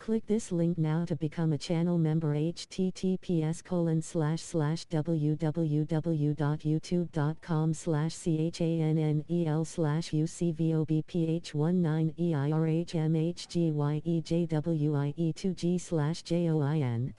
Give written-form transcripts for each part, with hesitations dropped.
Click this link now to become a channel member. https://www.youtube.com/channel/cvobph19EL/UCVOBPH19EIRHMHGYE2G/JOIN.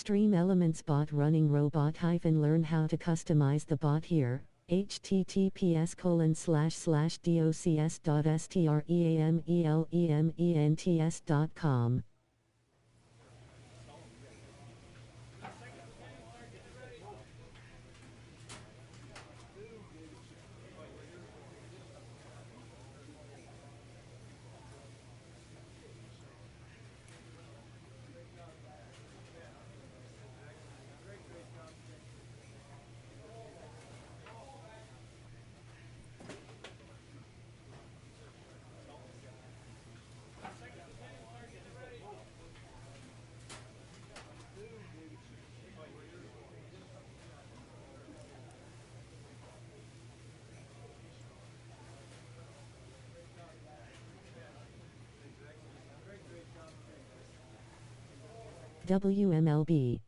Stream Elements bot running robot - learn how to customize the bot here. https://docs.streamelents.com. WMLB.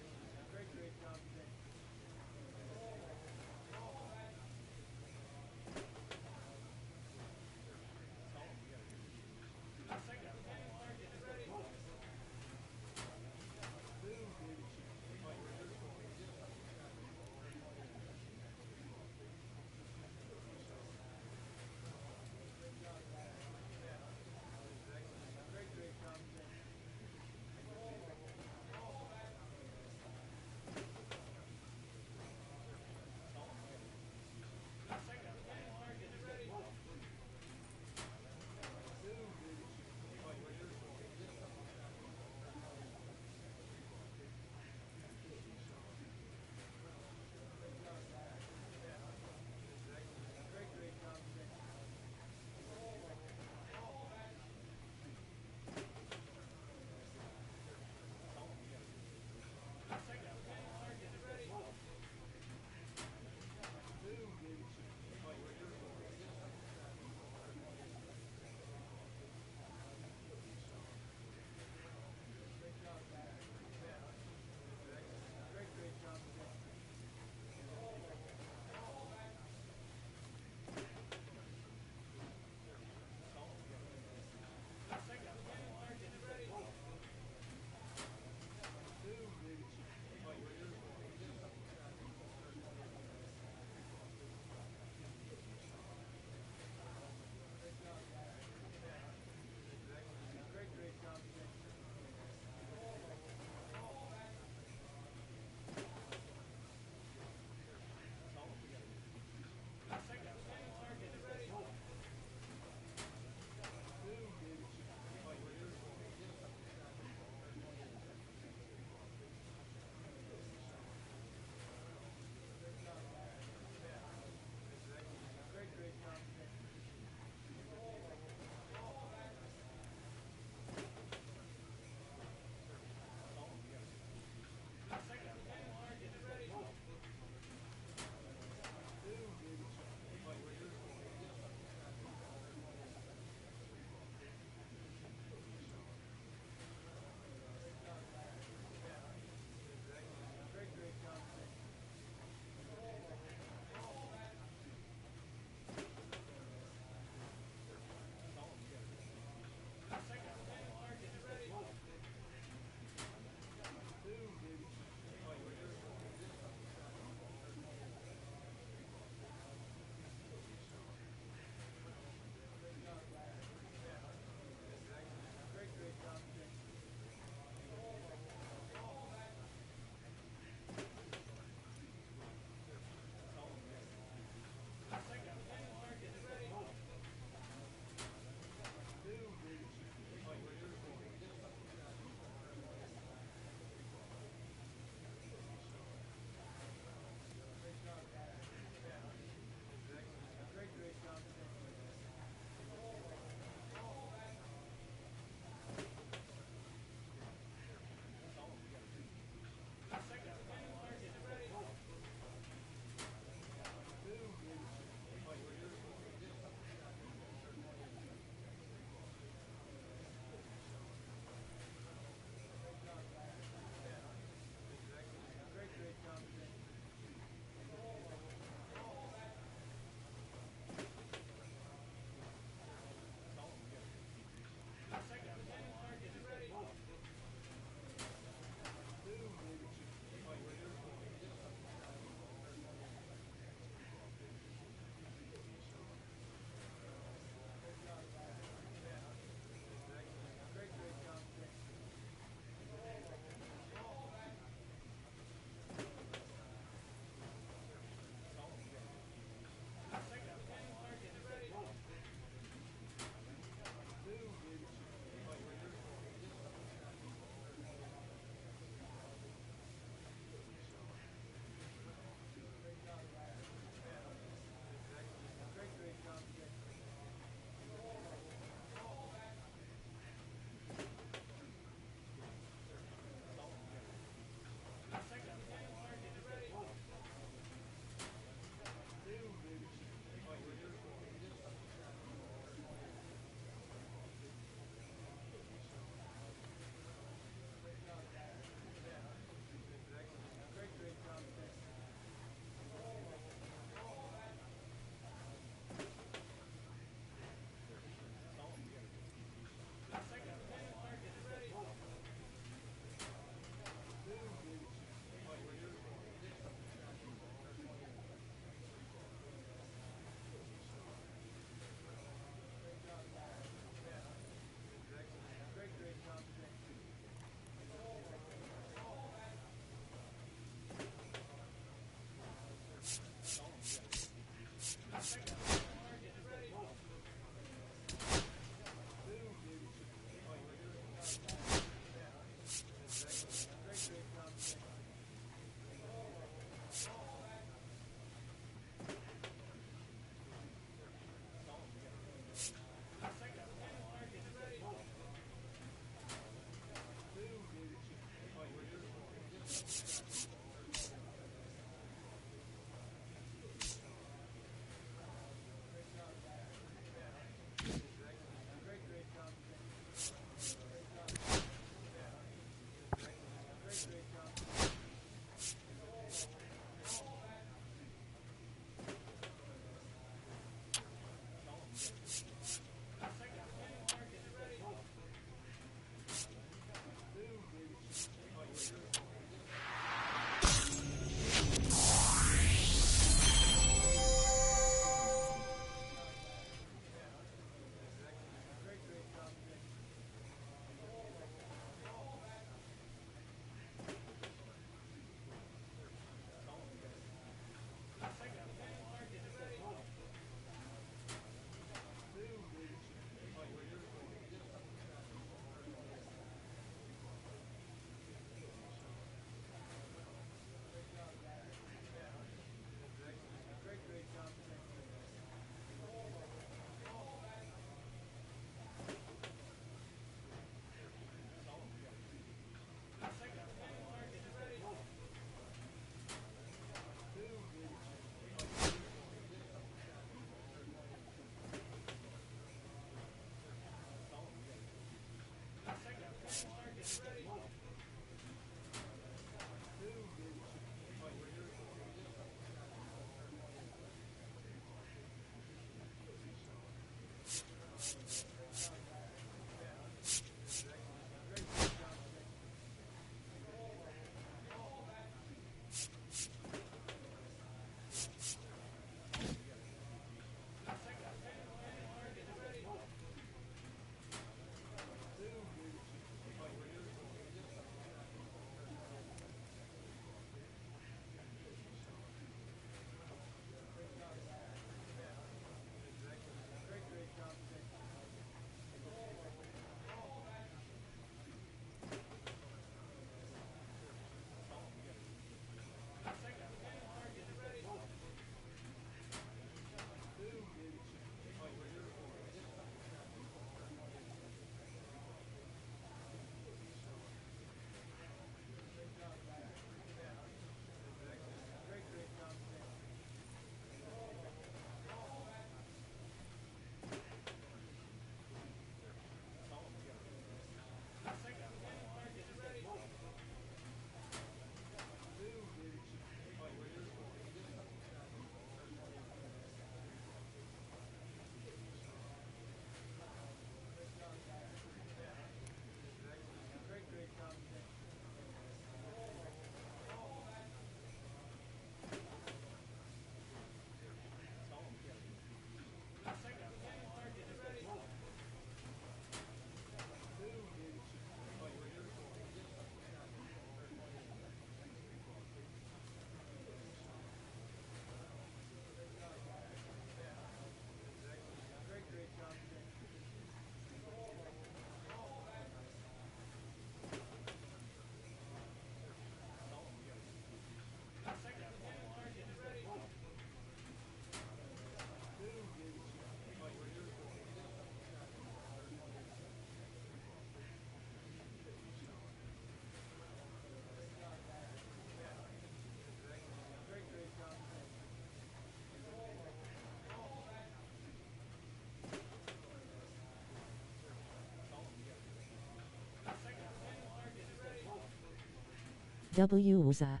WUSA.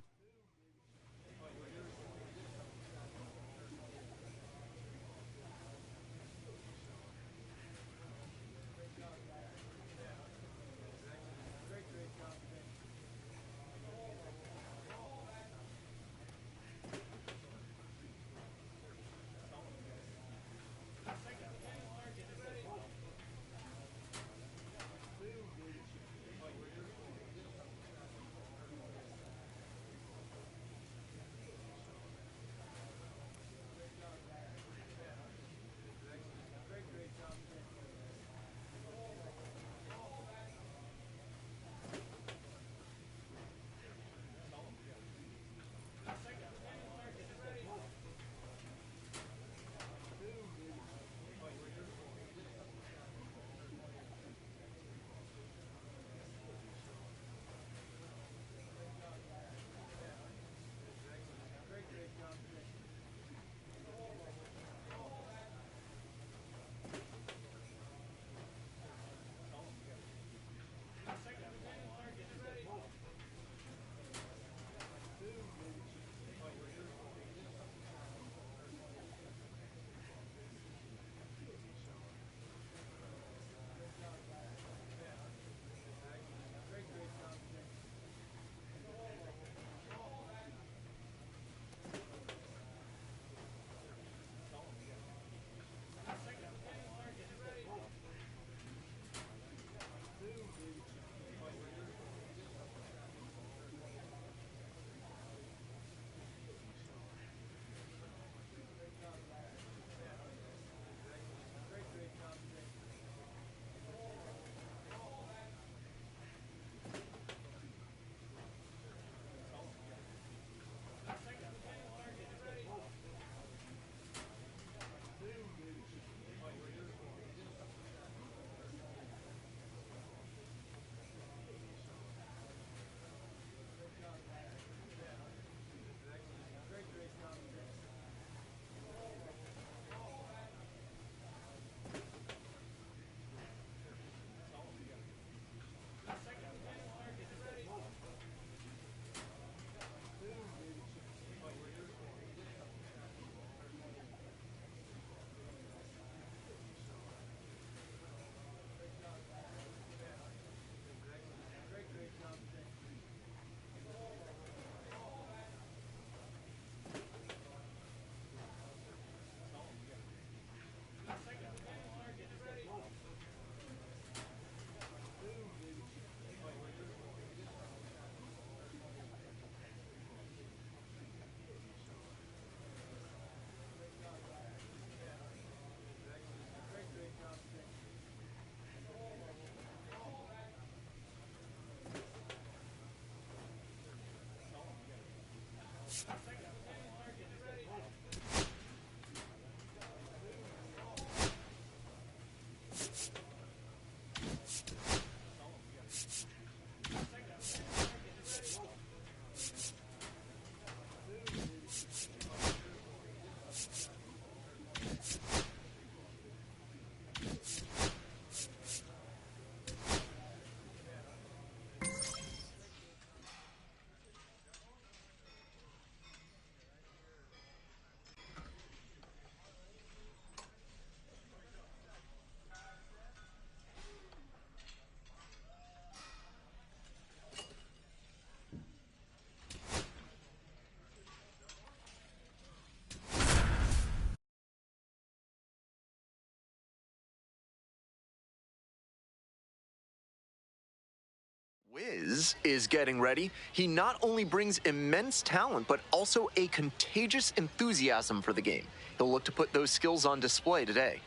Wiz is getting ready. He not only brings immense talent, but also a contagious enthusiasm for the game. He'll look to put those skills on display today.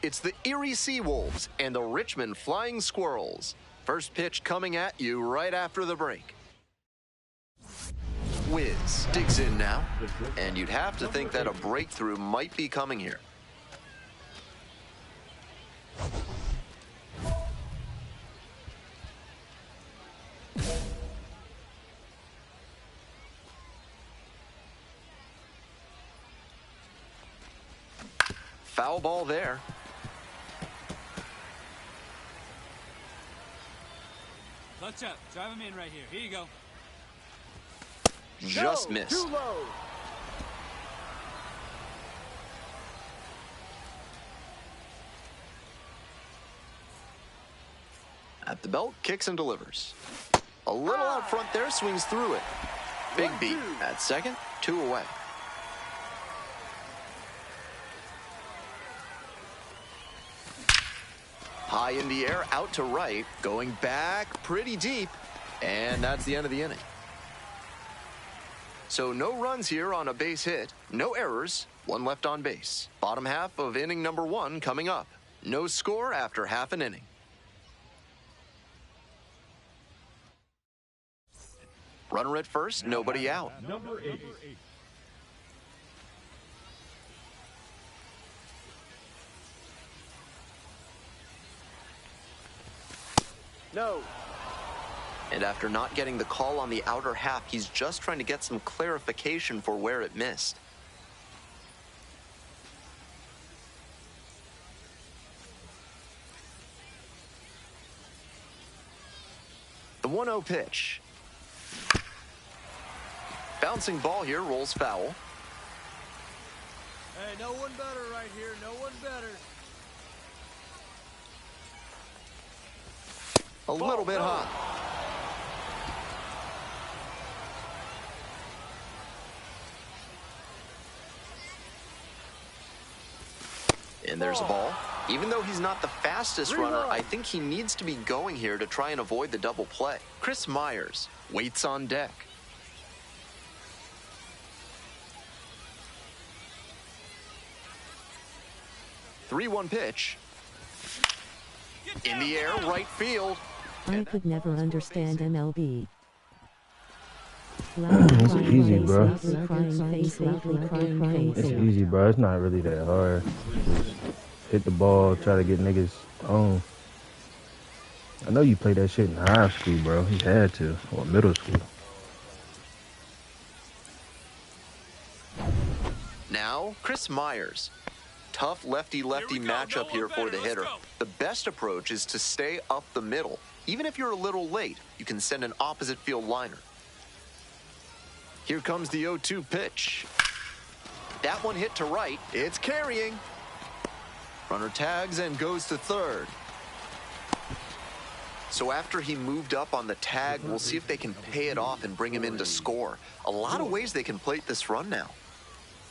It's the Erie Seawolves and the Richmond Flying Squirrels. First pitch coming at you right after the break. Wiz digs in now, and you'd have to think that a breakthrough might be coming here. Foul ball there. Clutch up. Drive him in right here. Here you go. just missed. At the belt, kicks and delivers. A little out front there, swings through it. Big beat. At second, 2 away. High in the air, out to right, going back pretty deep, and that's the end of the inning. So no runs here on a base hit, no errors, 1 left on base. Bottom half of inning number 1 coming up. No score after half an inning. Runner at first, nobody out. Number 8. No. And after not getting the call on the outer half, he's just trying to get some clarification for where it missed. The 1-0 pitch. Bouncing ball here, rolls foul. Hey, no one better right here. No one better. A little bit hot. And there's a ball. Even though he's not the fastest runner, I think he needs to be going here to try and avoid the double play. Chris Myers waits on deck. Three-one pitch. In the air, right field. I could never understand MLB. It's easy, bro. It's It's easy, bro. It's not really that hard. Just hit the ball, try to get niggas on. I know you played that shit in high school, bro. You had to, or middle school. Now, Chris Myers. Tough lefty-lefty matchup here for the hitter. The best approach is to stay up the middle. Even if you're a little late, you can send an opposite field liner. Here comes the 0-2 pitch. That one hit to right. It's carrying. Runner tags and goes to third. So after he moved up on the tag, we'll see if they can pay it off and bring him in to score. A lot of ways they can plate this run now.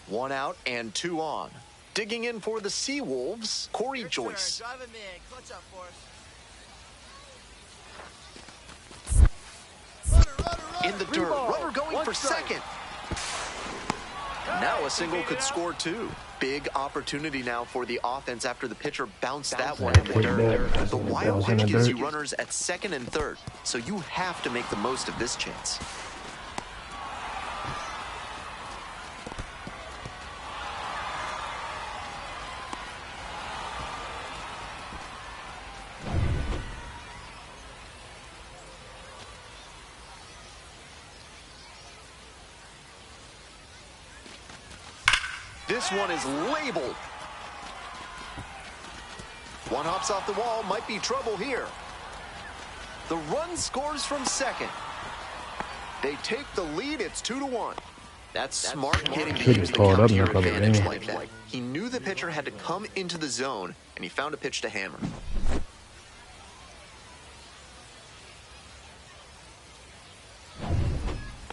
1 out and 2 on. Digging in for the Seawolves, Corey Joyce. Drive him in. Clutch up for us. In the dirt, runner going for second. Now a single could score 2. Big opportunity now for the offense after the pitcher bounced that one in the dirt. The wild pitch gives you runners at second and third, so you have to make the most of this chance. This one is labeled. One hops off the wall, might be trouble here. The run scores from second. They take the lead, it's 2-1. That's smart hitting to use the count to your advantage like that. He knew the pitcher had to come into the zone, and he found a pitch to hammer.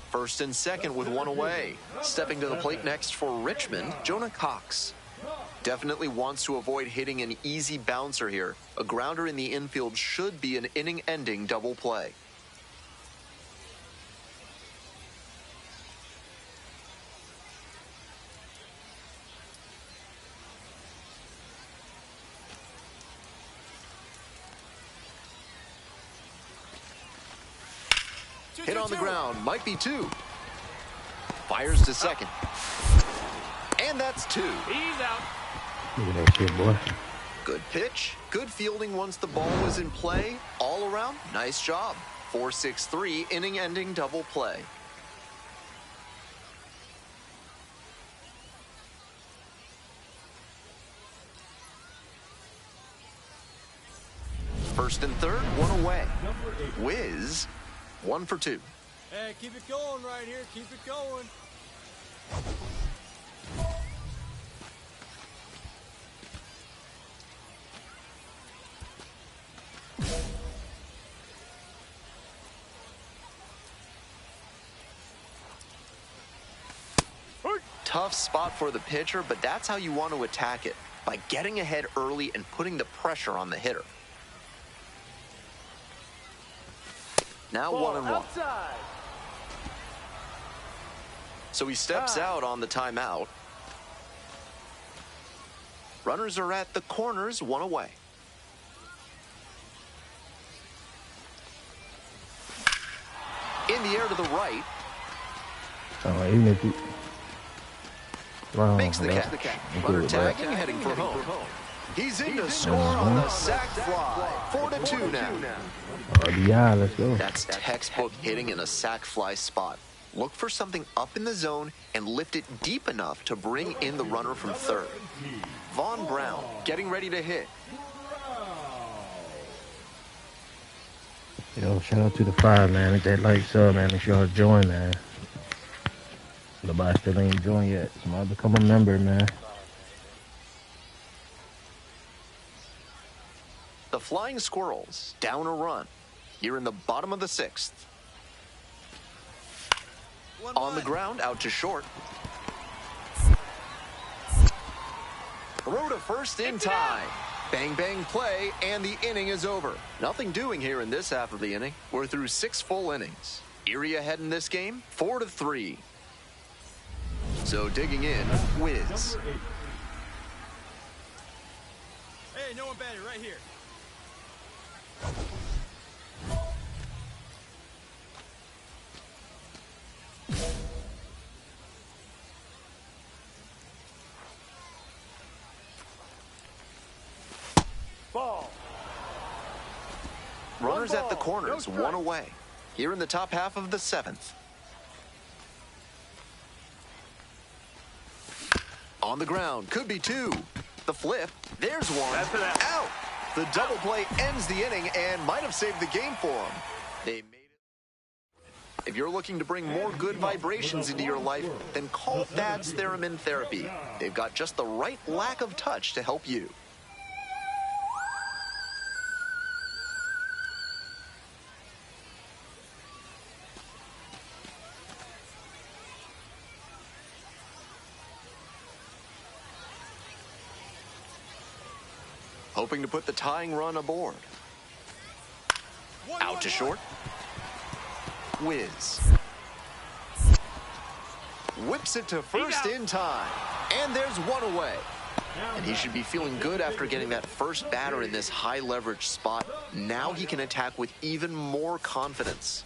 First and second with 1 away. Stepping to the plate next for Richmond, Jonah Cox. Definitely wants to avoid hitting an easy bouncer here. A grounder in the infield should be an inning-ending double play. Hit on the ground, might be 2. Fires to second. And that's 2. He's out. Look at that shit, boy. Good pitch, good fielding once the ball was in play. All around, nice job. 4-6-3, inning-ending double play. First and third, 1 away. Wiz, 1 for 2. Hey, keep it going right here. Keep it going. Tough spot for the pitcher, but that's how you want to attack it, by getting ahead early and putting the pressure on the hitter. Now 1-1. Outside. So he steps out on the timeout. Runners are at the corners, 1 away. In the air to the right. Oh, even if you... Makes the catch. Runner tagging, heading for home. He's in to score on the sac fly. 4-2 now. RBI, let's go. That's textbook hitting in a sac fly spot. Look for something up in the zone and lift it deep enough to bring in the runner from third. Vaughn Brown getting ready to hit. Yo, shout out to the 5, man. Hit that like sub, man. Make sure y'all join, man. Nobody still ain't joined yet. Somebody become a member, man. The Flying Squirrels down a run. Here in the bottom of the 6th. On the ground, out to short. Throw to first in time. Bang, bang play, and the inning is over. Nothing doing here in this half of the inning. We're through 6 full innings. Erie ahead in this game, 4-3. So digging in, Wiz. Hey, no one better right here. Ball. Runners at the corners, 1 away. Here in the top half of the 7th. On the ground, could be 2. The flip, there's 1. Out. The double play ends the inning and might have saved the game for them. They made it. If you're looking to bring more good vibrations into your life, then call Thad's Theremin Therapy. They've got just the right lack of touch to help you. Hoping to put the tying run aboard. Out to short. Wiz. Whips it to first in time. And there's 1 away. And he should be feeling good after getting that first batter in this high leverage spot. Now he can attack with even more confidence.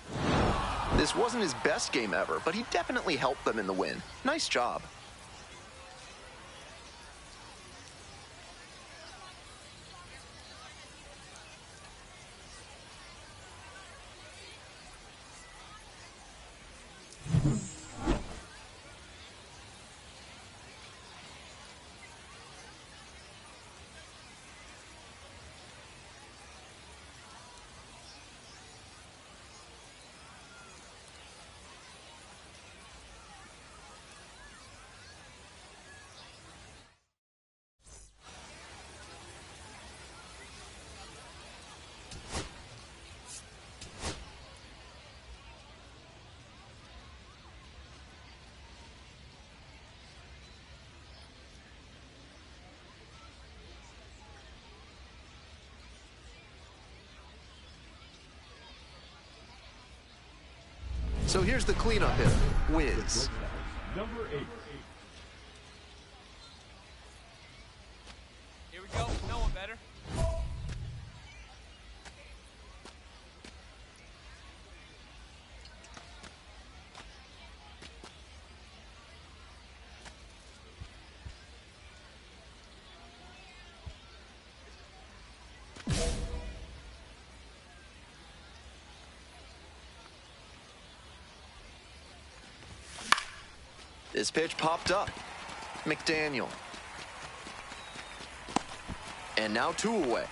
This wasn't his best game ever, but he definitely helped them in the win. Nice job. So here's the cleanup hitter, Wiz. Number 8. Here we go. No one better. This pitch popped up. McDaniel. And now 2 away.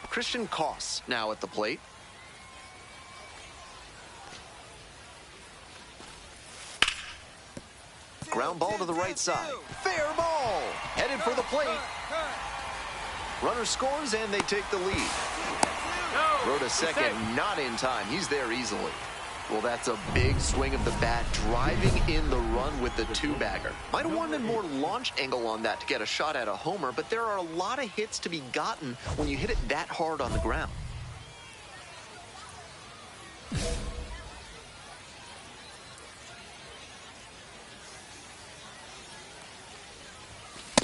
Christian Koss now at the plate. Ground ball to the right side. Fair ball. Headed for the plate. Runner scores, and they take the lead. Throw to second, not in time. He's there easily. Well, that's a big swing of the bat, driving in the run with the two-bagger. Might have wanted more launch angle on that to get a shot at a homer, but there are a lot of hits to be gotten when you hit it that hard on the ground.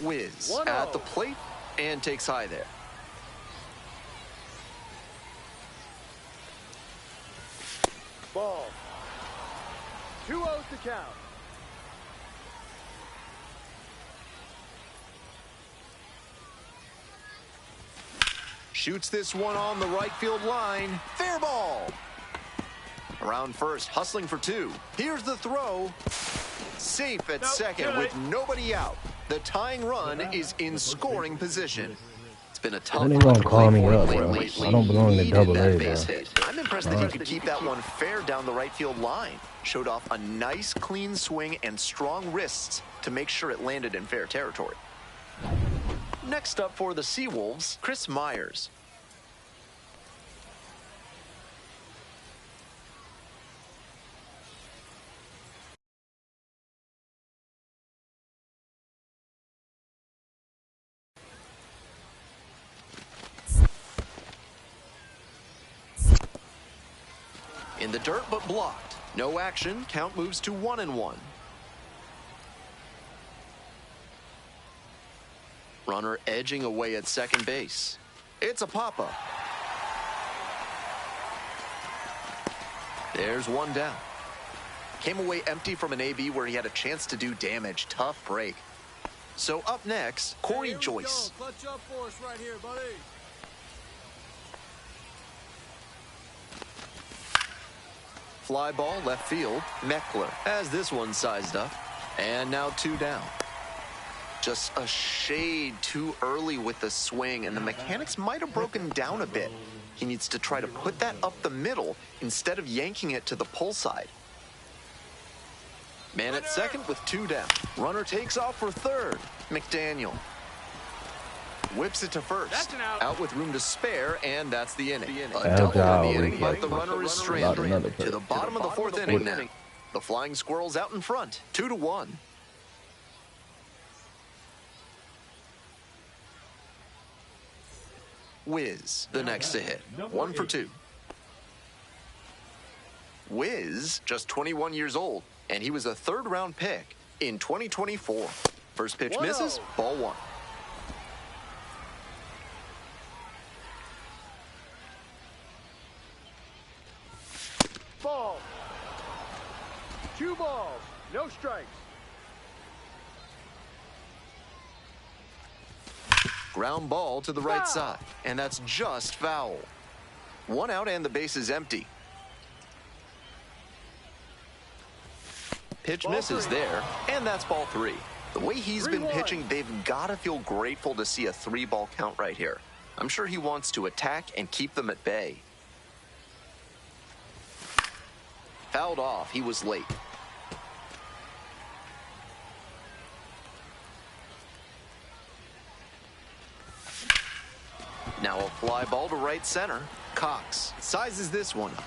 Wiz at the plate and takes high there. Ball. 2-0 to count. Shoots this one on the right field line. Fair ball. Around first, hustling for two. Here's the throw. Safe at second with nobody out. The tying run is in scoring position. It's been a tough one Anyone to call play me for up, him bro. lately. I don't belong in Needed Double that A, base bro. hit. I'm impressed that he could keep that one fair down the right field line. Showed off a nice clean swing and strong wrists to make sure it landed in fair territory. Next up for the Seawolves, Chris Myers. In the dirt, but blocked. No action. Count moves to 1-1. Runner edging away at second base. It's a pop-up. There's one down. Came away empty from an AB where he had a chance to do damage. Tough break. So up next, Corey Joyce. Clutch up for us right here, buddy. Fly ball left field. Meckler has this one sized up. And now two down. Just a shade too early with the swing, and the mechanics might have broken down a bit. He needs to try to put that up the middle instead of yanking it to the pull side. Man at second with two down. Runner takes off for third. McDaniel whips it to first. That's an out. Out with room to spare, and that's the inning. A Bad double job, in the inning, Ricky. but the runner is stranded. Another To the bottom of the fourth inning now. The Flying Squirrels out in front, 2-1. Wiz, the next to hit. 1 for 2. Wiz, just 21 years old, and he was a third-round pick in 2024. First pitch misses, ball one. Ball. 2 balls, no strikes. Ground ball to the right side, and that's just foul. 1 out and the base is empty. Pitch misses there, and that's ball 3. The way he's been pitching, they've got to feel grateful to see a 3-ball count right here. I'm sure he wants to attack and keep them at bay. Fouled off, he was late. Now a fly ball to right center. Cox sizes this one up.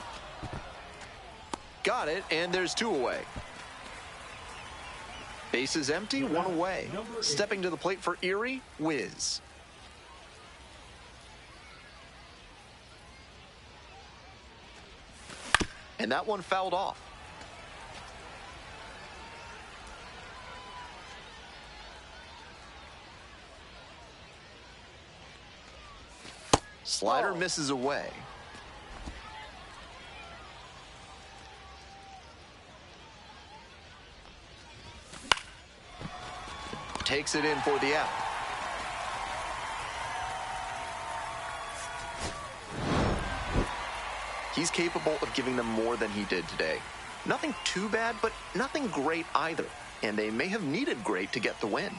Got it, and there's 2 away. Base is empty, 1 away. Stepping to the plate for Erie, Wiz. And that one fouled off. Slider misses away. Takes it in for the out. He's capable of giving them more than he did today. Nothing too bad, but nothing great either. And they may have needed great to get the win.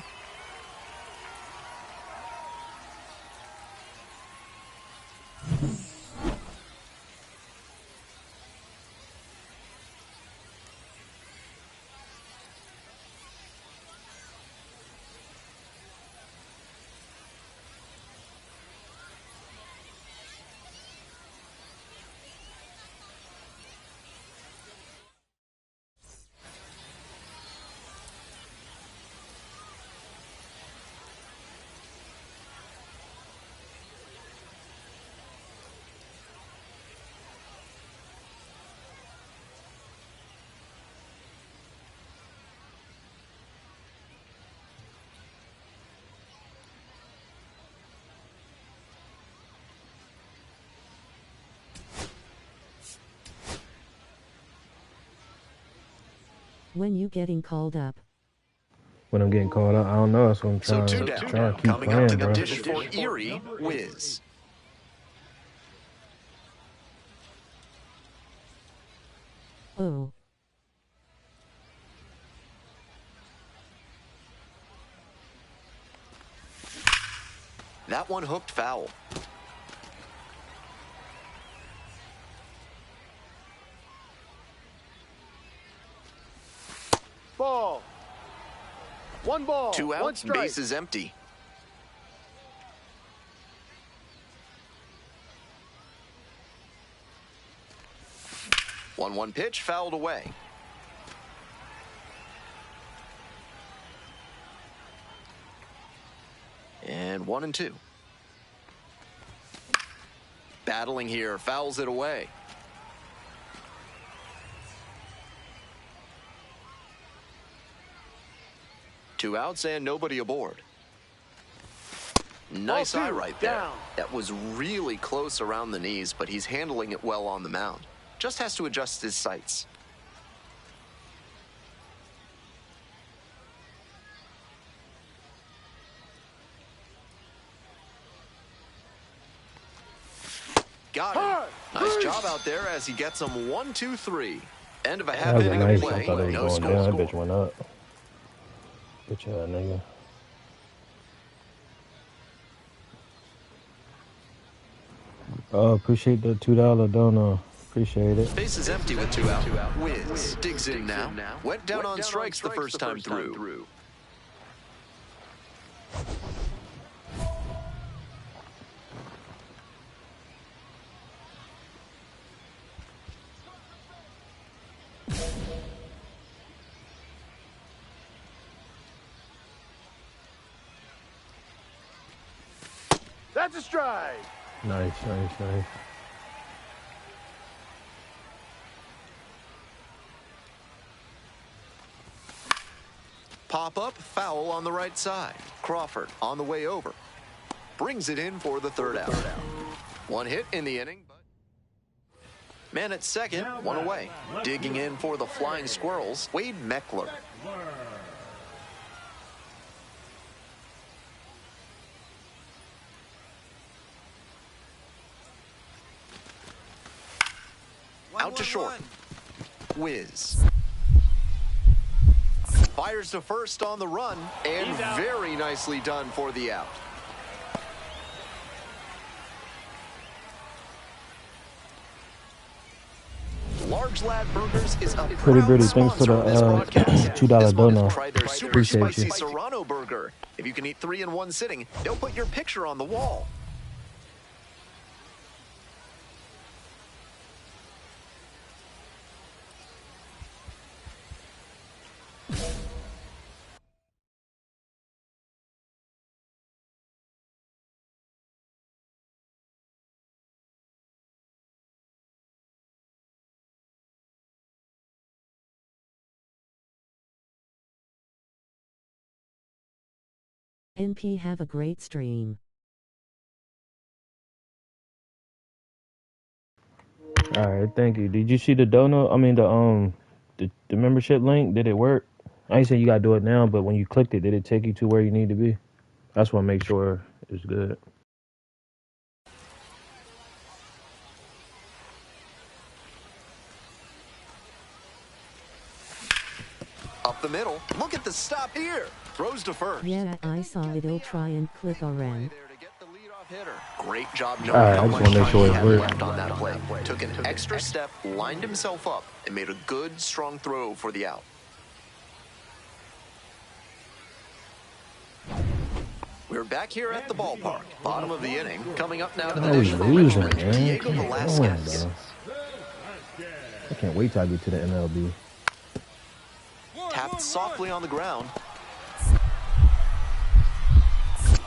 When you getting called up? When I'm getting called out, I don't know. That's what I'm So trying, 2 down. trying to keep Coming playing, up to the bro. dish for Erie, Wiz. Oh. That one hooked foul. Ball. 1 ball. 2 1 out, strike. base is empty. One pitch fouled away. And 1-2. Battling here, fouls it away. Two outs and nobody aboard. Nice Ball eye 2, right there. down. That was really close around the knees, but he's handling it well on the mound. Just has to adjust his sights. Got it. Nice job out there as he gets him 1-2-3. End of a half That was inning nice. of I play. thought it was No going score. down. That bitch went up. Bitch, nigga. Oh, appreciate the $2 donor. Appreciate it. Base is empty with 2 out. Wiz digs in now. Went down on strikes the first time through. That's a strike. Nice, nice, nice. Pop up, foul on the right side. Crawford on the way over. Brings it in for the 3rd out. 1 hit in the inning, but man at second, 1 away. Digging in for the Flying Squirrels, Wade Meckler. Out to short. Wiz. Fires to first on the run, and very nicely done for the out. Large Lad Burgers is a Pretty proud Birdie, thanks for sponsor the of this broadcast. $2 This month, dono. try their super Appreciate spicy you. Serrano burger. If you can eat 3 in one sitting, they'll put your picture on the wall. NP, have a great stream. All right, thank you. Did you see the dono? I mean, the membership link. Did it work? I ain't saying you gotta do it now, but when you clicked it, did it take you to where you need to be? I just want to make sure it's good. Up the middle. Look at the stop here. Throws to first. Yeah, I saw it. I'll try and click around. There to get the leadoff hitter. Great job knowing All right, how I just much wanna make time sure he it had worked. left on that play. Took an extra step, lined himself up, and made a good, strong throw for the out. We're back here at the ballpark. Bottom of the inning. Coming up now to the Oh, dish we for losing, Richmond, man. Diego Come on, Velasquez. bro. I can't wait till I get to the MLB. Tapped softly on the ground.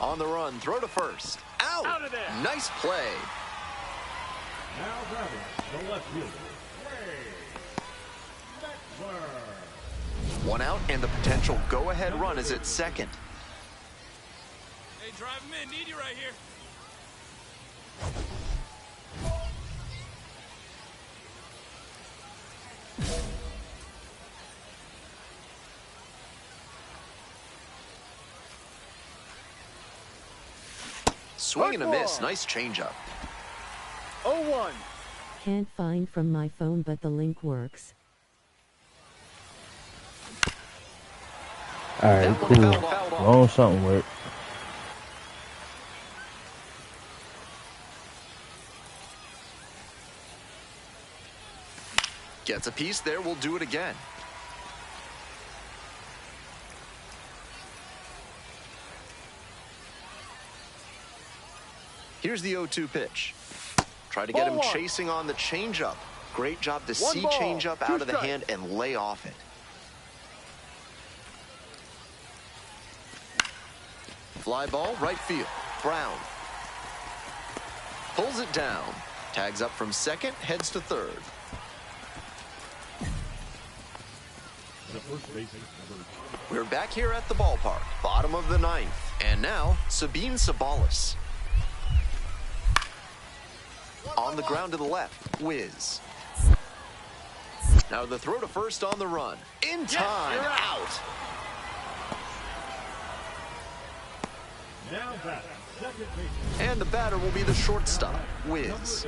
On the run, throw to first. Out! Out of there. Nice play. Now batting, the left fielder, Wade Meckler. One out, and the potential go-ahead run is at second. Hey, drive him in. Need you right here. Swing and a miss. Nice changeup. 0-1. Can't find from my phone, but the link works. Alright, cool. Long something work. Gets a piece there. We'll do it again. Here's the 0-2 pitch. Try to get him chasing on the changeup. Great job to see changeup out of the hand and lay off it. Fly ball, right field. Brown pulls it down. Tags up from second, heads to third. We're back here at the ballpark, bottom of the ninth. And now, Sabine Sabalis. On the ground to the left, whiz. Now the throw to first on the run. In time, out. Now batter, second baseman. And the batter will be the shortstop, Wiz.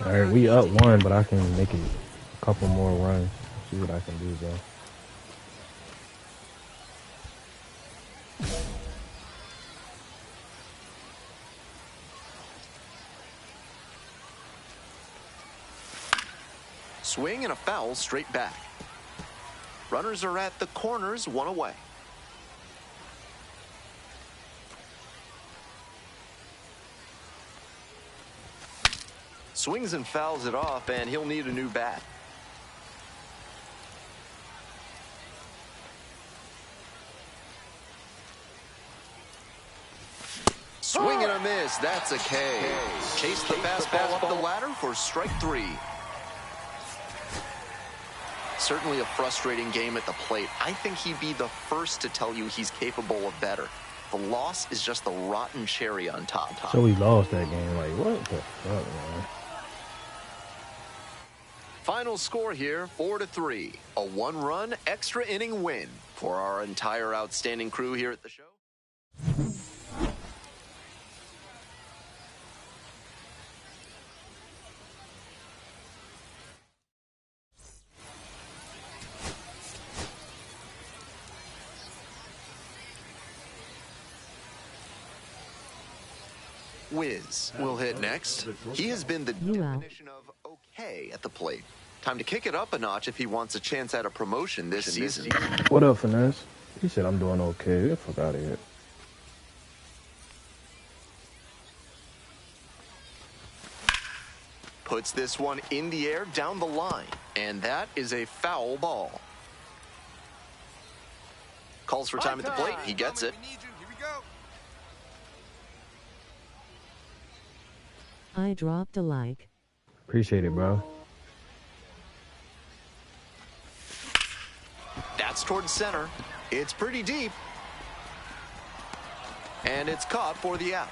Alright, we up 1, but I can make it a couple more runs. See what I can do, bro. Swing and a foul straight back. Runners are at the corners, 1 away. Swings and fouls it off, and he'll need a new bat. Swing and a miss. That's a K. Chase the fastball up the ladder for strike 3. Certainly a frustrating game at the plate. I think he'd be the first to tell you he's capable of better. The loss is just the rotten cherry on top. So we lost that game. Like, what the fuck, man? Final score here, 4-3. A 1-run extra inning win for our entire outstanding crew here at the show. Wiz will hit next. He has been the definition of okay at the plate. Time to kick it up a notch if he wants a chance at a promotion this season. What up, Finesse? He said I'm doing okay. Get the fuck out of here. Puts this one in the air down the line, and that is a foul ball. Calls for time at the plate. He gets it. I dropped a like. Appreciate it, bro. That's towards center. It's pretty deep. And it's caught for the out.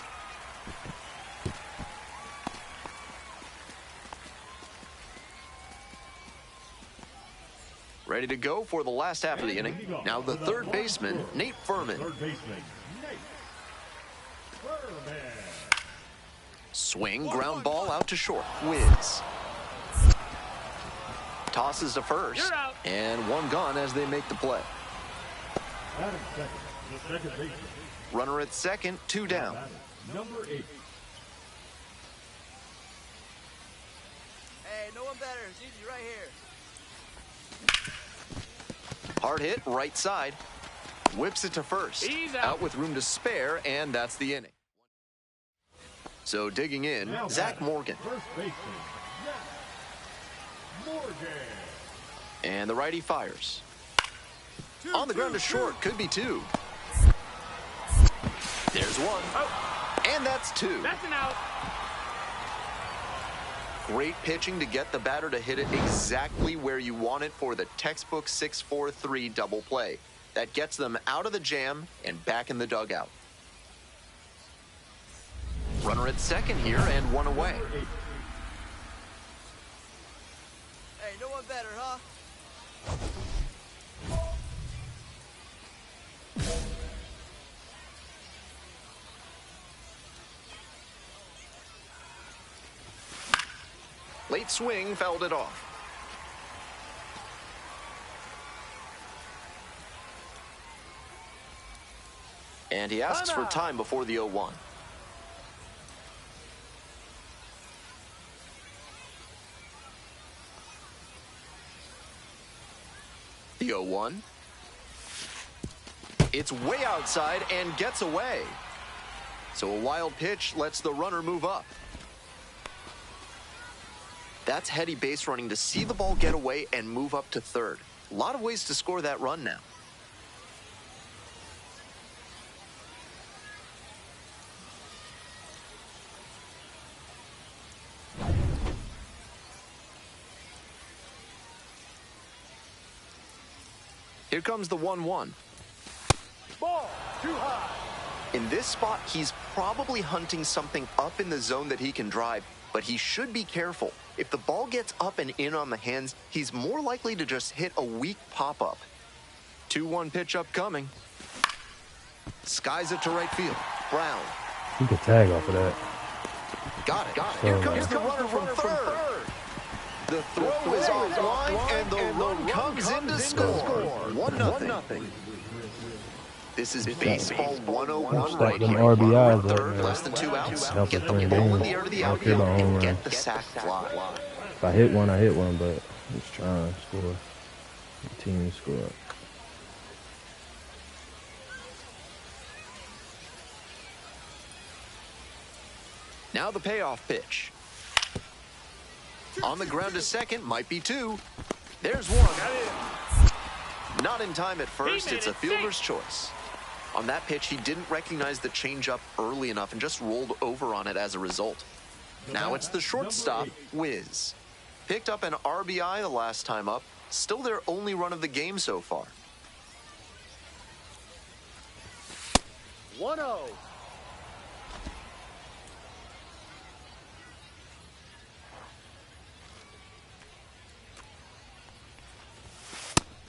Ready to go for the last half of the inning. Now the third baseman, Nate Furman. Swing, ground ball out to short. Wiz. Tosses to first. And one gone as they make the play. Runner at second, 2 down. Number 8. Hey, no one better. It's easy right here. Hard hit, right side. Whips it to first. Out with room to spare, and that's the inning. So digging in, Zach Morgan. First baseman, Zach Morgan. And the righty fires. On the ground to short, could be 2. There's 1. And that's 2. That's an out. Great pitching to get the batter to hit it exactly where you want it for the textbook 6-4-3 double play. That gets them out of the jam and back in the dugout. Runner at second here and 1 away. Hey, no one better, huh? Late swing fouled it off. And he asks for time before the 0-1. The 0-1. It's way outside and gets away. So a wild pitch lets the runner move up. That's heady base running to see the ball get away and move up to third. A lot of ways to score that run now. Here comes the 1-1. Ball too high. In this spot, he's probably hunting something up in the zone that he can drive, but he should be careful. If the ball gets up and in on the hands, he's more likely to just hit a weak pop-up. 2-1 pitch upcoming. Skies it to right field. Brown. You could tag off of that. Got it. Here comes the runner from third. The throw is offline, and the run comes in to score. 1-0. This is baseball 101 right them here. RBIs Third, up, man. less than 2 outs. Help Get us the win ball in games. the air to the I don't care outfield about home and run. get the sac fly. If I hit one, I hit one, but I'm just trying to score. The team score. Now the payoff pitch. On the ground to second, might be 2. There's 1. Not in time at first, it's a fielder's choice. On that pitch, he didn't recognize the changeup early enough and just rolled over on it as a result. Now it's the shortstop, Wiz. Picked up an RBI the last time up, still their only run of the game so far. 1-0.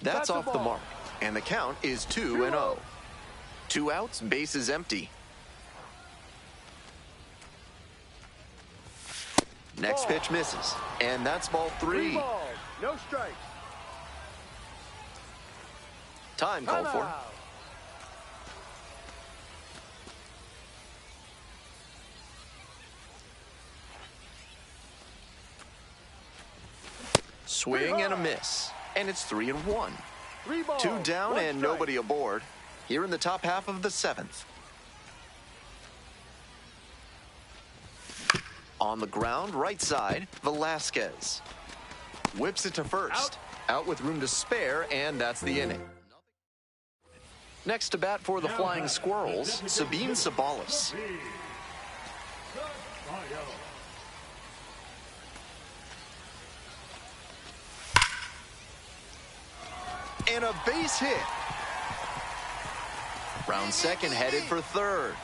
That's off the mark, and the count is 2-0. 2 outs, bases empty. Next pitch misses, and that's ball 3. 3 balls, no strikes. Time called for. Timeout. Swing and a miss, and it's 3-1. 3 balls, 2 down 1 and strike. nobody aboard. Here in the top half of the 7th. On the ground, right side, Velasquez. Whips it to first. Out with room to spare, and that's the inning. Next to bat for the Flying Squirrels, Sabine Sabalis. And a base hit. Round second headed for third.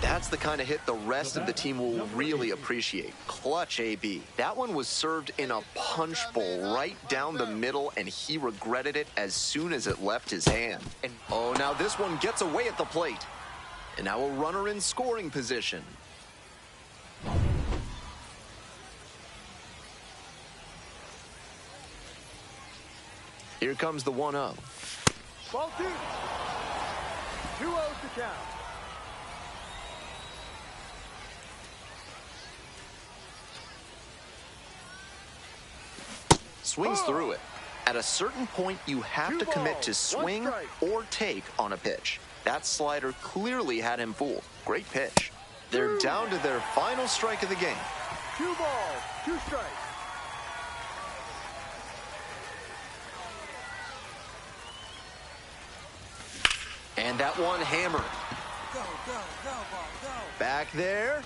That's the kind of hit the rest of the team will really appreciate. Clutch AB. That one was served in a punch bowl right down the middle, and he regretted it as soon as it left his hand. And oh, now this one gets away at the plate. And now a runner in scoring position. Here comes the 1-0. Ball 2. 2-0 to count. Swings through it. At a certain point, you have to commit to swing or take on a pitch. That slider clearly had him fooled. Great pitch. They're down to their final strike of the game. 2 balls, 2 strikes. And that one hammered. Go, go, go, ball, go. Back there.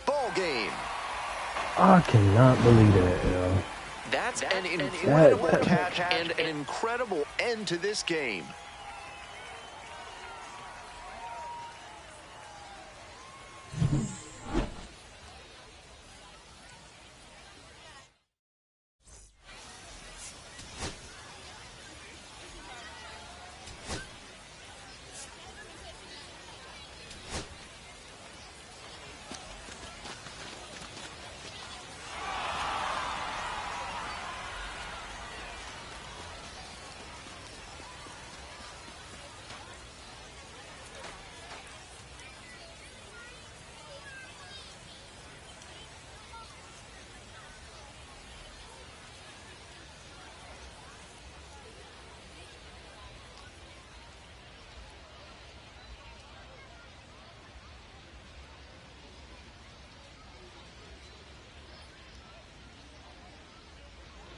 Ball game. I cannot believe that, yo. That's an incredible catch and an incredible end to this game.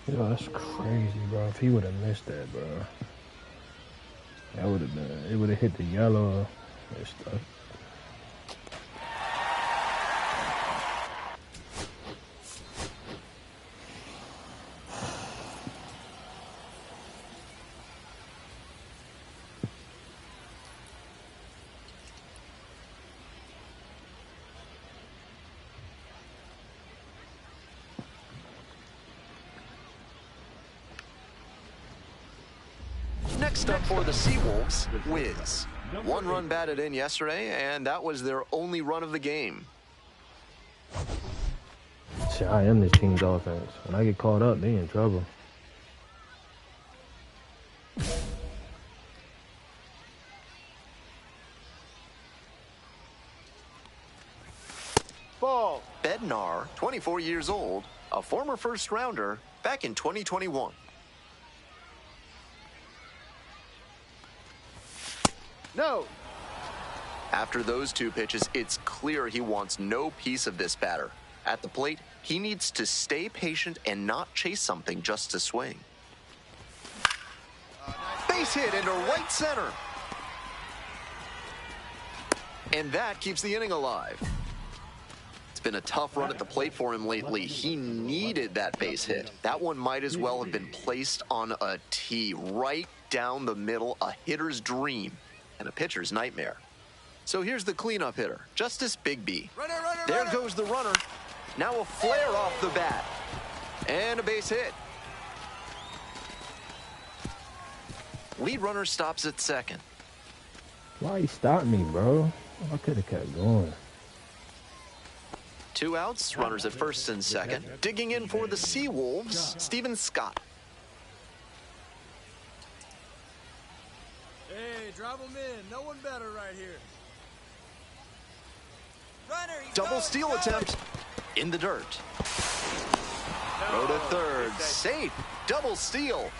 Yo, that's crazy, bro. If he would have missed that, bro, that would have been. It would have hit the yellow and stuff. Next up for the Seawolves, Wiz. One run batted in yesterday, and that was their only run of the game. See, I am this team's offense. When I get caught up, they in trouble. Ball. Bednar, 24 years old, a former first rounder back in 2021. No. After those two pitches, it's clear he wants no piece of this batter. At the plate, he needs to stay patient and not chase something just to swing. Base hit into right center. And that keeps the inning alive. It's been a tough run at the plate for him lately. He needed that base hit. That one might as well have been placed on a tee right down the middle, a hitter's dream and a pitcher's nightmare. So here's the cleanup hitter, Justice Bigby. There goes the runner. Now a flare off the bat. And a base hit. Lead runner stops at second. Why he stopped me, bro? I could have kept going. 2 outs, runners at first and second. Digging in for the Seawolves, Steven Scott. Hey, drive him in. No one better right here. Runner, he's Double going, steal he's going. attempt in the dirt. Throw to third, safe, double steal.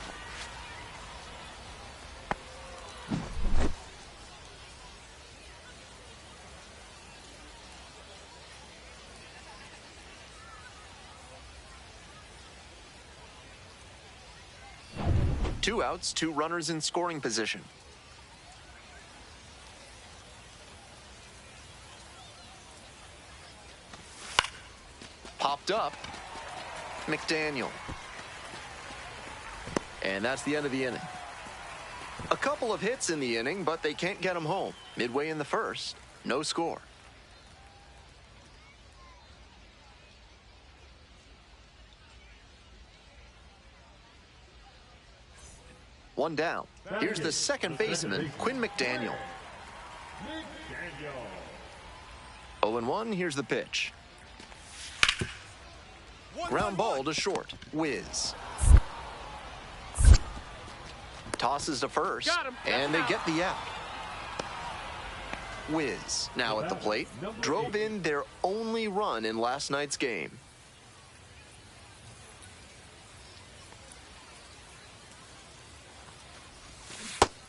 Two outs, 2 runners in scoring position. Popped up, McDaniel. And that's the end of the inning. A couple of hits in the inning, but they can't get him home. Midway in the first, no score. One down. Here's the second baseman, Quinn McDaniel. 0-1, here's the pitch. Ground ball to short. Wiz. Tosses to first, and they get the out. Wiz, now at the plate, drove in their only run in last night's game.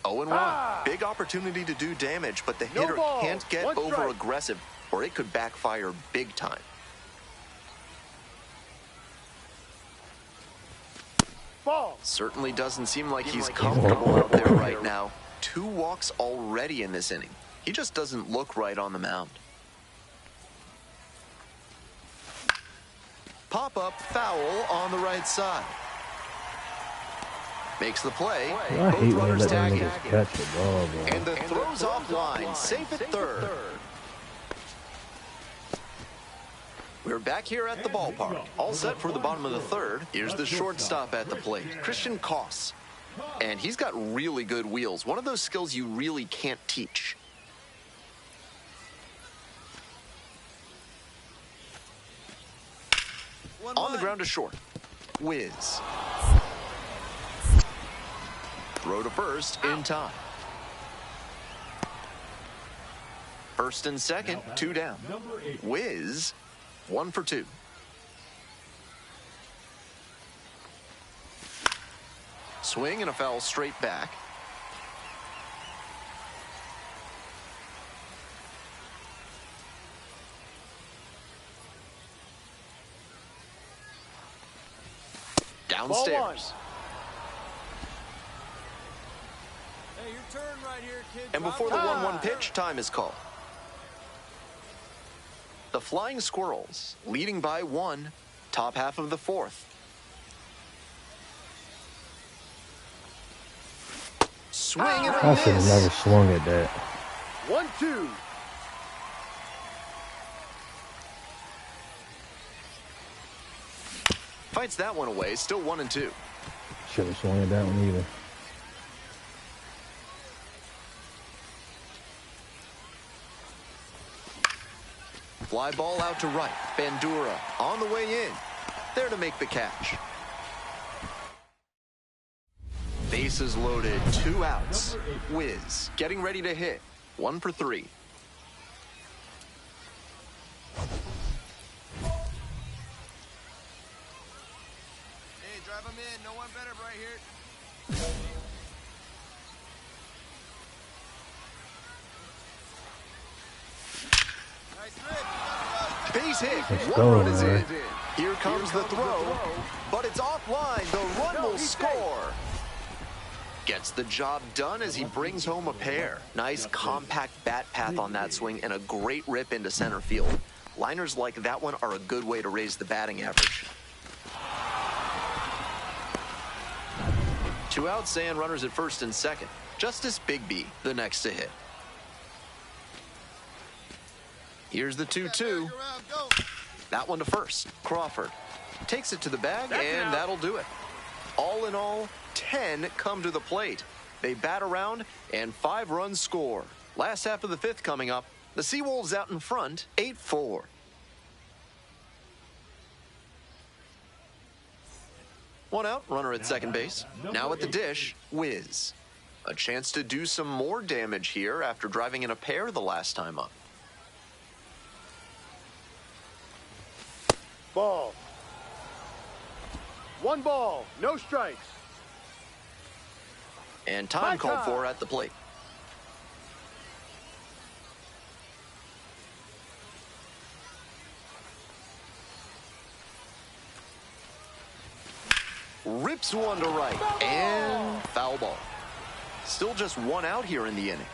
Oh, and 1. Big opportunity to do damage, but the hitter can't get over aggressive, or it could backfire big time. Ball. Certainly doesn't seem like he's comfortable out there right now. 2 walks already in this inning. He just doesn't look right on the mound. Pop-up foul on the right side. Makes the play. I Both hate when they runners let them tagging. niggas catch the ball, bro. And the throw's offline, safe at third. We're back here at the ballpark, all set for the bottom of the third. Here's the shortstop at the plate, Christian Koss. And he's got really good wheels, one of those skills you really can't teach. On the ground to short, Wiz. Throw to first in time. First and second, 2 down. Wiz, 1 for 2. Swing and a foul straight back. downstairs. Hey, your turn right here, kid. And before the 1-1 pitch, time is called. The Flying Squirrels leading by 1, top half of the 4th. Swing and a I should have miss. never swung at that. 1-2. Fights that one away, still 1-2. Should have swung at that one either. Fly ball out to right. Bandura on the way in. There to make the catch. Bases loaded, 2 outs. Wiz getting ready to hit. 1 for 3. Hey, drive him in. No one better right here. Base hit. Let's 1 go, run is in. man. Here comes the throw, but it's offline. The run will score. Gets the job done as he brings home a pair. Nice compact bat path on that swing and a great rip into center field. Liners like that one are a good way to raise the batting average. 2 outs and runners at first and second. Justice Bigby, the next to hit. Here's the 2-2. That one to first. Crawford takes it to the bag, and that'll do it. All in all, 10 come to the plate. They bat around, and 5 runs score. Last half of the 5th coming up. The Seawolves out in front, 8-4. One out, runner at second base. Now at the dish, Wiz. A chance to do some more damage here after driving in a pair the last time up. Ball. 1 ball, no strikes. And time called for at the plate. Rips one to right. And foul ball. Still just 1 out here in the inning.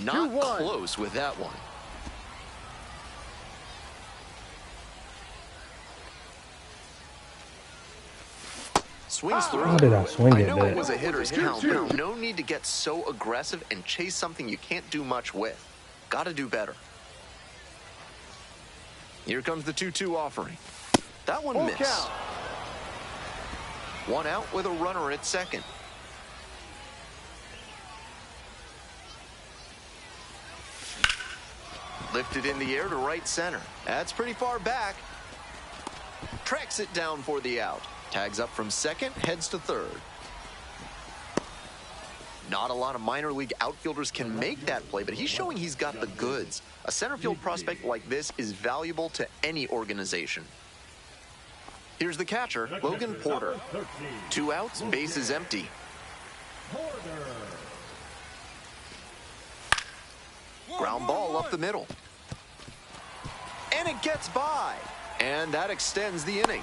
Not 2-1. close with that one. Swings through. How did I swing I at know it that? was a hitter's count, but no need to get so aggressive and chase something you can't do much with. Got to do better. Here comes the 2-2 offering. That one missed. Count. 1 out with a runner at second. Lifted in the air to right center. That's pretty far back. Tracks it down for the out. Tags up from second, heads to third. Not a lot of minor league outfielders can make that play, but he's showing he's got the goods. A center field prospect like this is valuable to any organization. Here's the catcher, Logan Porter. 2 outs, bases empty. Ground ball up the middle. And it gets by. And that extends the inning.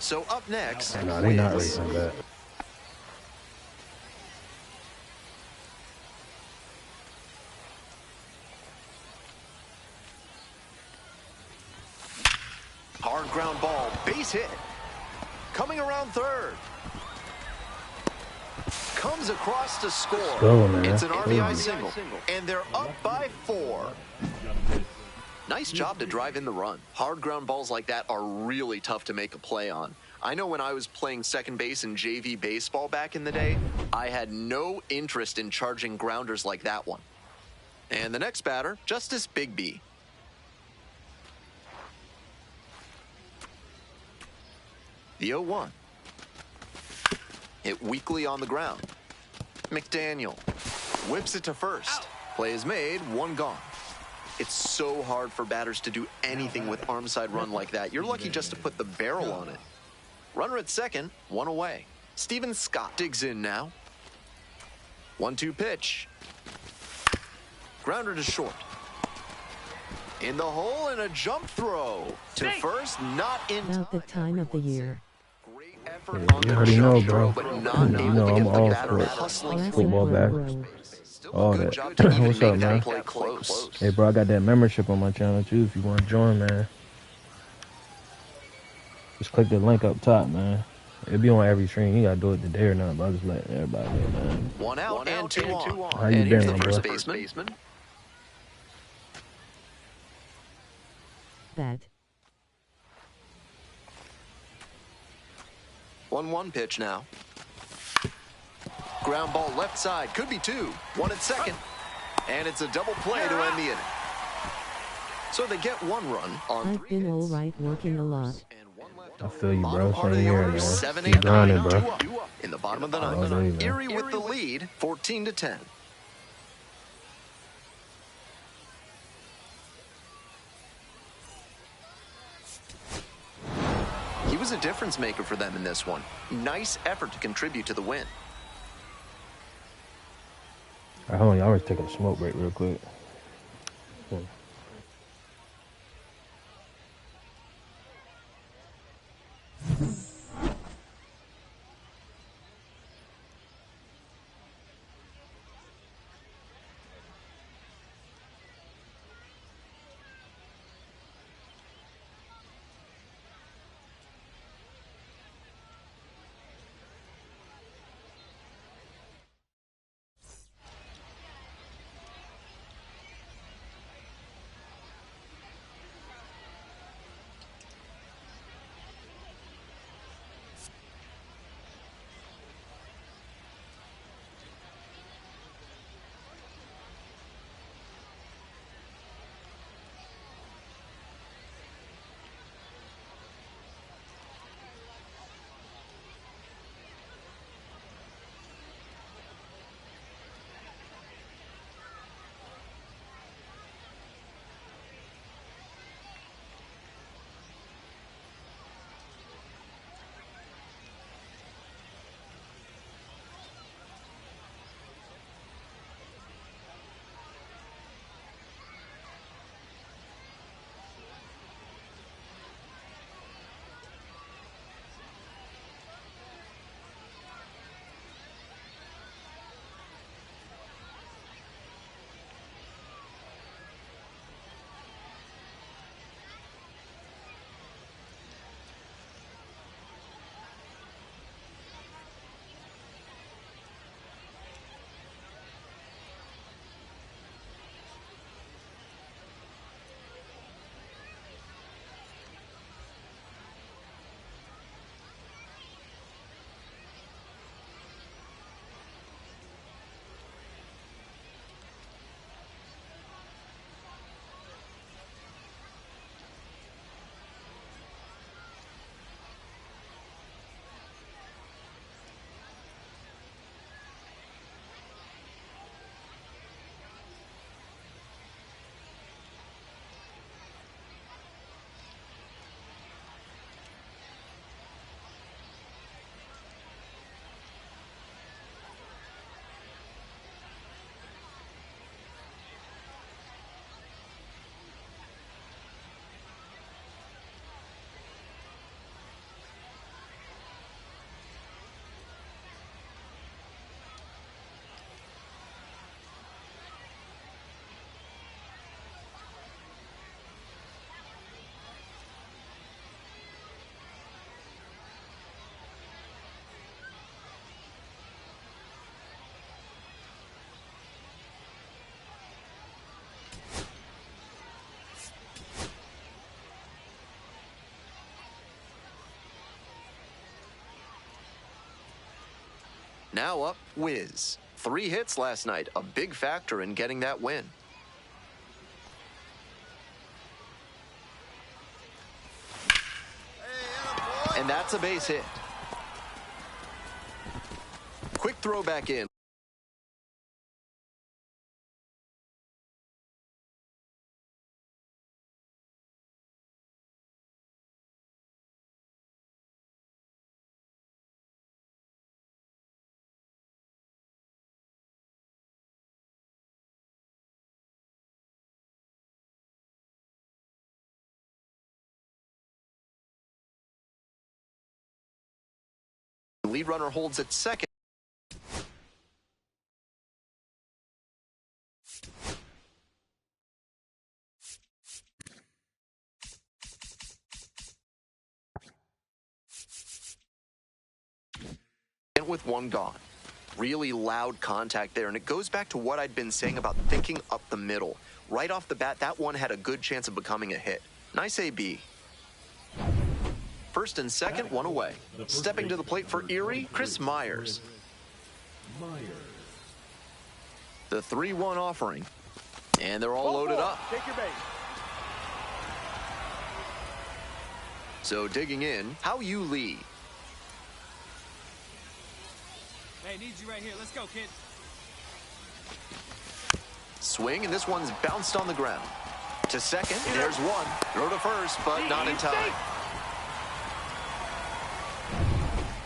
So up next, No, they're not Wiz. racing that. Hard ground ball, base hit. Coming around third. Comes across to score. go, man. It's an RBI Crazy. single. And they're up by 4. Nice job to drive in the run. Hard ground balls like that are really tough to make a play on. I know when I was playing second base in JV baseball back in the day, I had no interest in charging grounders like that one. And the next batter, Justice Bigby. The 0-1. Hit weakly on the ground. McDaniel whips it to first. Play is made, 1 gone. It's so hard for batters to do anything with arm side run like that. You're lucky just to put the barrel on it. Runner at second, 1 away. Steven Scott digs in now. 1-2 pitch. Grounder to short. In the hole and a jump throw to first, not in About the time of the year. Great effort Yeah, on you the already know, jump throw, bro. but not You able know to I'm get the all batter for hustling Classic football bro, back. bro. Still All a good that. job to even What's make up, that man? play close. Hey, bro, I got that membership on my channel too. If you want to join, man, just click the link up top, man. It'll be on every stream. You gotta do it today or not, but I'm just letting everybody know, man. One out and two on. How you And been, here's the my first boy? baseman. That. 1-1 pitch now. Ground ball left side. Could be two. One at second. And it's a double play to end the inning. So they get one run on I've 3 been hits. alright working a lot. And one left I feel you, bottom bro. part of Same the here, order, man. 7, Keep 8, grinding, 9, bro. 2 up. In the bottom of the All ninth. day, man. Erie with the lead, 14-10. He was a difference maker for them in this one. Nice effort to contribute to the win. All right, hold on, y'all. Let's take a smoke break real quick. Now up, Wiz. 3 hits last night, a big factor in getting that win. And that's a base hit. Quick throw back in. lead runner holds at second. With one gone. Really loud contact there, and it goes back to what I'd been saying about thinking up the middle. Right off the bat, that one had a good chance of becoming a hit. Nice AB. First and second, one away. Stepping to the plate for Erie, Chris Myers. The 3-1 offering. And they're all loaded up. Take your base. So digging in, how you lead. Hey, needs you right here. Let's go, kid. Swing, and this one's bounced on the ground. To second, there's one. Throw to first, but not in time.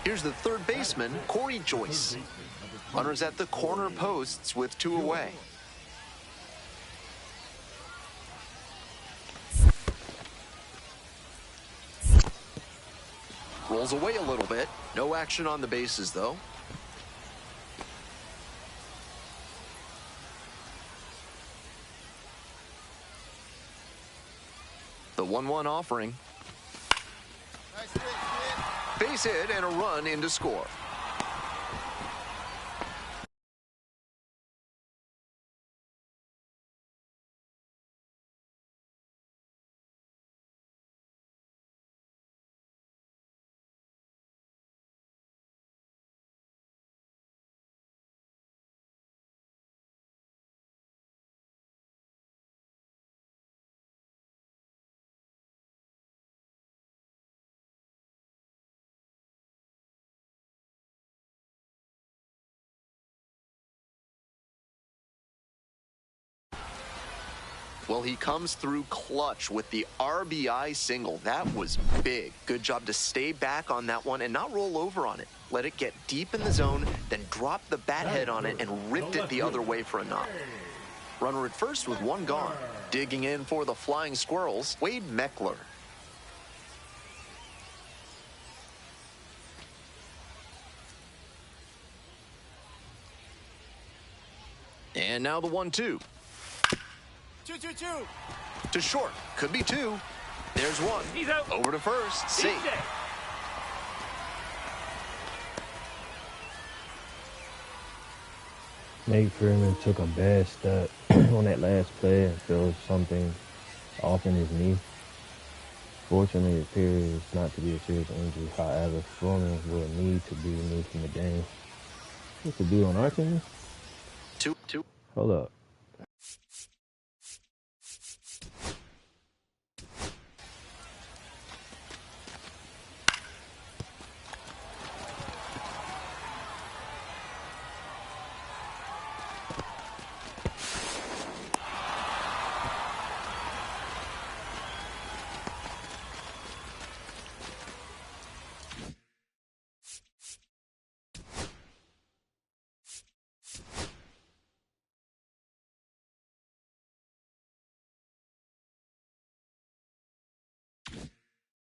Here's the third baseman, Corey Joyce. Runners at the corner posts with 2 away. Rolls away a little bit. No action on the bases, though. The 1-1 offering. Nice hit, kid. Base hit and a run in to score. Well, he comes through clutch with the RBI single. That was big. Good job to stay back on that one and not roll over on it. Let it get deep in the zone, then drop the bat head on it and ripped it the other way for a knock. Runner at first with 1 gone. Digging in for the Flying Squirrels, Wade Meckler. And now the 1-2. 2-2-2. To short. Could be 2. There's 1. He's out. Over to first. Safe. Nate Freeman took a bad step on that last play and felt something off in his knee. Fortunately, it appears not to be a serious injury. However, Freeman will need to be removed from the game. What's the dude on our team? 2-2. Hold up.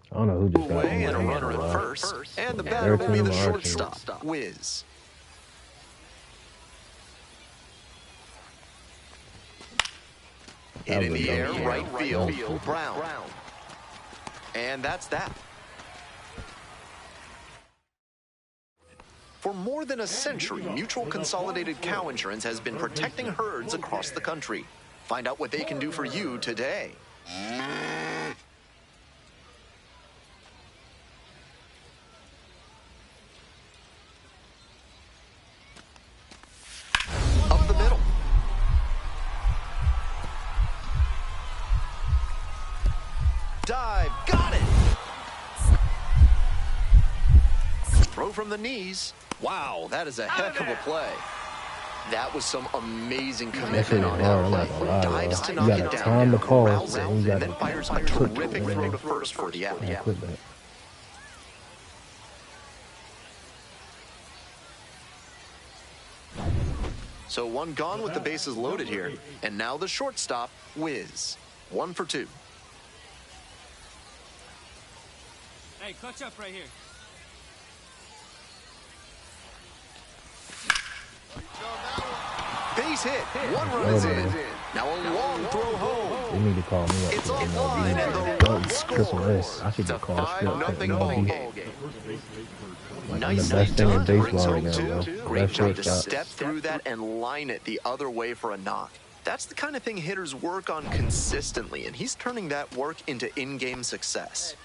I don't know who just got Away and a on runner at first. And the batter will be the shortstop, Wiz. Hit in the air, right field, Brown. And that's that. For more than a century, Mutual Consolidated Cow Insurance has been protecting herds across the country. Find out what they can do for you today. Up the middle. Dive, got it! Throw from the knees. Wow, that is a heck of a play. That was some amazing commitment on that play. Dives to knock it down, corrals it, and then fires a terrific throw to first for the out. So 1 gone with the bases loaded here. And now the shortstop, Wiz. 1 for 2. Hey, clutch up right here. Base hit. One run is in. Now a long throw home. They need to call me up It's to offline and the MLB. run AAA. scores. I should It's a get called straight up to 5-0 ball MLB. game. Like, I'm the Nicely best thing in done. Brings baseball right home now, two. bro. Great Best job to shortstop. step through that and line it the other way for a knock. That's the kind of thing hitters work on consistently, and he's turning that work into in-game success.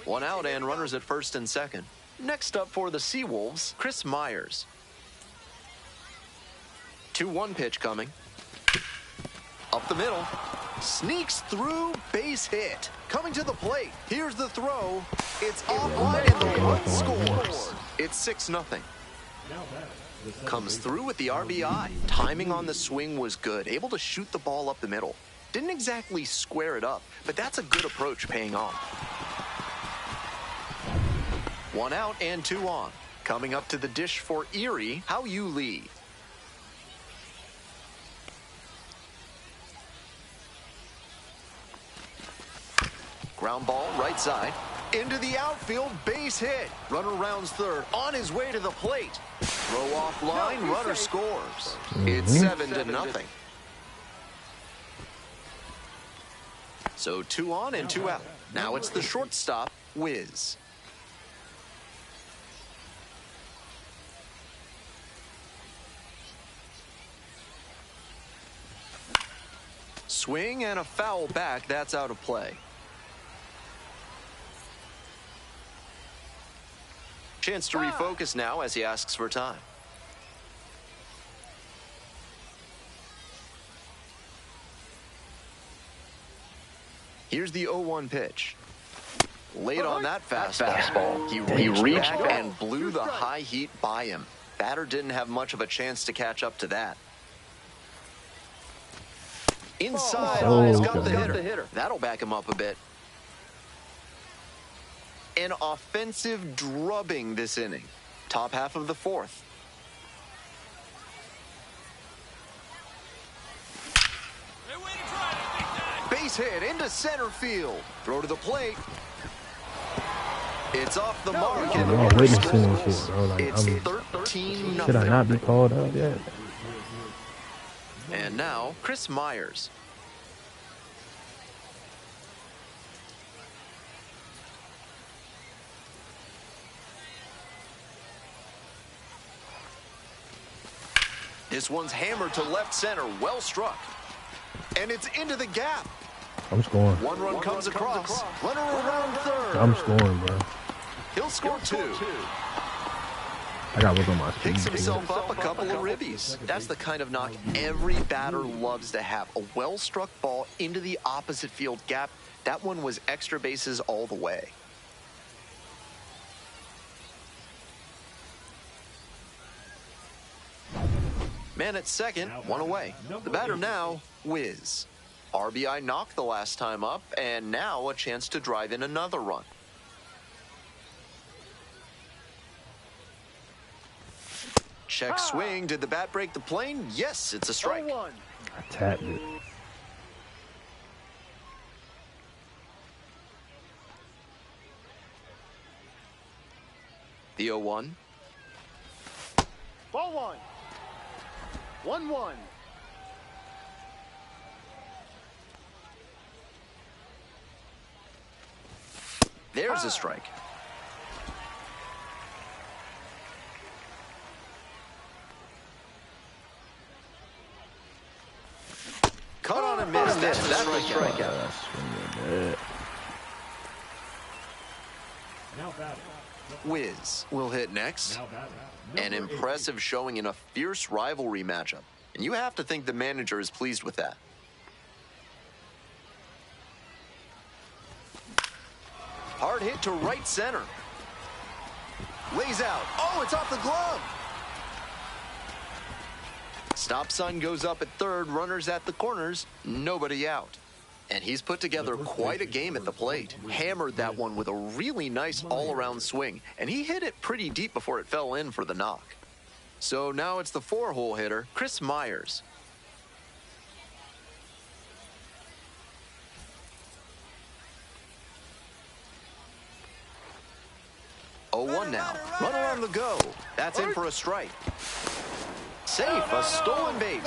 One out and runners at first and second. Next up for the Seawolves, Chris Myers. 2-1 pitch coming. Up the middle. Sneaks through, base hit. Coming to the plate. Here's the throw. It's offline and the run scores. It's 6-0. Comes through with the RBI. Timing on the swing was good. Able to shoot the ball up the middle. Didn't exactly square it up, but that's a good approach paying off. 1 out and 2 on. Coming up to the dish for Erie, How You Lee. Ground ball, right side. Into the outfield, base hit. Runner rounds third, on his way to the plate. Throw off line, runner scores. It's 7-0. So 2 on and 2 out. Now it's the shortstop, Wiz. Swing and a foul back, that's out of play. Chance to refocus now as he asks for time. Here's the 0-1 pitch. Late on that fastball. He reached and blew the high heat by him. Batter didn't have much of a chance to catch up to that. Inside on, he's got the hitter. That'll back him up a bit. An offensive drubbing this inning. Top half of the fourth. Base hit into center field. Throw to the plate. It's off the mark. I'm witnessing this shit, bro. Like, It's 13-0. should I not be called up yet? And now, Chris Myers. This one's hammered to left center, well struck. And it's into the gap. I'm scoring. One run comes across. Runner around third. I'm scoring, bro. He'll score 2. I got to work on my speed. Picks himself up a couple of ribbies. That's the kind of knock every batter loves to have. A well-struck ball into the opposite field gap. That one was extra bases all the way. Man at second, 1 away. The batter now, Wiz. RBI knocked the last time up, and now a chance to drive in another run. Check swing. Did the bat break the plane? Yes, it's a strike. I tapped it. The 0-1. Ball 1. 1-1. There's a strike. Caught on and missed. That's a strikeout. Wiz will hit next. An impressive showing in a fierce rivalry matchup. And you have to think the manager is pleased with that. Hard hit to right center. Lays out. Oh, it's off the glove. Stop sign goes up at third. Runners at the corners. Nobody out. And he's put together quite a game at the plate. Hammered that one with a really nice all-around swing. And he hit it pretty deep before it fell in for the knock. So now it's the 4-hole hitter, Chris Myers. Oh, 1 now. Runner on the go. That's in for a strike. safe, a stolen base.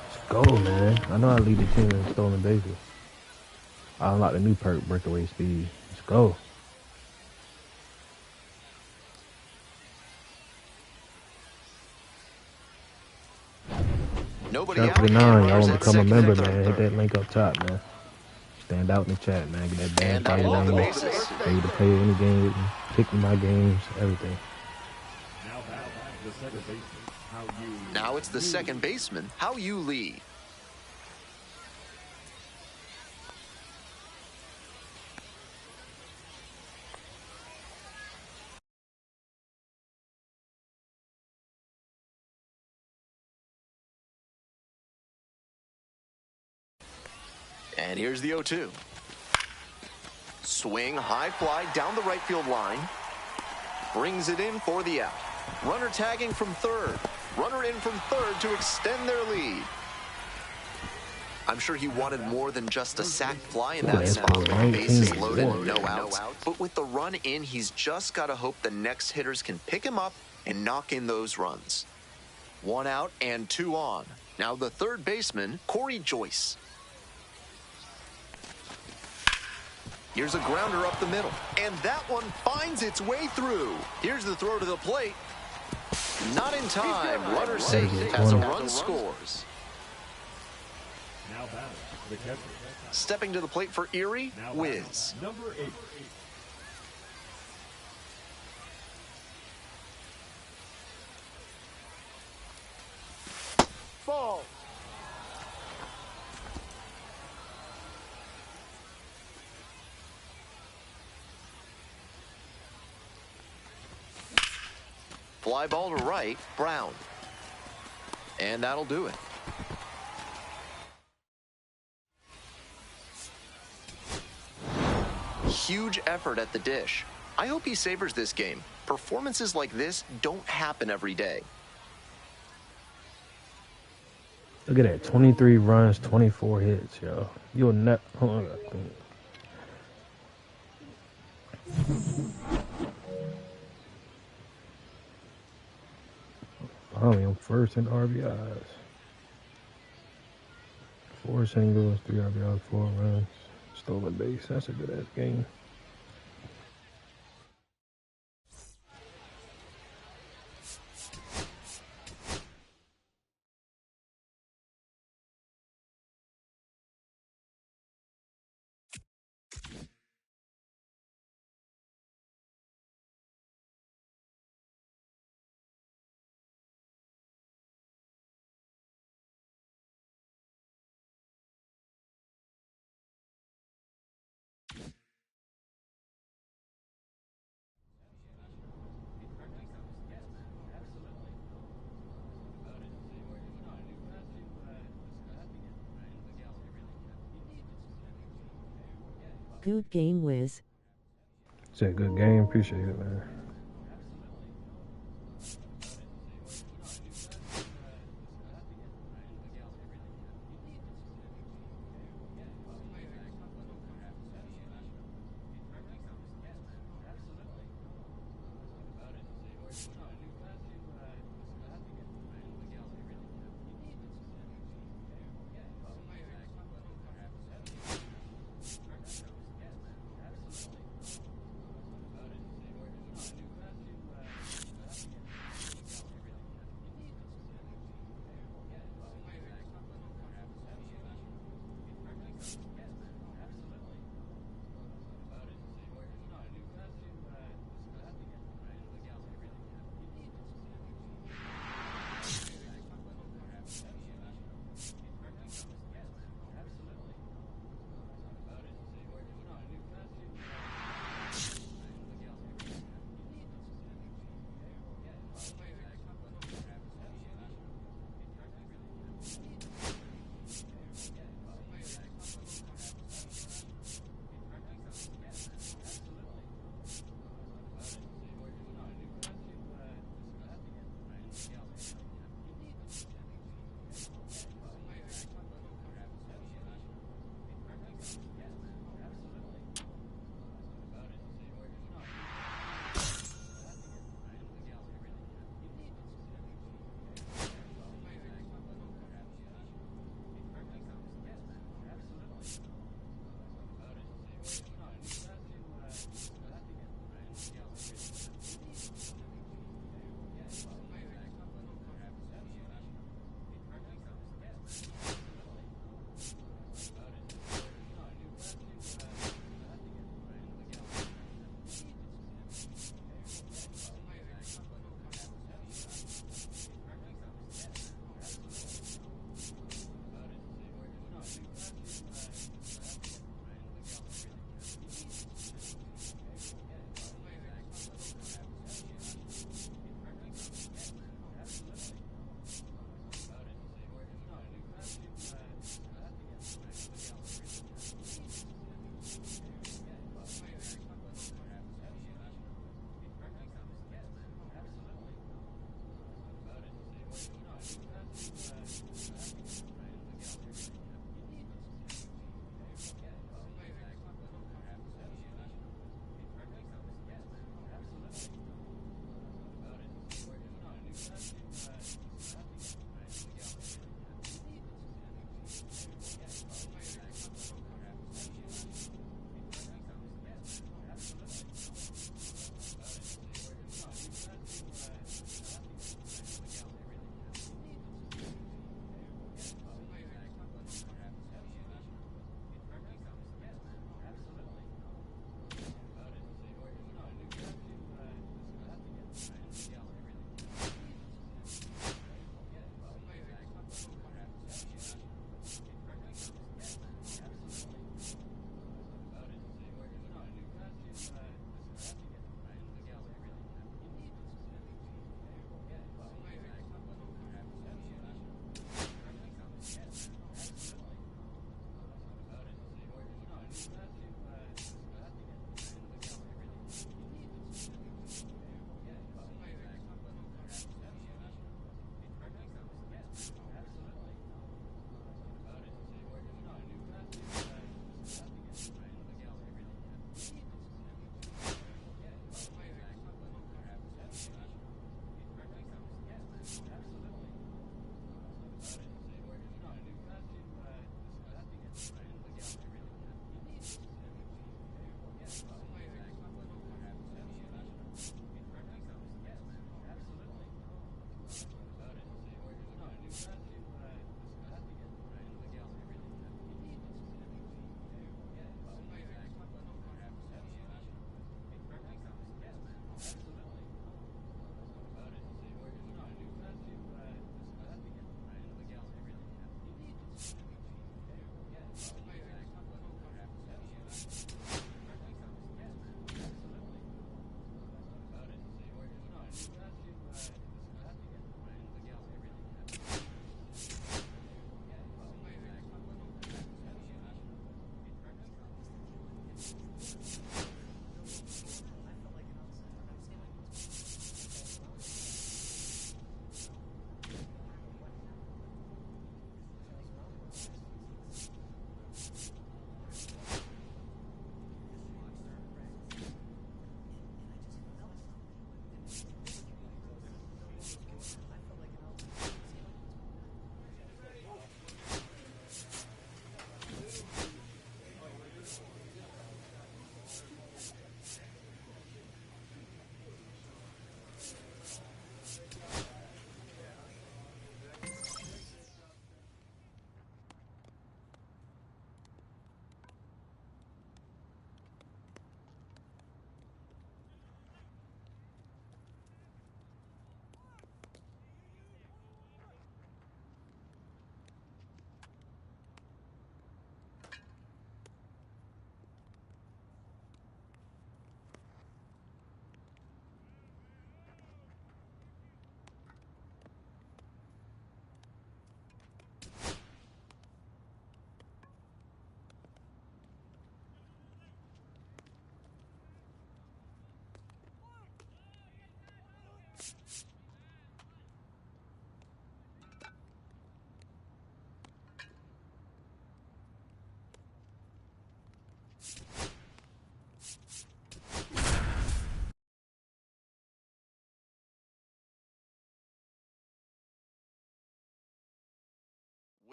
Let's go, man. I know I lead the team in stolen bases. I unlocked a new perk, breakaway speed. Let's go. Nobody Shout out out. to the and 9. Y'all runners want to at become a second member, and man. Hit third. that link up top, man. Stand out in the chat, man. Get that band And fire that'll load the name. bases. Pay to play any game with me. Pick my games, everything. Now back the second baseman. How you Now it's the second baseman. How you lead. And here's the 0-2. Swing, high fly down the right field line. Brings it in for the out. Runner tagging from third. Runner in from third to extend their lead. I'm sure he wanted more than just a sac fly in that spot. Bases loaded, no outs. But with the run in, he's just got to hope the next hitters can pick him up and knock in those runs. 1 out and 2 on. Now the third baseman, Corey Joyce. Here's a grounder up the middle. And that one finds its way through. Here's the throw to the plate. Not in time. Runner safe as a run scores. now batting the catcher. Stepping to the plate for Erie, Now Wiz. batting number 8. Ball. Fly ball to right, Brown. And that'll do it. Huge effort at the dish. I hope he savors this game. Performances like this don't happen every day. Look at that. 23 runs, 24 hits, yo. You'll never. Hold on. I'm first in RBIs. 4 singles, 3 RBIs, 4 runs, stolen base. That's a good ass game. Good game, Wiz. It's a good game. Appreciate it, man.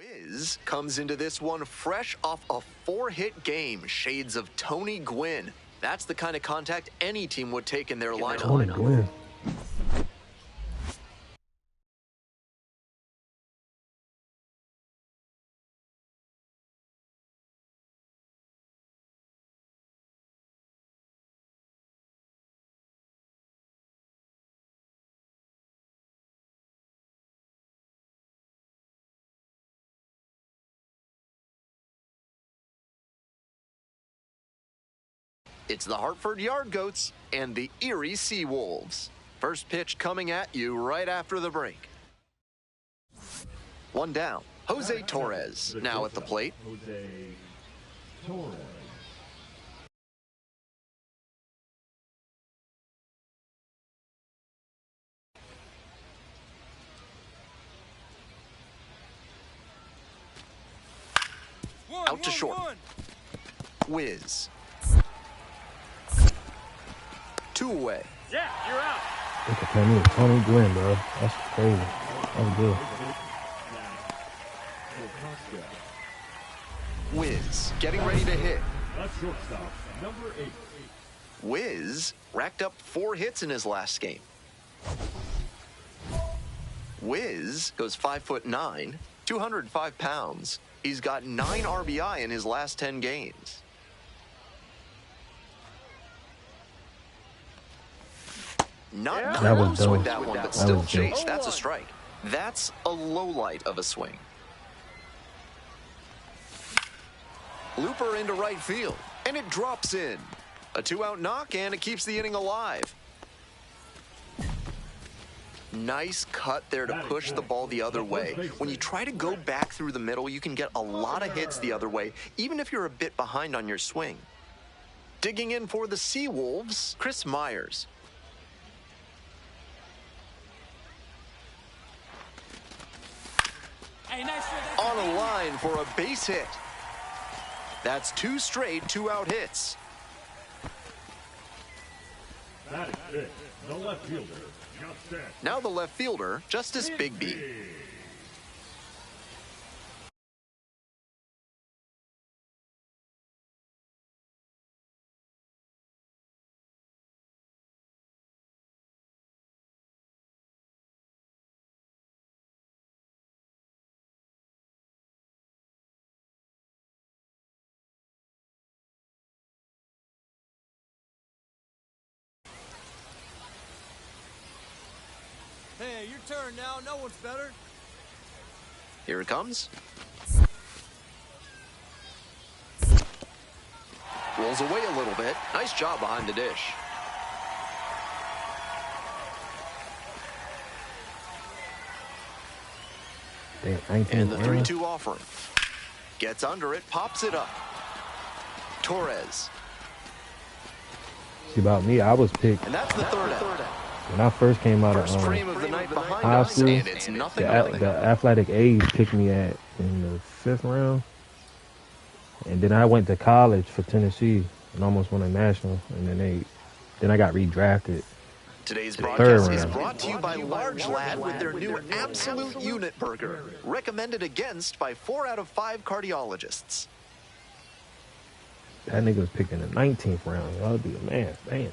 Wiz comes into this one fresh off a 4-hit game, shades of Tony Gwynn. That's the kind of contact any team would take in their lineup. Tony Gwynn. It's the Hartford Yard Goats and the Erie Seawolves. First pitch coming at you right after the break. One down. Jose Torres now at the plate. Jose Torres. Out to short. Wiz. 2 away. Yeah, you're out. Look at me, Tony Gwynn, bro. That's crazy. That's good. Wiz getting ready to hit. That's shortstop, number 8. Wiz racked up 4 hits in his last game. Wiz goes 5'9", 205 pounds. He's got 9 RBI in his last 10 games. Not close with that one, but still chase. That's a strike. That's a low light of a swing. Looper into right field, and it drops in. A 2-out knock, and it keeps the inning alive. Nice cut there to push the ball the other way. When you try to go back through the middle, you can get a lot of hits the other way, even if you're a bit behind on your swing. Digging in for the Seawolves, Chris Myers. Hey, nice On a line for a base hit. That's 2 straight 2-out hits. That is it. The left fielder, Justice. Now the left fielder, Justice Bigby. Hey, your turn now. No one's better. Here it comes. Rolls away a little bit. Nice job behind the dish. And the 3-2 offering. Gets under it, pops it up. Torres. See, about me, I was picked. And that's the third out. When I first came out First of frame of the night behind high us, school, and it's nothing. the Athletic A's picked me in the 5th round. And then I went to college for Tennessee and almost won a national. And then I got redrafted. Today's broadcast is brought to you by Large Lad with their new Absolute Unit Burger, recommended against by 4 out of 5 cardiologists. That nigga was picked in the 19th round. That would be a man. Damn.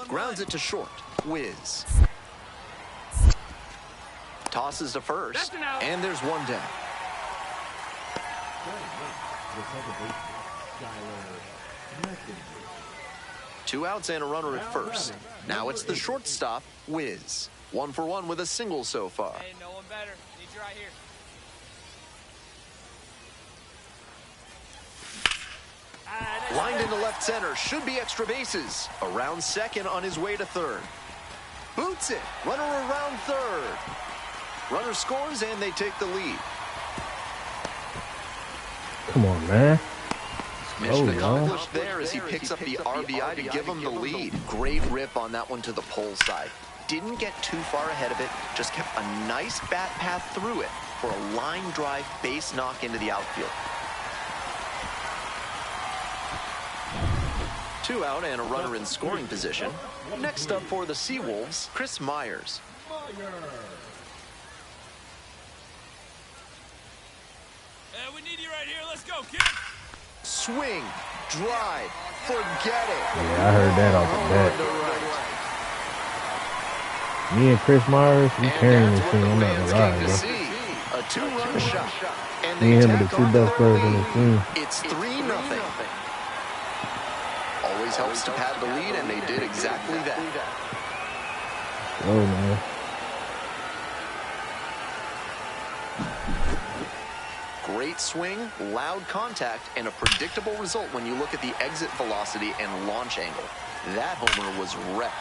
Grounds it to short. Wiz. Tosses to first, and there's one down. 2 outs and a runner at first. Now it's the shortstop, Wiz. 1 for 1 with a single so far. Hey, no one better. Need you right here. Lined into left center, should be extra bases. Around second on his way to third. Boots it, runner around third. Runner scores and they take the lead. Come on, man. Mission accomplished there as he picks up the RBI to give him the lead. Great rip on that one to the pole side. Didn't get too far ahead of it, just kept a nice bat path through it for a line drive base knock into the outfield. 2 out and a runner in scoring position. Next up for the Seawolves, Chris Myers. We need you right here. Let's go, kid. Swing, drive, forget it. Yeah, I heard that off the bat. Me and Chris Myers, we carrying this team. I'm not gonna lie, bro. A 2-run shot. And Me and him are the two best players on the team. It's 3-0. Always helps to pad the lead, and they did exactly that. Oh, man. Great swing, loud contact, and a predictable result when you look at the exit velocity and launch angle. That homer was wrecked.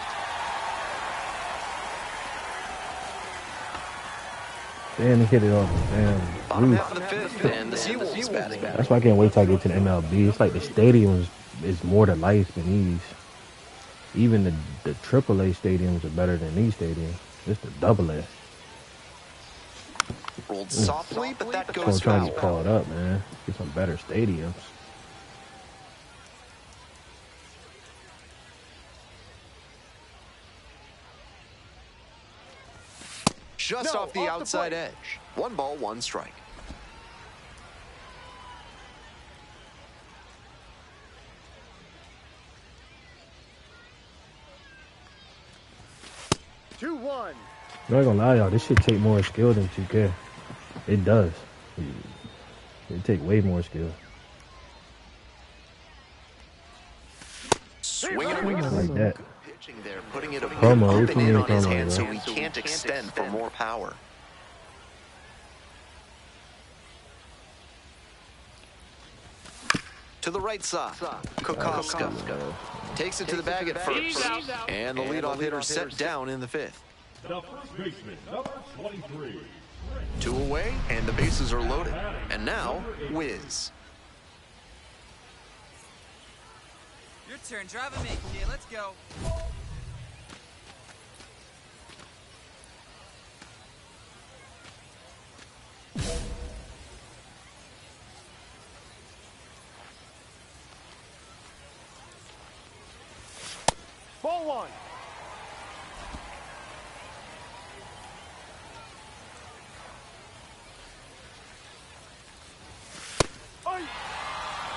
Damn, he hit it off the damn Bottom roof. half of the fifth, and the Seawolves batting. That's why I can't wait till I get to the MLB. It's like the stadiums is more to life than these. Even the AAA stadiums are better than these stadiums. It's the AA. Rolled softly, but that I'm goes trying to foul. get called up, man. Get some better stadiums. Just off the outside edge. 1 ball, 1 strike. Two, one. I'm not gonna lie, y'all. This shit take more skill than 2K. It does. It take way more skill. Swinging Like that. pitching there, putting it a bit Promo, up which and one in you on his promo, hand so bro? he can't extend for more power. To the right side, Kokoska takes it to the bag at first, and the leadoff hitter set down in the 5th. The first baseman, number 23. 2 away, and the bases are loaded. And now, Wiz. Your turn. Drive him in, kid. Let's go. Ball one.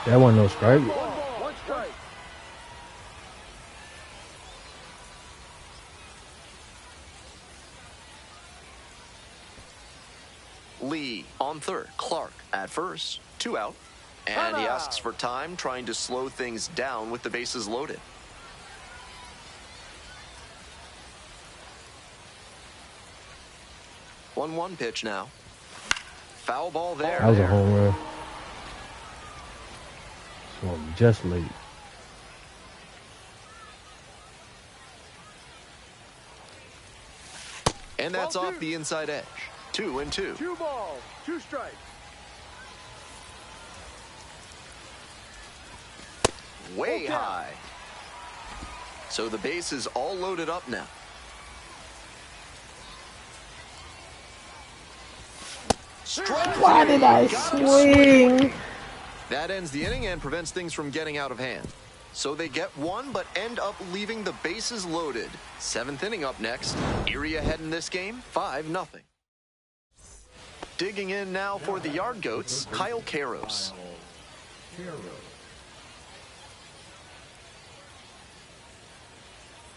That wasn't no strike. 1 ball, 1 strike. Lee on third, Clark at first, 2 out. And he asks for time, trying to slow things down with the bases loaded. One pitch now. Foul ball there. That was a home run. So I'm just late. And that's off the inside edge. 2-2. 2 balls, 2 strikes. Way high. So the base is all loaded up now. Strike. Why did I swing? That ends the inning and prevents things from getting out of hand. So they get 1, but end up leaving the bases loaded. 7th inning up next. Erie ahead in this game, 5-0. Digging in now for the Yard Goats, Kyle Caros.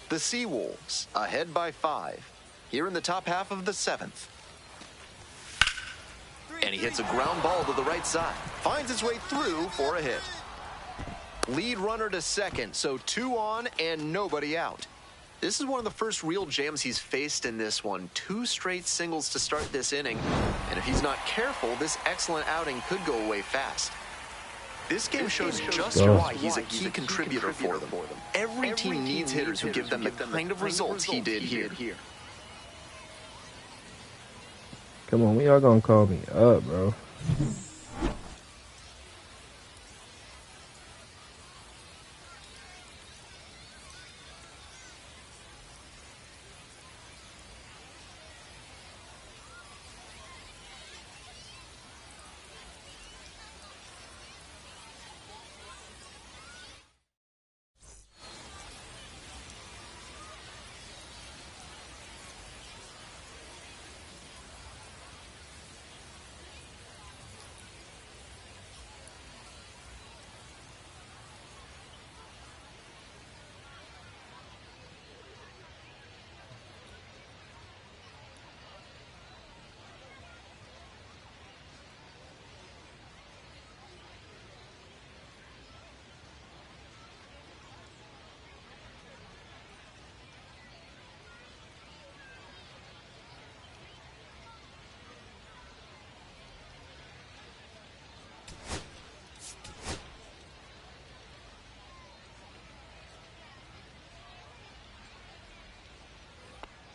The Seawolves ahead by 5. Here in the top half of the 7th. And he hits a ground ball to the right side. Finds his way through for a hit. Lead runner to second, so 2 on and nobody out. This is one of the first real jams he's faced in this one. 2 straight singles to start this inning. And if he's not careful, this excellent outing could go away fast. This game shows just why he's a key contributor for them. Every team needs hitters who give them the kind of results he did here. Come on, when y'all gonna call me up, bro?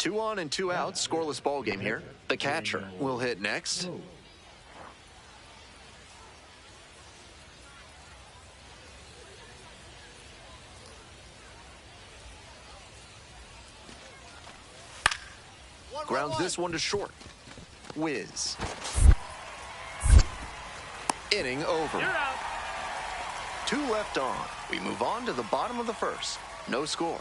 2 on and 2 out, scoreless ball game here. The catcher will hit next. Grounds this one to short. Whiz. Inning over. You're out. 2 left on. We move on to the bottom of the first. No score.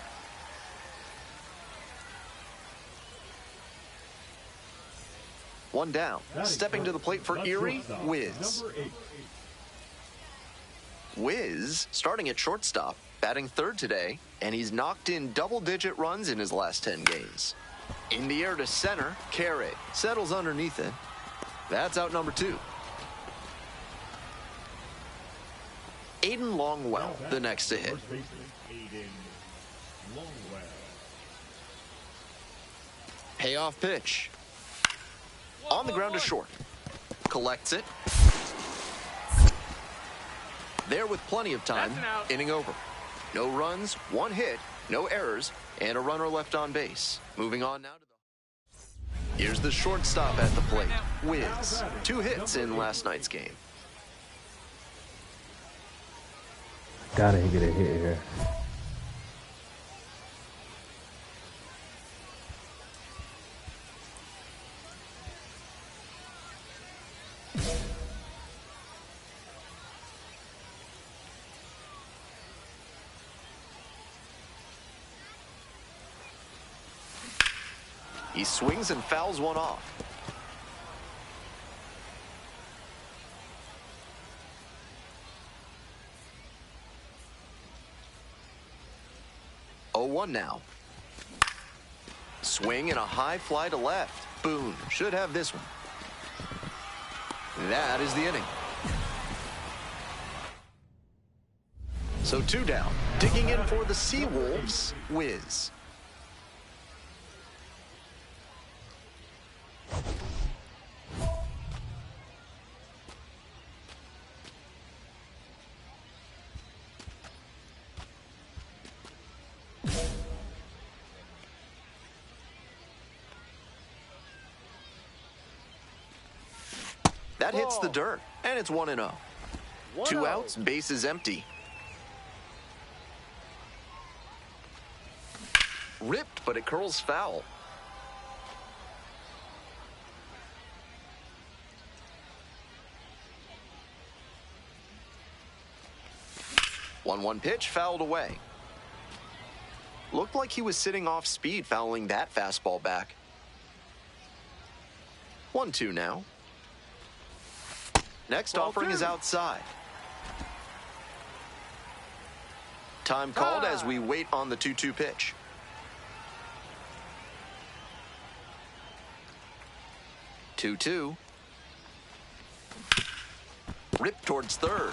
One down. Stepping to the plate for Erie, Whiz. Whiz, starting at shortstop, batting third today, and he's knocked in double-digit runs in his last 10 games. In the air to center, Carey settles underneath it. That's out number 2. Aiden Longwell, the next to hit. Payoff pitch. On the ground to short. Collects it. There with plenty of time. Inning over. No runs, 1 hit, no errors, and a runner left on base. Moving on now to the... Here's the shortstop at the plate. Whiz. 2 hits in last night's game. Gotta get a hit here. He swings and fouls one off. Oh, 1 now. Swing and a high fly to left. Boone should have this one. That is the inning. So 2 down. Digging in for the Seawolves, Whiz. That hits the dirt, and it's 1-0. 2 outs, base is empty. Ripped, but it curls foul. One pitch fouled away. Looked like he was sitting off speed, fouling that fastball back. 1-2 now. Next offering is outside. Time called as we wait on the 2-2 pitch. Two. Ripped towards third.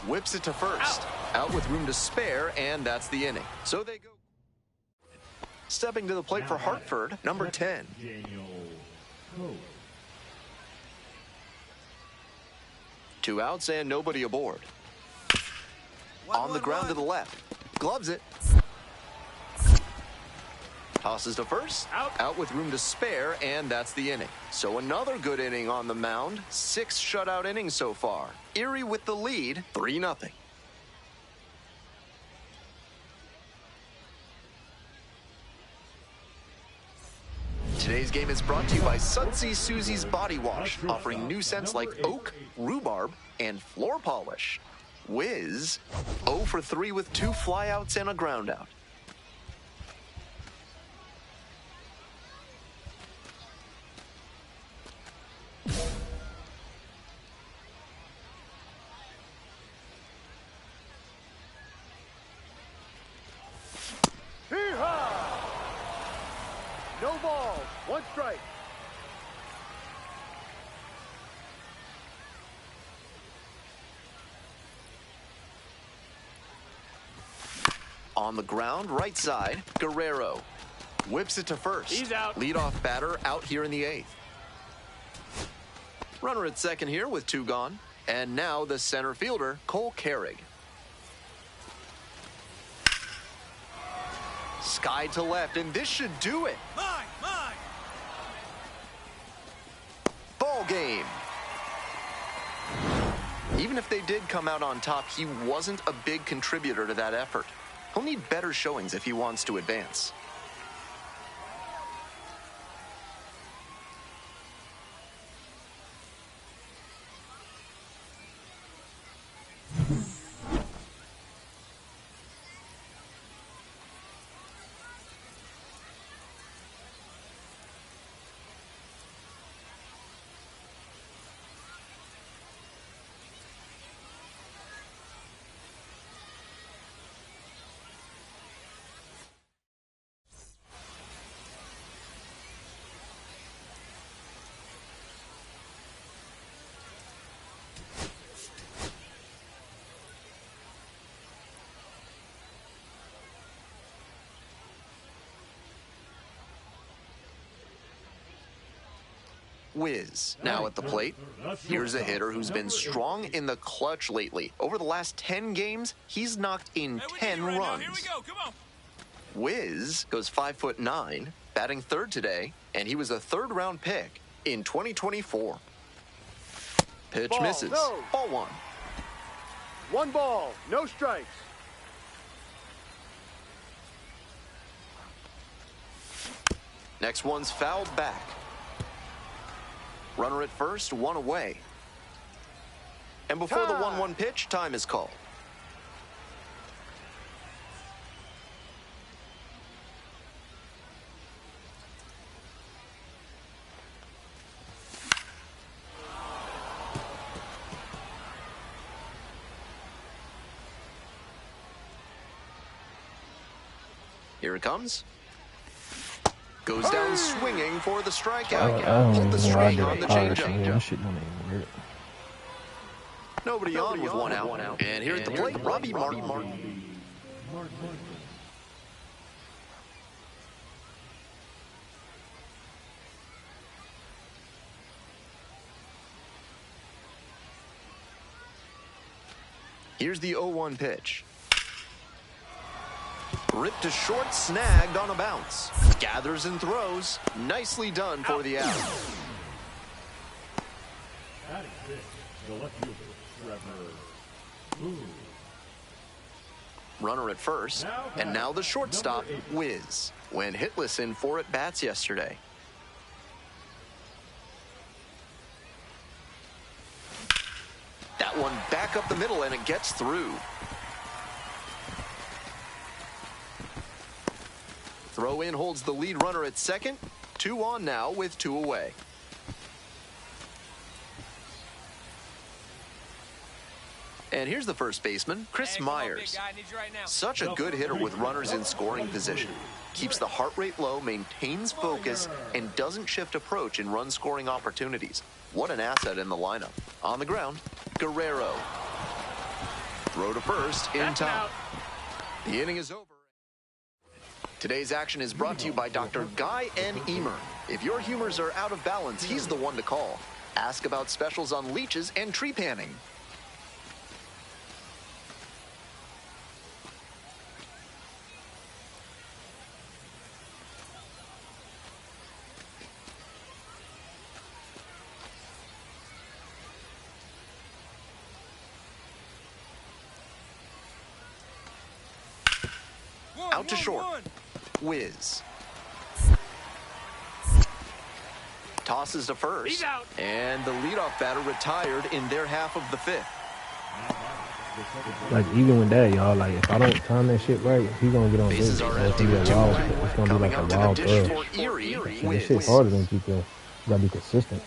Whips it to first. Out with room to spare, and that's the inning. So they go. Stepping to the plate for Hartford, number 10. 2 outs and nobody aboard. On the ground to the left. Gloves it. Tosses to first. Out with room to spare, and that's the inning. So another good inning on the mound. 6 shutout innings so far. Erie with the lead, 3-0. Today's game is brought to you by Sudsy Susie's Body Wash, offering new scents like oak, rhubarb, and floor polish. Whiz, 0 for 3 with 2 flyouts and a groundout. Hee-haw! No balls, 1 strike. On the ground, right side, Guerrero. Whips it to first. He's out. Leadoff batter out here in the 8th. Runner at second here with 2 gone. And now the center fielder, Cole Carrig. Sky to left, and this should do it. Mine, mine. Ball game. Even if they did come out on top, he wasn't a big contributor to that effort. He'll need better showings if he wants to advance. Wiz now at the plate. Here's a hitter who's been strong in the clutch lately. Over the last 10 games, he's knocked in 10 runs. Here we go. Come on. Wiz goes 5'9", batting third today, and he was a third-round pick in 2024. Pitch Ball, misses. no. Ball one. 1 ball, no strikes. Next one's fouled back. Runner at first, 1 away. And before the 1-1 pitch, time is called. Here it comes. Goes down swinging for the strikeout. Pulled the string on the changeup. Shit don't even work. Nobody on with 1 out. And here at the plate, Robbie Martin. Here's the 0-1 pitch. Ripped to short, snagged on a bounce. Gathers and throws. Nicely done for the out. Batting six, the left fielder, Trevor Boone. Runner at first, and now the shortstop, Wiz. Went hitless in 4 at-bats yesterday. That one back up the middle, and it gets through. Throw in holds the lead runner at second. 2 on now with 2 away. And here's the first baseman, Chris Myers. Such a good hitter with runners in scoring position. Keeps the heart rate low, maintains focus, and doesn't shift approach in run-scoring opportunities. What an asset in the lineup. On the ground, Guerrero. Throw to first in time. The inning is over. Today's action is brought to you by Dr. Guy N. Emer. If your humors are out of balance, he's the one to call. Ask about specials on leeches and tree panning. Out to short. Wiz. Tosses to first. He's out. And the leadoff batter retired in their half of the 5th. Like, even with that, y'all, like, if I don't time that shit right, he's gonna get on Bases base. are It's empty gonna with be 2 a wild. away. It's gonna be Coming like a up to the wild dish throw. for Erie. And this shit's harder than you think. You gotta be consistent.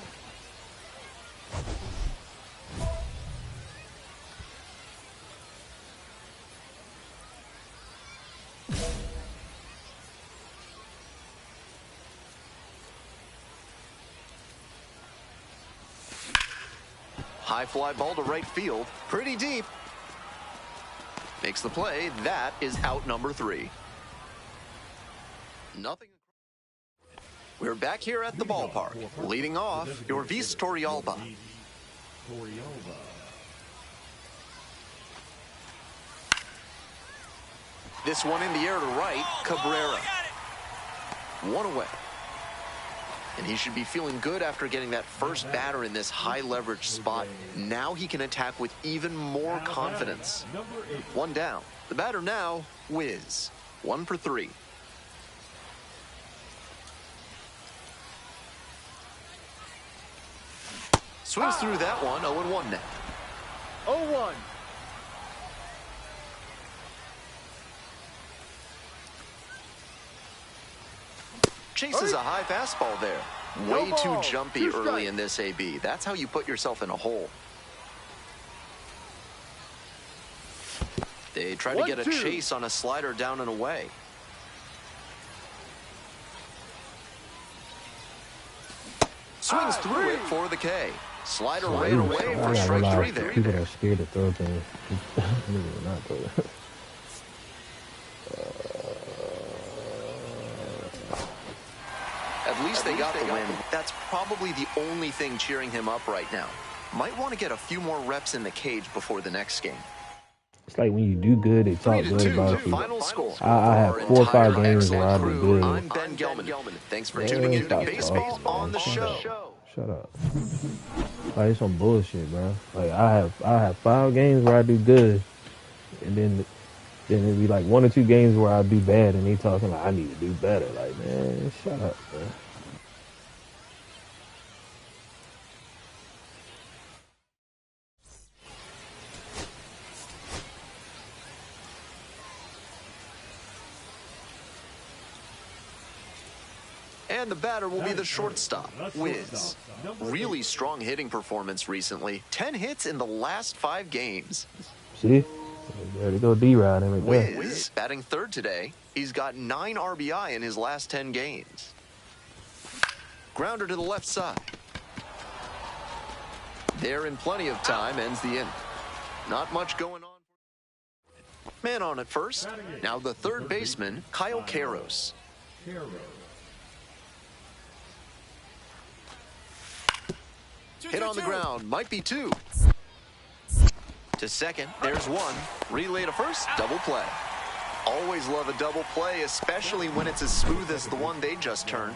High fly ball to right field. Pretty deep. Makes the play. That is out number 3. Nothing. We're back here at the ballpark. Leading off, your Vis Torrealba. This one in the air to right, Cabrera. One away. And he should be feeling good after getting that first batter in this high leverage spot. Now he can attack with even more confidence. One down. The batter now, Wiz. 1 for 3. Swings through that one, 0-1 now. 0-1. Chases a high fastball there. Way too jumpy early in this AB. That's how you put yourself in a hole. They try to get a chase on a slider down and away. Swings through it for the K. Slider right away for strike 3 there. People are scared to throw things. Not throw it. At least they got the win. That's probably the only thing cheering him up right now. Might want to get a few more reps in the cage before the next game. It's like when you do good, they talk good about you. Final score. I have 4 or 5 games where I do good. I'm Ben Gelman. Thanks for tuning in to Baseball on the Show. Shut up. Like, it's some bullshit, bro. Like, I have 5 games where I do good, and then it'd be like 1 or 2 games where I do bad, and they talking like I need to do better. Like, man, shut up, bro. And the batter will be the shortstop, Wiz. Really strong hitting performance recently. 10 hits in the last 5 games. See? There they go, D-Rod. Wiz batting third today. He's got 9 RBI in his last 10 games. Grounder to the left side. There in plenty of time, ends the inning. Not much going on. Man on at first. Now the third baseman, Kyle Karros. Hit on the ground, might be 2. To second, there's 1. Relay to first, double play. Always love a double play, especially when it's as smooth as the one they just turned.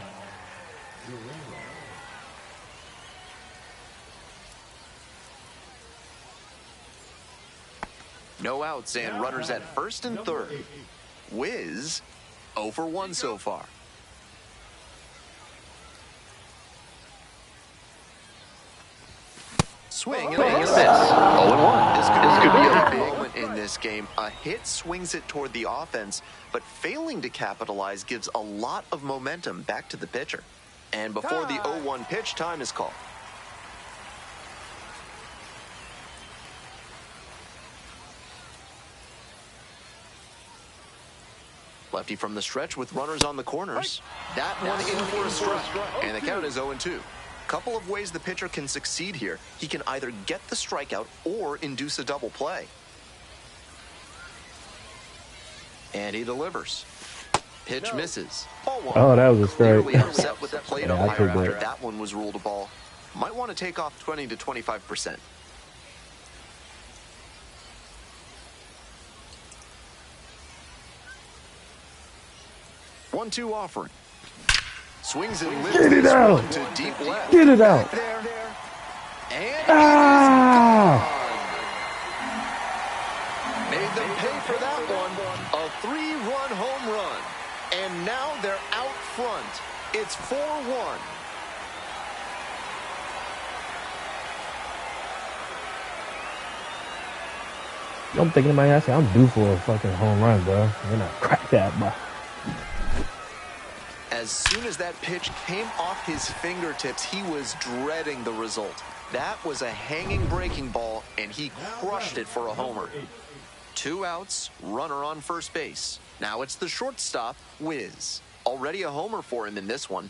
No outs and runners at first and third. Wiz, 0 for 1 so far. Swing and a miss. 0-1. This could be a big moment in this game. A hit swings it toward the offense, but failing to capitalize gives a lot of momentum back to the pitcher. And before the 0-1 pitch, time is called. Lefty from the stretch with runners on the corners. That one in for a strike. And the count is 0-2. Couple of ways the pitcher can succeed here. He can either get the strikeout or induce a double play. And he delivers. Pitch misses. Ball 1. Oh, that was a strike. Clearly upset with the plate Yeah, umpire after that one was ruled a ball. Might want to take off 20 to 25%. One-two offering. Swings and lifts this one to deep left. Get it out. There. And made them pay for that one. A 3-run home run. And now they're out front. It's 4-1. I'm thinking in my head, I'm due for a fucking home run, bro. You're not crack that, bro. As soon as that pitch came off his fingertips, he was dreading the result. That was a hanging breaking ball, and he crushed it for a homer. 2 outs, runner on first base. Now it's the shortstop, Wiz. Already a homer for him in this one.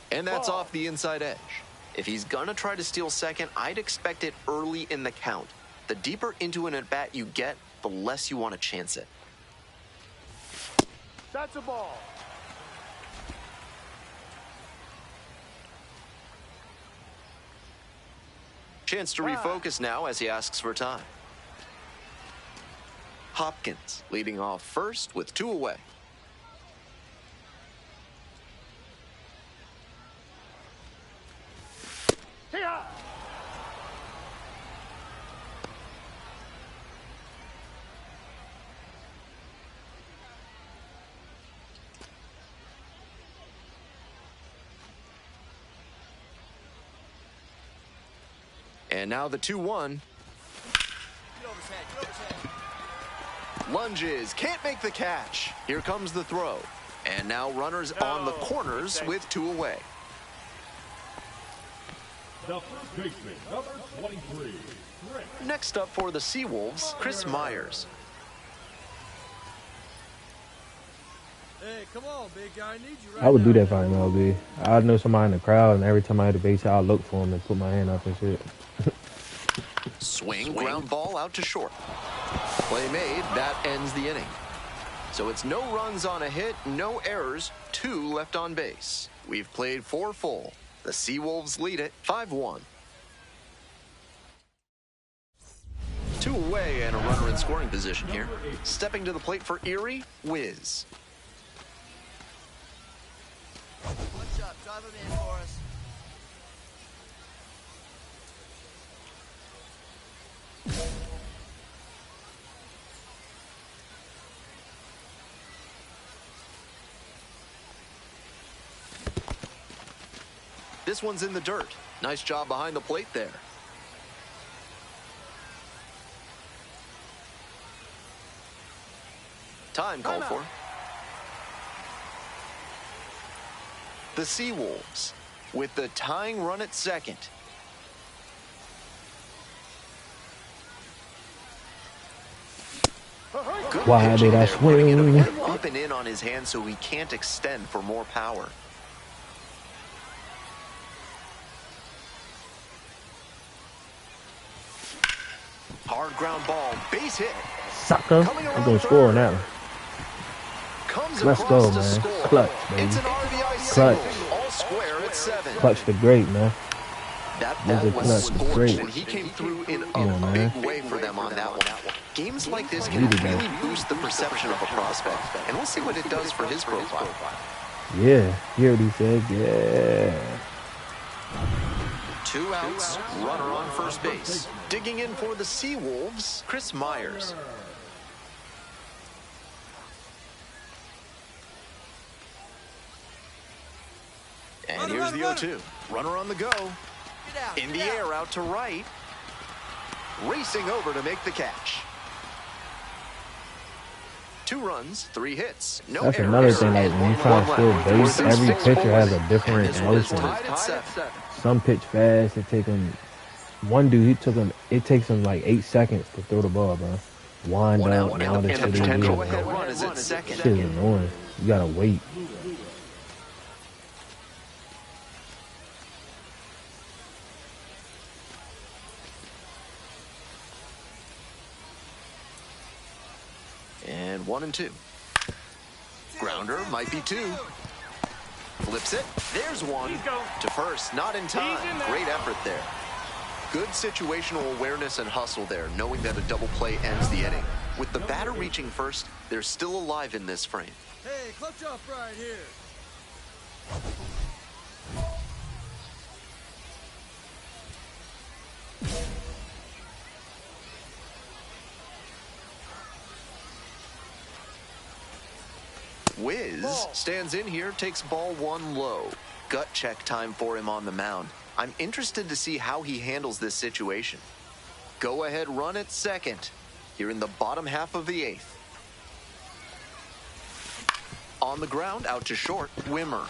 And that's off the inside edge. If he's gonna try to steal second, I'd expect it early in the count. The deeper into an at-bat you get, the less you want to chance it. That's a ball. Chance to refocus now as he asks for time. Hopkins leading off first with 2 away. And now the 2-1. Lunges, can't make the catch. Here comes the throw. And now runners on the corners with 2 away. The first baseman, number 23. Next up for the Seawolves, Chris Myers. Hey, come on, big guy. I need you right I would do now. that for MLB. I'd know somebody in the crowd, and every time I had a base hit, I'd look for him and put my hand up and shit. Swing, ground ball out to short. Play made, that ends the inning. So it's no runs on a hit, no errors, 2 left on base. We've played 4 full. The Seawolves lead it 5-1. 2 away and a runner in scoring position here. Stepping to the plate for Erie, Wiz. What's up? Drive him in for us. This one's in the dirt. Nice job behind the plate there. Time called for. The Seawolves with the tying run at second. Good Why pitching did I there, putting it a swing? bit up and in on his hand so he can't extend for more power. Hard ground ball, base hit. Sucker. I'm going to score on that one. Comes Let's across go, to man. score. Clutch, baby. It's an RBI Clutch. single, all square at 7. Clutch the great, man. That Was ball it was clutch? scorched, Great. and he came through in Come a on, big man. way for them on that one. Games like this can Needed that. really boost the perception of a prospect, and we'll see what it does for his profile. Yeah. You heard what he said? Yeah. 2 outs, runner on first base. Digging in for the Seawolves, Chris Myers. And here's the 0-2. Runner on the go. In the air out to right. Racing over to make the catch. 2 runs, 3 hits. No That's errors. another thing, like, when you try to steal base, every pitcher has a And different this one is motion. tied at 7. Some pitch fast. It take him. One dude, it takes him like 8 seconds to throw the ball, bro. Wind One up out, and all and this the shit. potential Bro. ahead run is at second. Shit is annoying. You gotta wait. And 1-2. Grounder might be 2. Flips it. There's 1. To first. Not in time. Great effort there. Good situational awareness and hustle there, knowing that a double play ends the inning. With the batter reaching first, they're still alive in this frame. Hey, clutch up right here. Wiz stands in here, takes ball 1 low. Gut check time for him on the mound. I'm interested to see how he handles this situation. Go ahead run at second. Here in the bottom half of the 8th. On the ground, out to short, Wimmer.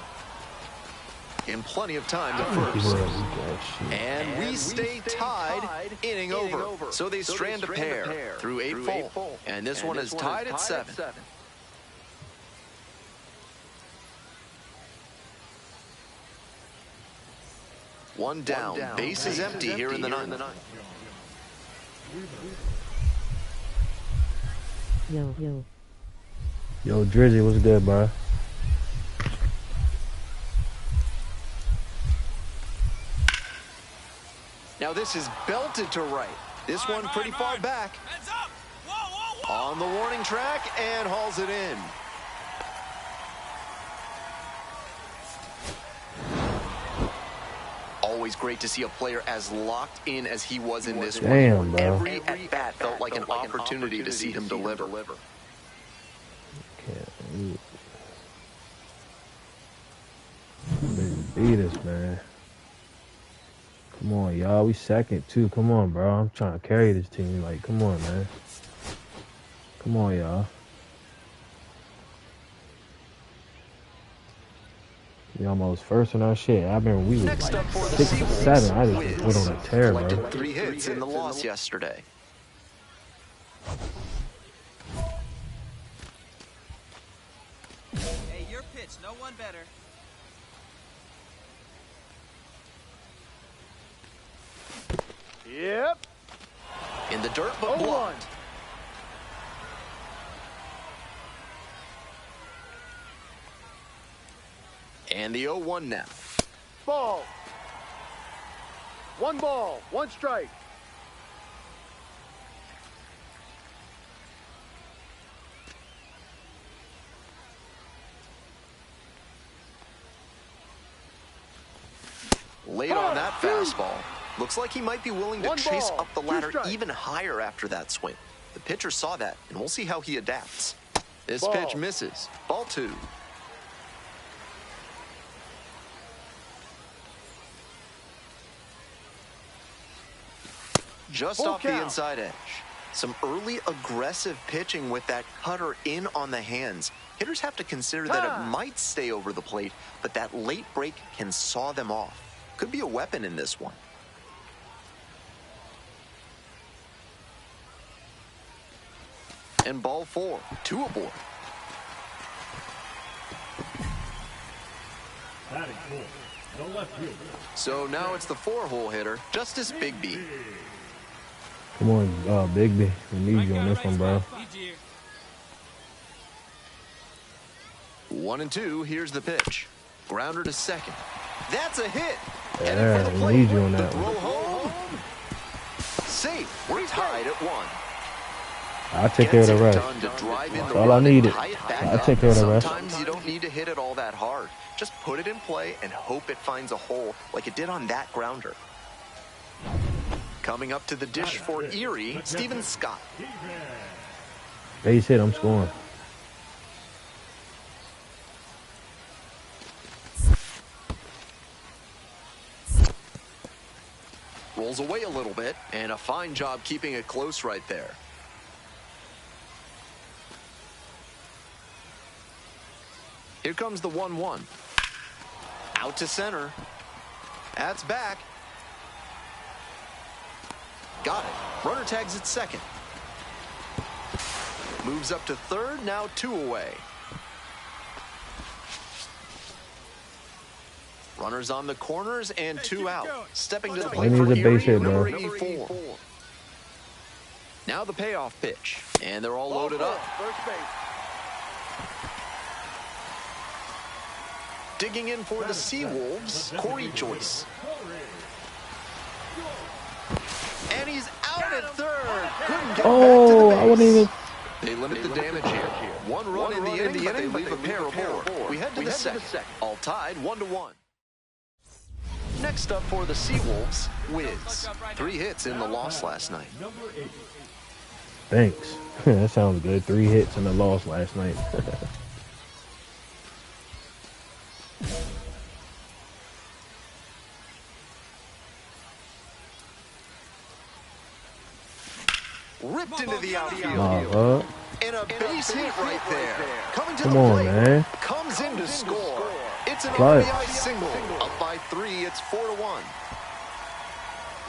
In plenty of time to first. And we stay tied, inning over. So they strand a pair through 8 full. And this one is tied at 7. One down. Base is empty here in the 9th. Yo. Yo, Drizzy, what's good, bro? Now this is belted to right. This one pretty far back. Heads up! Whoa, whoa, On the warning track and hauls it in. Always great to see a player as locked in as he was in this one. Damn, bro. Every at-bat felt like an opportunity to see him deliver. Can't beat us, man. Come on, y'all. We second, too. Come on, bro. I'm trying to carry this team. Like, come on, man. Come on, y'all. We almost first in our shit. I remember we was Next like up for the 6 or 7. I just went on a tear, bro. Collected 3 hits in the loss yesterday. Hey, your pitch. No one better. Yep. In the dirt, but 0-1. blocked. And the 0-1 now. Ball. 1 ball, 1 strike. Late on that fastball. Looks like he might be willing to 1 chase ball, up the 2 ladder strikes. even higher after that swing. The pitcher saw that, and we'll see how he adapts. This Ball. pitch misses. Ball 2. Just Full off the count. inside edge. Some early aggressive pitching with that cutter in on the hands. Hitters have to consider that it might stay over the plate, but that late break can saw them off. Could be a weapon in this one. And ball 4. 2 aboard. Batting full. The left fielder. So now it's the 4-hole hitter, Justice Bigby. Come on, Bigby. We need you on this one, bro. 1-2, here's the pitch. Grounder to second. That's a hit. Yeah, we need you on that Throw one. home. Safe. We're tied at 1. I'll take care of the rest. Done to drive in That's the all I run and needed. tie it back I'll up. take care of the rest. Sometimes you don't need to hit it all that hard. Just put it in play and hope it finds a hole like it did on that grounder. Coming up to the dish for Erie, Steven Scott. Base hit, I'm scoring. Rolls away a little bit, and a fine job keeping it close right there. Here comes the 1-1. Out to center. That's back. Got it. Runner tags at second. Moves up to third, now 2 away. Runners on the corners and 2 out. Stepping to the plate for needs a base Erie, hit, bro. number 84. Now the payoff pitch, and they're all loaded up. First base. Digging in for the Seawolves, Corey Joyce. And he's out at third. Couldn't get back to Oh, the I wouldn't base. even. They limit the damage here. 1 run in the inning, but they leave a pair aboard. We head to the second. All tied, 1-1. Next up for the Seawolves, Wiz. 3 hits in the loss last night. Thanks. That sounds good. 3 hits and a loss last night. Ripped into the outfield. Nah, And a base hit right there. Coming to Come the on, plate. man. Comes in to score. It's an Clutch. RBI single. Up by 3, it's 4-1.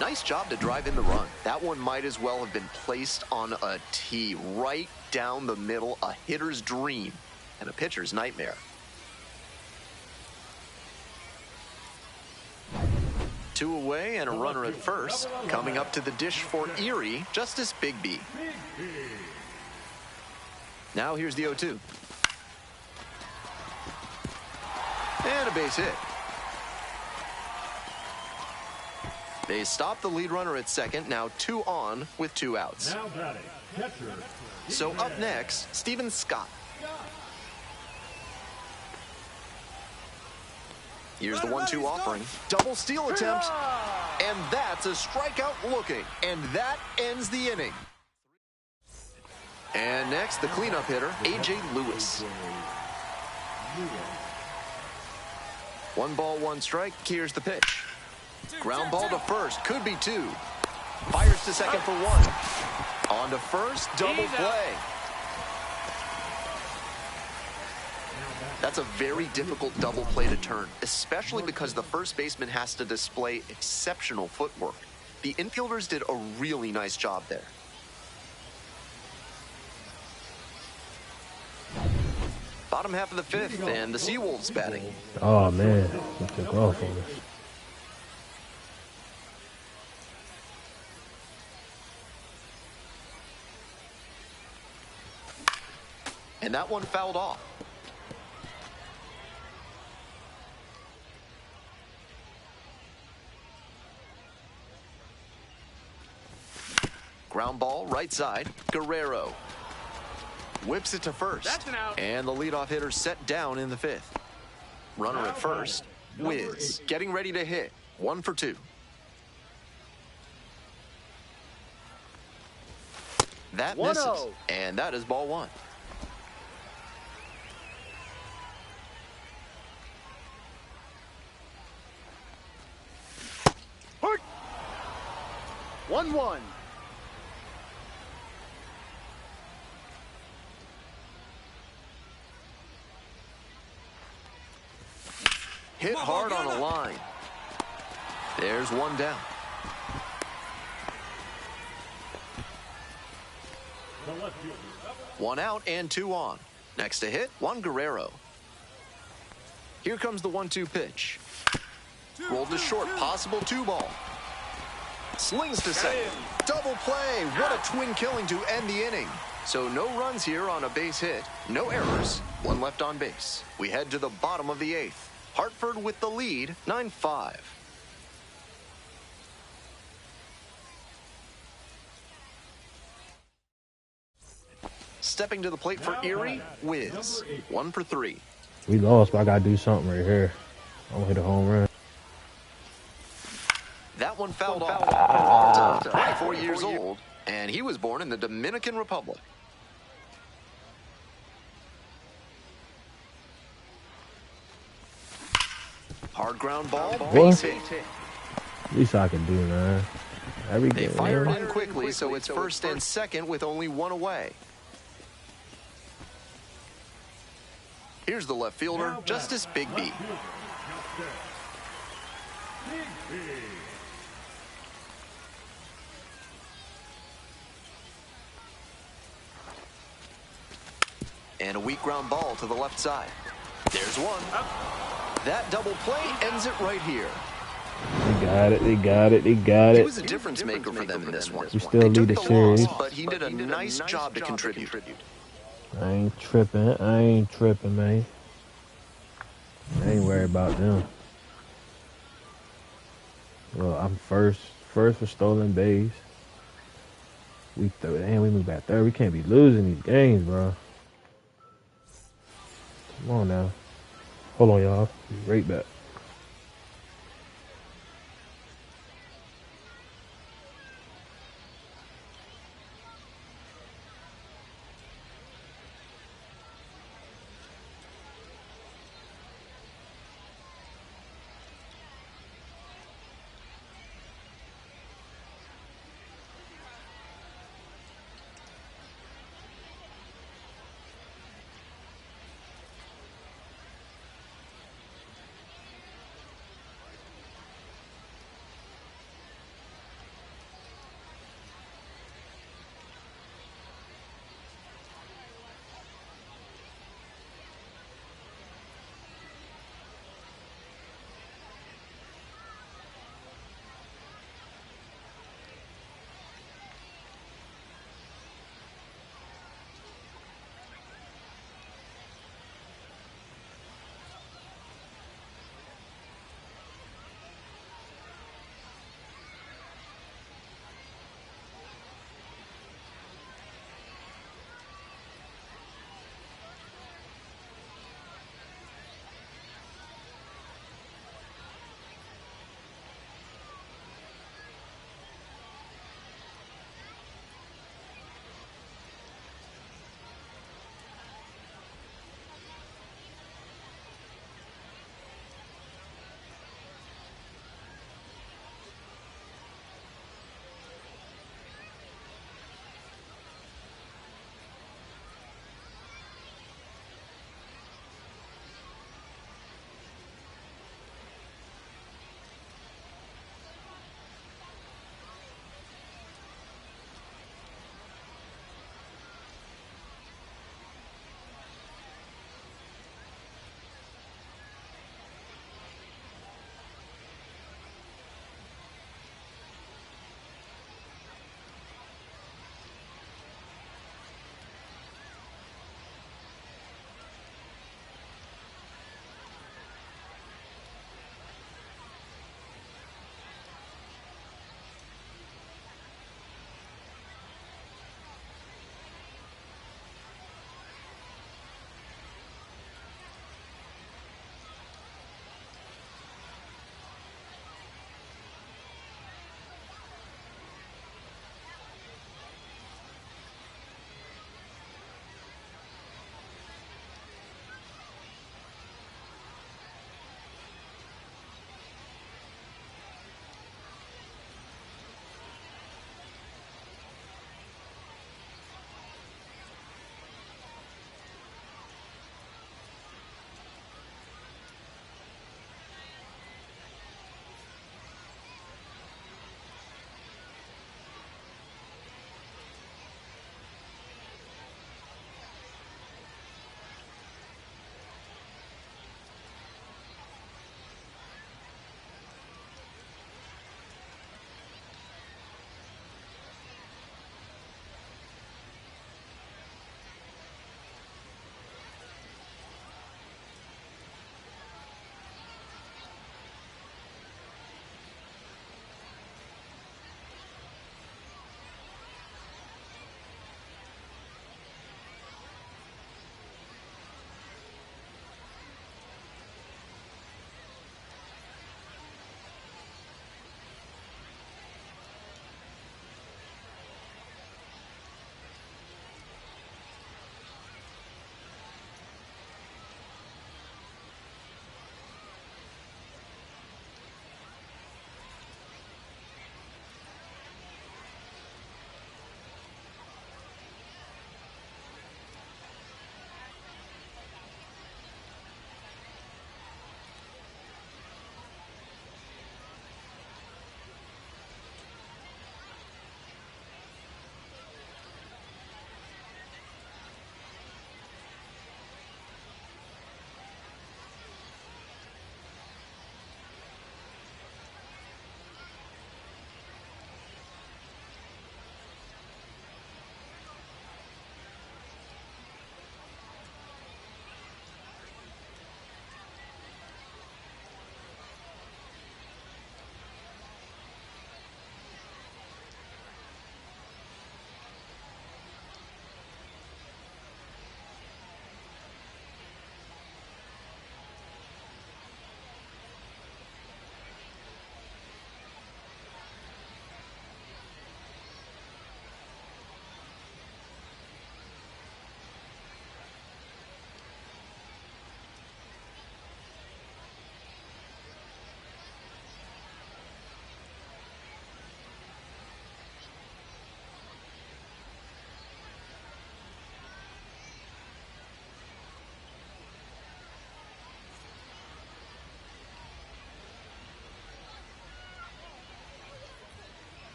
Nice job to drive in the run. That one might as well have been placed on a tee right down the middle. A hitter's dream and a pitcher's nightmare. 2 away and a runner at first. Coming up to the dish for Erie, Justice Bigby. Now here's the 0-2. And a base hit. They stop the lead runner at second, now 2 on with 2 outs. Now batting, catcher. So up next, Steven Scott. Here's the 1-2 offering. Double steal attempt. And that's a strikeout looking. And that ends the inning. And next, the cleanup hitter, A.J. Lewis. 1 ball, 1 strike. Here's the pitch. Ground ball to first. Could be 2. Fires to second for 1. On to first. Double play. That's a very difficult double play to turn, especially because the first baseman has to display exceptional footwork. The infielders did a really nice job there. Bottom half of the 5th, and the Seawolves batting. Oh, man. He took off on us. And that one fouled off. Ground ball, right side, Guerrero. Whips it to first. That's an out. And the leadoff hitter set down in the 5th. Runner at first, Wiz, getting ready to hit. 1 for 2. That misses, 1-0. and that is ball 1. Hurt. 1-1. Hit hard on a line. There's 1 down. The left fielder. 1 out and 2 on. Next to hit, Juan Guerrero. Here comes the 1-2 pitch. Rolled to short, possible 2 ball. Slings to second. Double play. What a twin killing to end the inning. So no runs here on a base hit. No errors. 1 left on base. We head to the bottom of the 8th. Hartford with the lead, 9-5. Stepping to the plate for Erie, Wiz. 1 for 3. We lost, but I got to do something right here. I'm going to hit a home run. That one fouled off. 24 years old, and he was born in the Dominican Republic. Hard ground ball, base hit. Least I can do, man. They fired in quickly, so it's first and second with only 1 away. Here's the left fielder, Justice Bigby. And a weak ground ball to the left side. There's 1. That double play ends it right here. They got it. They got it. They got it. He was a difference maker for them in this one. We still They lead took the the series. loss, but he did a nice job to contribute. I ain't tripping. I ain't tripping, man. I ain't worried about them. Well, I'm first for stolen base. We moved back third. We can't be losing these games, bro. Come on now. Hold on, y'all. Be right back.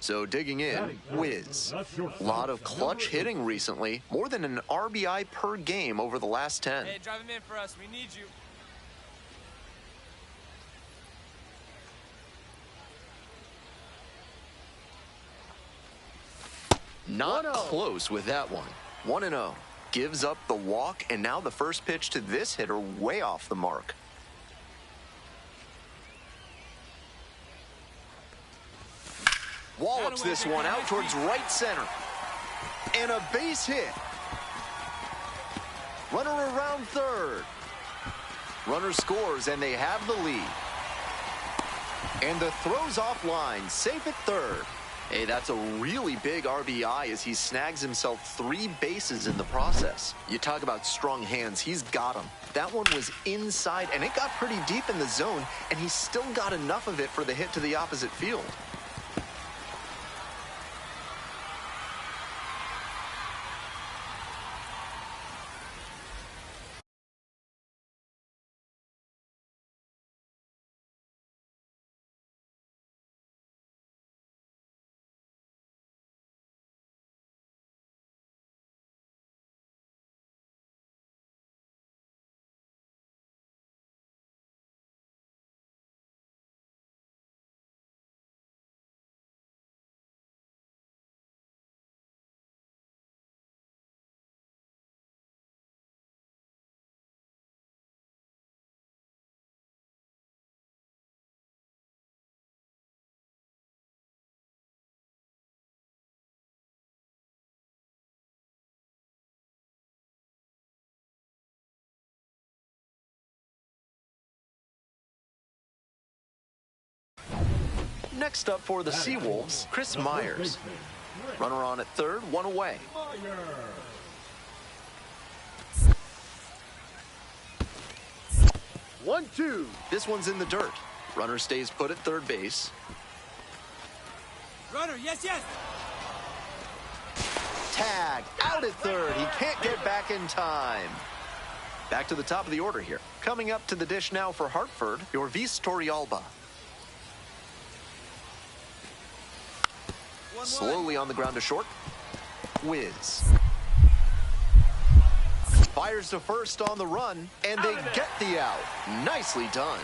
So digging in, Wiz. A lot of clutch hitting recently, more than an RBI per game over the last 10. Hey, drive him in for us. We need you. Not 1-0. close with that one. 1-0. Gives up the walk, and now the first pitch to this hitter way off the mark. Wallops this one out towards right center. And a base hit. Runner around third. Runner scores, and they have the lead. And the throw's offline, safe at third. Hey, that's a really big RBI as he snags himself 3 bases in the process. You talk about strong hands, he's got them. That one was inside, and it got pretty deep in the zone, and he still got enough of it for the hit to the opposite field. Next up for the Seawolves, Chris Myers. Runner on at third, 1 away. 1-2. This one's in the dirt. Runner stays put at third base. Runner, yes, yes. Tag, out at third. He can't get back in time. Back to the top of the order here. Coming up to the dish now for Hartford, Yorvis Torrealba. Slowly on the ground to short. Wiz. Fires to first on the run, and they get the out. Nicely done.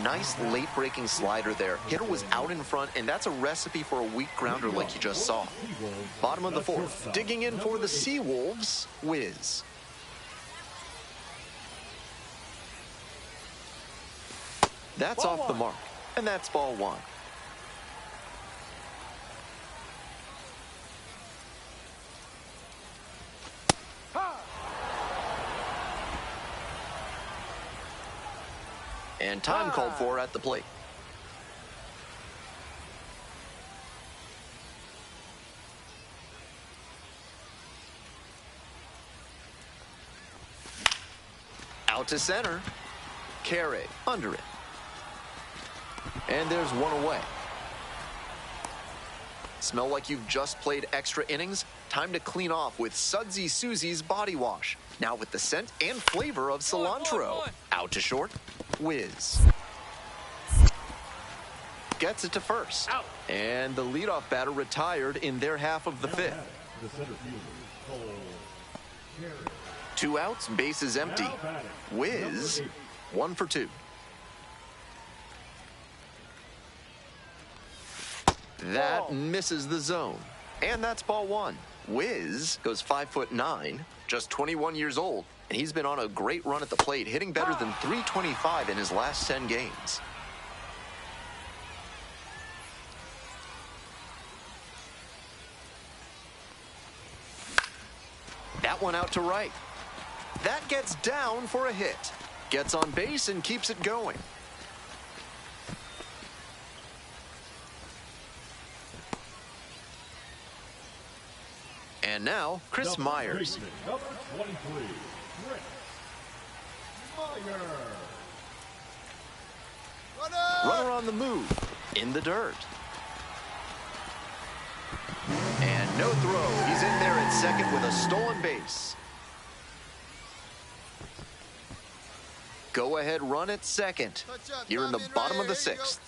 Nice late-breaking slider there. Hitter was out in front, and that's a recipe for a weak grounder like you just saw. Bottom of the fourth. Digging in for the Seawolves, Wiz. That's off the mark, and that's ball 1. And time called for at the plate. Out to center. Carey under it. And there's 1 away. Smell like you've just played extra innings? Time to clean off with Sudsy Susie's Body Wash. Now with the scent and flavor of cilantro. Out to short. Wiz. Gets it to first. Out. And the leadoff batter retired in their half of the 5th. The center fielder, Cole Carey. 2 outs, bases empty. Wiz, 1 for 2. That misses the zone. And that's ball 1. Wiz goes 5'9", just 21 years old, and he's been on a great run at the plate, hitting better than .325 in his last 10 games. That one out to right. That gets down for a hit. Gets on base and keeps it going. And now, Chris Myers. Number 23, Chris Myers. Runner on the move, in the dirt. And no throw. He's in there at second with a stolen base. Go-ahead run at second. Here in the bottom of the 6th.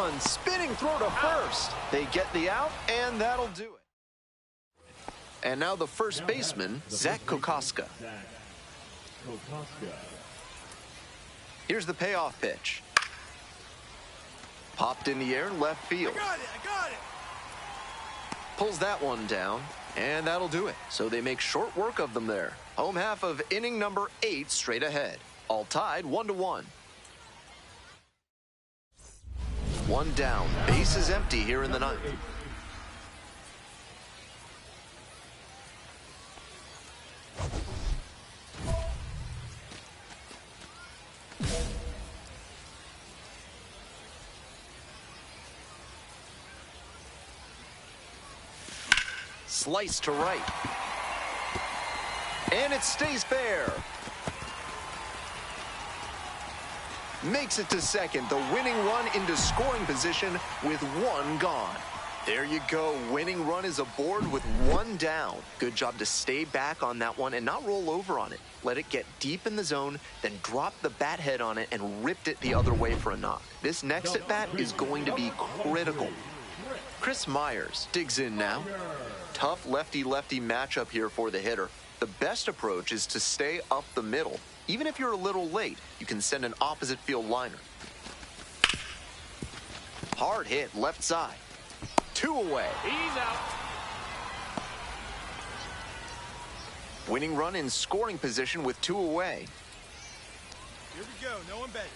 run, spinning throw to first. They get the out, and that'll do it. And now the first baseman, Zach Kokoska. Here's the payoff pitch. Popped in the air, left field. I got it. Pulls that one down, and that'll do it. So they make short work of them there. Home half of inning number 8 straight ahead. All tied 1-1. One down. Base is empty here in the ninth. Slice to right. And it stays fair. Makes it to second. The winning run into scoring position with one gone. There you go. Winning run is aboard with one down. Good job to stay back on that one and not roll over on it. Let it get deep in the zone, then drop the bat head on it and ripped it the other way for a knock. This next at bat is going to be critical. Chris Myers digs in now. Tough lefty-lefty matchup here for the hitter. The best approach is to stay up the middle. Even if you're a little late, you can send an opposite field liner. Hard hit left side. 2 away. He's out. Winning run in scoring position with 2 away. Here we go. No one better.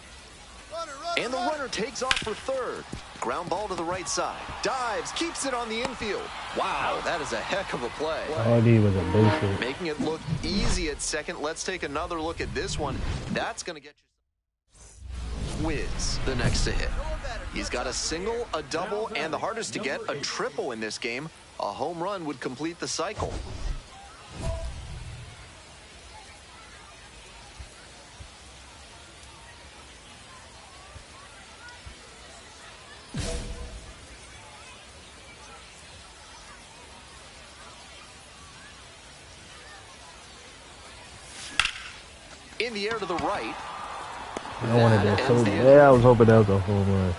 And the runner takes off for third. Ground ball to the right side. Dives, keeps it on the infield. Wow, that is a heck of a play. All I need was a base hit. Making it look easy at second. Let's take another look at this one. That's going to get you. Wiz, the next to hit. He's got a single, a double, and the hardest to get, a triple in this game. A home run would complete the cycle. In the air to the right. I wanted that so bad. Yeah, I was hoping that was a home run.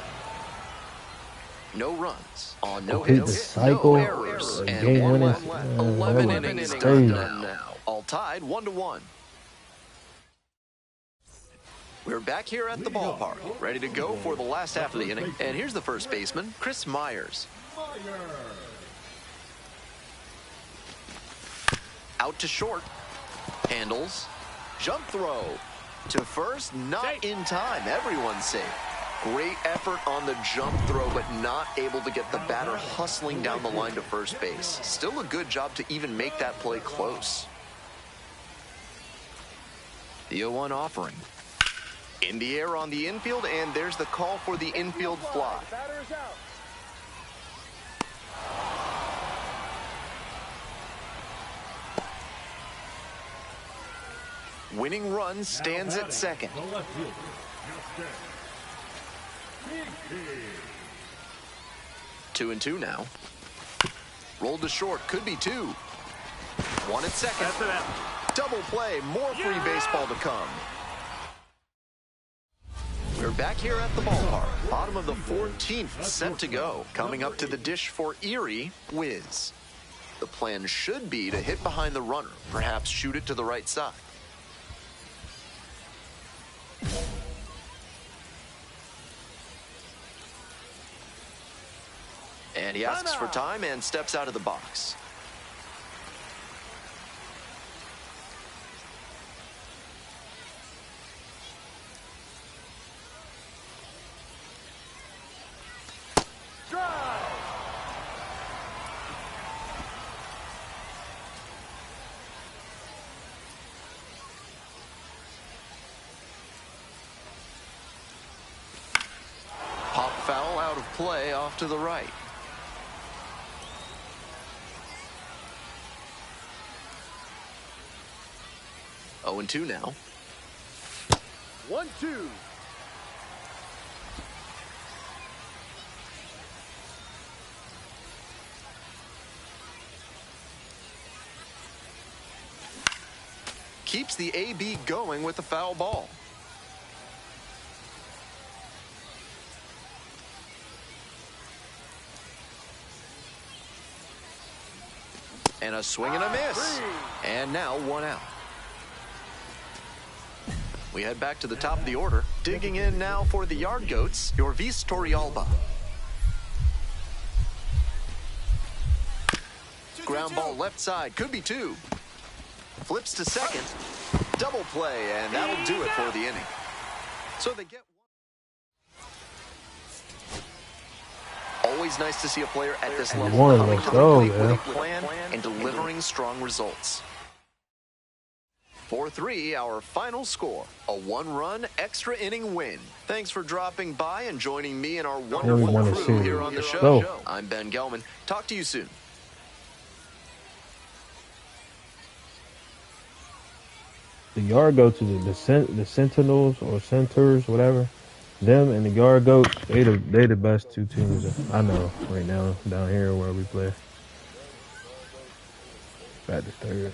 No runs on no Complete hits, the cycle, no errors, and game one winners. left. That 11 was innings crazy. done now. All tied 1-1. We're back here at the ballpark, ready to go for the last half of the inning. And here's the first baseman, Chris Myers. Out to short. Handles. Jump throw. To first, not in time. Everyone's safe. Great effort on the jump throw, but not able to get the batter hustling down the line to first base. Still a good job to even make that play close. The 0-1 offering. In the air on the infield, and there's the call for the infield fly. Winning run stands at second. 2-2 now. Rolled to short, could be 2. 1 at second. Double play, more free baseball to come. We're back here at the ballpark. Bottom of the 14th, set to go. Coming up to the dish for Erie, Wiz. The plan should be to hit behind the runner, perhaps shoot it to the right side. And he asks for time and steps out of the box. Pop foul out of play off to the right. Oh, 0-2 now. 1-2. Keeps the AB going with the foul ball. And a swing and a miss. And now 1 out. We head back to the top of the order. Digging in now for the Yard Goats, Yorvis Torrealba. Ground ball left side, could be 2. Flips to second. Double play, and that'll do it for the inning. So they get one. Always nice to see a player at this level coming to the plate with a plan and delivering strong results. 4-3, our final score, a 1-run extra inning win. Thanks for dropping by and joining me and our wonderful crew here on the show. I'm Ben Gelman. Talk to you soon. The Yard Goats to the Sentinels or Centaurs, whatever. Them and the Yard Goats, they the best 2 teams I know right now down here where we play. Back to 3rd.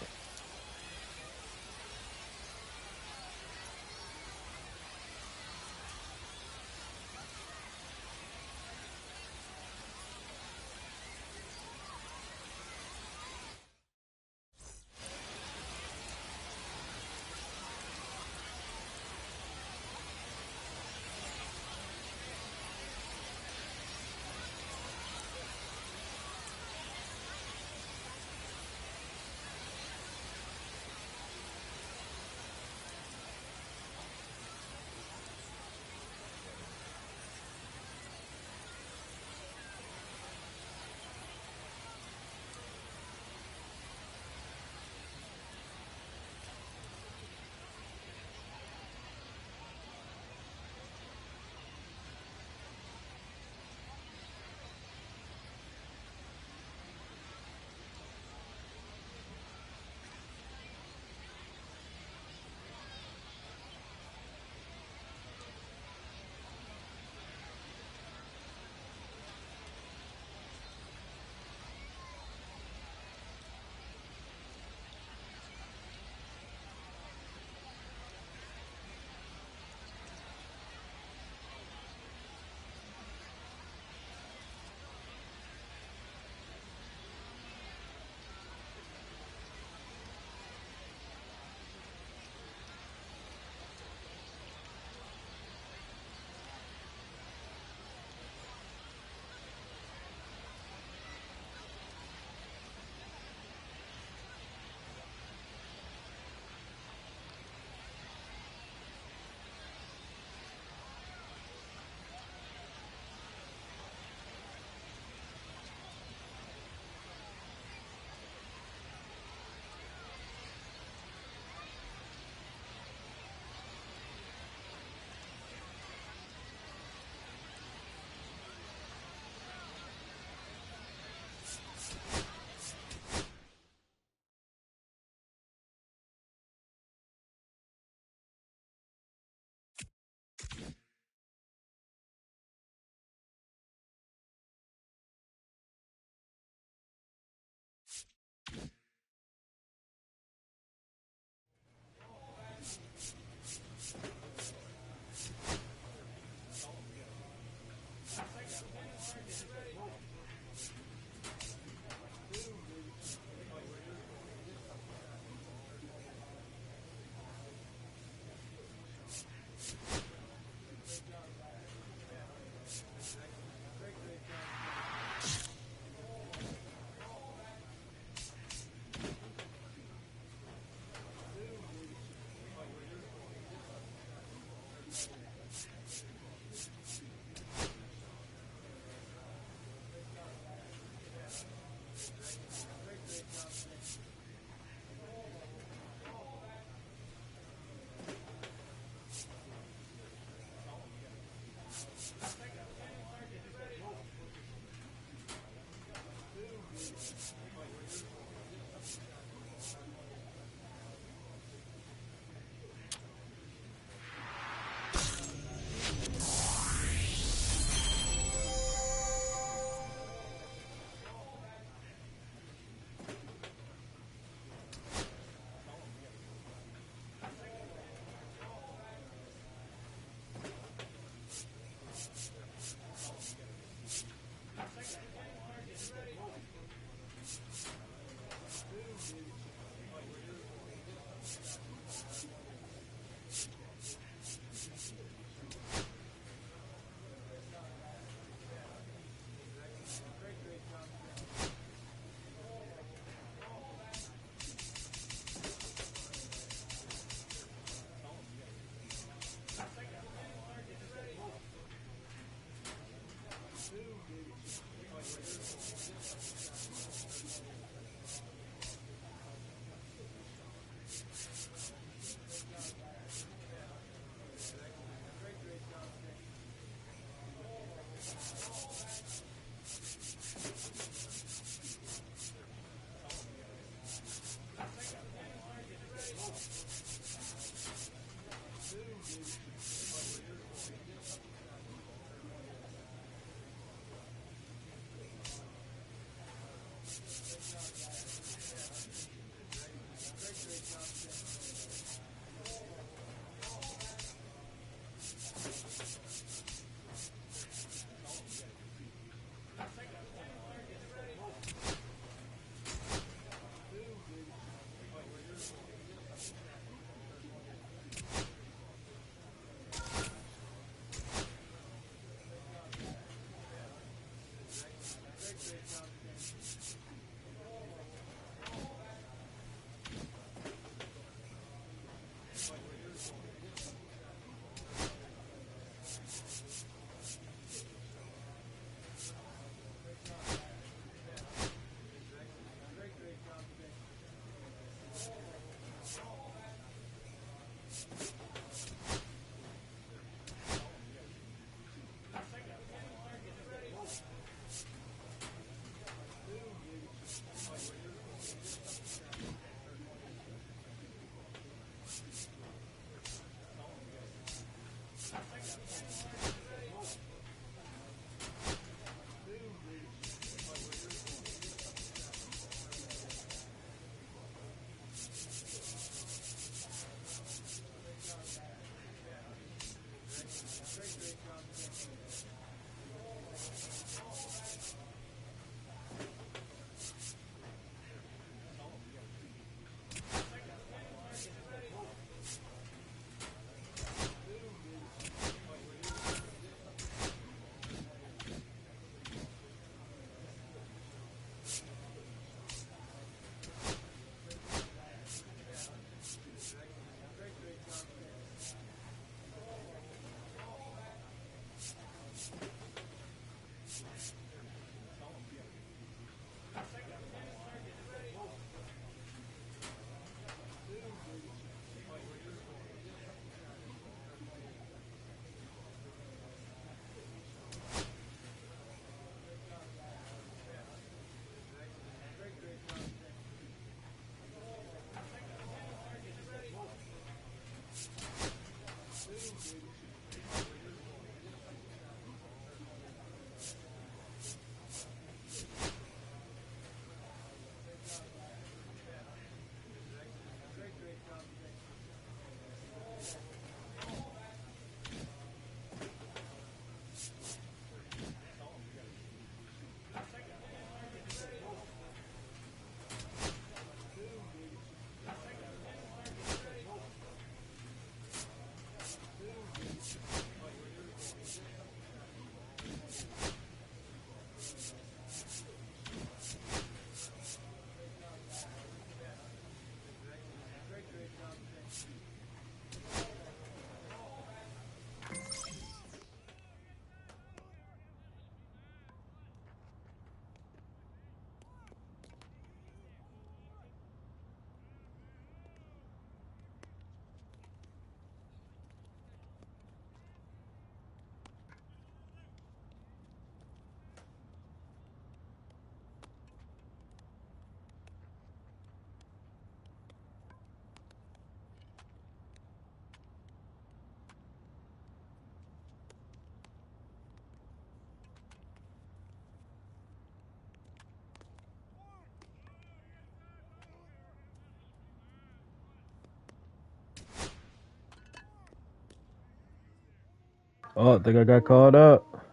Oh, I think I got called up.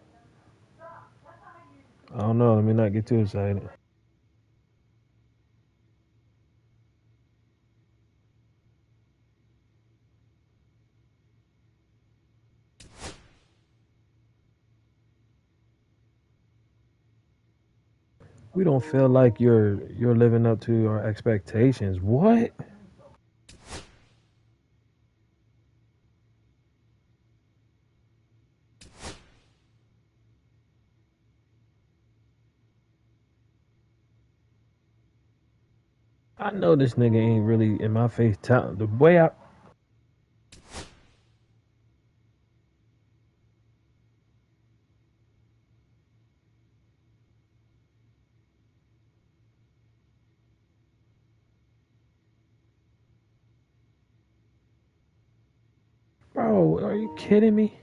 I don't know. Let me not get too excited. We don't feel like you're living up to our expectations. What? I know this nigga ain't really in my face. The way I, bro, are you kidding me?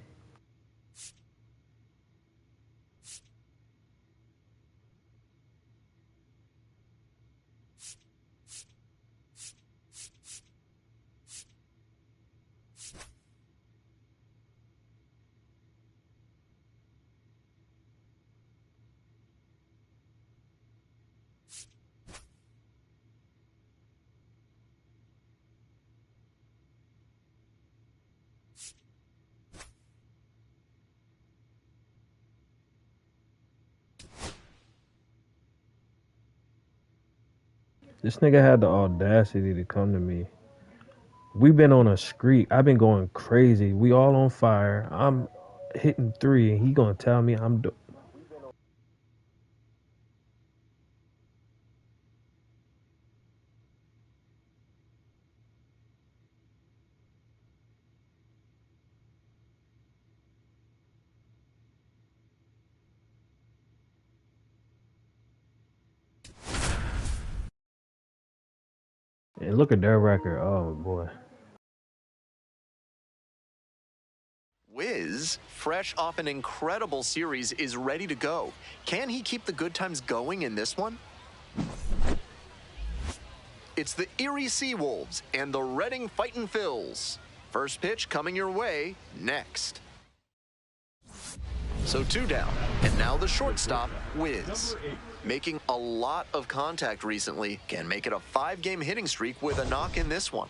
This nigga had the audacity to come to me. We've been on a streak. I've been going crazy. We all on fire. I'm hitting 3, and he gonna tell me I'm. And look at their record. Oh boy. Wiz, fresh off an incredible series, is ready to go. Can he keep the good times going in this one? It's the Erie Seawolves and the Reading Fightin' Phils. First pitch coming your way next. So 2 down, and now the shortstop, Wiz. Making a lot of contact recently, can make it a 5-game hitting streak with a knock in this one.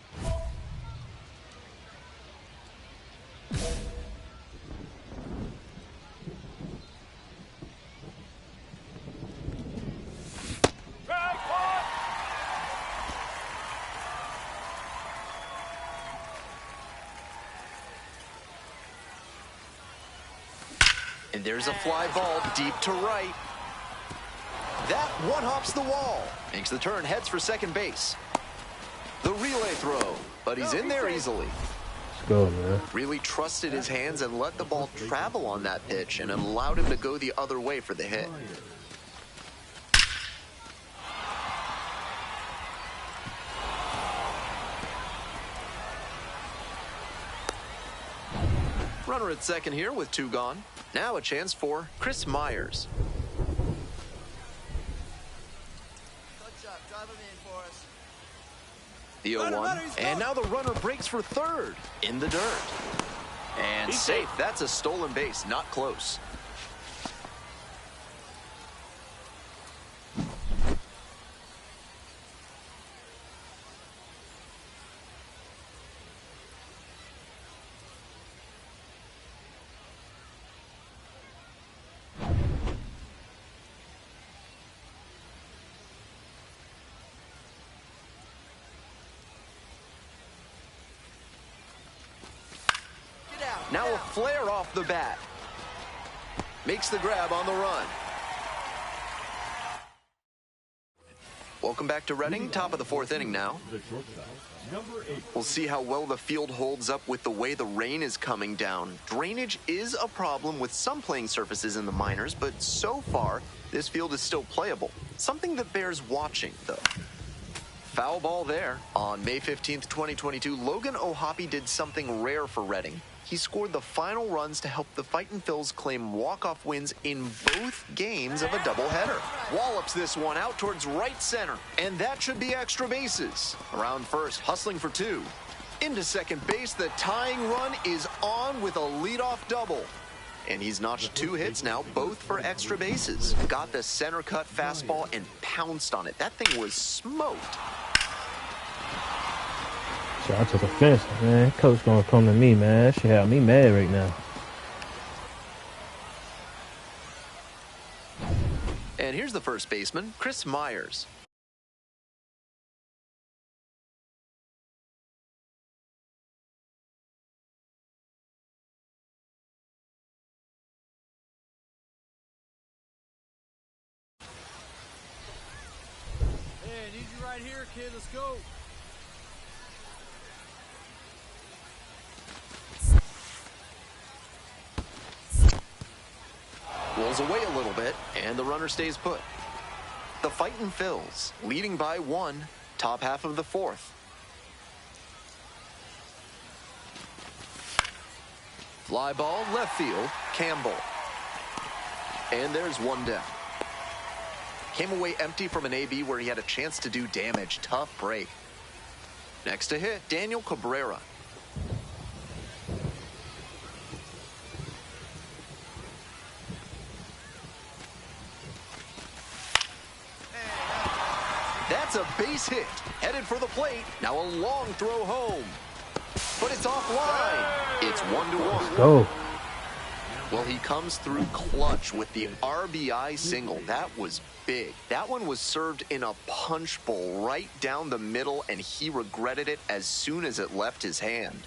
And there's a fly ball deep to right. That one hops the wall. Makes the turn, heads for second base. The relay throw, but he's in there easily. Let's go, man. Really trusted his hands and let the ball travel on that pitch, and it allowed him to go the other way for the hit. Runner at second here with 2 gone. Now a chance for Chris Myers. Good job. Drive him in for us. The 0-1. And now the runner breaks for third in the dirt. And safe. That's a stolen base. Not close. Now a flare off the bat. Makes the grab on the run. Welcome back to Reading, top of the 4th inning now. We'll see how well the field holds up with the way the rain is coming down. Drainage is a problem with some playing surfaces in the minors, but so far, this field is still playable. Something that bears watching, though. Foul ball there. On May 15th, 2022, Logan O'Hoppe did something rare for Reading. He scored the final runs to help the Fightin' Phils claim walk-off wins in both games of a doubleheader. Wallops this one out towards right center, and that should be extra bases. Around first, hustling for 2. Into second base, the tying run is on with a leadoff double. And he's notched 2 hits now, both for extra bases. Got the center cut fastball and pounced on it. That thing was smoked. So I took offense, man. Coach gonna come to me, man. That shit have me mad right now. And here's the first baseman, Chris Myers. Hey, I need you right here, kid. Let's go. Rolls away a little bit, and the runner stays put. The fightin' Phils, leading by 1, top half of the 4th. Fly ball, left field, Campbell. And there's 1 down. Came away empty from an AB where he had a chance to do damage. Tough break. Next to hit, Daniel Cabrera. That's a base hit. Headed for the plate. Now a long throw home. But it's offline. It's 1-1. Go. Well, he comes through clutch with the RBI single. That was big. That one was served in a punch bowl right down the middle, and he regretted it as soon as it left his hand.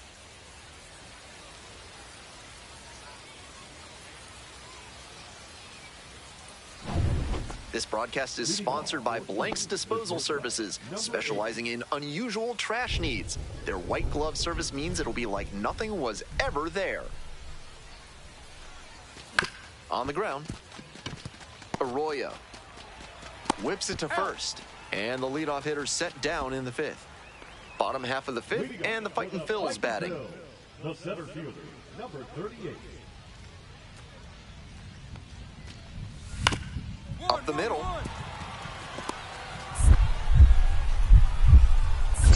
This broadcast is sponsored by Blank's Disposal Services, specializing in unusual trash needs. Their white glove service means it'll be like nothing was ever there. On the ground, Arroyo whips it to first, and the leadoff hitter set down in the 5th. Bottom half of the 5th, and the fightin' Phils batting. The center fielder, number 38. Up the middle.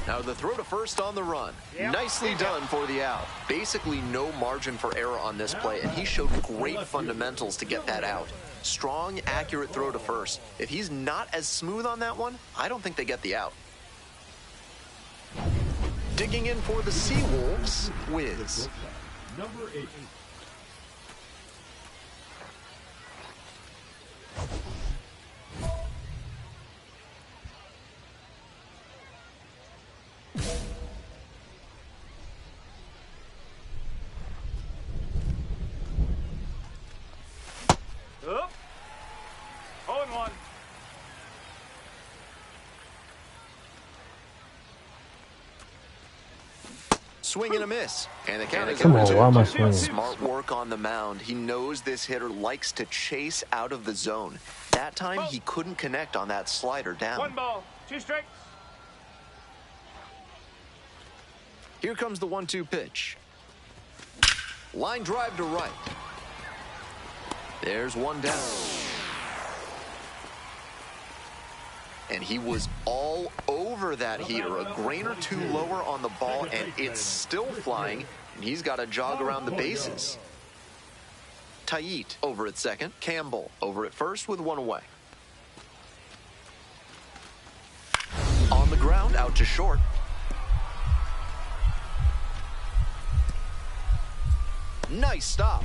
Now the throw to first on the run. Nicely done for the out. Basically no margin for error on this play, and he showed great fundamentals to get that out. Strong, accurate throw to first. If he's not as smooth on that one, I don't think they get the out. Digging in for the Seawolves, Wiz. Number 8. Up. 0-1. Swing and a miss. And the count is Come on, why am I 0-2. swinging? Smart work on the mound. He knows this hitter likes to chase out of the zone. That time he couldn't connect on that slider down. 1 ball, 2 strikes. Here comes the 1-2 pitch. Line drive to right. There's 1 down. And he was all over that heater. A grain or 2 lower on the ball, and it's still flying, and he's got to jog around the bases. Tayit over at second. Campbell over at first with 1 away. On the ground, out to short. Nice stop.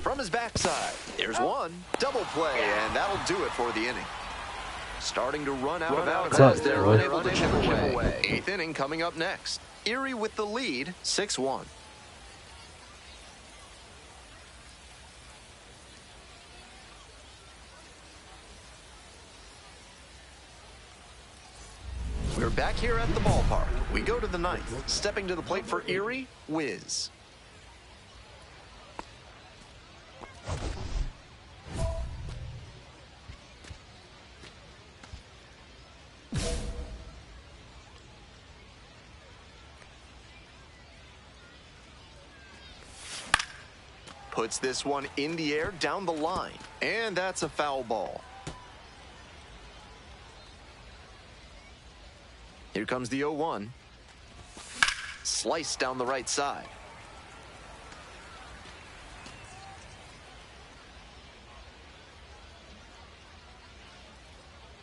From his backside, there's 1. Double play, and that'll do it for the inning. Starting to run out of outs as they're unable to chip away. 8th inning coming up next. Erie with the lead, 6-1. We're back here at the ballpark. We go to the 9th. Stepping to the plate for Erie, Wiz. Puts this one in the air down the line, and that's a foul ball. Here comes the 0-1. Sliced down the right side.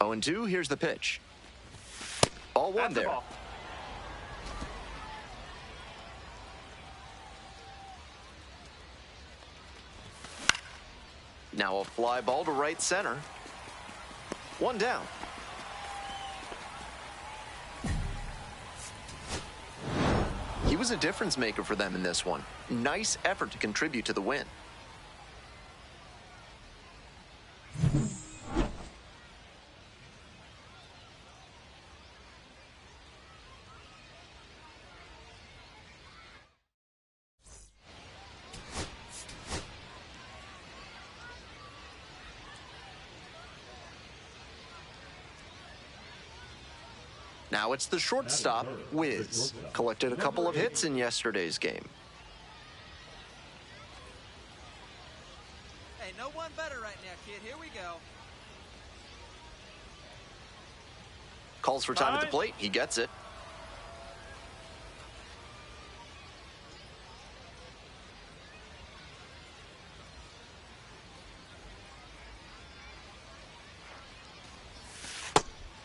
0-2, here's the pitch. Ball one there. Now a fly ball to right center. One down. He was a difference maker for them in this one. Nice effort to contribute to the win. Now it's the shortstop, Wiz. Collected a couple of hits in yesterday's game. Hey, no one better right now, kid. Here we go. Calls for time at the plate. He gets it.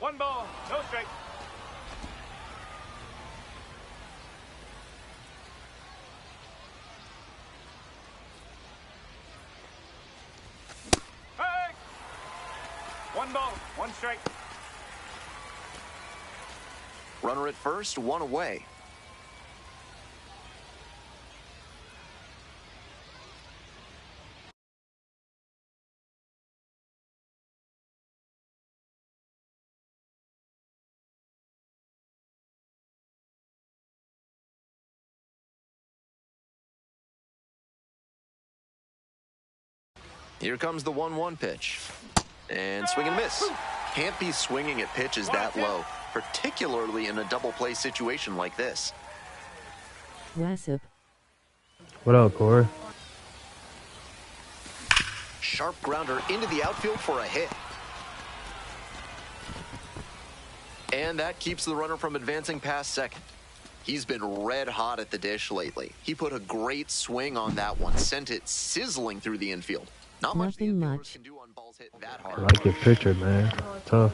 One ball, no strike. Hey! One ball, one strike. Runner at first, one away. Here comes the 1-1 pitch. And swing and miss. Can't be swinging at pitches that low, particularly in a double play situation like this. Wassip. What up, Corey? Sharp grounder into the outfield for a hit. And that keeps the runner from advancing past second. He's been red hot at the dish lately. He put a great swing on that one, sent it sizzling through the infield. Not much the infielders can do on balls hit that hard. I like your picture, man. Tough.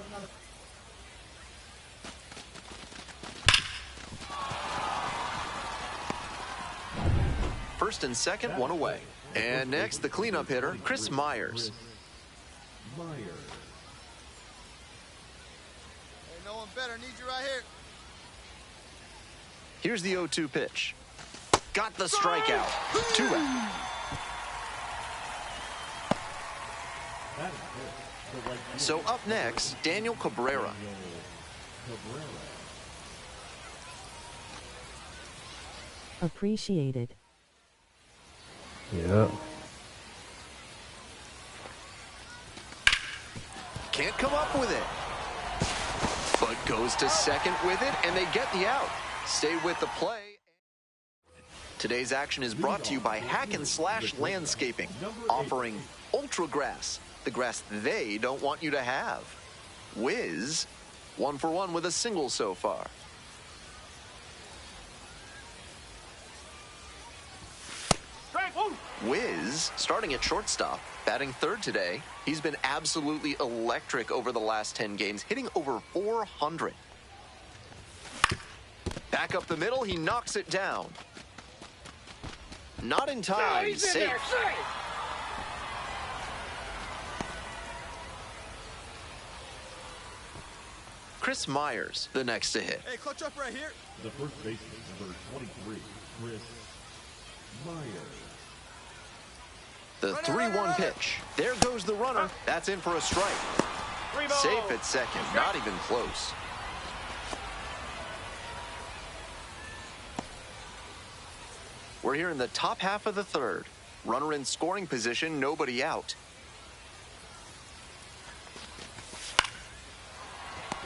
First and second, one away. And next, the cleanup hitter, Chris Myers. Hey, no one better. Need you right here. Here's the 0-2 pitch. Got the strikeout. 2 out. So up next, Daniel Cabrera. Appreciated. Yeah. Can't come up with it. But goes to second with it, and they get the out. Stay with the play. Today's action is brought to you by Hack and Slash Landscaping, offering Ultra Grass, the grass they don't want you to have. Wiz, 1 for 1 with a single so far. Wiz, starting at shortstop, batting third today. He's been absolutely electric over the last 10 games, hitting over 400. Back up the middle, he knocks it down. Not in time, safe. Chris Myers, the next to hit. Hey, clutch up right here. The first baseman, number 23, Chris Myers. The 3-1 pitch. There goes the runner. That's in for a strike. Safe at second, not even close. We're here in the top half of the third. Runner in scoring position, nobody out.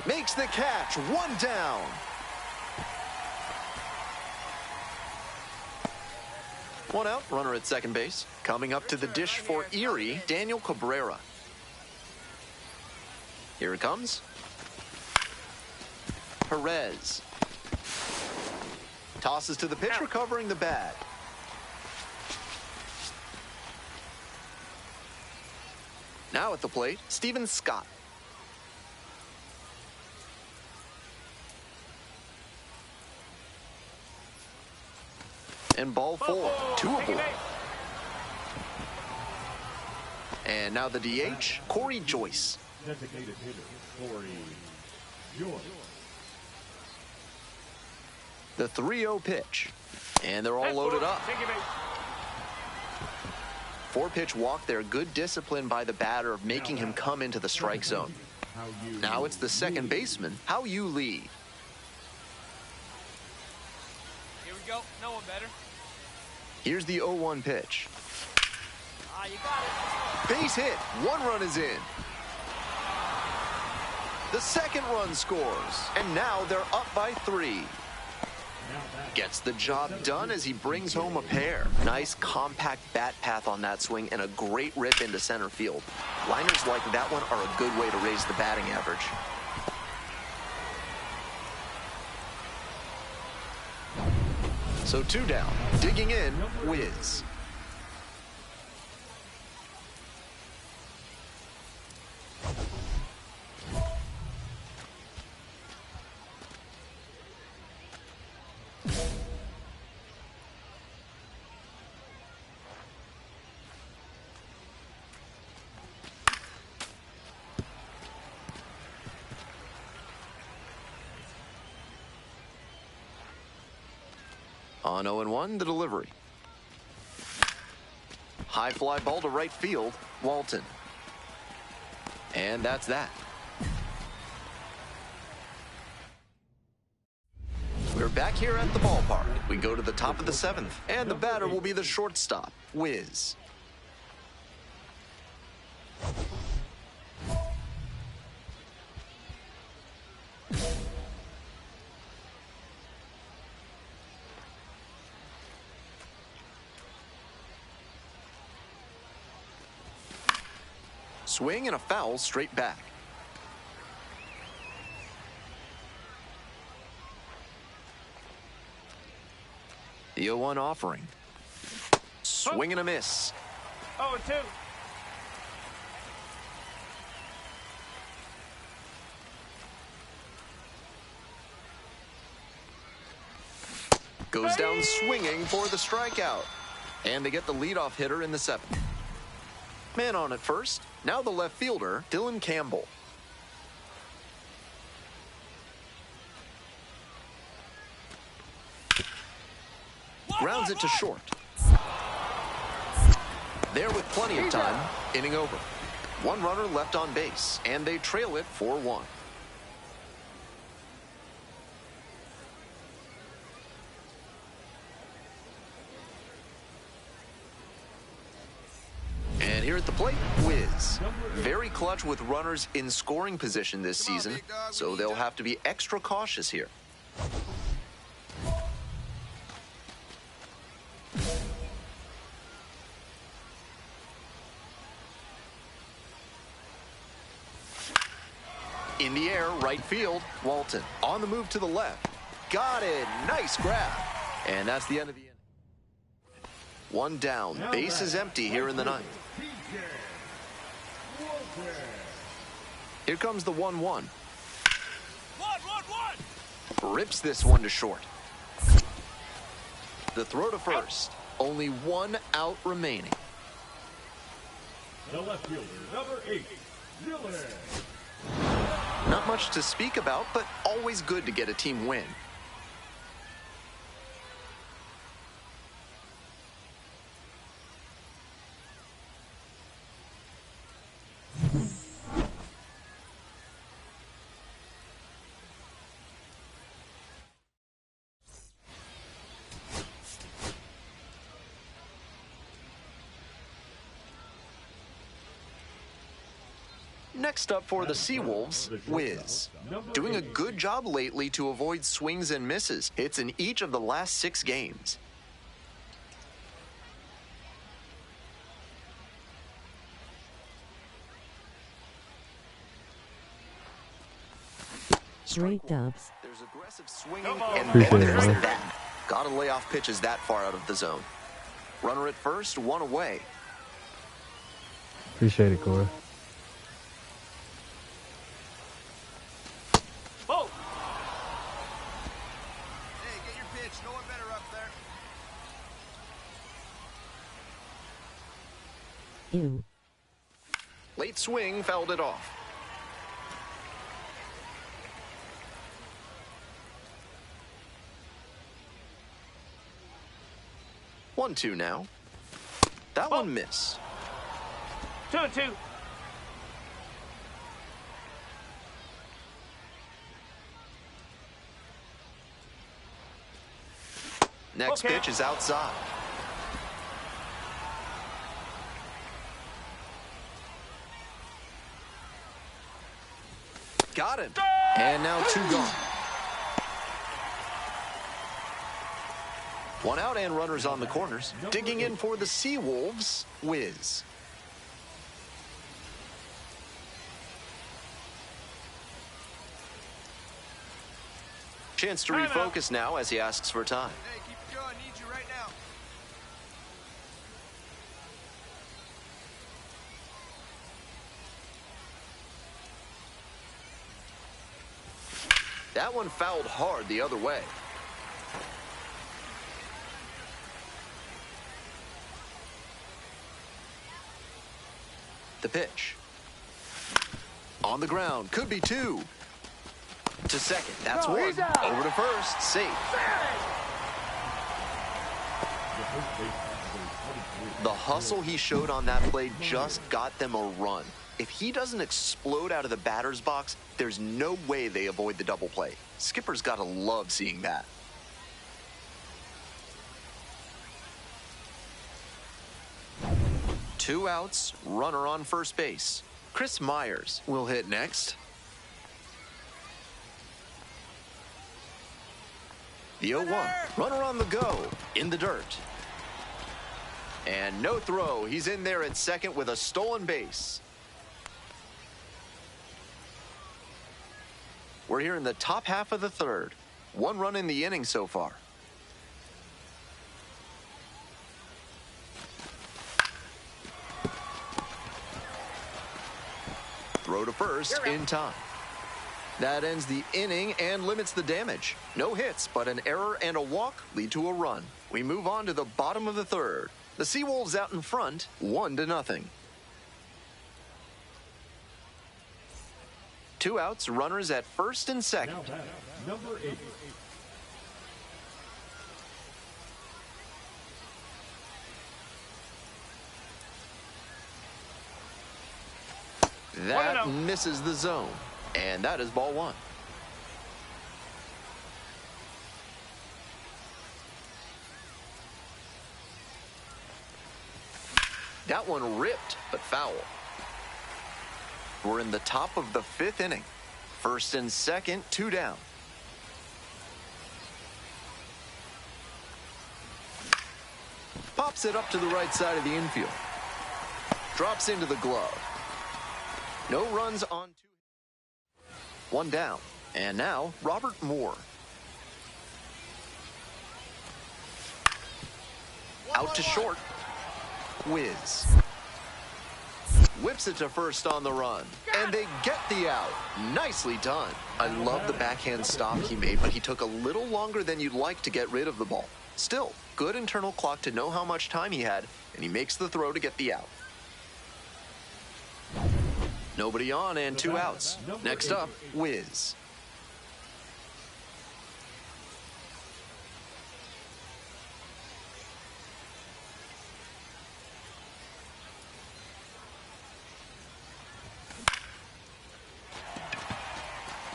Makes the catch, 1 down. One out, runner at second base. Coming up to the dish for Erie, Daniel Cabrera. Here it comes. Perez. Tosses to the pitcher, covering the bat. Now at the plate, Steven Scott. And ball four, 2 aboard. And now the DH, Corey Joyce. Designated hitter, Corey Joyce. The 3-0 pitch. And they're all loaded up. 4-pitch walk there. Good discipline by the batter of making him come into the strike zone. Now it's the second baseman, How You Lee. Here we go. No one better. Here's the 0-1 pitch. Ah, you got it. Base hit. 1 run is in. The second run scores. And now they're up by 3. Gets the job done as he brings home a pair. Nice compact bat path on that swing and a great rip into center field. Liners like that one are a good way to raise the batting average. So 2 down. Digging in, Wiz. On 0-1, the delivery. High fly ball to right field, Walton. And that's that. We're back here at the ballpark. We go to the top of the 7th, and the batter will be the shortstop, Wiz. Swing and a foul straight back. The 0-1 offering. Swing and a miss. 0-2. Goes down swinging for the strikeout. And they get the leadoff hitter in the 7th. Man on at first. Now the left fielder, Dylan Campbell. Grounds it to short. There with plenty of time, inning over. 1 runner left on base, and they trail it 4-1. And here at the plate, Wiz. Very clutch with runners in scoring position this season, so they'll have to be extra cautious here. In the air, right field, Walton. On the move to the left. Got it. Nice grab. And that's the end of the inning. 1 down. Base is empty here in the 9th. Here comes the 1-1. One. Rips this one to short. The throw to first. Only 1 out remaining. The left fielder, number 8, Miller. Not much to speak about, but always good to get a team win. Next up for the Seawolves, Wiz. Doing a good job lately to avoid swings and misses. Hits in each of the last 6 games. Great dubs. There's aggressive swinging Come on. and Appreciate then it, there's man. that. Gotta lay off pitches that far out of the zone. Runner at first, one away. Appreciate it, Corey. Whoa. Hey, get your pitch. No one better up there. Ew. Late swing fouled it off. 1-2 now. That one missed. 2-2. Next Okay. pitch is outside. Got him. And now 2 gone. 1 out and runners on the corners. Digging in for the Seawolves, Wiz. Chance to refocus now as he asks for time. Hey, keep it going. Need you right now. That one fouled hard the other way. The pitch. On the ground. Could be 2. To second. That's No, 1. he's out. Over to first. Safe. The hustle he showed on that play just got them a run. If he doesn't explode out of the batter's box, there's no way they avoid the double play. Skipper's got to love seeing that. Two outs, runner on first base. Chris Myers will hit next. The 0-1, runner on the go, in the dirt. And no throw, he's in there at second with a stolen base. We're here in the top half of the third. 1 run in the inning so far. Throw to first in time. That ends the inning and limits the damage. No hits, but an error and a walk lead to a run. We move on to the bottom of the third. The Seawolves out in front, 1-0. 2 outs, runners at first and second. Now batting, number 8. That misses the zone, and that is ball 1. That one ripped, but foul. We're in the top of the 5th inning. First and second, 2 down. Pops it up to the right side of the infield. Drops into the glove. No runs on 2. 1 down. And now, Robert Moore. Out to short. Wiz. Whips it to first on the run. And they get the out. Nicely done. I love the backhand stop he made, but he took a little longer than you'd like to get rid of the ball. Still, good internal clock to know how much time he had, and he makes the throw to get the out. Nobody on and 2 outs. Next up, Wiz.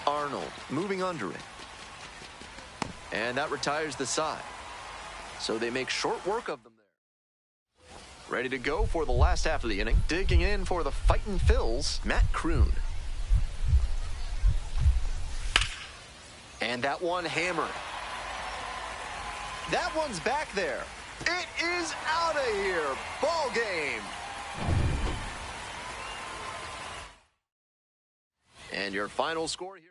Arnold moving under it. And that retires the side. So they make short work of them there. Ready to go for the last half of the inning. Digging in for the Fightin' Phils, Matt Kroon. And that one hammered. That one's back there. It is out of here. Ball game. And your final score here.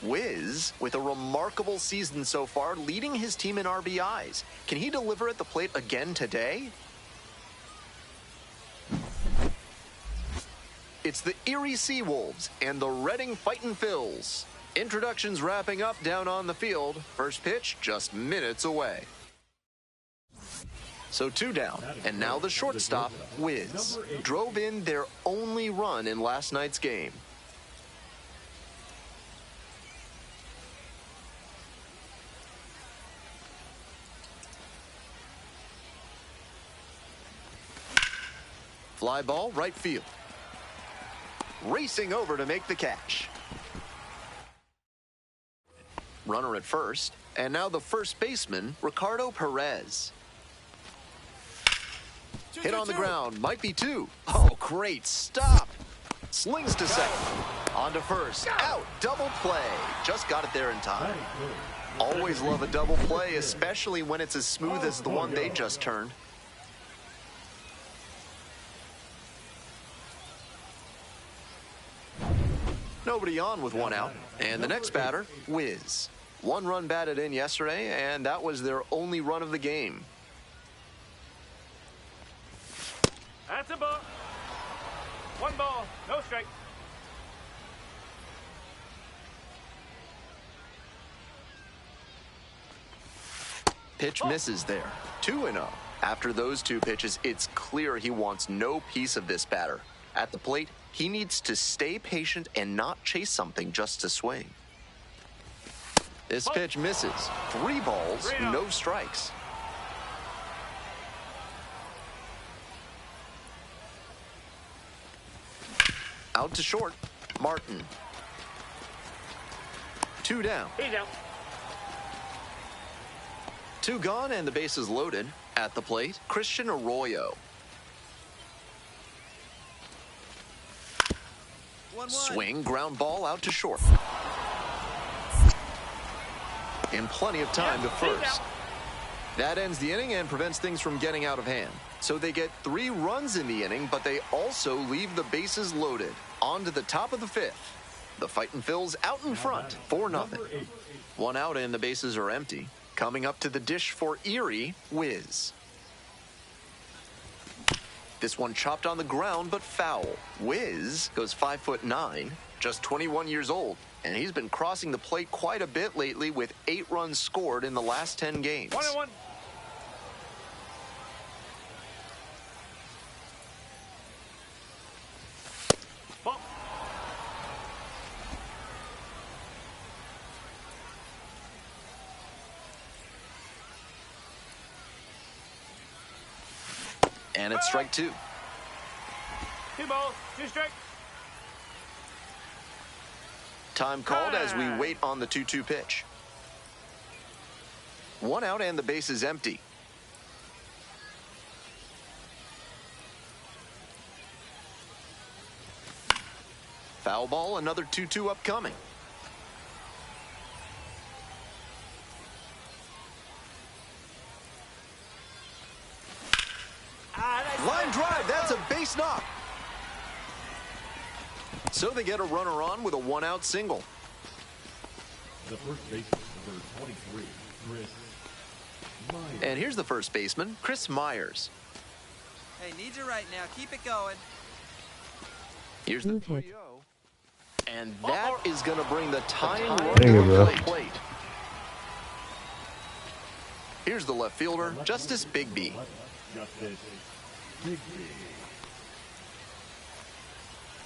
Wiz, with a remarkable season so far, leading his team in RBIs. Can he deliver at the plate again today? It's the Erie Seawolves and the Reading Fightin' Phils. Introductions wrapping up down on the field. First pitch just minutes away. So 2 down, and now the shortstop, Wiz, drove in their only run in last night's game. Fly ball, right field. Racing over to make the catch. Runner at first, and now the first baseman, Ricardo Perez. Hit on the ground, might be 2. Oh, great stop. Slings to second. On to first, out, double play. Just got it there in time. Always love a double play, especially when it's as smooth as the one they just turned. Nobody on with 1 out. And the next batter, Wiz. 1 run batted in yesterday, and that was their only run of the game. That's a ball. 1 ball, no strike. Pitch misses there. 2-0. After those 2 pitches, it's clear he wants no piece of this batter. At the plate, he needs to stay patient and not chase something just to swing. This pitch misses. 3 balls, no strikes. Out to short, Martin. 2 down. 2 gone and the bases loaded. At the plate, Christian Arroyo. 1-1. Swing, ground ball out to short. And plenty of time to first. That ends the inning and prevents things from getting out of hand. So they get 3 runs in the inning, but they also leave the bases loaded. On to the top of the 5th. The Fightin' Phils out in front, 4-0. 1 out and the bases are empty. Coming up to the dish for Erie, Wiz. This one chopped on the ground, but foul. Wiz goes 5'9", just 21 years old, and he's been crossing the plate quite a bit lately with 8 runs scored in the last 10 games. 1-1. Ball. And it's strike 2. 2 balls, 2 strikes. Time called as we wait on the 2-2 pitch. 1 out and the base is empty. Foul ball, another 2-2 upcoming. Line drive, that's a base knock. So they get a runner on with a 1-out single. The first baseman, number 23, Chris Myers. And here's the first baseman, Chris Myers. Hey, need you right now. Keep it going. Here's the 3-0. And that is going to bring the tying run There you to go. the plate. Here's the left fielder, Justice Bigby. Justice Bigby.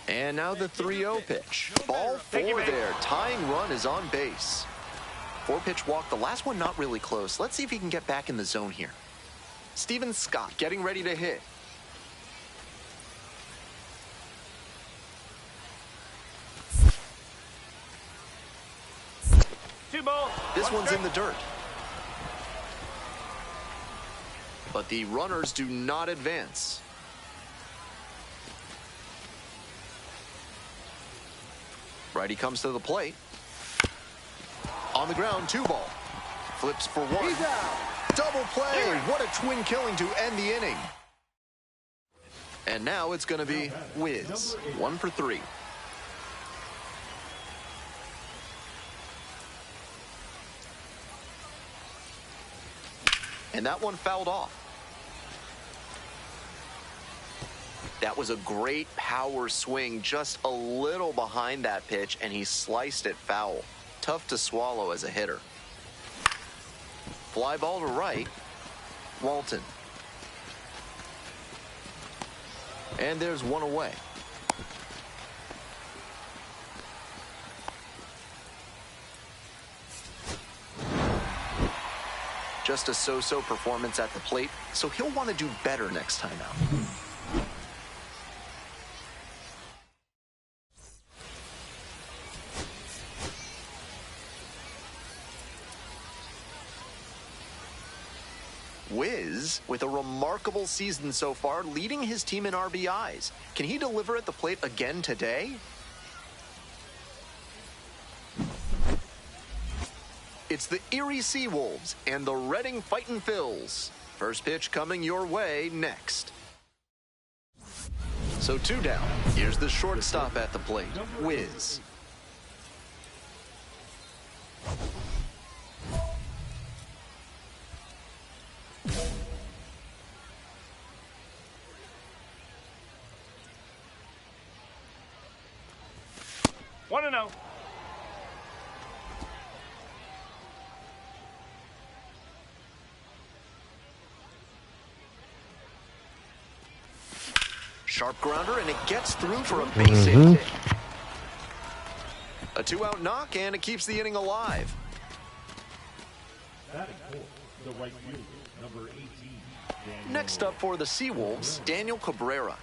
And now the 3-0 pitch. Ball 4 there. Tying run is on base. 4-pitch walk. The last one not really close. Let's see if he can get back in the zone here. Steven Scott getting ready to hit. Two balls. This one's in the dirt. But the runners do not advance. Righty comes to the plate. On the ground, 2 ball. Flips for 1. He's out. Double play. What a twin killing to end the inning. And now it's going to be Wiz. 1 for 3. And that one fouled off. That was a great power swing, just a little behind that pitch, and he sliced it foul. Tough to swallow as a hitter. Fly ball to right. Walton. And there's 1 away. Just a so-so performance at the plate, so he'll want to do better next time out. Wiz, with a remarkable season so far, leading his team in RBIs. Can he deliver at the plate again today? It's the Erie Seawolves and the Reading Fightin' Phils. First pitch coming your way next. So 2 down. Here's the shortstop at the plate, Wiz. One and out. Sharp grounder, and it gets through for a base hit. A 2-out knock, and it keeps the inning alive. Batting fourth, the right fielder, number 18. Daniel. Next up for the Seawolves, Daniel Cabrera.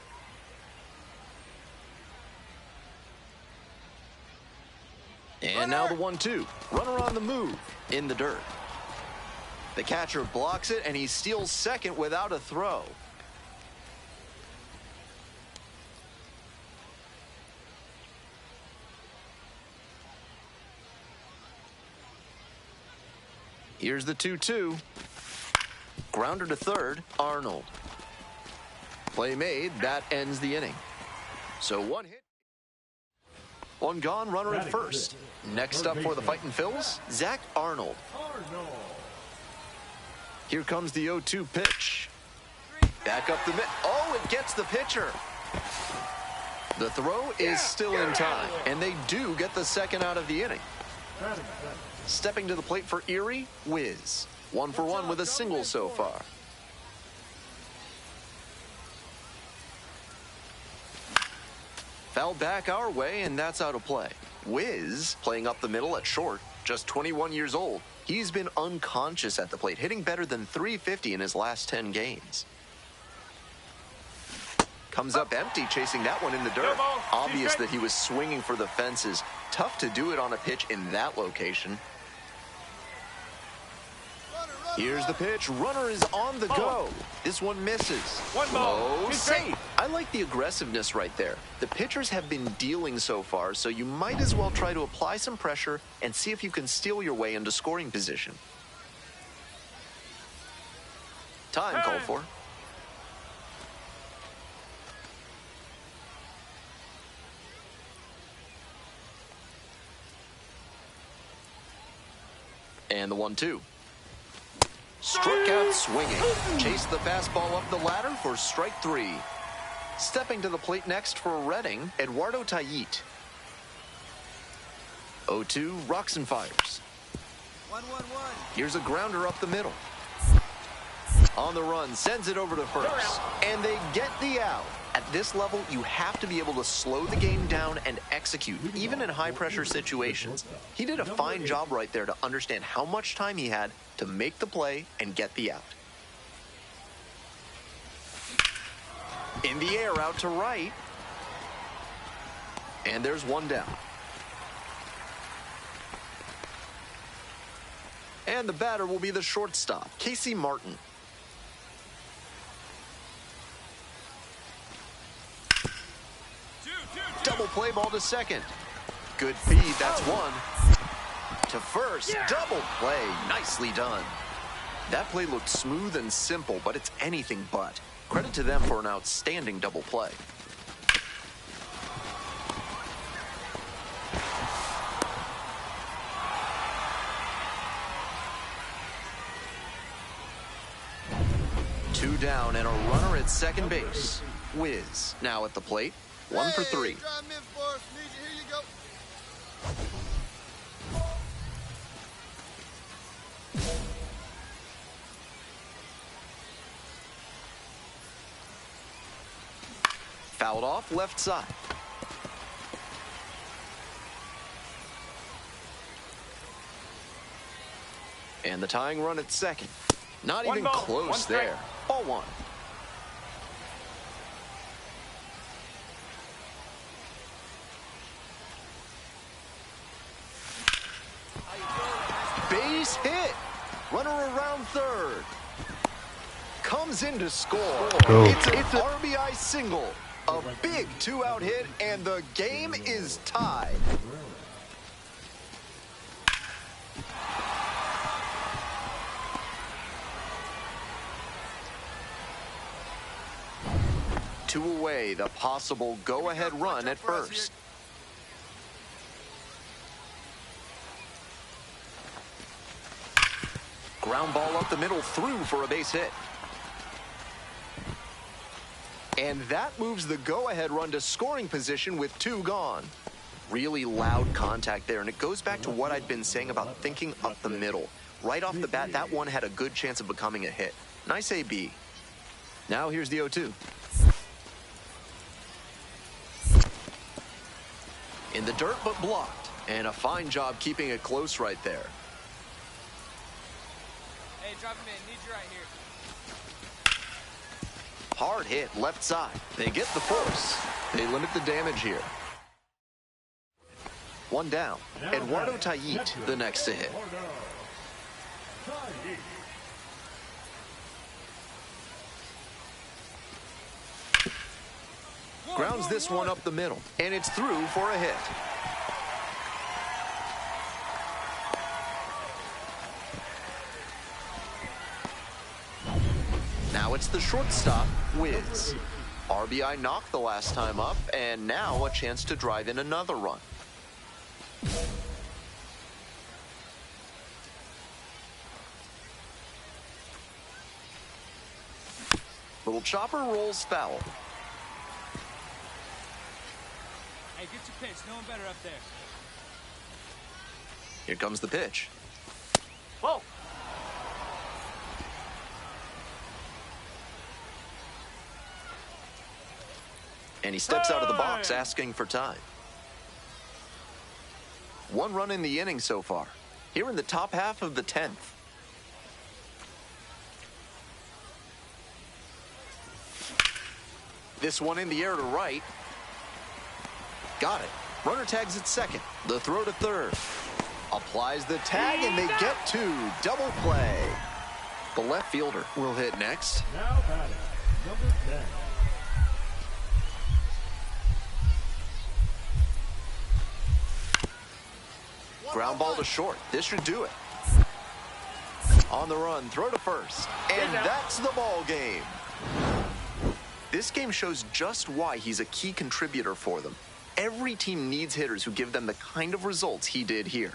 And now the 1-2. Runner on the move, in the dirt. The catcher blocks it, and he steals second without a throw. Here's the 2-2. Grounder to third, Arnold. Play made, that ends the inning. So 1 hit. 1 gone, runner at first. Next up for the Fightin' Phils, Zach Arnold. Here comes the 0-2 pitch. Back up the mid. Oh, it gets the pitcher. The throw is still in time, and they do get the second out of the inning. Stepping to the plate for Erie, Wiz. 1 for 1 with a single so far. Foul back our way, and that's out of play. Wiz, playing up the middle at short, just 21 years old. He's been unconscious at the plate, hitting better than .350 in his last 10 games. Comes up empty, chasing that one in the dirt. Obvious that he was swinging for the fences. Tough to do it on a pitch in that location. Here's the pitch. Runner is on the go. This one misses. 1 ball. Oh, safe. I like the aggressiveness right there. The pitchers have been dealing so far, so you might as well try to apply some pressure and see if you can steal your way into scoring position. Time called for. And the 1-2. Struck out swinging. Chased the fastball up the ladder for strike 3. Stepping to the plate next for Reading, Eduardo Tayit. 0-2, rocks and fires. 1-1-1. Here's a grounder up the middle. On the run, sends it over to first. And they get the out. At this level, you have to be able to slow the game down and execute, even in high-pressure situations. He did a fine job right there to understand how much time he had to make the play and get the out. In the air, out to right. And there's 1 down. And the batter will be the shortstop, Casey Martin. Double play ball to second. Good feed, that's 1. To first, double play, nicely done. That play looked smooth and simple, but it's anything but. Credit to them for an outstanding double play. Two down and a runner at second base. Wiz now at the plate, 1 for 3. Drive him in for us. Need you. Here you go. Fouled off left side. And the tying run at second. Not One even ball, close one strike. there. Ball 1. Base hit. Runner around third. Comes in to score. Go. It's an RBI single. A big 2-out hit, and the game is tied. Two away, the possible go-ahead run at first. Ground ball up the middle, through for a base hit. And that moves the go-ahead run to scoring position with 2 gone. Really loud contact there, and it goes back to what I'd been saying about thinking up the middle. Right off the bat, that one had a good chance of becoming a hit. Nice AB. Now here's the 0-2. In the dirt, but blocked. And a fine job keeping it close right there. Hey, drive him in. Need you right here. Hard hit left side. They get the force. They limit the damage here. 1 down. Eduardo Tayit, the next to hit. Grounds this one up the middle, and it's through for a hit. Now it's the shortstop, Wiz. RBI knocked the last time up, and now a chance to drive in another run. Little chopper rolls foul. Hey, get your pitch. No one better up there. Here comes the pitch. Whoa. And he steps out of the box asking for time. 1 run in the inning so far. Here in the top half of the 10th. This one in the air to right. Got it. Runner tags at second. The throw to third. Applies the tag, and they get 2. Double play. The left fielder will hit next. Now batting, number 10. Ground ball to short. This should do it. On the run, throw to first. And that's the ball game. This game shows just why he's a key contributor for them. Every team needs hitters who give them the kind of results he did here.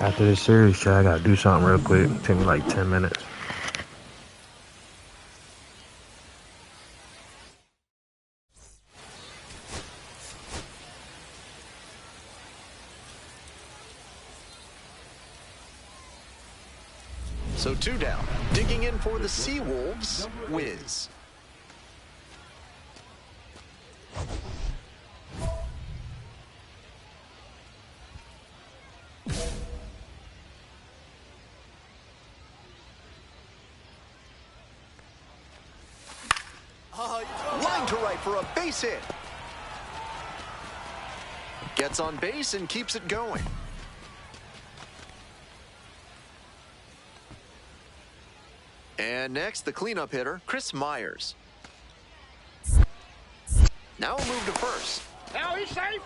After this series, Chad, I gotta do something real quick. Take me like 10 minutes. So 2 down. Digging in for the Seawolves, Wiz. Line to right for a base hit. Gets on base and keeps it going. And next, the cleanup hitter, Chris Myers. Now a move to first. Now he's safe.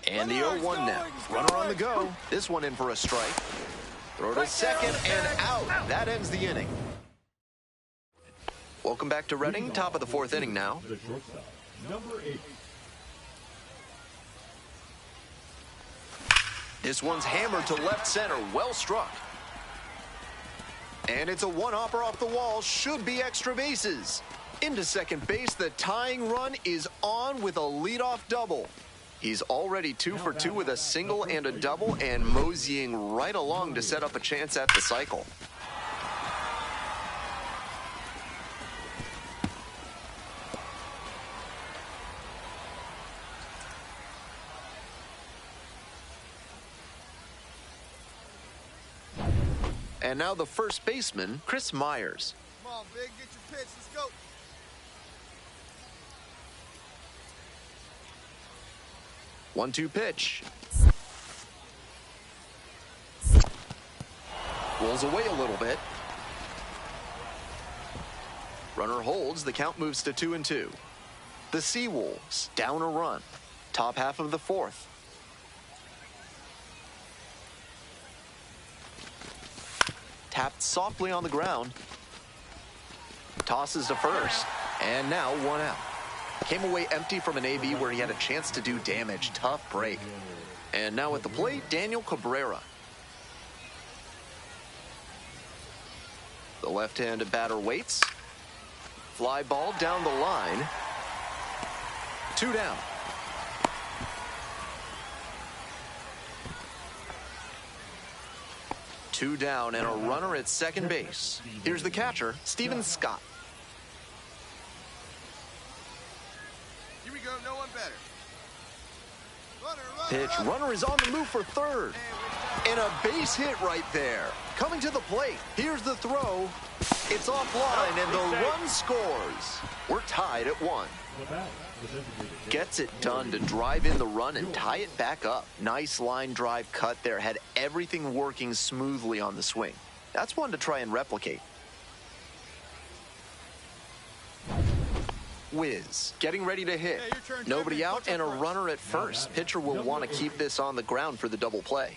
And the 0-1 now. Runner on the go. This one in for a strike. Throw to second and out. That ends the inning. Welcome back to Reading. Top of the fourth inning now. The shortstop, number 8. This one's hammered to left center. Well struck. And it's a one-hopper off the wall. Should be extra bases. Into second base. The tying run is on with a leadoff double. He's already 2 for 2 with a single and a double, and moseying right along to set up a chance at the cycle. And now the first baseman, Chris Myers. Come on, Big, get your pitch. Let's go. 1-2 pitch. Rolls away a little bit. Runner holds. The count moves to 2-2. The Seawolves down a run. Top half of the fourth. Tapped softly on the ground. Tosses to first. And now 1 out. Came away empty from an AB where he had a chance to do damage. Tough break. And now at the plate, Daniel Cabrera. The left-handed batter waits. Fly ball down the line. 2 down. Two down and a runner at second base. Here's the catcher, Steven Scott. Here we go. No one better. Runner, Pitch. Runner is on the move for third. And a base hit right there. Coming to the plate. Here's the throw. It's offline and the run scores. We're tied at 1. Gets it done to drive in the run and tie it back up. Nice line drive cut there. Had everything working smoothly on the swing. That's one to try and replicate. Wiz getting ready to hit. Nobody out and a runner at first. Pitcher will want to keep this on the ground for the double play.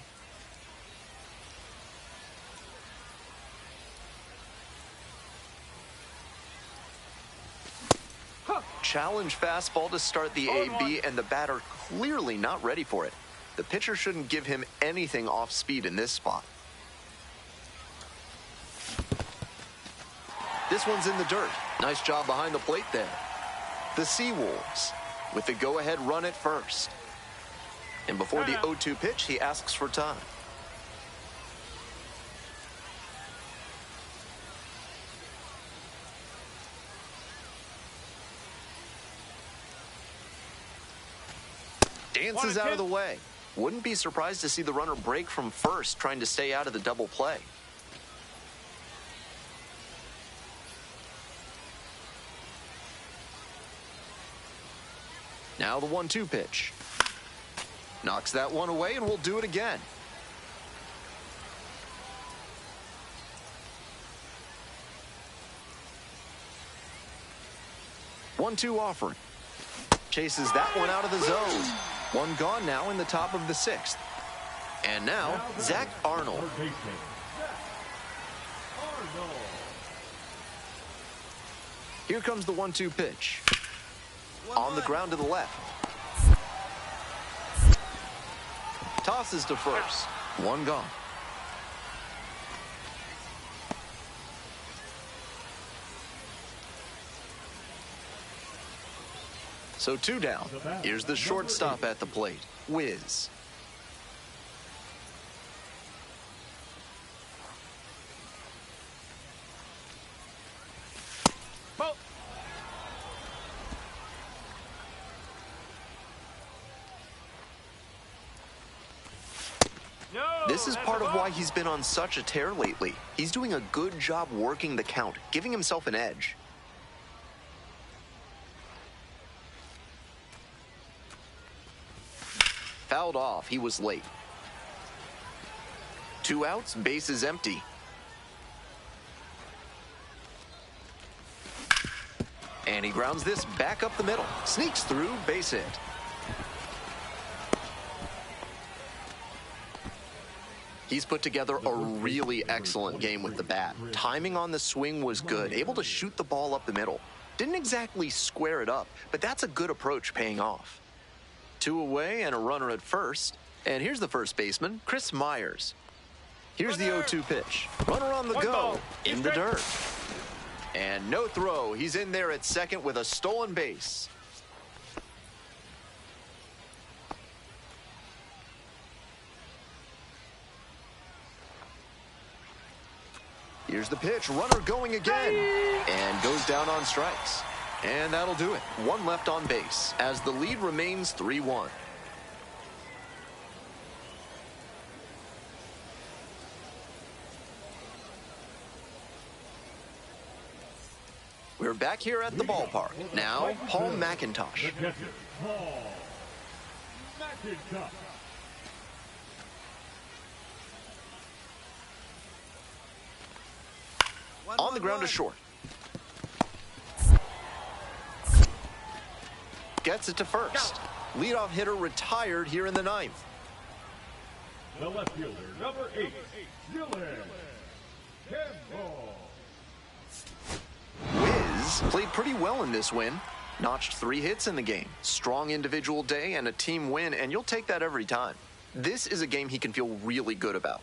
Challenge fastball to start the AB, and the batter clearly not ready for it. The pitcher shouldn't give him anything off speed in this spot. This one's in the dirt. Nice job behind the plate there. The Seawolves with the go-ahead run at first. And before the 0-2 pitch, he asks for time. Dances out of the way. Wouldn't be surprised to see the runner break from first, trying to stay out of the double play. Now the 1-2 pitch. Knocks that one away, and we'll do it again. One-two offering. Chases that one out of the zone. One gone now in the top of the 6th. And now, Zach Arnold. Here comes the 1-2 pitch. On the ground to the left. Tosses to first. One gone. So 2 down. Here's the shortstop at the plate, Wiz. This is part of why he's been on such a tear lately. He's doing a good job working the count, giving himself an edge. Fouled off. He was late. 2 outs, base is empty. And he grounds this back up the middle. Sneaks through, base hit. He's put together a really excellent game with the bat. Timing on the swing was good, able to shoot the ball up the middle. Didn't exactly square it up, but that's a good approach paying off. 2 away and a runner at first. And here's the first baseman, Chris Myers. Here's the 0-2 pitch. Runner on the go, in the dirt. And no throw. He's in there at second with a stolen base. Here's the pitch. Runner going again. And goes down on strikes. And that'll do it. 1 left on base as the lead remains 3-1. We're back here at the ballpark. Now, Paul McIntosh. The catcher, Paul McIntosh. On the ground to short. Gets it to first. Leadoff hitter retired here in the 9th. The left fielder, number 8, Dylan Campbell. Wiz played pretty well in this win. Notched 3 hits in the game. Strong individual day and a team win, and you'll take that every time. This is a game he can feel really good about.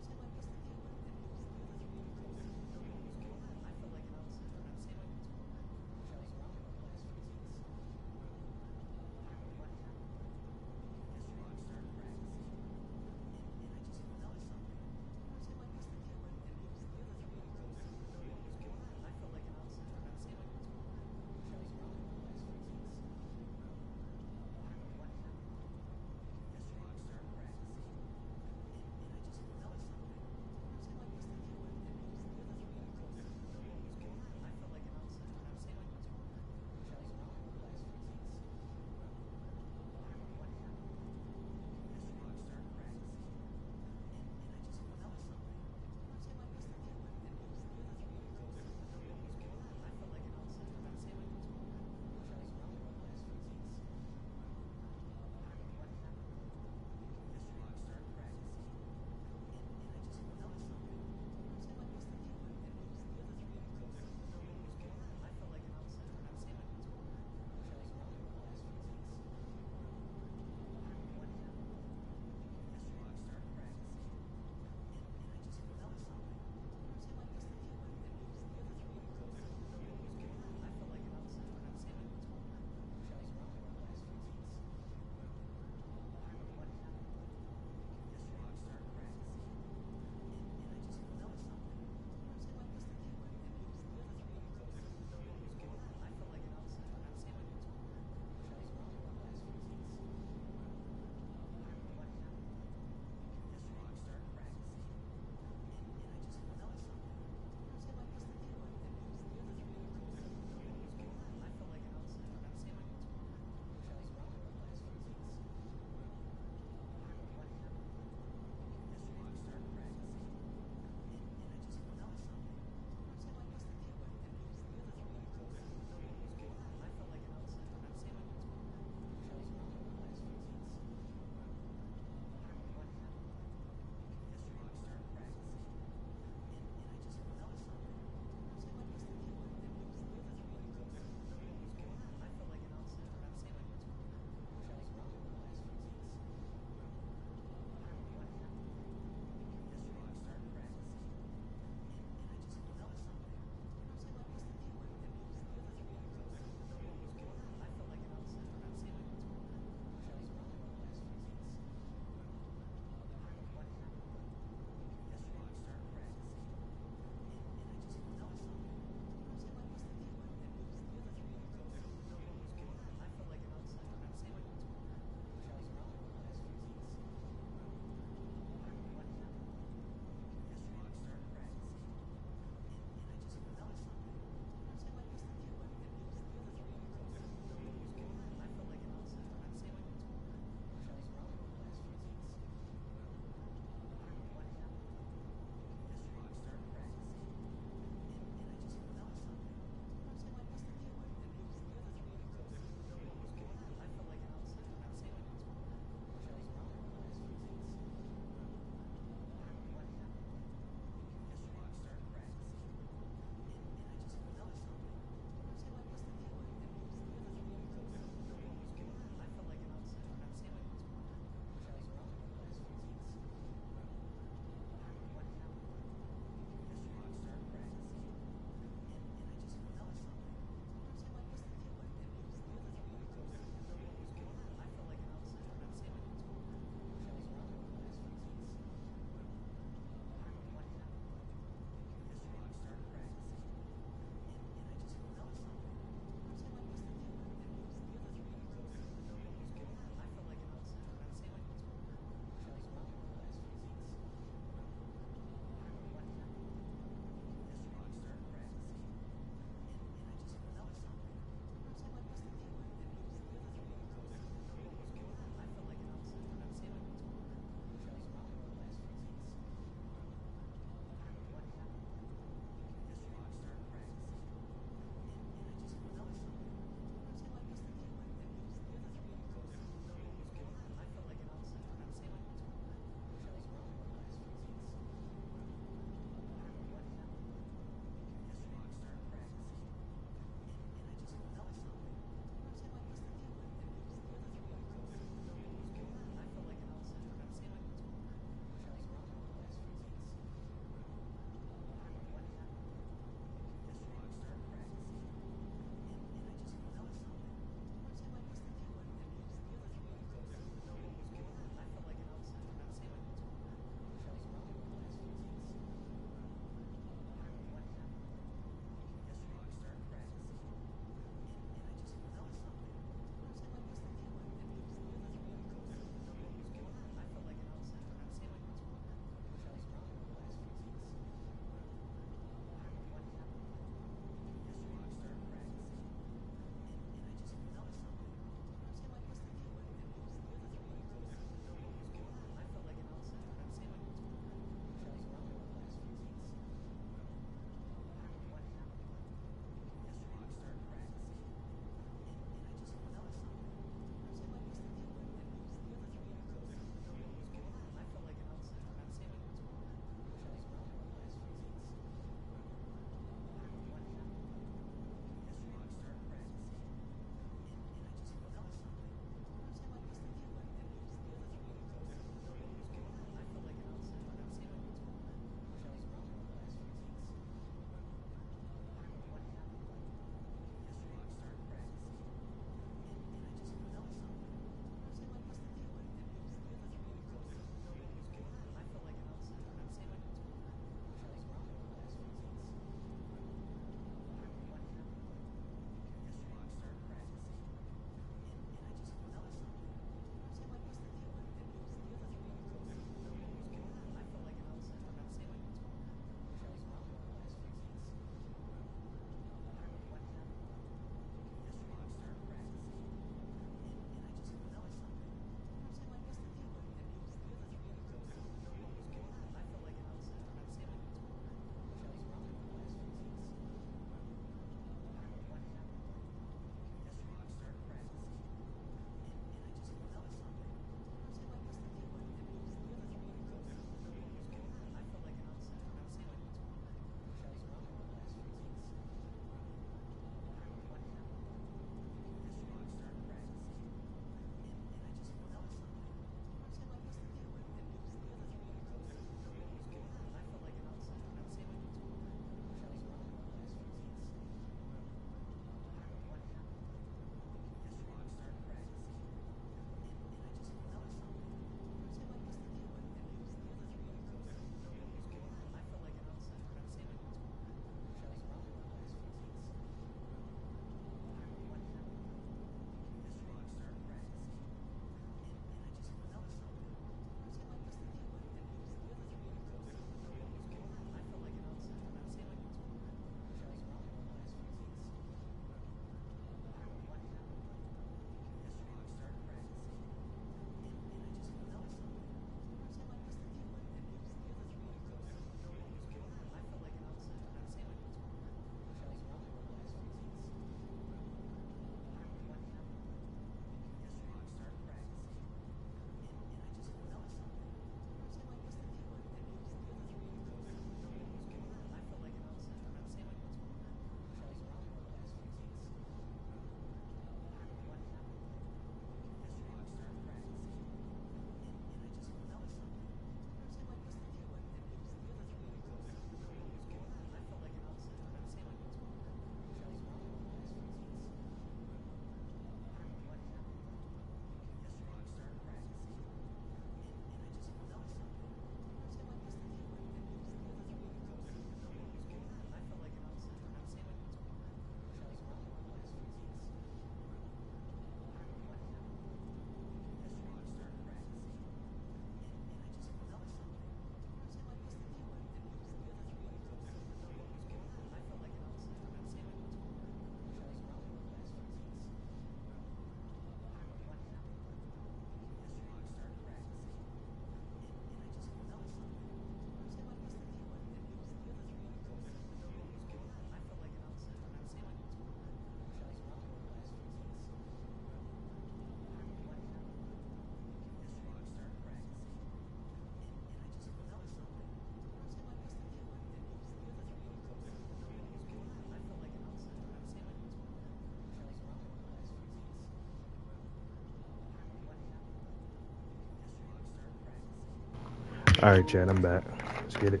All right, Chad, I'm back. Let's get it.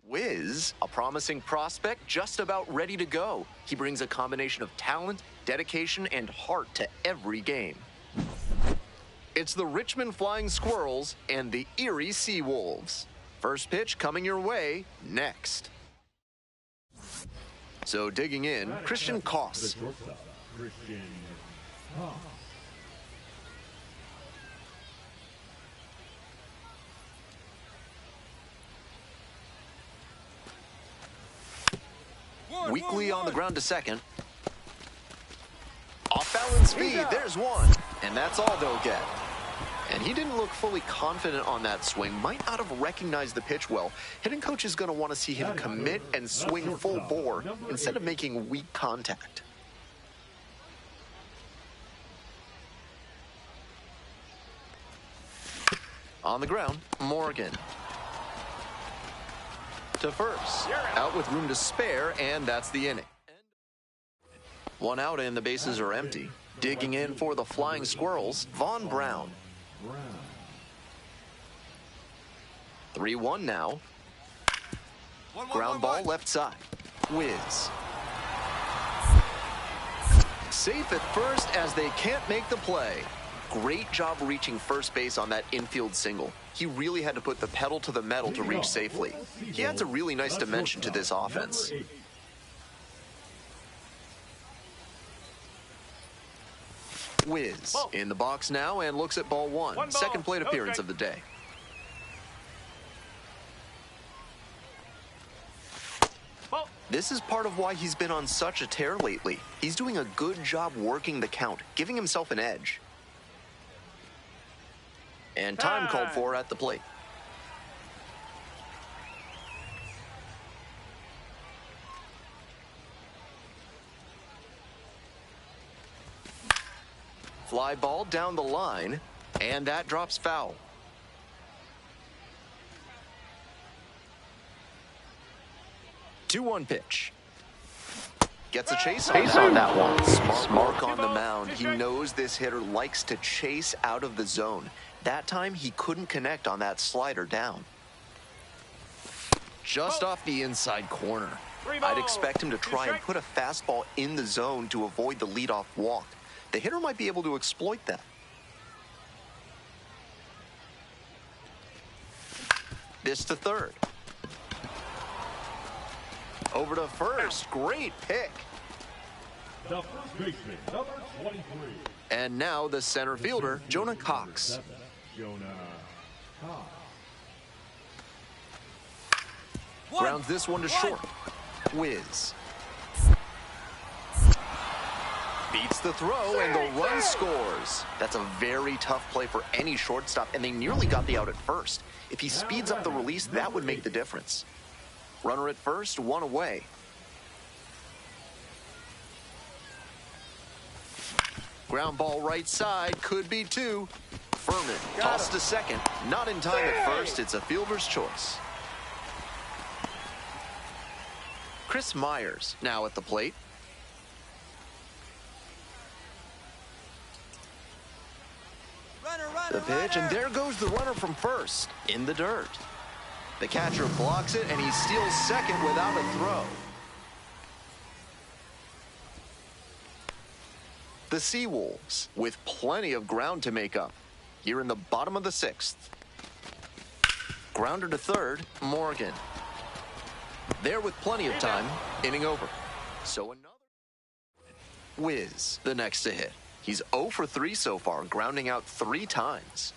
Wiz, a promising prospect just about ready to go. He brings a combination of talent, dedication, and heart to every game. It's the Richmond Flying Squirrels and the Erie Seawolves. First pitch coming your way next. So digging in, Christian Koss. Christian Koss. Weakly on the ground to second. Off balance speed, there's one. And that's all they'll get. And he didn't look fully confident on that swing. Might not have recognized the pitch well. Hitting coach is going to want to see him commit and swing full bore instead of making weak contact. On the ground, Morgan. To first. Out with room to spare, and that's the inning. One out and the bases are empty. Digging in for the Flying Squirrels, Vaughn Brown. 3-1 now. Ground ball left side. Wiz. Safe at first as they can't make the play. Great job reaching first base on that infield single. He really had to put the pedal to the metal to reach safely. He adds a really nice dimension to this offense. Wiz in the box now and looks at ball one. Second plate appearance of the day. This is part of why he's been on such a tear lately. He's doing a good job working the count, giving himself an edge. And time called for at the plate. Fly ball down the line, and that drops foul. Two-one pitch. Gets a chase on that one. Smart on the mound. He knows this hitter likes to chase out of the zone. That time, he couldn't connect on that slider down. Just off the inside corner. I'd expect him to try and put a fastball in the zone to avoid the leadoff walk. The hitter might be able to exploit that. This to third. Over to first. Great pick. The first baseman, number 23. And now the center fielder, Jonah Cox. Jonah Cox. Grounds this one to short. Wiz. Beats the throw, and the run scores. That's a very tough play for any shortstop, and they nearly got the out at first. If he speeds up the release, that would make the difference. Runner at first, one away. Ground ball right side, could be two. Furman tossed to second, not in time at first. It's a fielder's choice. Chris Myers now at the plate. The pitch, and there goes the runner from first, in the dirt. The catcher blocks it, and he steals second without a throw. the Seawolves, with plenty of ground to make up. Here in the bottom of the 6th. Grounder to third, Morgan. There with plenty of time, inning over. So another. Wiz, the next to hit. He's 0 for 3 so far, grounding out 3 times.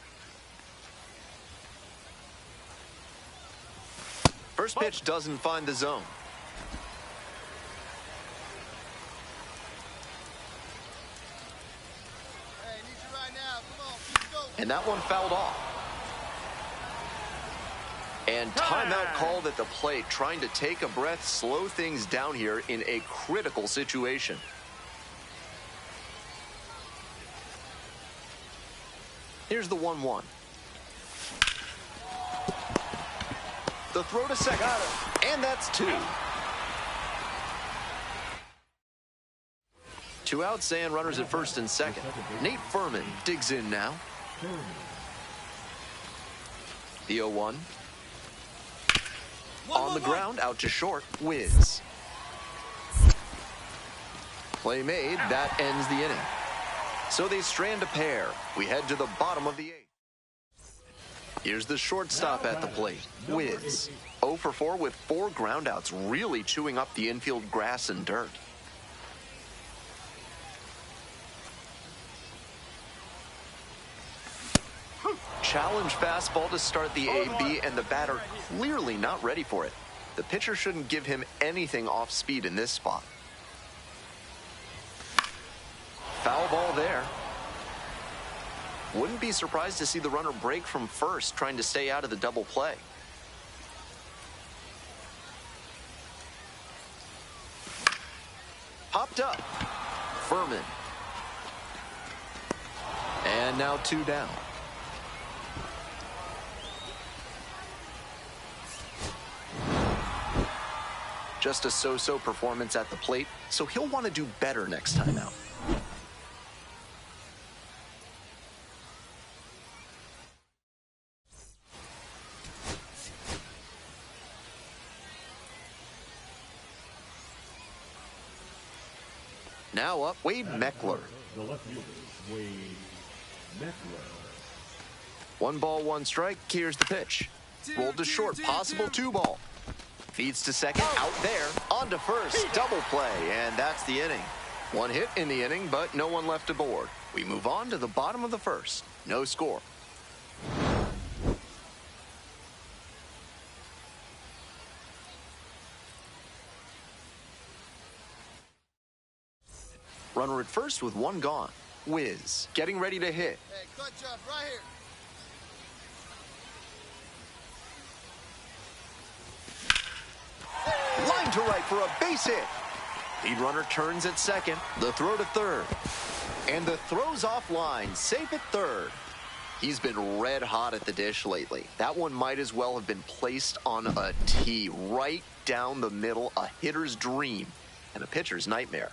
First pitch doesn't find the zone. Hey, need you right now. Come on, let's go. And that one fouled off. And timeout called at the plate, trying to take a breath, slow things down here in a critical situation. Here's the 1-1. The throw to second, and that's 2. 2 outs and runners at first and second. Nate Furman digs in now. The 0-1. On the ground, out to short, Wiz. Play made, that ends the inning. So they strand a pair. We head to the bottom of the 8th. Here's the shortstop at the plate, Wiz. 0 for 4 with 4 groundouts, really chewing up the infield grass and dirt. Challenge fastball to start the AB, and the batter clearly not ready for it. The pitcher shouldn't give him anything off speed in this spot. Foul ball there. Wouldn't be surprised to see the runner break from first, trying to stay out of the double play. Popped up. Furman. And now 2 down. Just a so-so performance at the plate, so he'll want to do better next time out. Now up, Wade Meckler. The left fielder, Wade Meckler. 1 ball, 1 strike. Here's the pitch. Rolled to short, possible 2 ball. Feeds to second, out there, on to first, double play, and that's the inning. 1 hit in the inning, but no one left aboard. We move on to the bottom of the 1st. No score. Runner at first with 1 gone. Wiz, getting ready to hit. Hey, cut jump right here. Line to right for a base hit. Lead runner turns at second. The throw to third. And the throw's offline, safe at third. He's been red hot at the dish lately. That one might as well have been placed on a tee right down the middle, a hitter's dream and a pitcher's nightmare.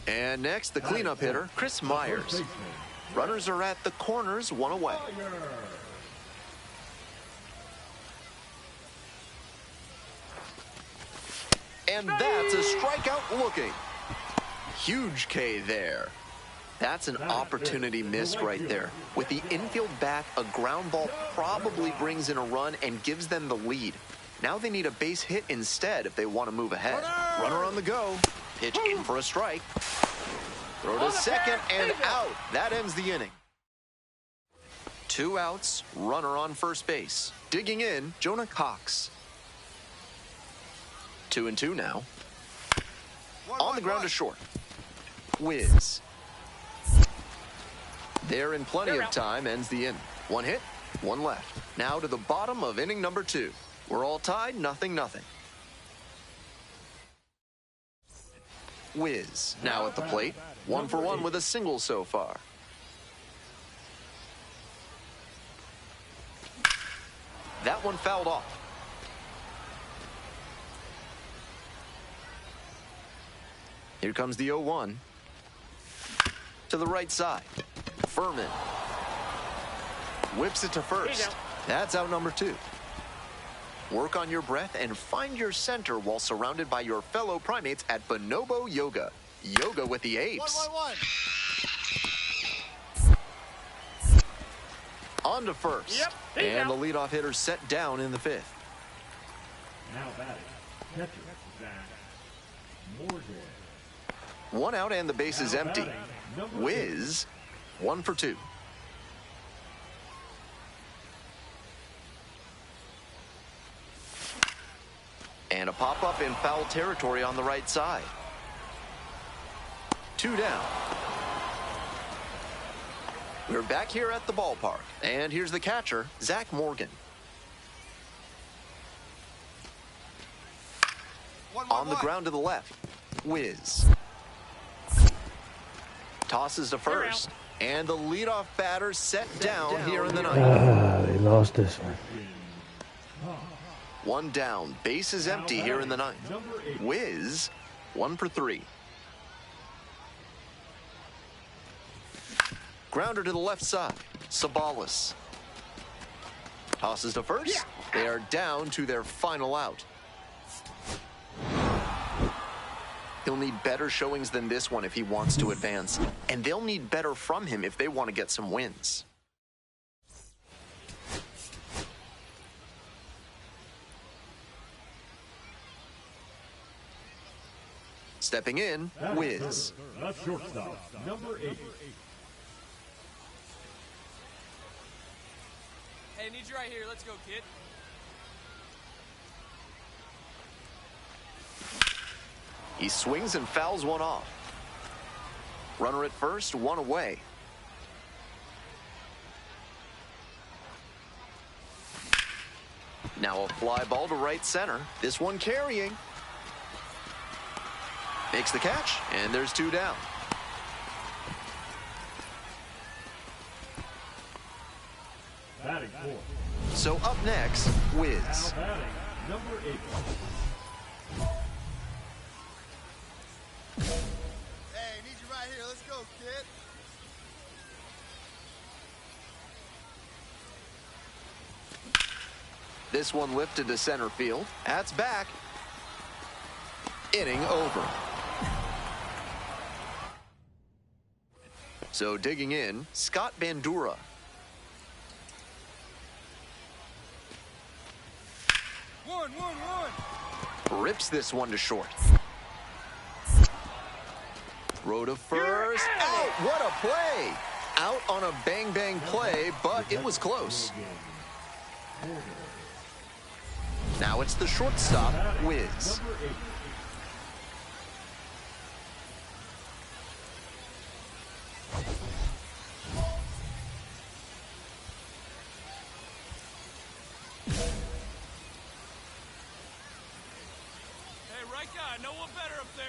And next, the cleanup hitter, Chris Myers. Runners are at the corners, 1 away. And that's a strikeout looking. Huge K there. That's an opportunity missed right there. With the infield back, a ground ball probably brings in a run and gives them the lead. Now they need a base hit instead if they want to move ahead. Runner on the go. Pitch in for a strike. Throw to second and out. That ends the inning. 2 outs, runner on first base. Digging in, Jonah Cox. 2-2 now. On the ground to short. Wiz. There in plenty of time, ends the inning. 1 hit, 1 left. Now to the bottom of inning number 2. We're all tied, 0-0. Wiz now at the plate. 1 for 1 with a single so far. That one fouled off. Here comes the 0-1. To the right side. Furman. Whips it to first. That's out number 2. Work on your breath and find your center while surrounded by your fellow primates at Bonobo Yoga. Yoga with the apes. 1-1-1. On to first. Yep, And the leadoff hitter set down in the fifth. Now batting, catcher, Zach Morgan. One out and the base is empty. Wiz, 1 for 2. And a pop-up in foul territory on the right side. 2 down. We're back here at the ballpark. And here's the catcher, Zach Morgan. 1-1-1. On the ground to the left, Wiz. Tosses to first. And the leadoff batter set down here in the ninth. They lost this one. 1 down. Base is empty here in the ninth. Wiz, 1 for 3. Grounder to the left side. Sabalis. Tosses to first. They are down to their final out. He'll need better showings than this one if he wants to advance. And they'll need better from him if they want to get some wins. Stepping in, Wiz. The shortstop, number 8. Hey, need you right here. Let's go, kid. He swings and fouls one off. Runner at first, 1 away. Now a fly ball to right center. This one carrying. Makes the catch, and there's 2 down. Batting 4. So up next, Wiz. Now batting, number 8. Hey, need you right here. Let's go, kid. This one lifted to center field. That's back. Inning over. So digging in, Scott Bandura. One. Rips this one to short. Throw to first. Out! What a play! Out on a bang-bang play, but it was close. Now it's the shortstop, Wiz. Number 8. Hey, right guy. No one better up there.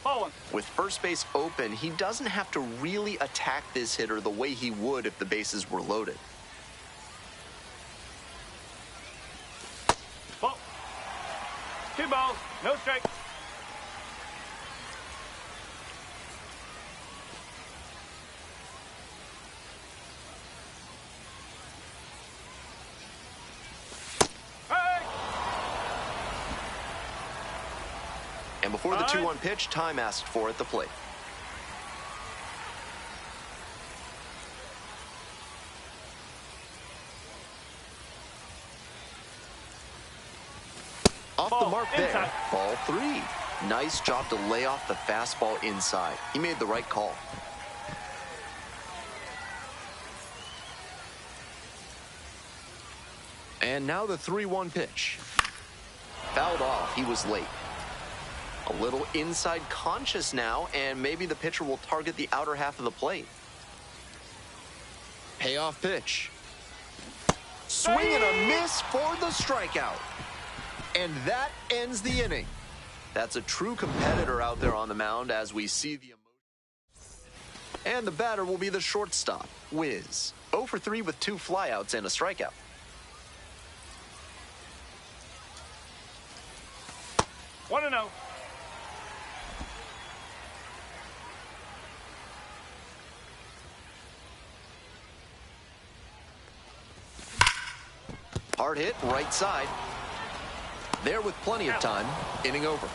Ball 1. With first base open, he doesn't have to really attack this hitter the way he would if the bases were loaded. Ball. 2 balls. No strikes. And before the 2-1 pitch, time asked for at the plate. Off the mark there. Inside. Ball 3. Nice job to lay off the fastball inside. He made the right call. And now the 3-1 pitch. Fouled off. He was late. A little inside conscious now, and maybe the pitcher will target the outer half of the plate. Payoff pitch. Swing and a miss for the strikeout. And that ends the inning. That's a true competitor out there on the mound as we see the emotion. And the batter will be the shortstop, Wiz. 0 for 3 with 2 flyouts and a strikeout. One and 0. Hard hit, right side. There with plenty of time. Inning over.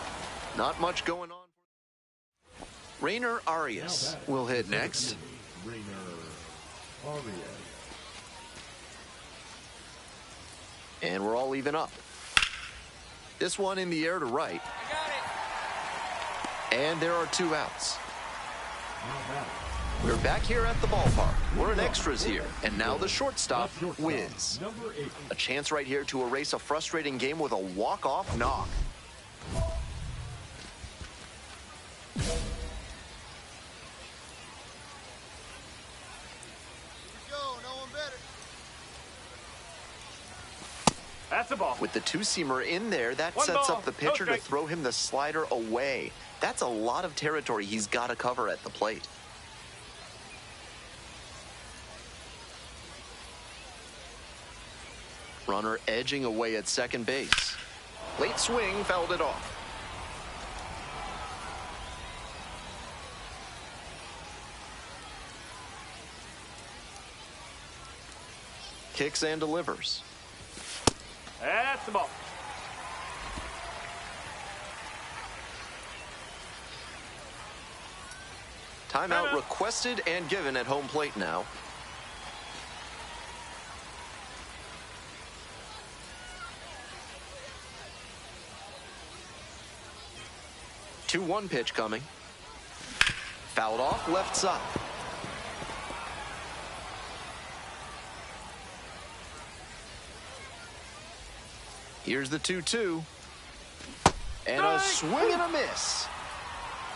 Not much going on. Rainer Arias will hit next. Rainer Arias. And we're all even up. This one in the air to right. And there are 2 outs. We're back here at the ballpark. We're in extras here. And now the shortstop, Wiz. A chance right here to erase a frustrating game with a walk-off knock. That's a ball. With the 2-seamer in there, that One sets ball, up the no pitcher to strike. throw him the slider away. That's a lot of territory he's got to cover at the plate. Runner edging away at second base. Late swing, fouled it off. Kicks and delivers. That's the ball. Timeout requested and given at home plate now. Two 1 pitch coming. Fouled off left side. Here's the 2-2. And a swing and a miss.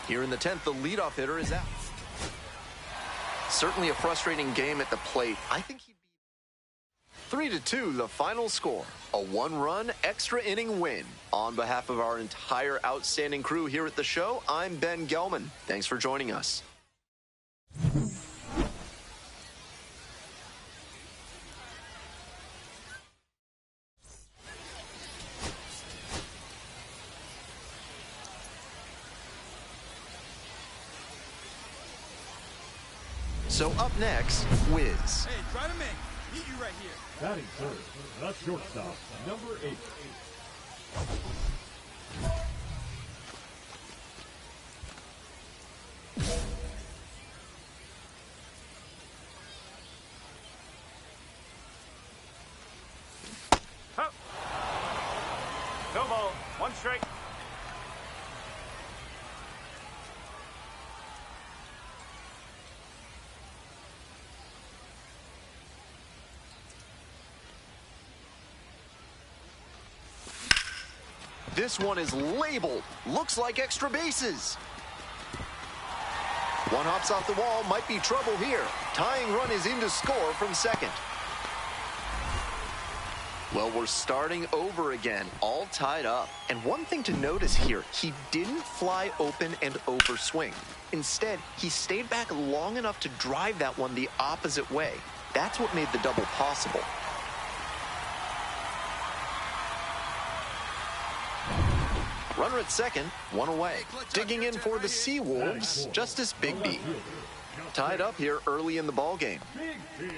Here in the 10th, the leadoff hitter is out. Certainly a frustrating game at the plate. I think he'd be 3-2, the final score. A 1-run extra inning win. On behalf of our entire outstanding crew here at the show, I'm Ben Gelman. Thanks for joining us. So up next, Wiz. Hey, drive him in. Meet you right here. Batting third, the shortstop, number 8. Up. No ball. 1 strike. This one is labeled. Looks like extra bases. One hops off the wall. Might be trouble here. Tying run is in to score from second. Well, we're starting over again, all tied up. And one thing to notice here, he didn't fly open and overswing. Instead, he stayed back long enough to drive that one the opposite way. That's what made the double possible. Runner at second, 1 away. Digging in for the Seawolves, Justice Bigby. Tied up here early in the ballgame. Big P.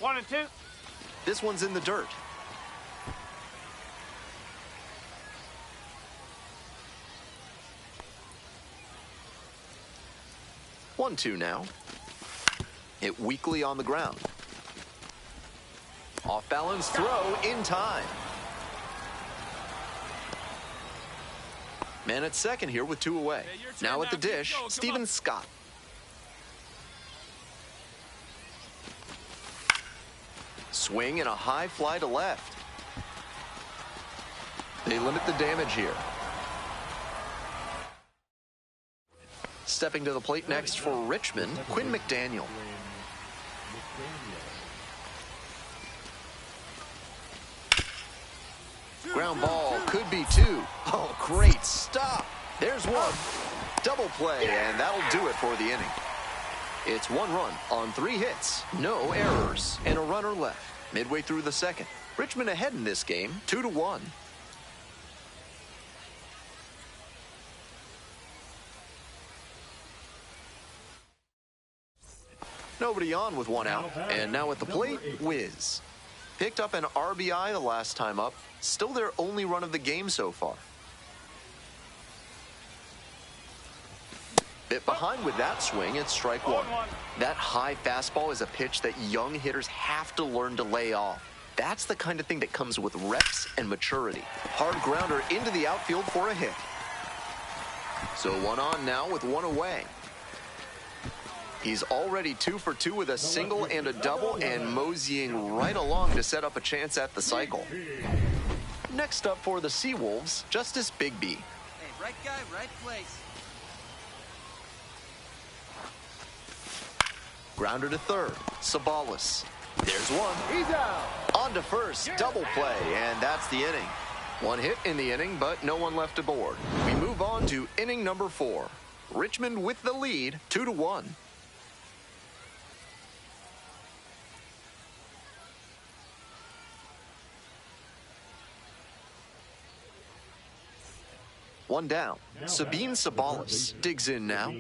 1 and 2. This one's in the dirt. One, 2 now. Hit weakly on the ground. Off balance throw in time. Man at second here with 2 away. Hey, your turn Now at the now. Keep dish, going. Come Steven on. Scott. Swing and a high fly to left. They limit the damage here. Stepping to the plate next for Richmond, Quinn McDaniel. Ground ball could be 2. Oh, great stop. There's 1. Double play, and that'll do it for the inning. It's 1 run on 3 hits, no errors, and a runner left. Midway through the second. Richmond ahead in this game, 2-1. Nobody on with one out. And now at the plate, Wiz. Picked up an RBI the last time up. Still their only run of the game so far. Bit behind with that swing, it's strike one. That high fastball is a pitch that young hitters have to learn to lay off. That's the kind of thing that comes with reps and maturity. Hard grounder into the outfield for a hit. So one on now with one away. He's already 2 for 2 with a single and a double, and moseying right along to set up a chance at the cycle. Next up for the Seawolves, Justice Bigby. Hey, right guy, right place. Grounder to third, Sabalas. There's one. He's out. On to first, double play, and that's the inning. One hit in the inning, but no one left aboard. We move on to inning number 4. Richmond with the lead, 2-1. One down. Sabine Sabalas digs in now.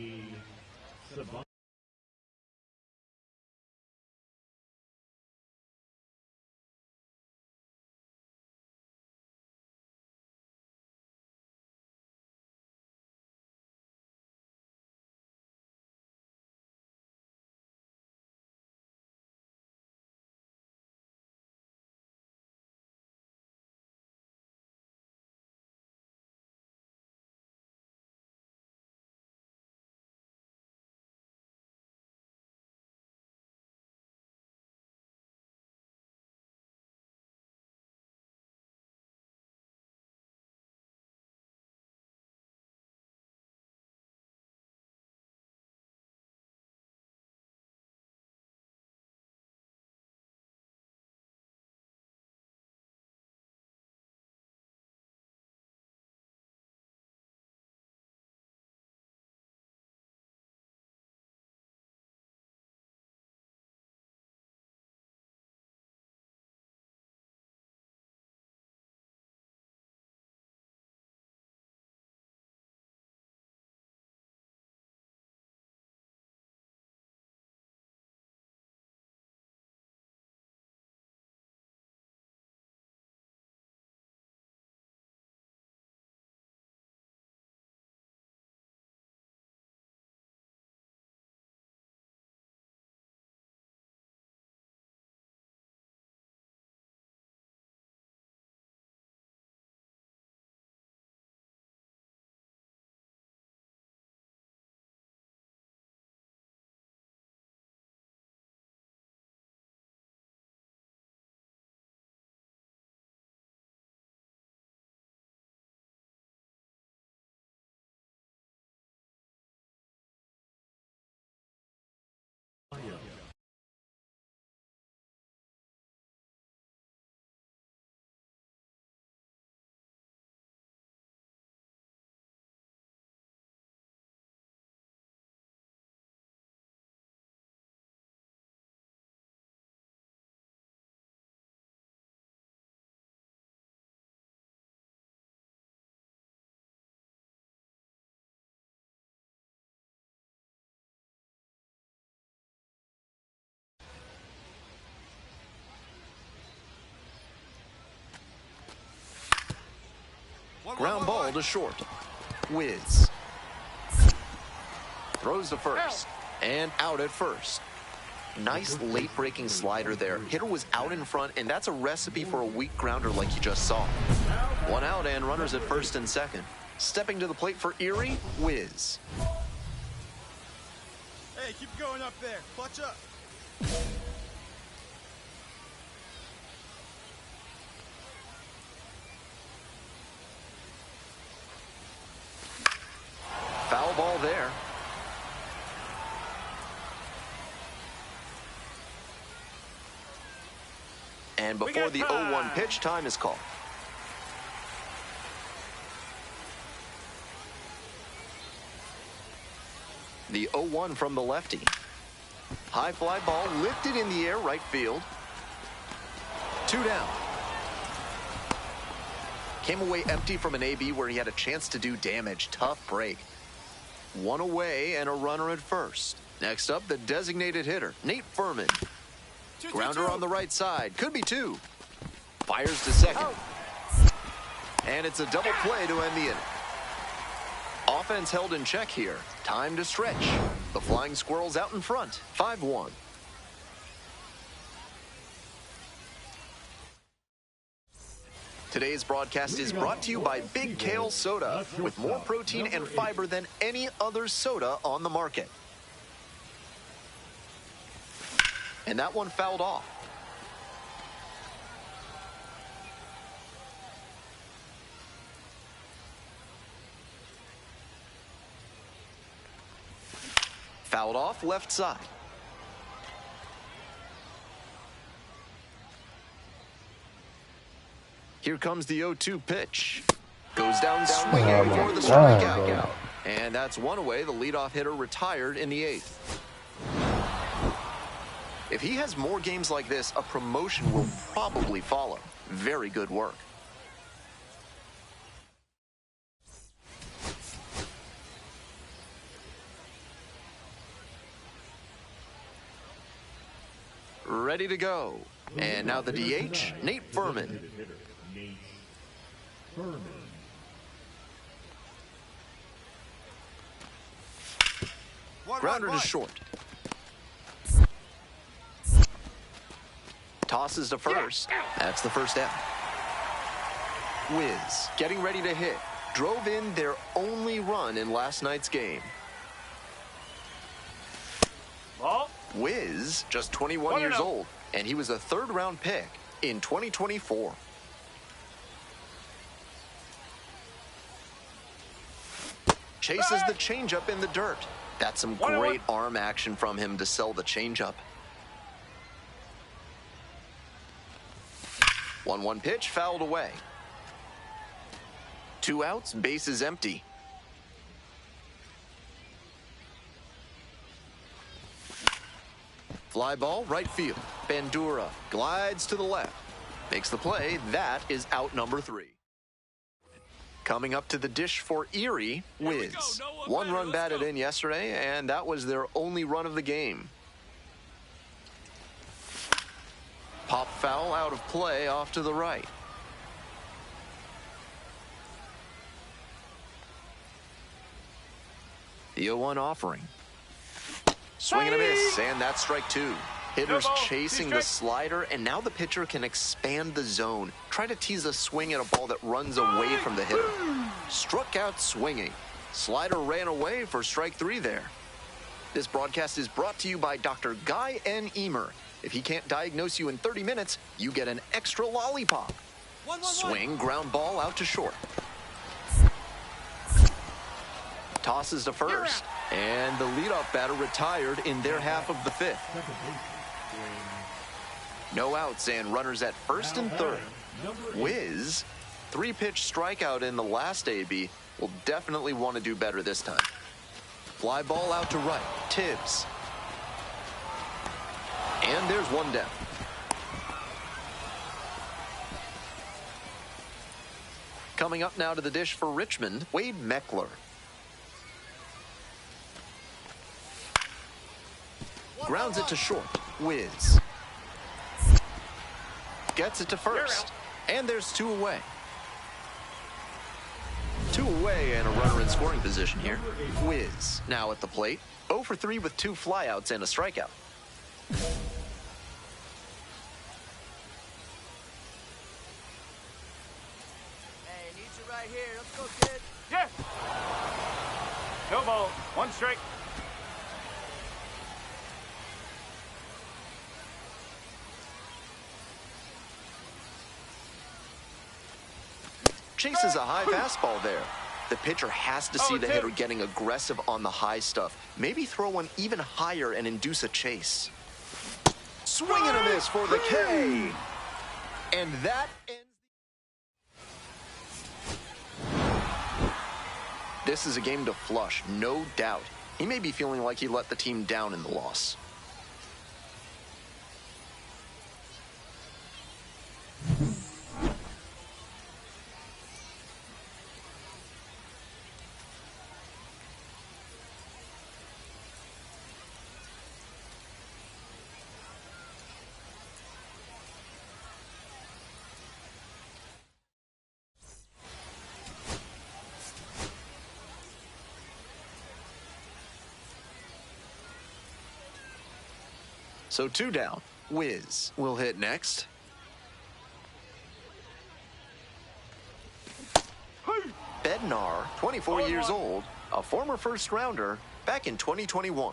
Ground ball to short. Wiz. Throws to first. And out at first. Nice late-breaking slider there. Hitter was out in front, and that's a recipe for a weak grounder like you just saw. One out and runners at first and second. Stepping to the plate for Erie, Wiz. Hey, keep going up there. Clutch up. Foul ball there. And before the 0-1 pitch, time is called. The 0-1 from the lefty. High fly ball lifted in the air, right field. 2 down. Came away empty from an AB where he had a chance to do damage. Tough break. 1 away and a runner at first. Next up, the designated hitter, Nate Furman. Grounder on the right side. Could be two. Fires to second. And it's a double play to end the inning. Offense held in check here. Time to stretch. The Flying Squirrels out in front. 5-1. Today's broadcast is brought to you by Big Kale Soda, with more protein and fiber than any other soda on the market. And that one fouled off. Fouled off left side. Here comes the 0-2 pitch. Goes down swinging for the strikeout. And that's one away. The leadoff hitter retired in the 8th. If he has more games like this, a promotion will probably follow. Very good work. Ready to go. And now the DH, Nate Furman. Grounder to short. Tosses to first. That's the first out. Wiz getting ready to hit. Drove in their only run in last night's game. Ball. Wiz, just 21 years old, and he was a third-round pick in 2024. Chases the changeup in the dirt. That's some great arm action from him to sell the changeup. 1-1 pitch, fouled away. 2 outs, bases empty. Fly ball, right field. Bandura glides to the left. Makes the play. That is out number 3. Coming up to the dish for Erie, Wiz. 1 run batted in yesterday, and that was their only run of the game. Pop foul out of play off to the right. The 0-1 offering. Swing and a miss, and that's strike 2. Hitters chasing the slider, and now the pitcher can expand the zone. Try to tease a swing at a ball that runs away from the hitter. Struck out swinging. Slider ran away for strike 3 there. This broadcast is brought to you by Dr. Guy N. Emer. If he can't diagnose you in 30 minutes, you get an extra lollipop. Swing, ground ball out to short. Tosses to first, and the leadoff batter retired in their half of the 5th. No outs and runners at first and third. Wiz, 3-pitch strikeout in the last AB, will definitely want to do better this time. Fly ball out to right, Tibbs. And there's one down. Coming up now to the dish for Richmond, Wade Meckler. Grounds it to short. Wiz. Gets it to first. And there's 2 away. 2 away and a runner in scoring position here. Wiz now at the plate. 0 for 3 with 2 flyouts and a strikeout. Hey, need you right here. Let's go, kid. Yeah. No ball. 1 strike. Chases a high fastball there. The pitcher has to see the hitter getting aggressive on the high stuff. Maybe throw one even higher and induce a chase. Swing and a miss for the K. And that ends. This is a game to flush, no doubt. He may be feeling like he let the team down in the loss. So 2 down. Wiz will hit next. Bednar, 24 years old, a former first rounder back in 2021.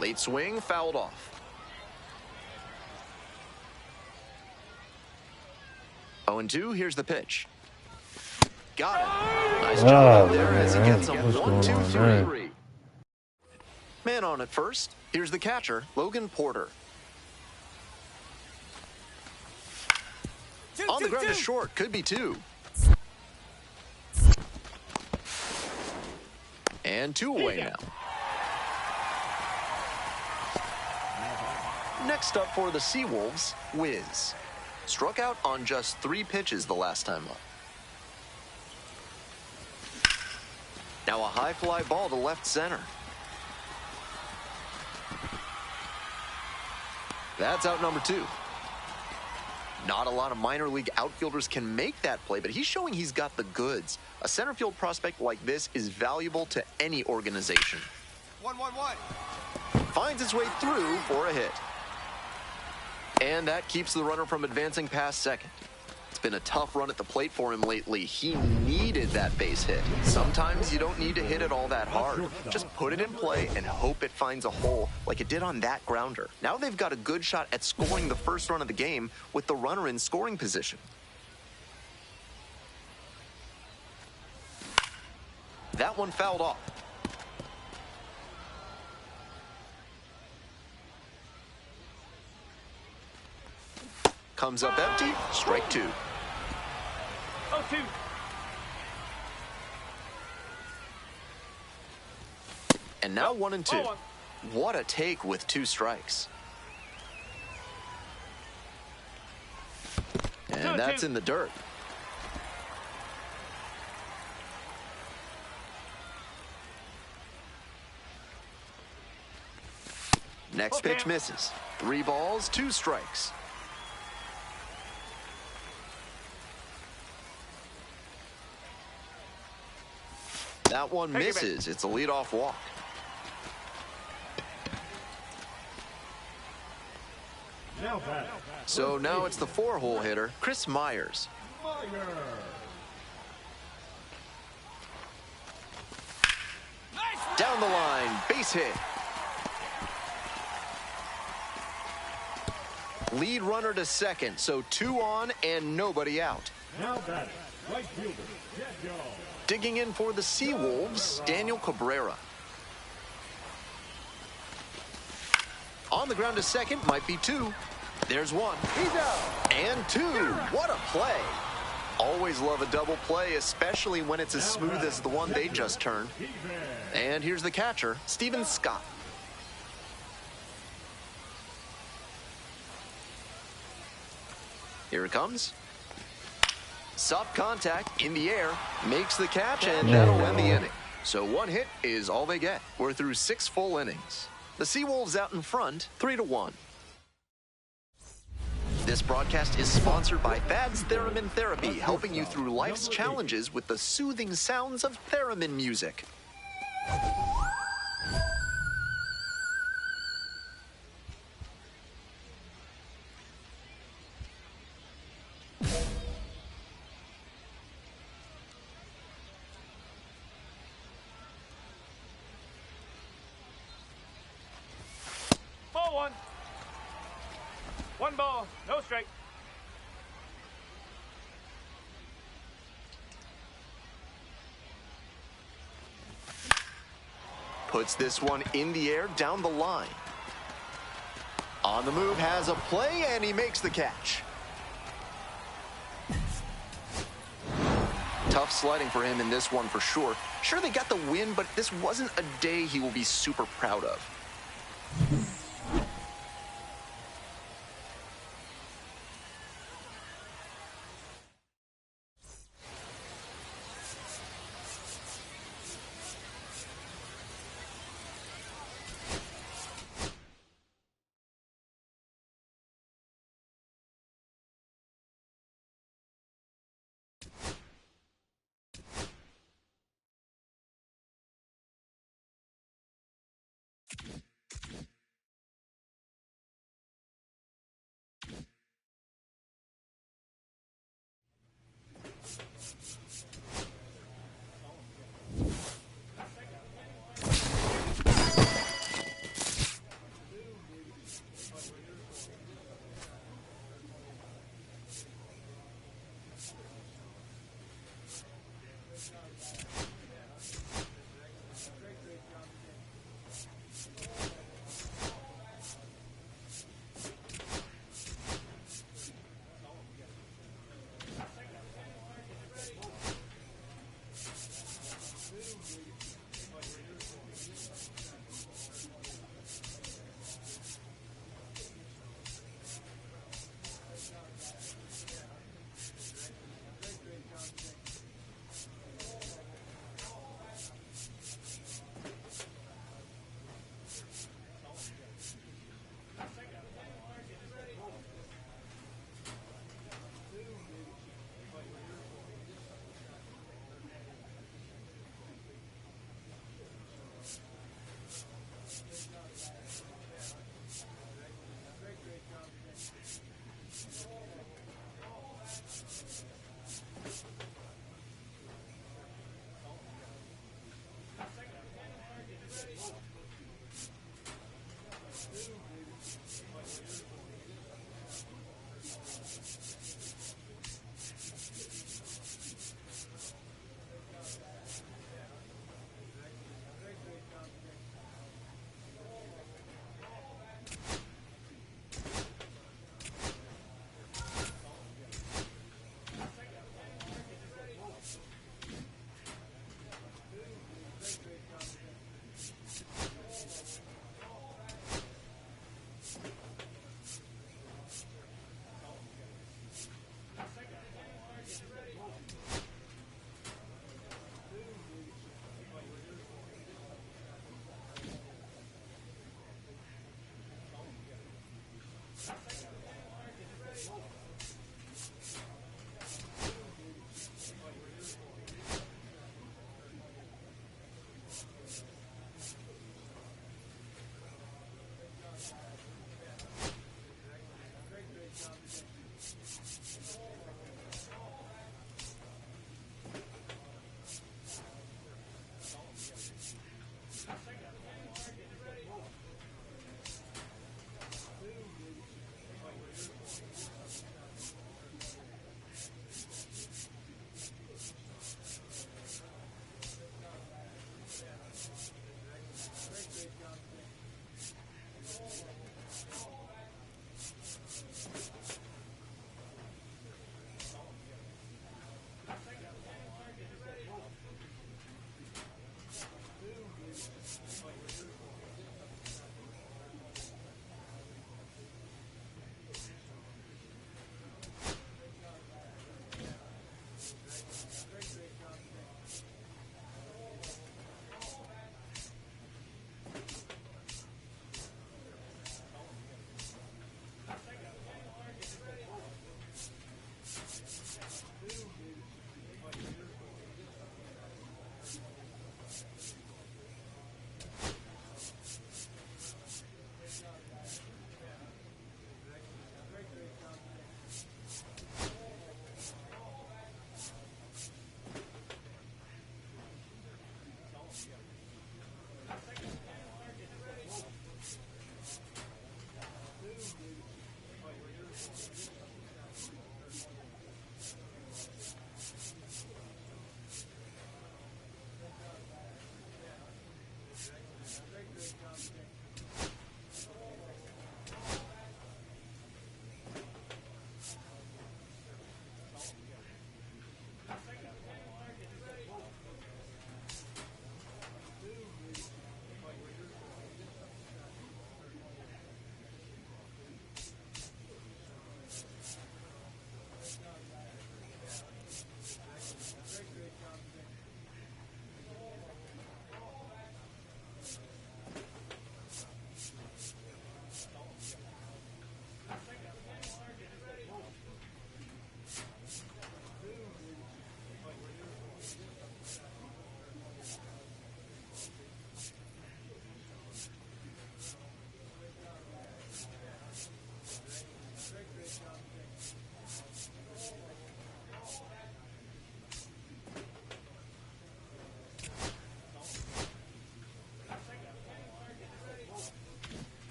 Late swing, fouled off. 0-2, here's the pitch. Got it. Nice job out there as he gets him 1-2-3. Man on at first. Here's the catcher, Logan Porter. On the ground to short, could be 2. And 2 away now. Next up for the Seawolves, Wiz. Struck out on just 3 pitches the last time up. Now a high fly ball to left center. That's out number 2. Not a lot of minor league outfielders can make that play, but he's showing he's got the goods. A center field prospect like this is valuable to any organization. 1-1-1. Finds its way through for a hit. And that keeps the runner from advancing past second. It's been a tough run at the plate for him lately. He needed that base hit. Sometimes you don't need to hit it all that hard. Just put it in play and hope it finds a hole like it did on that grounder. Now they've got a good shot at scoring the first run of the game with the runner in scoring position. That one fouled off. Comes up empty, strike 2. 0-2. And now 1-2. 0-1. What a take with 2 strikes. And that's in the dirt. Next pitch misses. 3 balls, 2 strikes. That one misses. It's a leadoff walk. So now it's the 4-hole hitter, Chris Myers. Down the line, base hit. Lead runner to second, so 2 on and nobody out. Now batting, right fielder, Daniel. Digging in for the Seawolves, Daniel Cabrera. On the ground to second, might be 2. There's 1. He's out. And 2. What a play. Always love a double play, especially when it's as smooth as the one they just turned. And here's the catcher, Steven Scott. Here it comes. Soft contact in the air, makes the catch, and that'll end the inning. So 1 hit is all they get. We're through 6 full innings. The Seawolves out in front, 3-1. This broadcast is sponsored by Thad's Theremin Therapy, helping you through life's challenges with the soothing sounds of theremin music. Ball 1. 1 ball, no strike. Puts this one in the air down the line. On the move, has a play, and he makes the catch. Tough sledding for him in this one for sure. Sure, they got the win, but this wasn't a day he will be super proud of.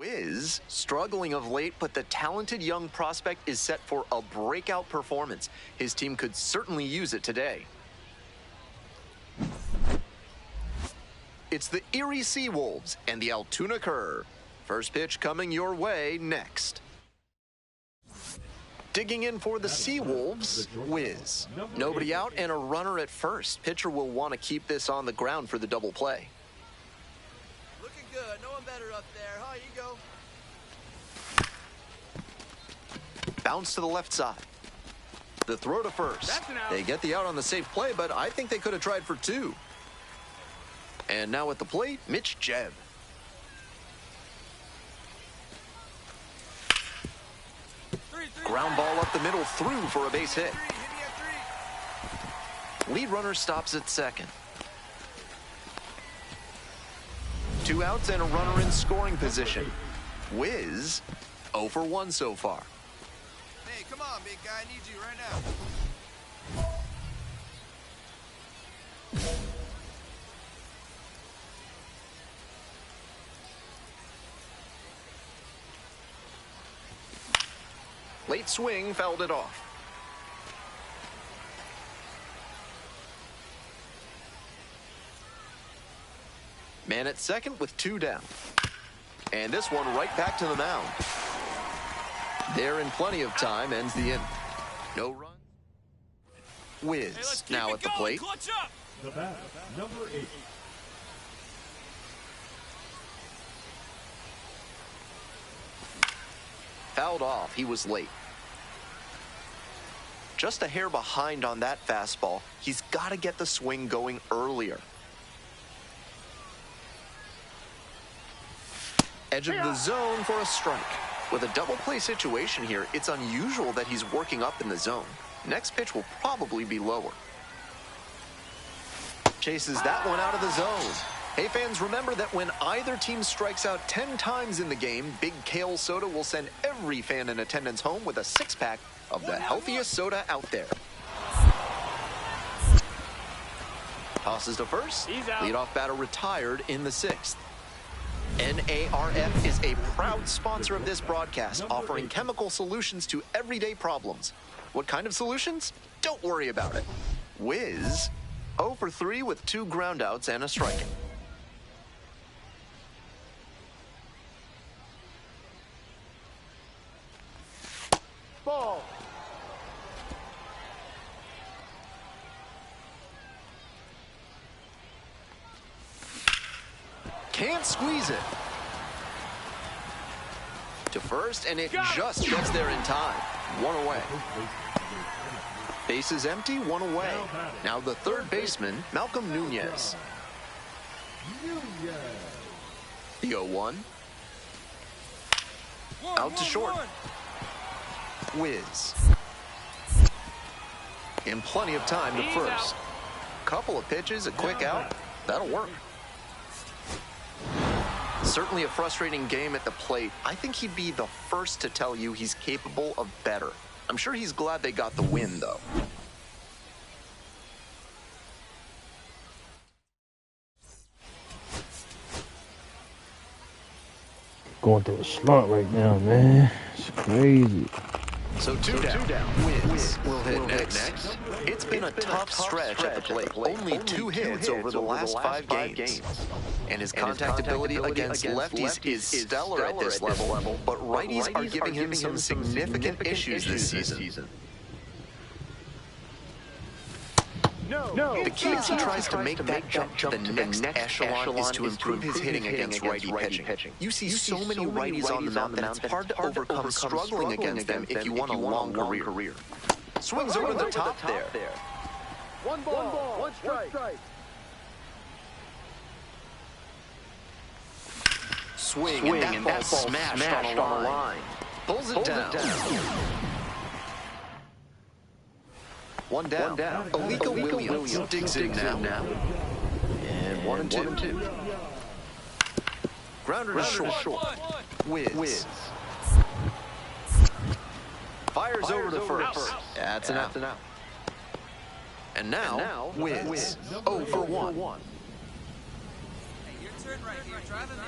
Wiz, struggling of late, but the talented young prospect is set for a breakout performance. His team could certainly use it today. It's the Erie Seawolves and the Altoona Cur. First pitch coming your way next. Digging in for the Seawolves, Wiz. Nobody out and a runner at first. Pitcher will want to keep this on the ground for the double play. Looking good. No one better up there. Huh, you go. Bounce to the left side. The throw to first. They get the out on the safe play, but I think they could have tried for two. And now at the plate, Mitch Jebb. Ground ball up the middle, through for a base hit. Lead runner stops at second. Two outs and a runner in scoring position. Wiz, 0 for 1 so far. Hey, come on, big guy. I need you right now. Late swing, fouled it off. Man at second with 2 down. And this one right back to the mound. There in plenty of time, ends the inning. No run. Wiz now at the plate. The bat, number 8. Fouled off, he was late. Just a hair behind on that fastball. He's got to get the swing going earlier. Edge of the zone for a strike. With a double play situation here, it's unusual that he's working up in the zone. Next pitch will probably be lower. Chases that one out of the zone. Hey fans, remember that when either team strikes out 10 times in the game, Big Kale Soda will send every fan in attendance home with a 6-pack of the healthiest soda out there. Tosses to first. Leadoff batter retired in the 6th. NARF is a proud sponsor of this broadcast, offering chemical solutions to everyday problems. What kind of solutions? Don't worry about it. Wiz, 0 for 3 with 2 groundouts and a strikeout. Ball. Can't squeeze it. To first, and it just gets there in time. 1 away. Base is empty, 1 away. Now the third baseman, Malcolm Nunez. The 0-1. Out to short. Wiz. In plenty of time to first. Couple of pitches, a quick out. That'll work. Certainly a frustrating game at the plate. I think he'd be the first to tell you he's capable of better. I'm sure he's glad they got the win, though. Going through a slump right now, man. It's crazy. So two down. Wiz will hit next. It's been a tough stretch at the plate. Only 2 hits over the last 5 games. And his contact ability against lefties is stellar at this level, but righties are giving him some significant issues this season. The key as he tries to make that jump to the next echelon is to improve his hitting against righty pitching. You see so many righties on the mound that it's hard to overcome struggling against them if you want a long career. Swings over the top there. 1 ball, 1 strike. Swing and that ball smashed on the line. Pulls it down. 1 down. Alika Williams digs in now. And 1 and 2. Grounder to short. Wiz. Fires over to first. That's an out. And now, Wiz. 0 for 1. Hey, your turn right here. Drive him in.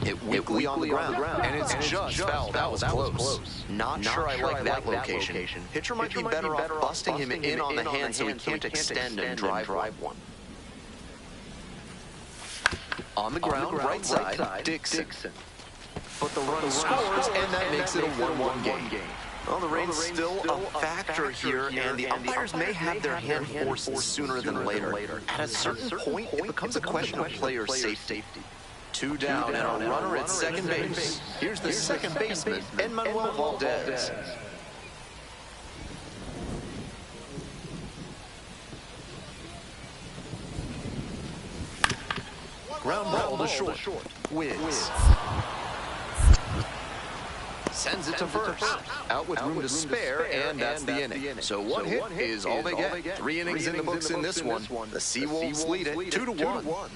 Hit weakly on the ground, and it's just foul. That was close. Not sure I like that location. Pitcher might be better off busting him in on the hand so he can't extend and drive one. On the ground, right side, Dixon. But the run scores, and that makes it a 1-1 game. Well, the rain's still a factor here, and the umpires may have their hand forced sooner than later. At a certain point, it becomes a question of player safety. 2 down and a runner at second base. Here's the second baseman, Manuel Valdez. Ground ball to short. Wiz sends it to first. Out with room to spare, and that's the inning. So one hit is all they get. 3 innings in the books in this one. The Seawolves lead it 2-1.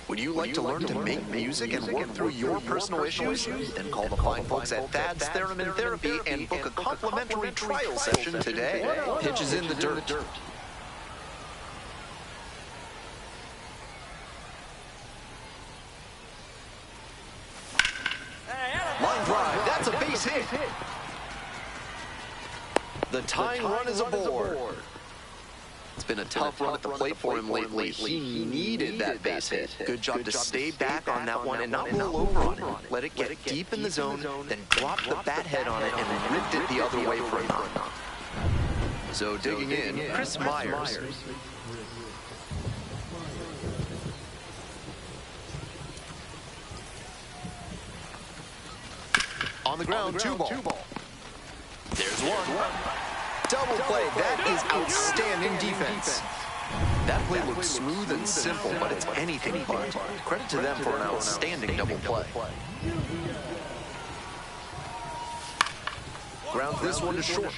Would you like to learn to make music and work through your personal issues? Then call the fine folks at Thad's Theremin Therapy and book a complimentary trial session today. Pitch is in the dirt. Line drive, that's a base hit. The tying run is aboard. It's been a tough run at the plate for him lately. He needed that base hit. Good job to stay back on that one and not roll over on it. Let it get deep in the zone, then drop the bat head on it and ripped it the other way for a knock. So digging in, Chris Myers. On the ground, 2 ball. There's one. Double play. That is outstanding defense. That play looks smooth and simple, but it's anything but. Credit to them for an outstanding double play. Grounds this one to short.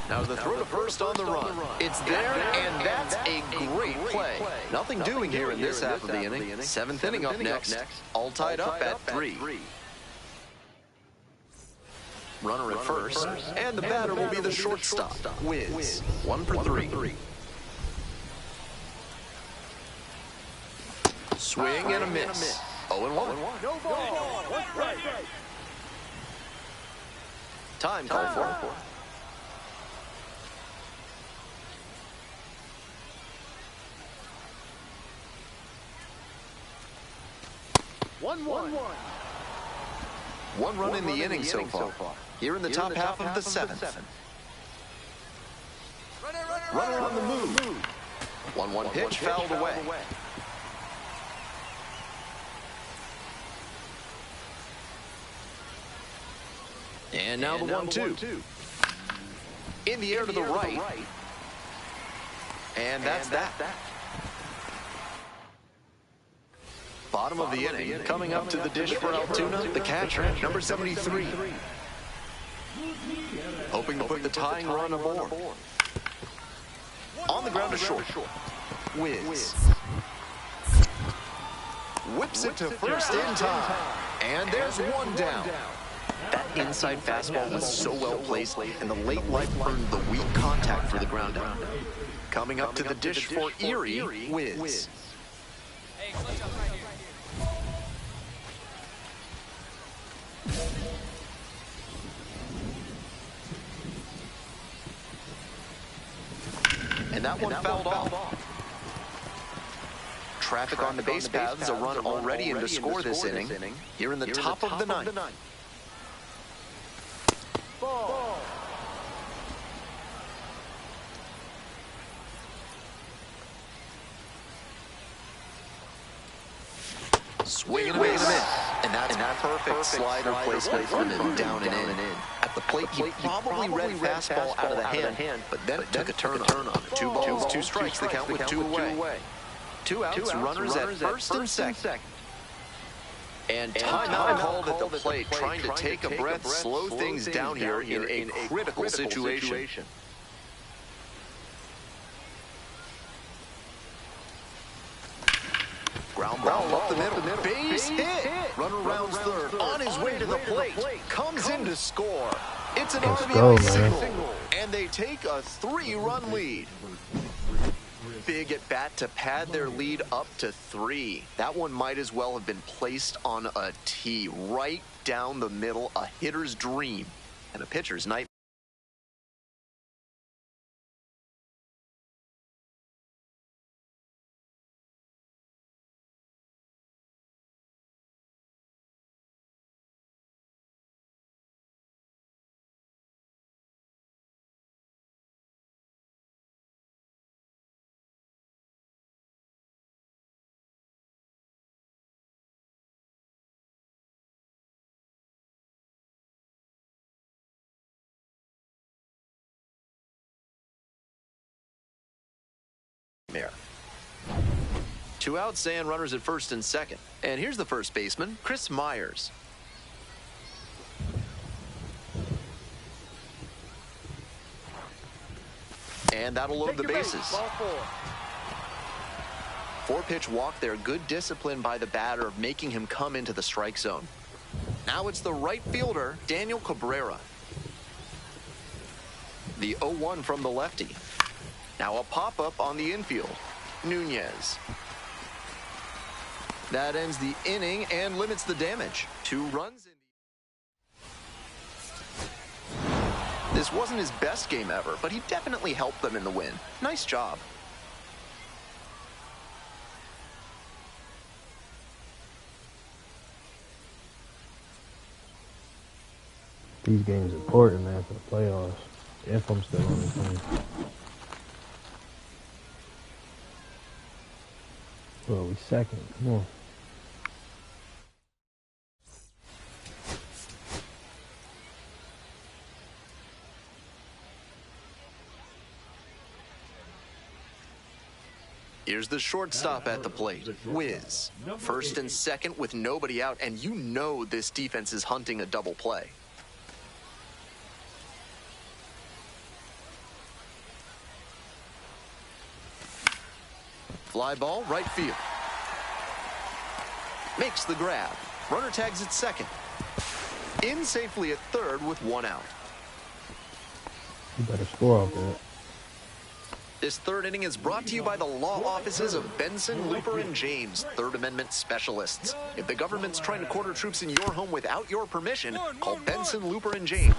Now the throw to first on the run. It's there, and that's a great play. Nothing doing here in this half of the inning. 7th inning up next. All tied up at 3. Runner at first, and the batter will be the shortstop. Wiz. 1 for 3. Swing and a miss. 0-1. Time called for. 1-1. 1 run in the inning so far. Here in the top half of the 7th. Runner on the move. 1-1 pitch fouled away. And now the 1-2. In the air to the right. And that's that. Bottom of the inning, coming up to the dish for Altoona, the catcher, number 73. Hoping to put the tying run aboard. On the ground to short. Wiz. Whips it to first in time. And there's 1 down. That inside fastball was so well placed, and the late life earned the weak contact for the ground out. Coming up to the dish for Erie, Wiz. And that one fouled off. Traffic on the base paths, a run already in to score this inning. Here in the top of the 9th. Ball. Swing and a miss. And that's perfect slider placement from him, down and in. At the plate, he probably read fastball out of the hand, but then it took a turn on him. 2 balls, 2 strikes, the count with 2 away. 2 outs, runners at first and second. And timeout called at the plate, trying to take a breath, slow things down here in a critical situation. Ground ball up the middle. Base hit. Runner rounds third. On his way to the plate. Comes in to score. It's an RBI single. And they take a 3-run lead. Big big at bat to pad their lead up to 3. That one might as well have been placed on a tee, right down the middle, a hitter's dream and a pitcher's nightmare. Two outs and runners at first and second. And here's the first baseman, Chris Myers. And that'll load the bases. Ball 4. 4-pitch walk there. Good discipline by the batter of making him come into the strike zone. Now it's the right fielder, Daniel Cabrera. The 0-1 from the lefty. Now a pop-up on the infield, Nunez. That ends the inning and limits the damage. 2 runs in. This wasn't his best game ever, but he definitely helped them in the win. Nice job. These games are important, man, for the playoffs. If I'm still on the team. Well, we second. Come on. Here's the shortstop at the plate, Wiz. First and second with nobody out, and you know this defense is hunting a double play. Fly ball, right field. Makes the grab. Runner tags at second. In safely at third with 1 out. You better score off that. This third inning is brought to you by the law offices of Benson, Looper, and James, Third Amendment specialists. If the government's trying to quarter troops in your home without your permission, call Benson, Looper, and James.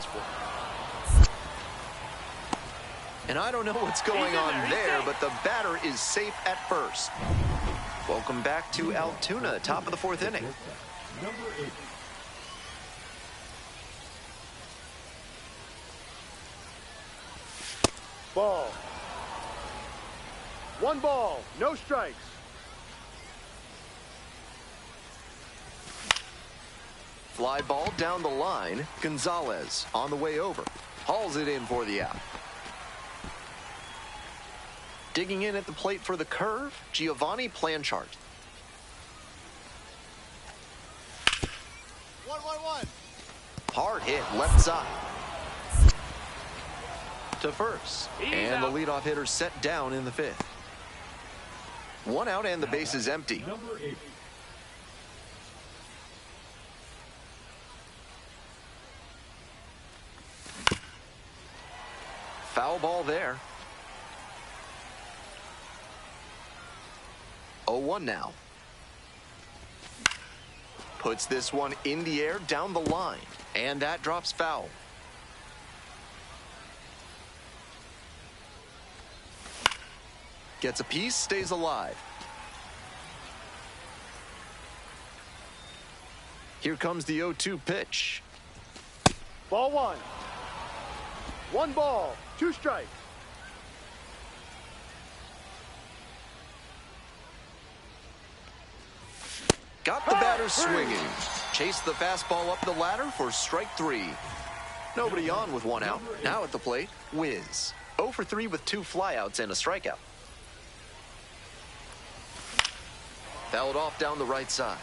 And I don't know what's going on there, but the batter is safe at first. Welcome back to Altoona, top of the 4th inning. Number 8. Ball. 1 ball, no strikes. Fly ball down the line. Gonzalez on the way over. Hauls it in for the out. Digging in at the plate for the curve, Giovanni Planchart. 1-1-1. Hard hit left side. To first. And the leadoff hitter set down in the 5th. 1 out and the base is empty. Number 8. Foul ball there. 0-1 now. Puts this one in the air down the line. And that drops foul. Gets a piece, stays alive. Here comes the 0-2 pitch. Ball 1. 1 ball, 2 strikes. Got the batter swinging. Chased the fastball up the ladder for strike 3. Nobody on with 1 out. Now at the plate, Wiz. 0 for 3 with 2 flyouts and a strikeout. Fouled off down the right side.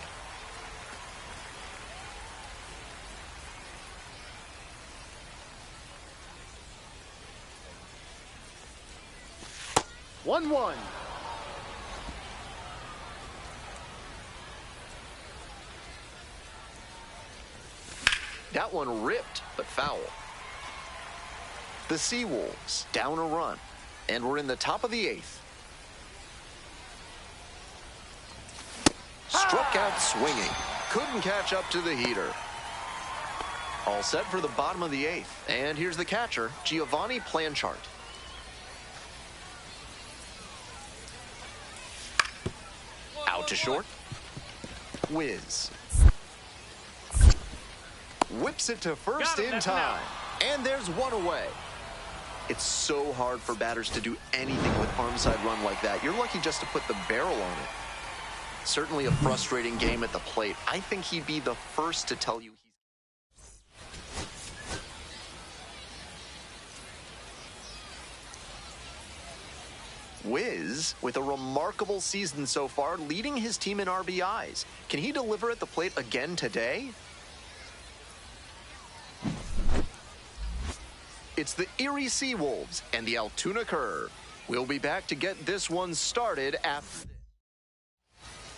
1-1. That one ripped, but foul. The Seawolves down a run, and we're in the top of the 8th. Struck out swinging. Couldn't catch up to the heater. All set for the bottom of the 8th. And here's the catcher, Giovanni Planchart. Out to short. Whiz. Whips it to first in time. And there's one away. It's so hard for batters to do anything with arm side run like that. You're lucky just to put the barrel on it. Certainly a frustrating game at the plate. I think he'd be the first to tell you Wiz, with a remarkable season so far, leading his team in RBIs. Can he deliver at the plate again today? It's the Erie Seawolves and the Altoona Curve. We'll be back to get this one started after this.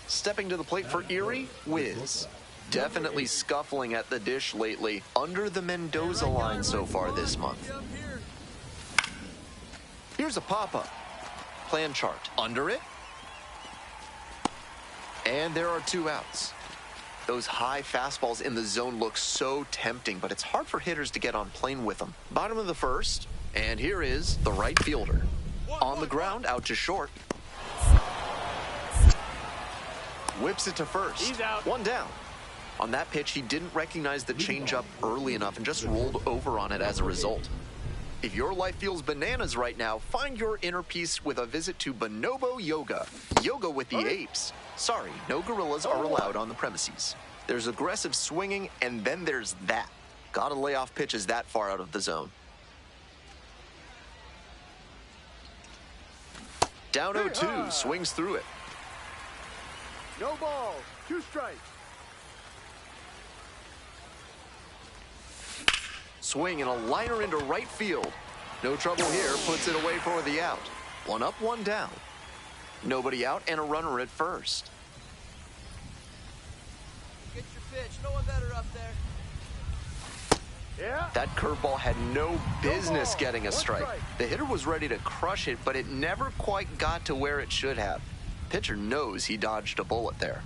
Stepping to the plate for Erie, Wiz. Definitely scuffling at the dish lately, under the Mendoza line so far this month. Here's a pop-up. Planchart under it. And there are 2 outs. Those high fastballs in the zone look so tempting, but it's hard for hitters to get on plane with them. Bottom of the 1st, and here is the right fielder. On the ground, out to short. Whips it to first. He's out. 1 down. On that pitch, he didn't recognize the changeup early enough and just rolled over on it as a result. If your life feels bananas right now, find your inner peace with a visit to Bonobo Yoga. Yoga with the apes. Sorry, no gorillas are allowed on the premises. There's aggressive swinging, and then there's that. Gotta lay off pitches that far out of the zone. Down 0-2, swings through it. No ball. 2 strikes. Swing and a liner into right field. No trouble here, puts it away for the out. 1 up, 1 down. Nobody out and a runner at first. Get your pitch. No one better up there. Yeah. That curveball had no business ball, getting a 1 strike. strike. The hitter was ready to crush it, but it never quite got to where it should have. Pitcher knows he dodged a bullet there.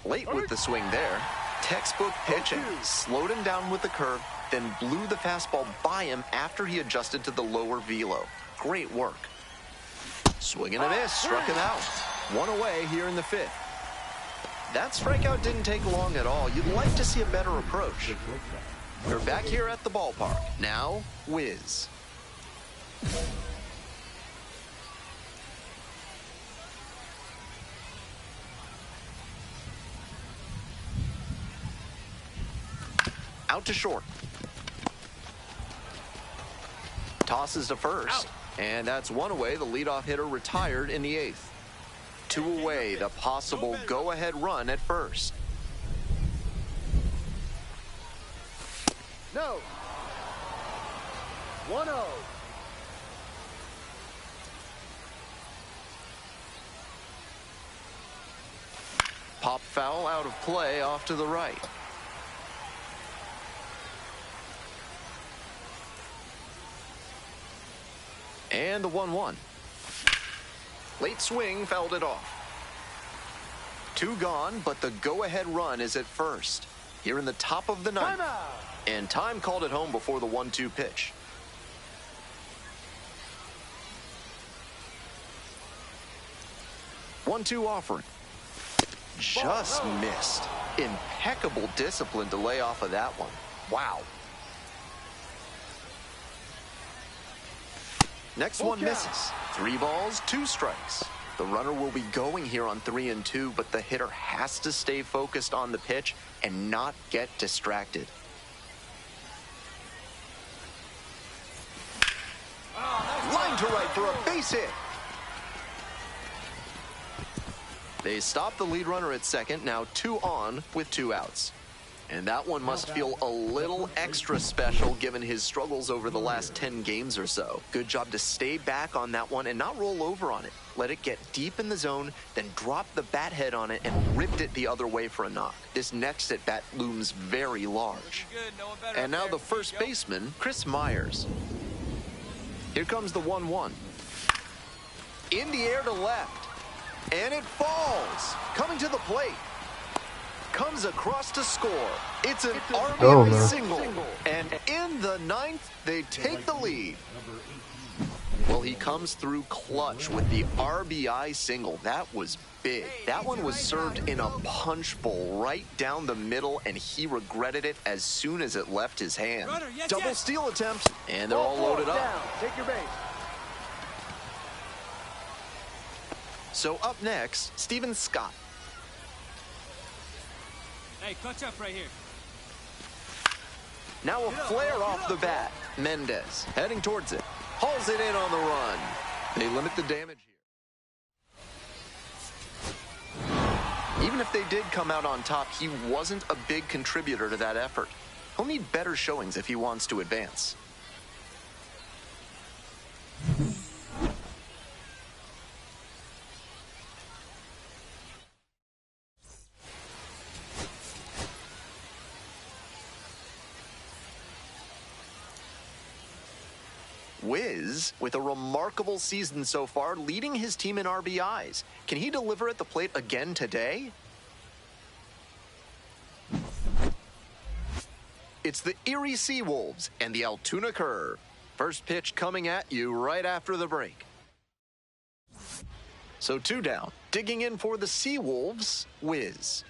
Late with the swing there. Textbook pitching. Slowed him down with the curve, then blew the fastball by him after he adjusted to the lower velo. Great work. Swing and a miss, struck him out. 1 away here in the 5th. That strikeout didn't take long at all. You'd like to see a better approach. We're back here at the ballpark. Now, Wiz. Out to short. Tosses to first. And that's 1 away. The leadoff hitter retired in the 8th. 2 away. The possible go-ahead run at first. No. 1-0. Pop foul out of play off to the right. And the 1-1. Late swing fouled it off. 2 gone, but the go-ahead run is at first. Here in the top of the 9th. Timeout. And time called it home before the 1-2 pitch. One-two offering. Just missed. Impeccable discipline to lay off of that one. Wow. Next one misses. 3 balls, 2 strikes. The runner will be going here on 3-2, but the hitter has to stay focused on the pitch and not get distracted. Line to right for a base hit. They stop the lead runner at second, now 2 on with 2 outs. And that one must feel a little extra special given his struggles over the last 10 games or so. Good job to stay back on that one and not roll over on it. Let it get deep in the zone, then drop the bat head on it and ripped it the other way for a knock. This next at bat looms very large. And now the first baseman, Chris Myers. Here comes the 1-1. In the air to left. And it falls. Coming to the plate. Comes across to score. It's an RBI single. And in the ninth, they take the lead. Well, he comes through clutch with the RBI single. That was big. That one was served in a punch bowl right down the middle, and he regretted it as soon as it left his hand. Double steal attempt, and they're all loaded up. Take your base. So up next, Steven Scott. Hey, clutch up right here. Now a flare off the bat. Mendez heading towards it. Hauls it in on the run. They limit the damage here. Even if they did come out on top, he wasn't a big contributor to that effort. He'll need better showings if he wants to advance. Wiz, with a remarkable season so far, leading his team in RBIs. Can he deliver at the plate again today? It's the Erie Seawolves and the Altoona Curve. First pitch coming at you right after the break. So 2 down. Digging in for the Seawolves, Wiz.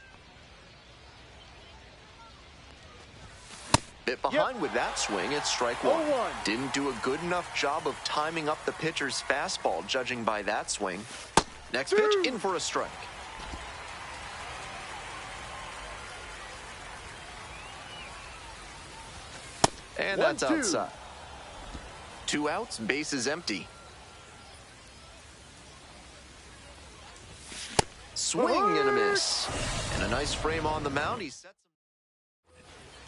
Bit behind with that swing, it's strike one. Didn't do a good enough job of timing up the pitcher's fastball, judging by that swing. Next pitch, in for a strike. And that's outside. 2 outs, bases empty. Swing and a miss. And a nice frame on the mound. He sets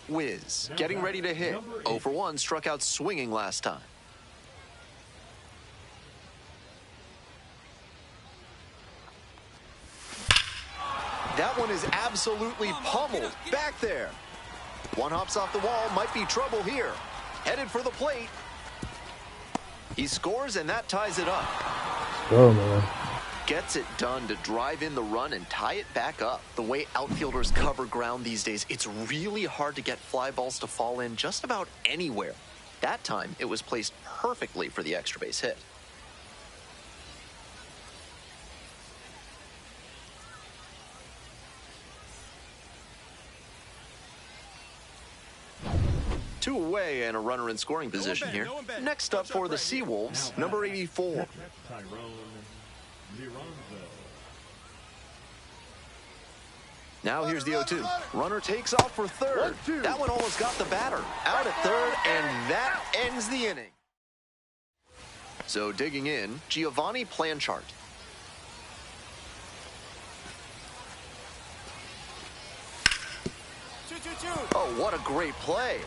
Wiz, getting ready to hit. 0 for 1, struck out swinging last time. That one is absolutely pummeled. Back there. One hops off the wall, might be trouble here. Headed for the plate. He scores, and that ties it up. Oh, man. Gets it done to drive in the run and tie it back up. The way outfielders cover ground these days, it's really hard to get fly balls to fall in just about anywhere. That time, it was placed perfectly for the extra base hit. Two away and a runner in scoring position here. Next up for the Seawolves, number 84. Now here's the 0-2. Runner takes off for third. That one almost got the batter. Out at third, and that ends the inning. So digging in, Giovanni Planchart. Oh, what a great play.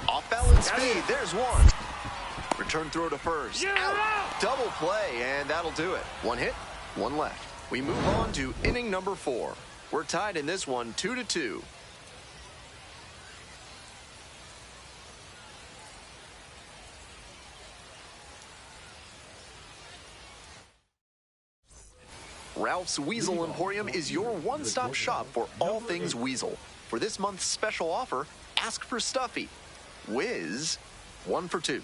Off balance speed, there's one. Return throw to first. Out. Double play, and that'll do it. 1 hit, 1 left. We move on to inning number 4. We're tied in this one 2-2. Ralph's Weasel Emporium is your one-stop shop for all things weasel. For this month's special offer, ask for Stuffy. Wiz, 1 for 2.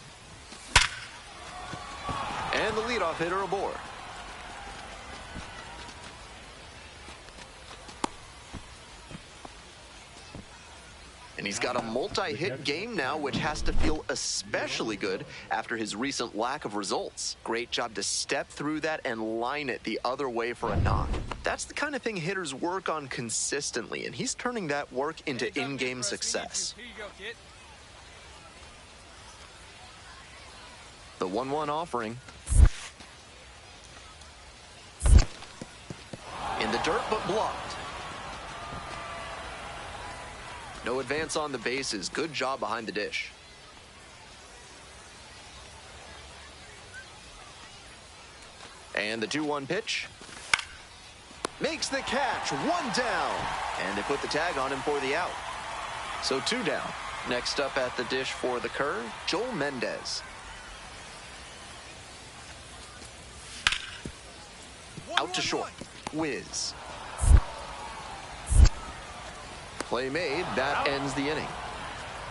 And the leadoff hitter aboard. And he's got a multi-hit game now, which has to feel especially good after his recent lack of results. Great job to step through that and line it the other way for a knock. That's the kind of thing hitters work on consistently, and he's turning that work into in-game success. Here you go, kid. The 1-1 offering. In the dirt, but blocked. No advance on the bases. Good job behind the dish. And the 2-1 pitch. Makes the catch. 1 down. And they put the tag on him for the out. So 2 down. Next up at the dish for the Curve, Joel Mendez. Out to short. whiz. Play made, that ends the inning.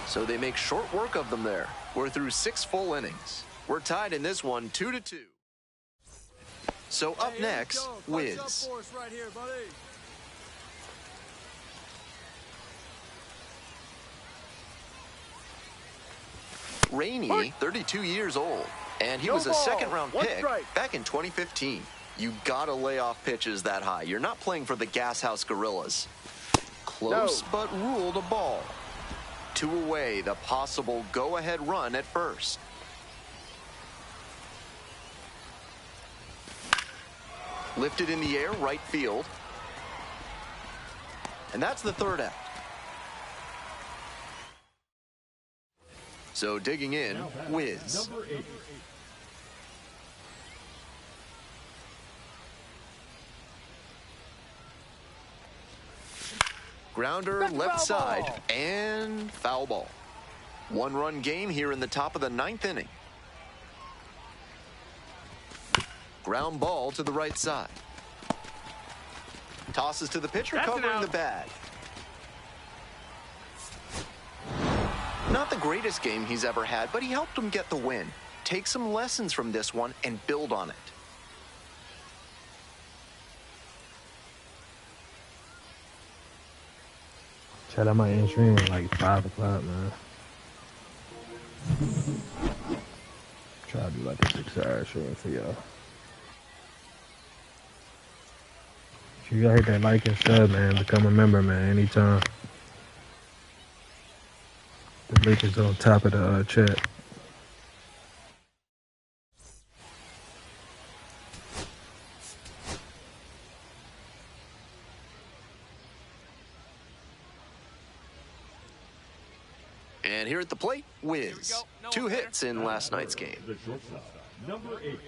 So they make short work of them there. We're through 6 full innings. We're tied in this one 2-2. So up next, whiz. Right here, buddy. Rainey, 32 years old, and he was a second-round pick back in 2015. You gotta lay off pitches that high. You're not playing for the Gas House Gorillas. Close, but ruled a ball. 2 away, the possible go-ahead run at first. Lifted in the air, right field. And that's the third out. So digging in, whiz. Number 8. Grounder left side and foul ball. 1-run game here in the top of the 9th inning. Ground ball to the right side. Tosses to the pitcher, covering the bag. Not the greatest game he's ever had, but he helped him get the win. Take some lessons from this one and build on it. Chat, I might end stream at like 5 o'clock, man. Try to do like a 6-hour stream for y'all. You gotta hit that like and sub, man. Become a member, man, anytime. The link is on top of the chat. And here at the plate, whiz. 2 hits in last night's game. The shortstop, number 8.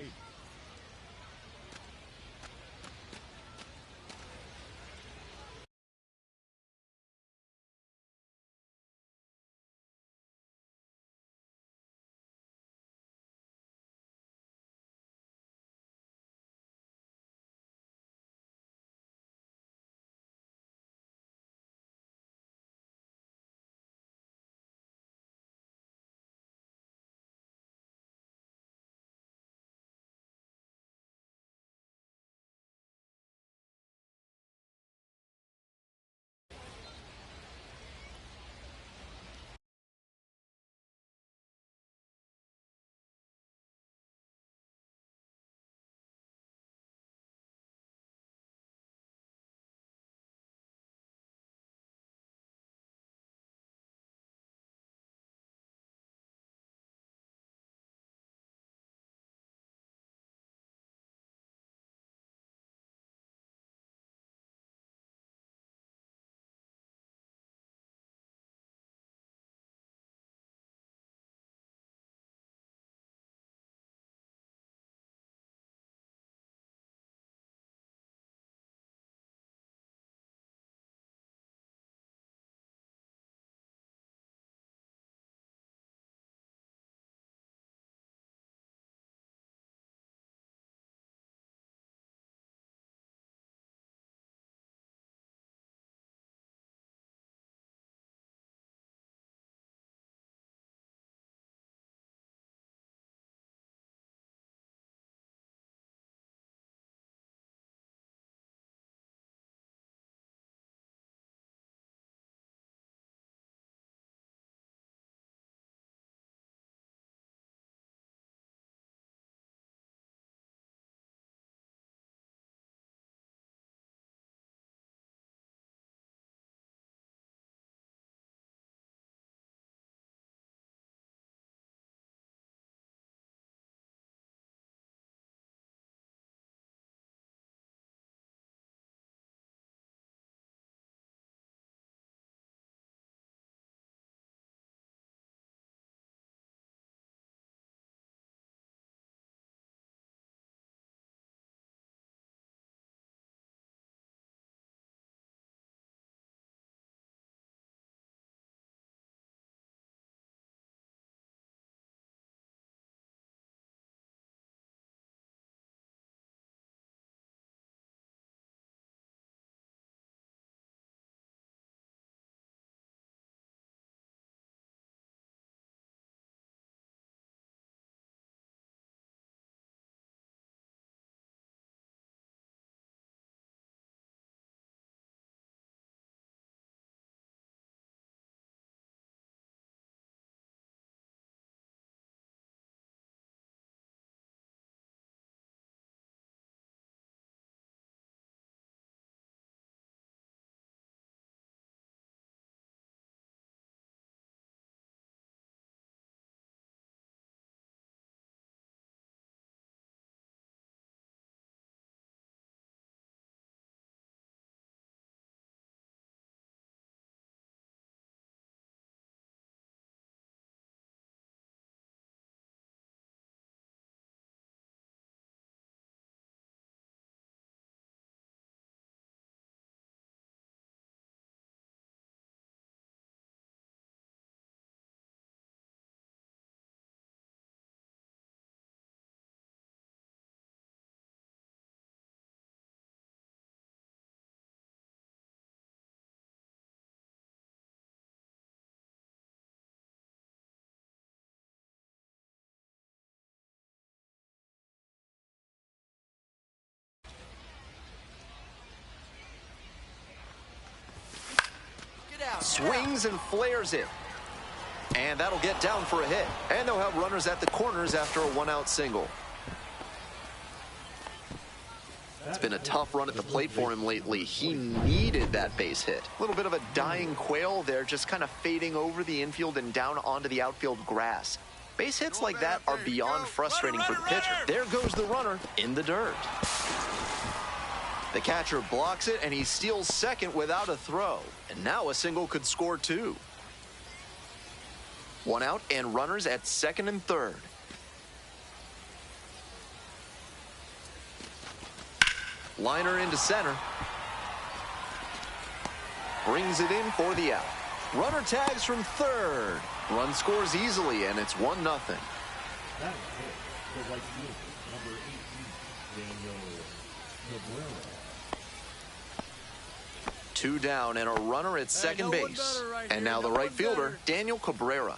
Swings and flares it. And that'll get down for a hit. And they'll have runners at the corners after a one-out single. It's been a tough run at the plate for him lately. He needed that base hit. A little bit of a dying quail there, just kind of fading over the infield and down onto the outfield grass. Base hits like that are beyond frustrating for the pitcher. There goes the runner in the dirt. The catcher blocks it, and he steals second without a throw. And now a single could score two. One out and runners at second and third. Liner into center. Brings it in for the out. Runner tags from third. Run scores easily, and it's 1-0. That is it. The right fielder, number 18, Daniel Cabrera. 2 down and a runner at second base. And now the right fielder, Daniel Cabrera.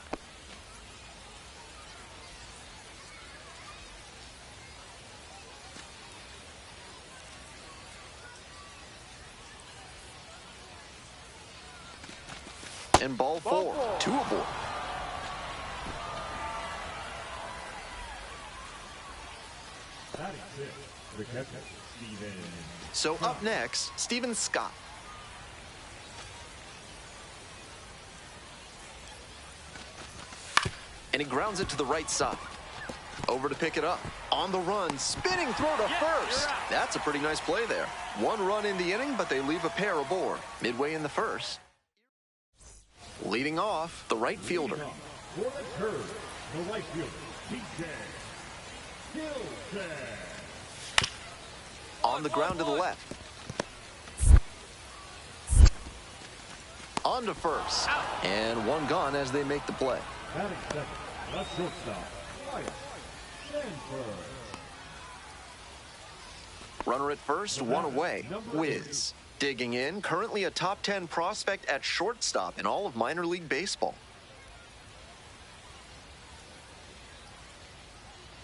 And ball 4, 2 aboard. That is it. The catcher, Steven. So up next, Steven Scott. And he grounds it to the right side. Over to pick it up. On the run, spinning throw to first. That's a pretty nice play there. 1 run in the inning, but they leave a pair aboard. Midway in the first. Leading off, the right fielder. For the curve, the right fielder, PJ Gilson. On the ground to the left. On to first. And 1 gone as they make the play. Batting second, the shortstop, Wyatt Sanford. Runner at first, 1 away. Wiz. Digging in, currently a top 10 prospect at shortstop in all of minor league baseball.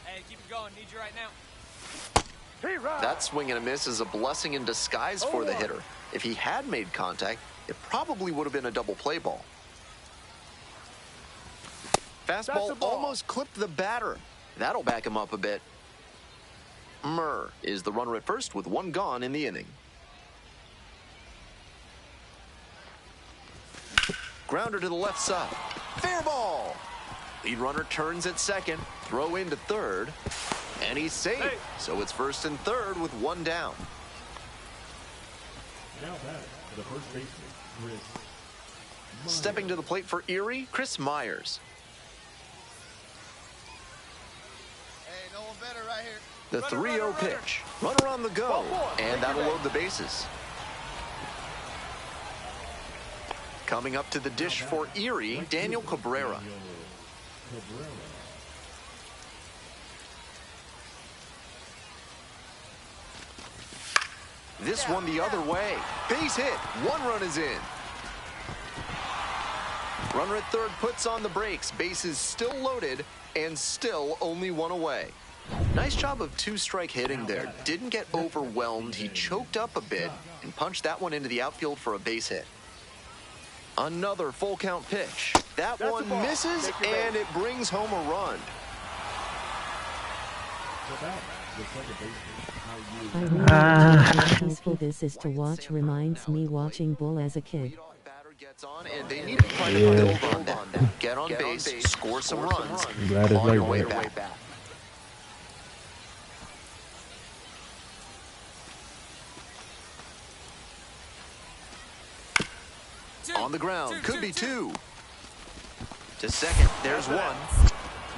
Hey, keep it going. Need you right now. That swing and a miss is a blessing in disguise for the hitter. If he had made contact, it probably would have been a double play ball. Fastball almost clipped the batter. That'll back him up a bit. Murr is the runner at first with 1 gone in the inning. Grounder to the left side. Fair ball. Lead runner turns at second. Throw into third. And he's safe. Hey. So it's first and third with 1 down. Now back to the first baseman, Chris Myers. Stepping to the plate for Erie, Chris Myers. Hey, no one better right here. The 3-0 pitch. Runner on the go. And that'll load the bases. Coming up to the dish for Erie, Daniel Cabrera. This one the other way. Base hit. 1 run is in. Runner at third puts on the brakes. Bases still loaded and still only 1 away. Nice job of 2-strike hitting there. Didn't get overwhelmed. He choked up a bit and punched that one into the outfield for a base hit. Another full count pitch. That one misses, and it brings home a run. How peaceful this is to watch. Reminds me watching bull as a kid. Gets on, and they need to try to build on that. Get on base, score some runs, I'm glad it's on your like way that. back. On the ground, could be 2. To second, there's 1.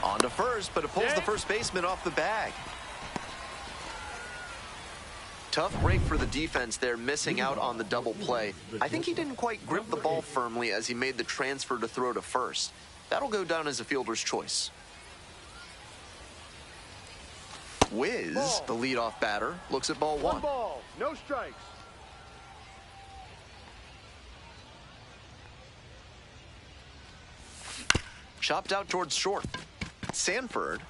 On to first, but it pulls the first baseman off the bag. Tough break for the defense there, missing out on the double play. I think he didn't quite grip the ball firmly as he made the transfer to throw to first. That'll go down as a fielder's choice. Wiz, the leadoff batter, looks at ball 1. 1 ball, no strikes. Chopped out towards short. Sanford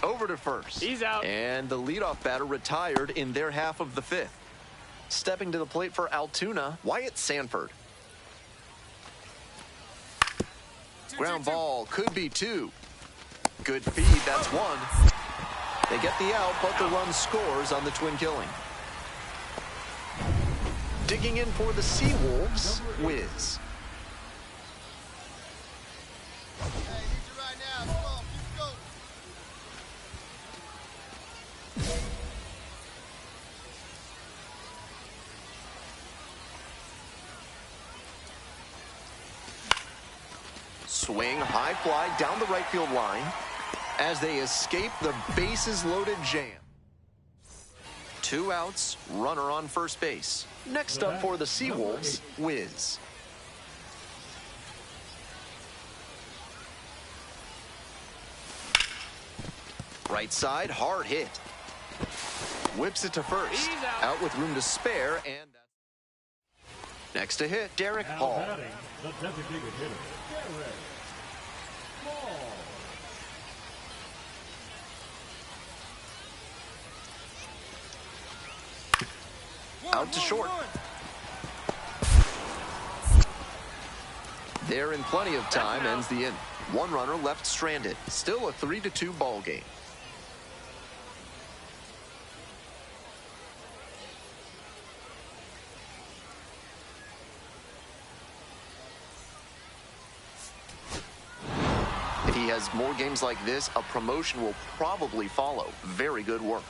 over to first. He's out. And the leadoff batter retired in their half of the 5th. Stepping to the plate for Altoona, Wyatt Sanford. Ground ball could be 2. Good feed, that's 1. They get the out, but the run scores on the twin killing. Digging in for the Seawolves, Wiz. Hey, need you right now. Come on, keep going. Swing, high fly down the right field line as they escape the bases loaded jam. 2 outs, runner on first base. Next up for the Seawolves, Wiz. Right side, hard hit. Whips it to first. Out with room to spare, and next to hit, Derek Now Hall. batting, the designated hitter, Derek Hall. Out to short. They're in plenty of time, ends the inning. 1 runner left stranded. Still a 3-2 ball game. If he has more games like this, a promotion will probably follow. Very good work.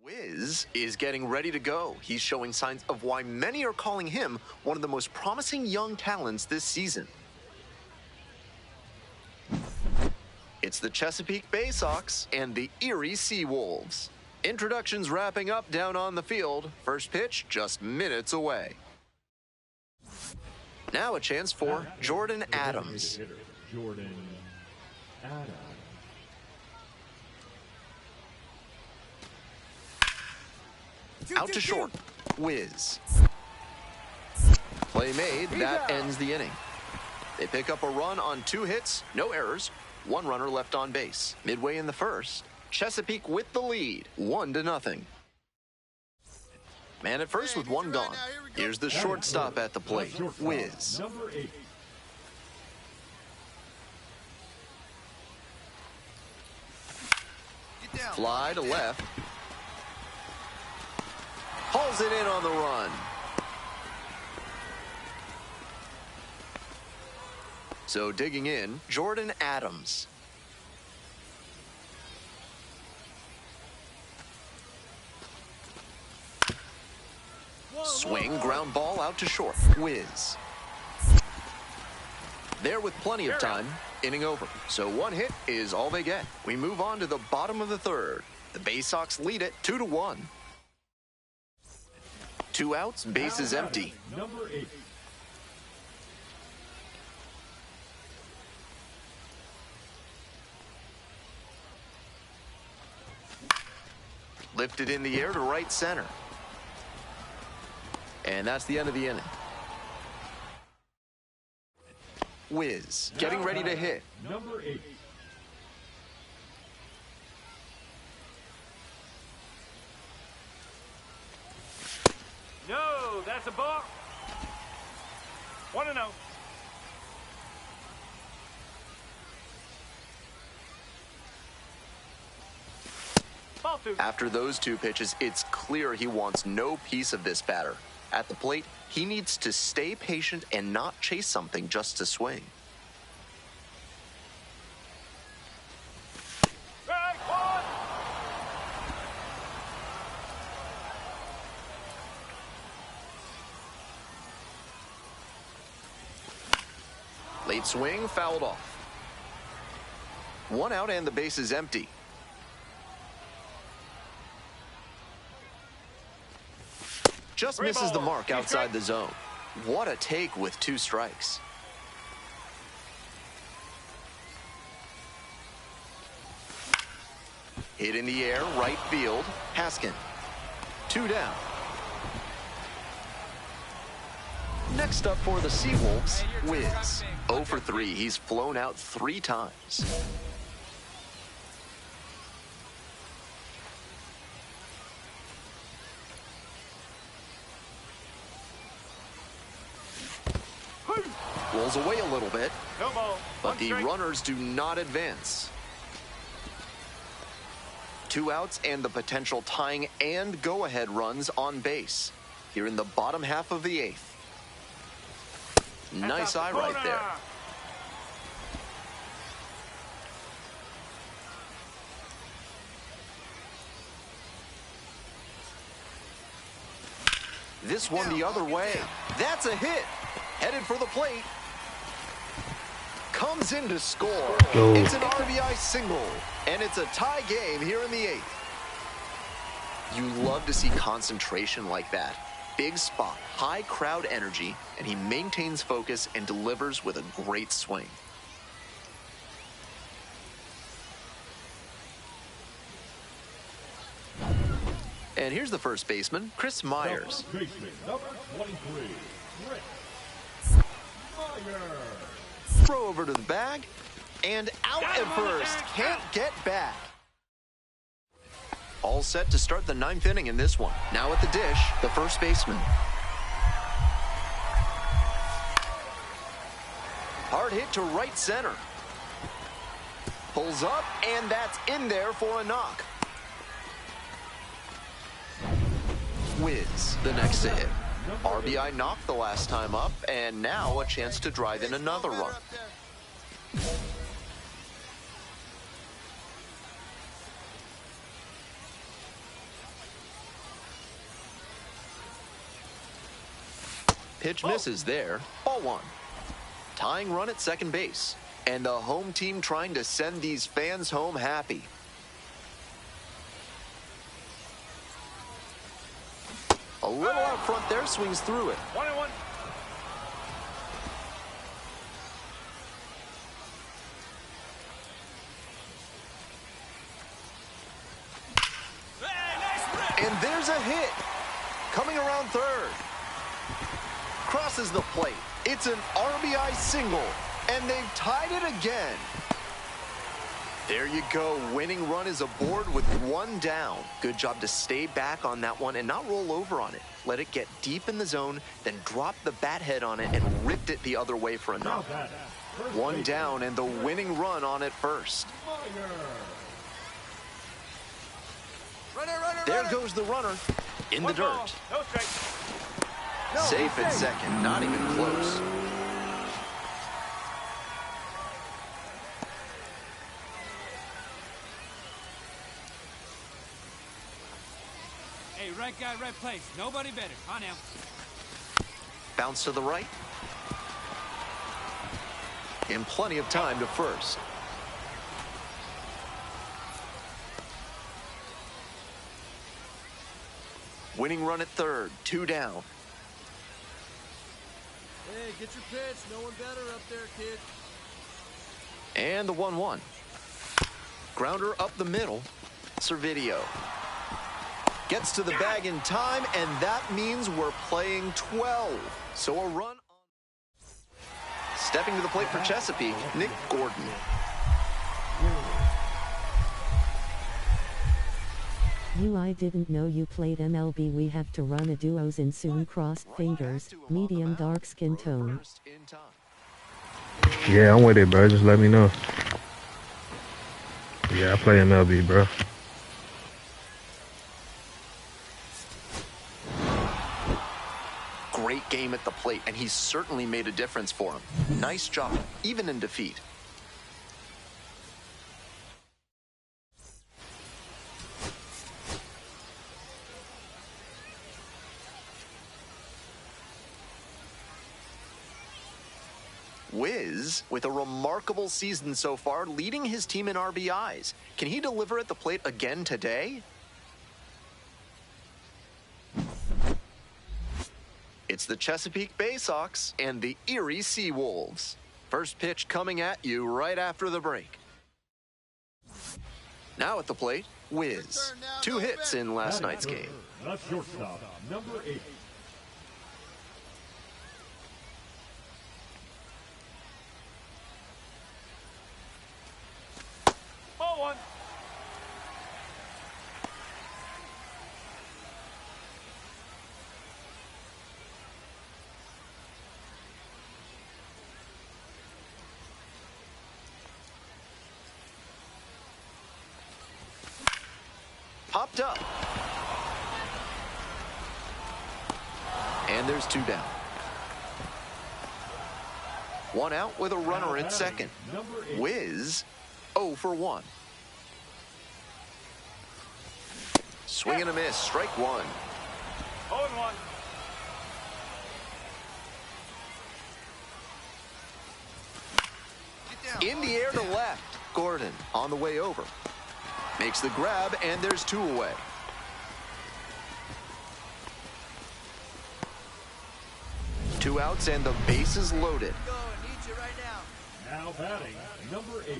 Wiz is getting ready to go. He's showing signs of why many are calling him one of the most promising young talents this season. It's the Chesapeake Bay Sox and the Erie Seawolves. Introductions wrapping up down on the field. First pitch just minutes away. Now a chance for Jordan Adams. Jordan Adams. Out to short. Wiz. Play made. That ends the inning. They pick up a run on 2 hits, no errors, 1 runner left on base. Midway in the first, Chesapeake with the lead, 1-0. Man at first with 1 gone. Here's the shortstop at the plate, Wiz. Number 8. Fly to left. Hauls it in on the run. So digging in, Jordan Adams. Swing, ground ball out to short. Wiz. There with plenty of time, inning over. So 1 hit is all they get. We move on to the bottom of the 3rd. The Bay Sox lead it 2-1. 2 outs, bases empty. Number 8. Lifted in the air to right center. And that's the end of the inning. Wiz getting ready to hit. Number 8. No, that's a ball. 1-0. Ball 2. After those two pitches, it's clear he wants no piece of this batter. At the plate, he needs to stay patient and not chase something just to swing. Strike 1. Late swing, fouled off. 1 out and the base is empty. Just misses the mark outside the zone. What a take with 2 strikes. Hit in the air, right field, Haskin. 2 down. Next up for the Seawolves, Wiz. 0 for 3. He's flown out 3 times. Rolls away a little bit, No ball. but the runners do not advance. 2 outs and the potential tying and go-ahead runs on base. Here in the bottom half of the 8th. Nice eye right there. This one the other way. That's a hit. Headed for the plate. Comes in to score. Go. It's an RBI single. And it's a tie game here in the 8th. You love to see concentration like that. Big spot, high crowd energy, and he maintains focus and delivers with a great swing. And here's the first baseman, Chris Myers. Baseman number 23. Chris Myers. Throw over to the bag, and out at first. Can't get back. All set to start the 9th inning in this one. Now at the dish, the first baseman. Hard hit to right center. Pulls up, and that's in there for a knock. Wiz, the next to hit. RBI knocked the last time up, and now a chance to drive in another run. Pitch misses there. Ball 1. Tying run at second base. And the home team trying to send these fans home happy. A little out front there, swings through it. 1-1. And there's a hit. Coming around third. Crosses the plate. It's an RBI single. And they've tied it again. There you go. Winning run is aboard with 1 down. Good job to stay back on that one and not roll over on it. Let it get deep in the zone, then drop the bat head on it and ripped it the other way for a knock. 1 down and the winning run on it first. There goes the runner in the 1 ball, dirt. no strike. Safe at second, not even close. Hey, right guy, right place. Nobody better. On now. Bounce to the right. And plenty of time to first. Winning run at third, 2 down. Hey, get your pitch. No one better up there, kid. And the 1-1. Grounder up the middle. Servideo. Gets to the bag in time, and that means we're playing 12. So a run. Stepping to the plate for Chesapeake, Nick Gordon. I didn't know you played MLB. We have to run a duos in soon. Crossed fingers, medium dark skin tone. Yeah, I'm with it, bro. Just let me know. Yeah, I play MLB, bro. Great game at the plate, and he's certainly made a difference for him. Nice job, even in defeat. Wiz, with a remarkable season so far, leading his team in RBIs. Can he deliver at the plate again today? It's the Chesapeake Bay Sox and the Erie Seawolves. First pitch coming at you right after the break. Now at the plate, Wiz. 2 hits in last night's game. That's shortstop, number 8. Ball 1. Popped up. And there's 2 down. 1 out with a runner at second. Wiz, 0 for 1. Swing and a miss, strike 1. 0-1. In the air to left. Gordon on the way over. Makes the grab, and there's 2 away. Two outs, and the base is loaded. Now batting, number 8.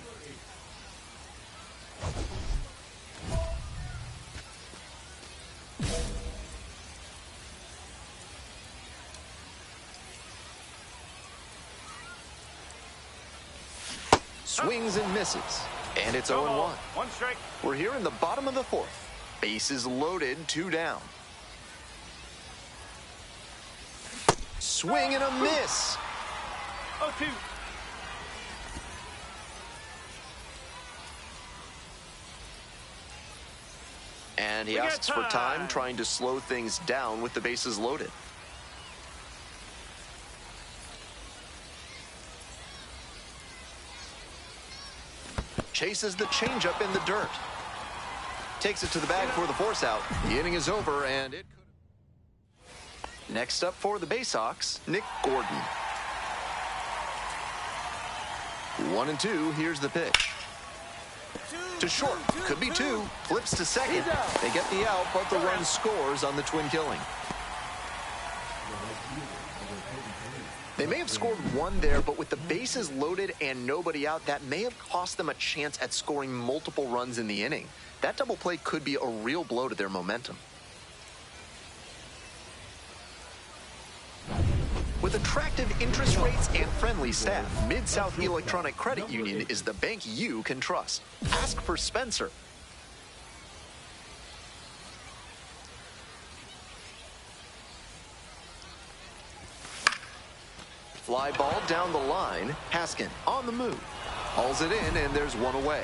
Swings and misses. And it's 0-1. 1 strike. We're here in the bottom of the 4th. Bases loaded, 2 down. Swing and a miss. 0-2. And he asks for time, trying to slow things down with the bases loaded. Chases the changeup in the dirt. Takes it to the bag for the force out. The inning is over, and it could. Next up for the Bay Sox, Nick Gordon. 1-2, here's the pitch. To short, could be 2, flips to second. They get the out, but the run scores on the twin killing. They may have scored 1 there, but with the bases loaded and nobody out, that may have cost them a chance at scoring multiple runs in the inning. That double play could be a real blow to their momentum. With attractive interest rates and friendly staff, Mid-South Electronic Credit Union is the bank you can trust. Ask for Spencer. Fly ball down the line. Haskin on the move. Hauls it in, and there's 1 away.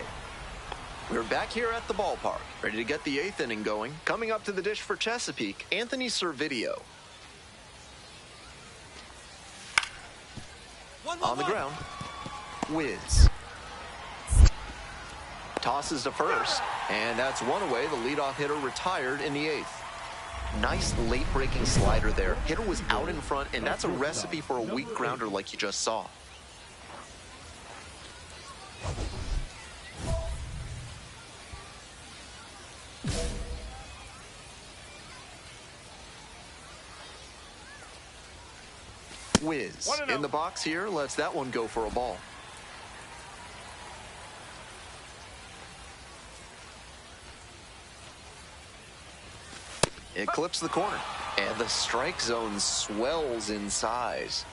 We're back here at the ballpark, ready to get the 8th inning going. Coming up to the dish for Chesapeake, Anthony Servideo. On the ground, Wiz. Tosses to first, and that's 1 away. The leadoff hitter retired in the 8th. Nice late-breaking slider there. Hitter was out in front, and that's a recipe for a weak grounder like you just saw. Wiz in the box here, lets that one go for a ball. It clips the corner, and the strike zone swells in size.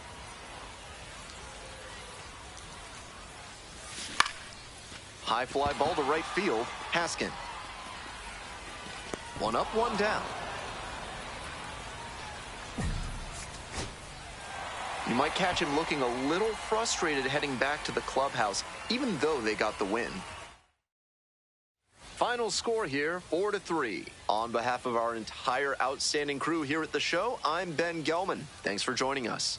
High fly ball to right field, Haskin. One up, one down. You might catch him looking a little frustrated heading back to the clubhouse, even though they got the win. Final score here, 4-3. On behalf of our entire outstanding crew here at the show, I'm Ben Gelman. Thanks for joining us.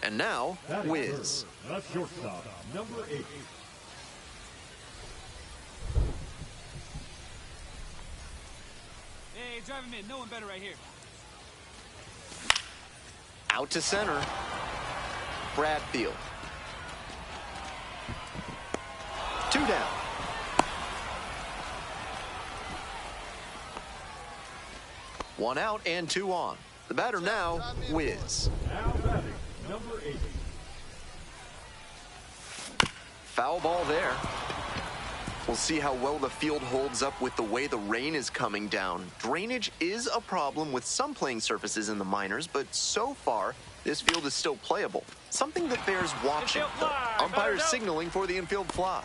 And now, Wiz. The shortstop, number 8. Hey, drive him in. No one better right here. Out to center. Bradfield. 2 down. One out and 2 on. The batter now, Wiz. Now batting, number 8. Foul ball there. We'll see how well the field holds up with the way the rain is coming down. Drainage is a problem with some playing surfaces in the minors, but so far, this field is still playable. Something that bears watching, though. Umpires signaling for the infield fly.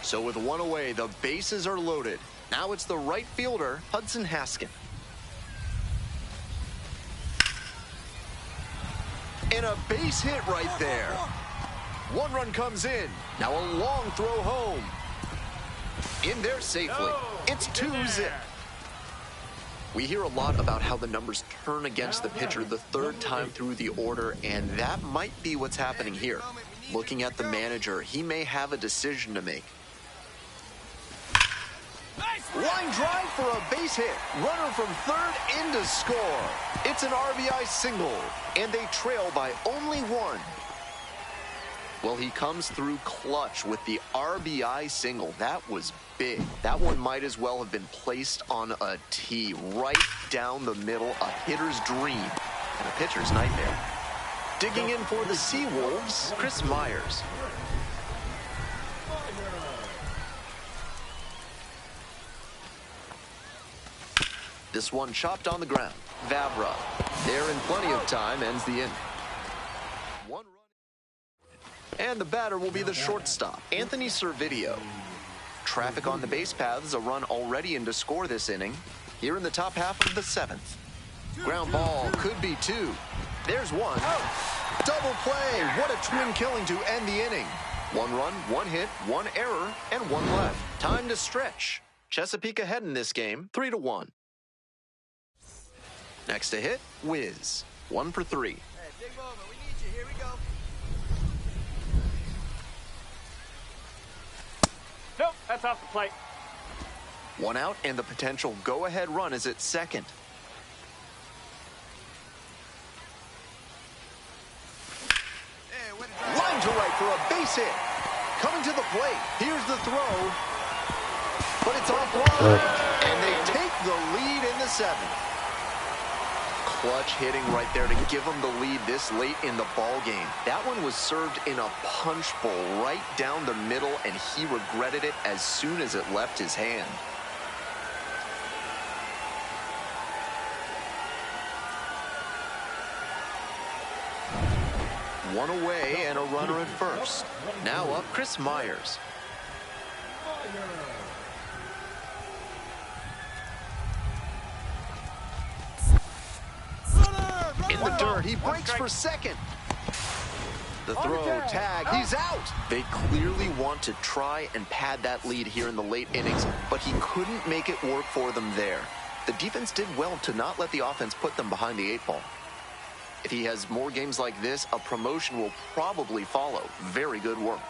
So with 1 away, the bases are loaded. Now it's the right fielder, Hudson Haskin. And a base hit right there. 1 run comes in. Now a long throw home. In there safely. It's 2-zip. We hear a lot about how the numbers turn against the pitcher the 3rd time through the order, and that might be what's happening here. Looking at the manager, he may have a decision to make. Line drive for a base hit. Runner from 3rd in to score. It's an RBI single, and they trail by only 1. Well, he comes through clutch with the RBI single. That was big. That one might as well have been placed on a tee right down the middle, a hitter's dream and a pitcher's nightmare. Digging in for the Seawolves, Chris Myers. This one chopped on the ground. Vavra, there in plenty of time, ends the inning. 1 run. And the batter will be the shortstop, Anthony Servideo. Traffic on the base paths, a run already in to score this inning. Here in the top half of the 7th. Ground ball could be 2. There's 1. Double play. What a twin killing to end the inning. 1 run, 1 hit, 1 error, and 1 left. Time to stretch. Chesapeake ahead in this game, 3-1. Next to hit, Wiz. 1 for 3. Hey, big moment. We need you. Here we go. Nope, that's off the plate. 1 out, and the potential go-ahead run is at second. Hey, way to drive. Line to right for a base hit. Coming to the plate. Here's the throw. But it's offline. And they take the lead in the 7th. Clutch hitting right there to give them the lead this late in the ball game. That one was served in a punch bowl right down the middle, and he regretted it as soon as it left his hand. One away and a runner at first. Now up, Chris Myers. In the dirt, he breaks for second. The throw, tag, he's out. They clearly want to try and pad that lead here in the late innings, but he couldn't make it work for them there. The defense did well to not let the offense put them behind the 8 ball. If he has more games like this, a promotion will probably follow. Very good work.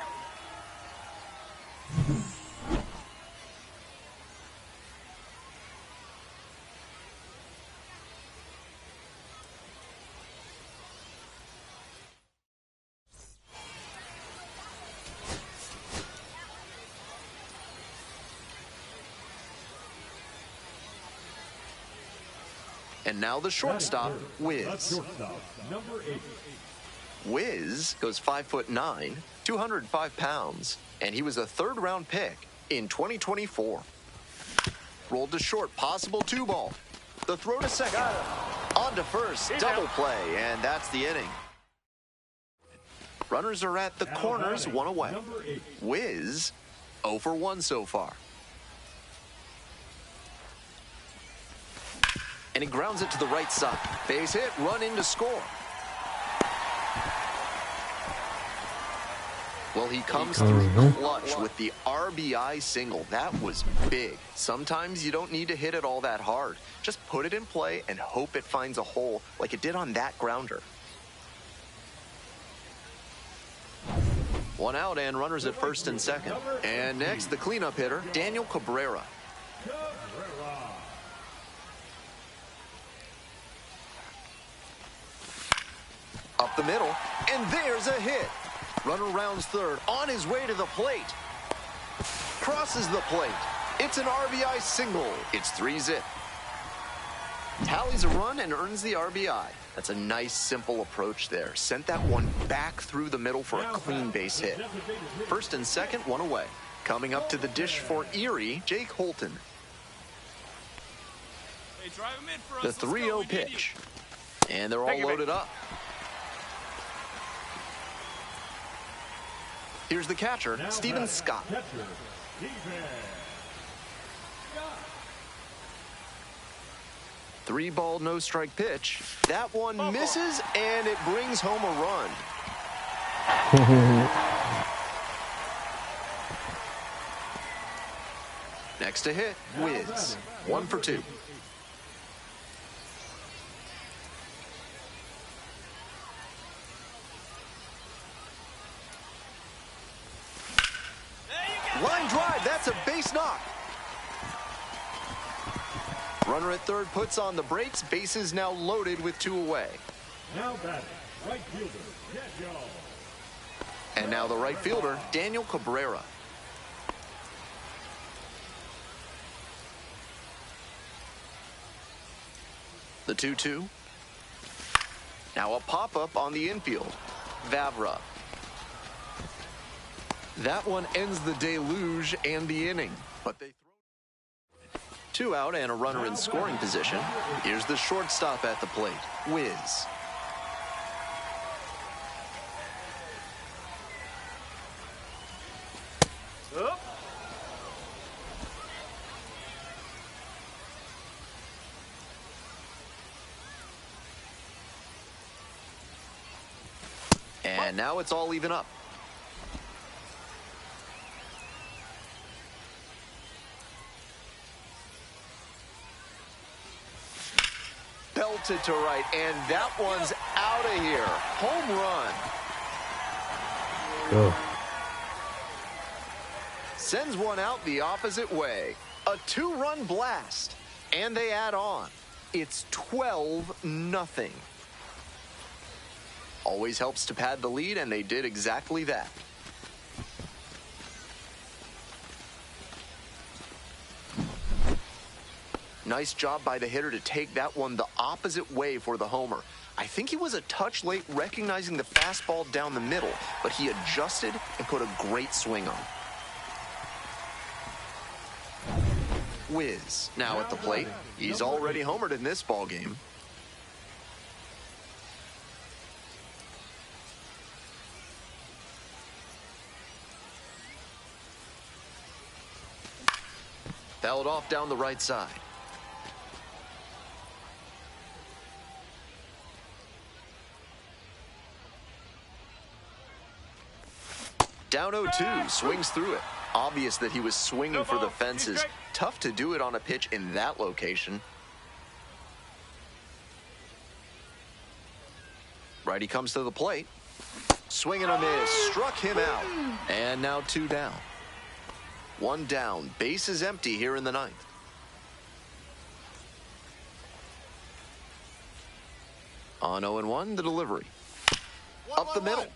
And now the shortstop, Wiz. Shortstop, number 8. Wiz goes 5'9", 205 pounds, and he was a third-round pick in 2024. Rolled to short, possible 2-ball. The throw to second. On to first, double play, and that's the inning. Runners are at the corners, 1 away. Wiz, 0 for 1 so far. And he grounds it to the right side. Base hit, run in to score. Well, he comes through clutch with the RBI single. That was big. Sometimes you don't need to hit it all that hard. Just put it in play and hope it finds a hole like it did on that grounder. 1 out and runners at first and second. And next, the cleanup hitter, Daniel Cabrera. Up the middle, and there's a hit. Runner rounds third, on his way to the plate. Crosses the plate. It's an RBI single. It's 3-zip. Tallies a run and earns the RBI. That's a nice, simple approach there. Sent that one back through the middle for a clean base hit. First and second, 1 away. Coming up to the dish for Erie, Jake Holton. Hey, drive him in for us. The 3-0 pitch. And they're all loaded up. Here's the catcher, Steven Scott. 3-ball, no-strike pitch. That one misses, and it brings home a run. Next to hit, Wiz. 1 for 2. Line drive, that's a base knock. Runner at third puts on the brakes. Bases now loaded with 2 away. Now batting, right fielder, Daniel. And now the right fielder, Daniel Cabrera. The 2-2. Now a pop-up on the infield. Vavra. That one ends the deluge and the inning. But they throw 2 out and a runner in scoring position. Here's the shortstop at the plate, Wiz. Up. And now it's all even up. Belted to right, and that one's out of here. Home run. Go. Sends one out the opposite way. A 2-run blast. And they add on. It's 12-0. Always helps to pad the lead, and they did exactly that. Nice job by the hitter to take that one the opposite way for the homer. I think he was a touch late recognizing the fastball down the middle, but he adjusted and put a great swing on. Wiz now at the plate. He's already homered in this ballgame. Fouled off down the right side. Down 0-2, swings through it. Obvious that he was swinging for the fences. Tough to do it on a pitch in that location. Righty comes to the plate. Swing and a miss, struck him out. And now 2 down. 1 down, base is empty here in the 9th. On 0-1, the delivery. Up the middle.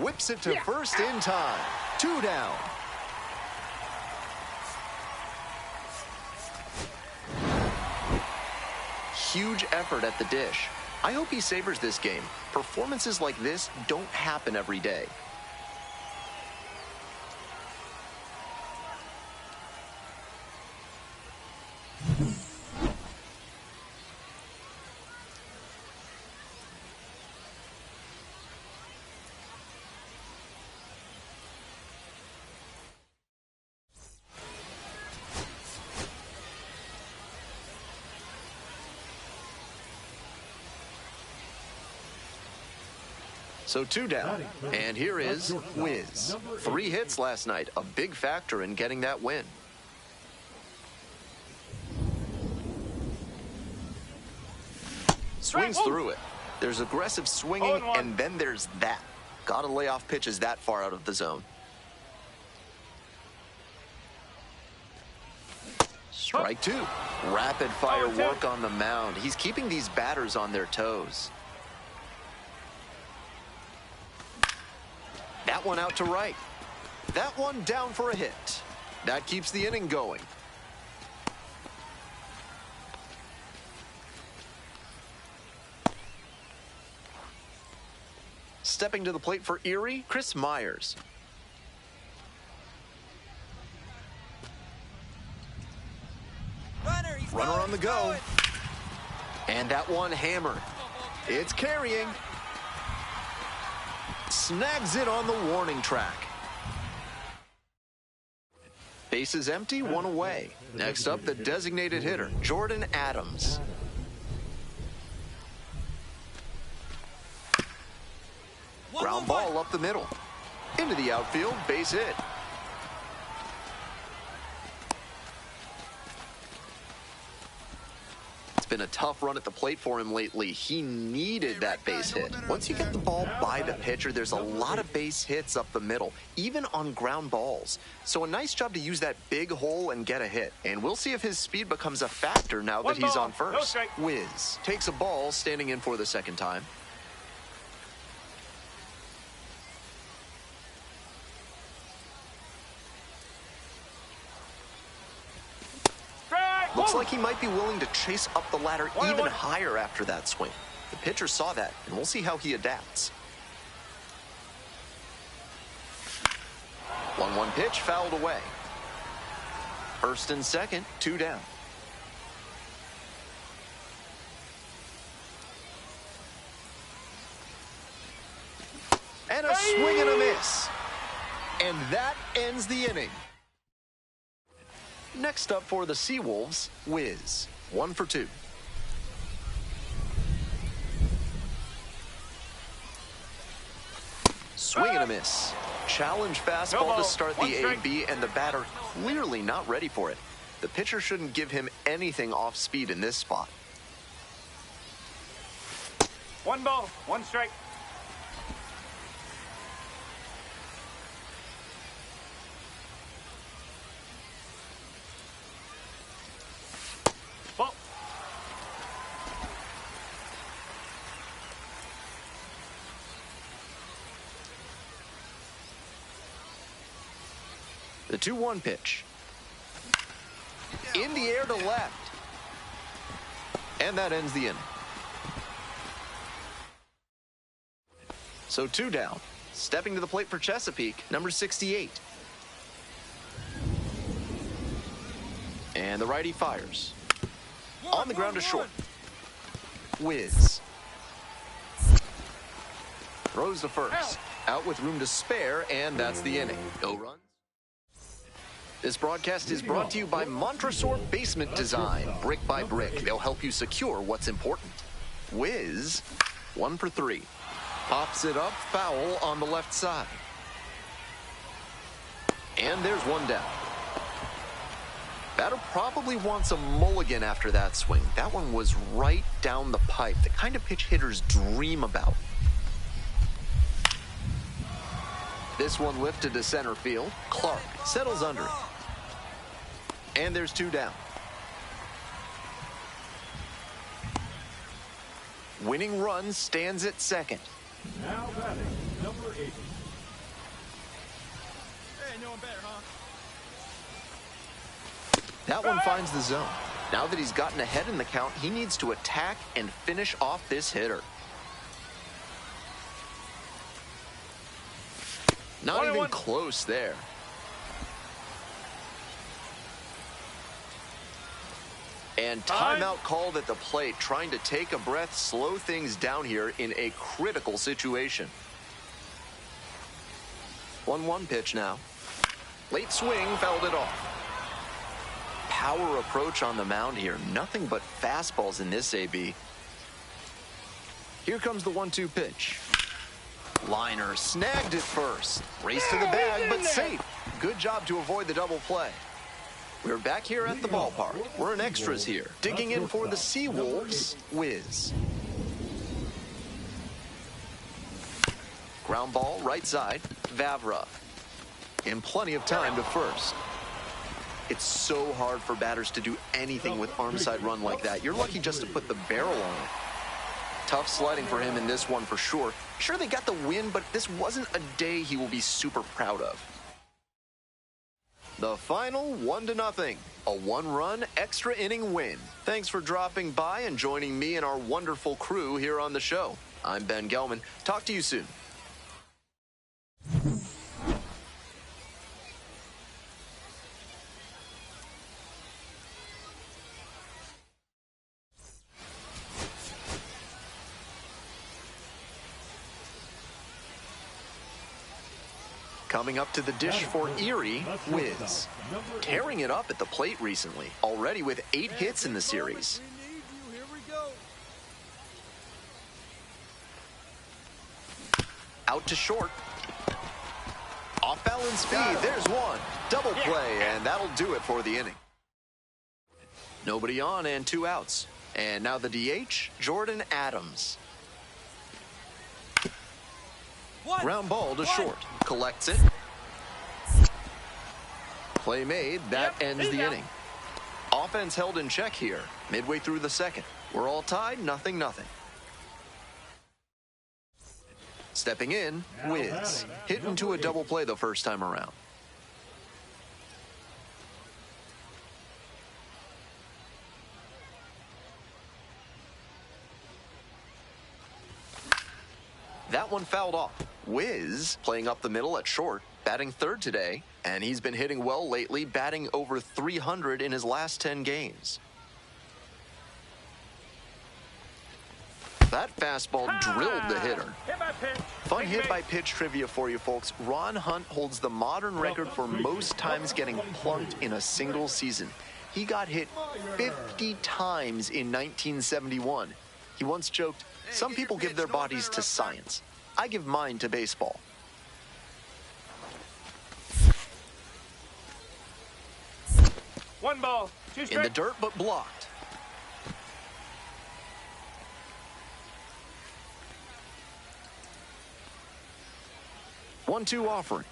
Whips it to first in time. 2 down. huge effort at the dish. I hope he savors this game. Performances like this don't happen every day. So 2 down, and here is Wiz. 3 hits last night, a big factor in getting that win. Swings through it. There's aggressive swinging, and then there's that. Gotta lay off pitches that far out of the zone. Strike 2. Rapid fire work on the mound. He's keeping these batters on their toes. That one out to right. That one down for a hit. That keeps the inning going. Stepping to the plate for Erie, Chris Myers. Runner on the go. And that one hammered. It's carrying. Snags it on the warning track. Bases empty, 1 away. Next up, the designated hitter, Jordan Adams. Ground ball up the middle. Into the outfield, base hit. It's been a tough run at the plate for him lately. He needed that base hit. Once you get the ball by the pitcher, there's a lot of base hits up the middle, even on ground balls. So a nice job to use that big hole and get a hit. And we'll see if his speed becomes a factor now that he's on first. Wiz takes a ball, standing in for the second time. Looks like he might be willing to chase up the ladder even higher after that swing. The pitcher saw that, and we'll see how he adapts. 1-1 pitch fouled away. First and second, 2 down. And a swing and a miss. And that ends the inning. Next up for the Seawolves, Wiz. 1 for 2. Swing and a miss. Challenge fastball to start the AB, and the batter clearly not ready for it. The pitcher shouldn't give him anything off speed in this spot. 1 ball, 1 strike. Ball. The 2-1 pitch. In the air to left. And that ends the inning. So 2 down. Stepping to the plate for Chesapeake, number 68. And the righty fires. On the ground to short. Wiz. Throws to first. Out with room to spare, and that's the inning. No runs. This broadcast is brought to you by Montresor Basement Design. Brick by brick, they'll help you secure what's important. Wiz, 1 for 3. Pops it up, foul on the left side. And there's 1 down. Batter probably wants a mulligan after that swing. That one was right down the pipe, the kind of pitch hitters dream about. This one lifted to center field. Clark settles under it. And there's 2 down. Winning run stands at second. Now batting, number 80. Hey, no one better, huh? That one finds the zone. Now that he's gotten ahead in the count, he needs to attack and finish off this hitter. Not even close there. And timeout called at the plate, trying to take a breath, slow things down here in a critical situation. 1-1 pitch now. Late swing, fouled it off. Power approach on the mound here. Nothing but fastballs in this AB. Here comes the 1-2 pitch. Liner snagged it first. Race to the bag, but safe. Good job to avoid the double play. We're back here at the ballpark. We're in extras here. Digging in for the Seawolves, Wiz. Ground ball, right side, Vavra. And plenty of time to first. It's so hard for batters to do anything with arm side run like that. You're lucky just to put the barrel on it. Tough sledding for him in this one for sure. Sure, they got the win, but this wasn't a day he will be super proud of. The final 1-0, a 1-run extra inning win. Thanks for dropping by and joining me and our wonderful crew here on the show. I'm Ben Gelman. Talk to you soon. Coming up to the dish for Erie, Wiz. Tearing it up at the plate recently, already with 8 hits in the series. Out to short. Off balance speed, there's one. Double play, and that'll do it for the inning. Nobody on and 2 outs. And now the DH, Jordan Adams. Ground ball to short. Collects it. Play made. That ends the inning. Offense held in check here. Midway through the second. We're all tied, 0-0. Stepping in, Wiz. Hit into a double play the first time around. That one fouled off. Wiz playing up the middle at short, batting third today, and he's been hitting well lately, batting over 300 in his last 10 games. That fastball drilled the hitter. Fun hit by pitch trivia for you folks. Ron Hunt holds the modern record for most times getting plunked in a single season. He got hit 50 times in 1971. He once joked, "Some people give their bodies to science. I give mine to baseball." One ball, 2 In strikes. the dirt, but blocked. One-two offering.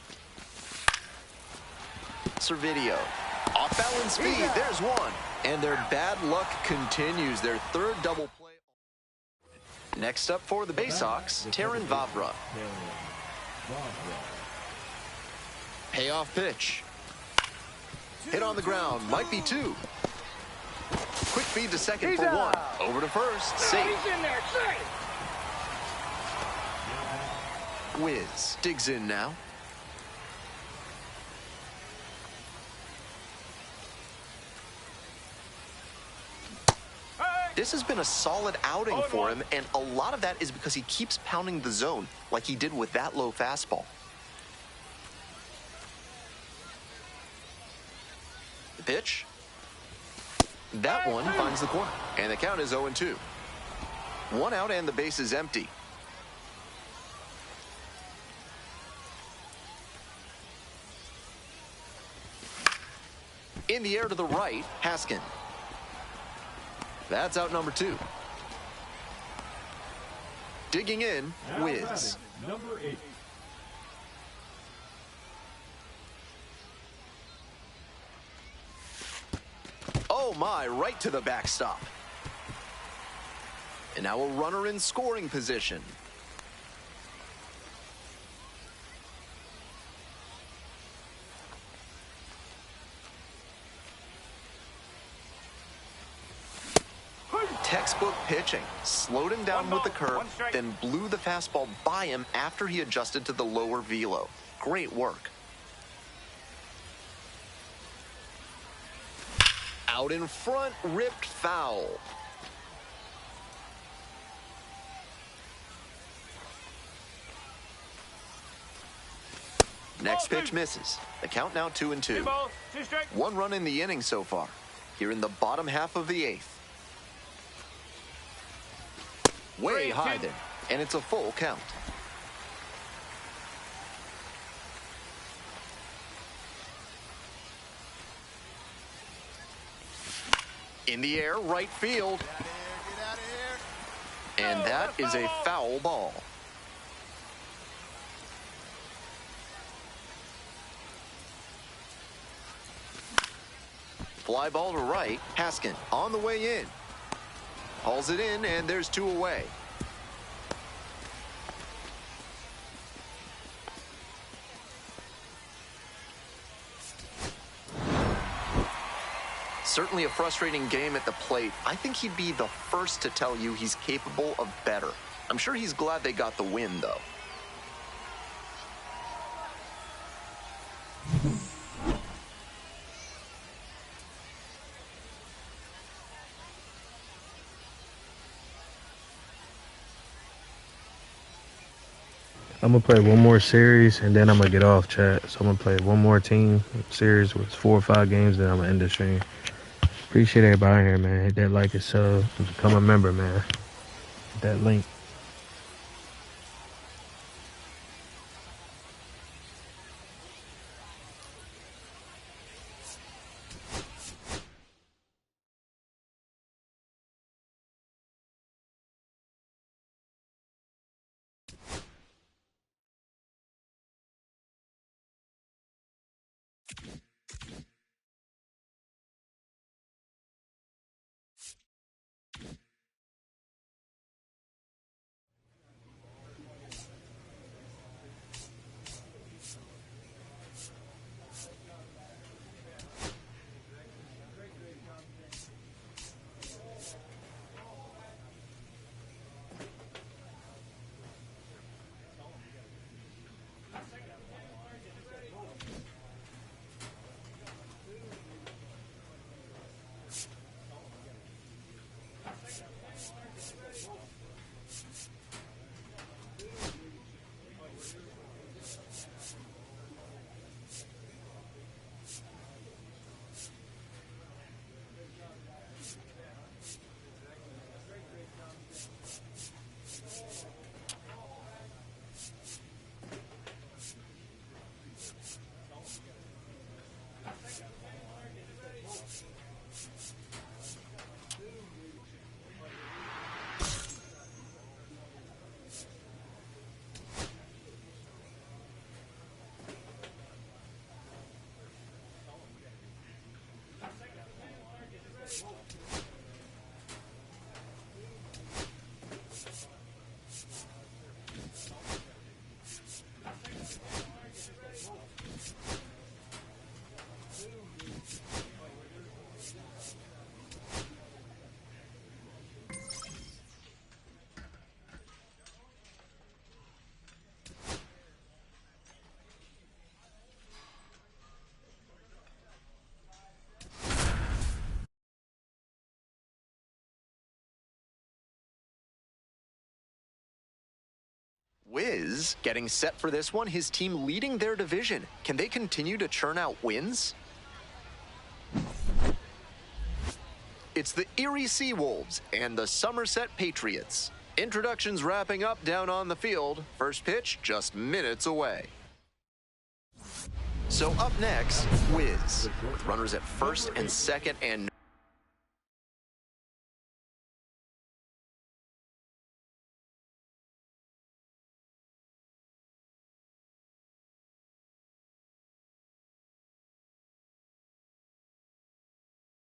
Servideo. Off balance speed. There's one. And their bad luck continues. Their third double play. Next up for the Bay Sox, Taron Vavra. Payoff pitch. Hit on the ground. Might be 2. Quick feed to second for 1. Over to first. Safe. Wiz digs in now. This has been a solid outing for him, and a lot of that is because he keeps pounding the zone like he did with that low fastball. The pitch. That one finds the corner, and the count is 0-2. 1 out and the base is empty. In the air to the right, Haskin. That's out number 2. Digging in, Wiz. Number 8. Oh my, right to the backstop. And now a runner in scoring position. Textbook pitching. Slowed him down with the curve, then blew the fastball by him after he adjusted to the lower velo. Great work. Out in front, ripped foul. Next pitch misses. The count now 2-2. 2 balls, 2 strikes. 1 run in the inning so far. Here in the bottom half of the 8th. Way high there, and it's a full count. In the air, right field. Get out of here. And that is a foul ball. Fly ball to right. Haskin on the way in. Hauls it in, and there's 2 away. Certainly a frustrating game at the plate. I think he'd be the first to tell you he's capable of better. I'm sure he's glad they got the win, though. I'm gonna play one more series and then I'm gonna get off, chat. So I'm gonna play one more team series with 4 or 5 games, then I'm gonna end the stream. Appreciate everybody here, man. Hit that like and sub. Become a member, man. Hit that link. Wiz getting set for this one, his team leading their division. Can they continue to churn out wins? It's the Erie Seawolves and the Somerset Patriots. Introductions wrapping up down on the field. First pitch just minutes away. So up next, Wiz, with runners at first and second and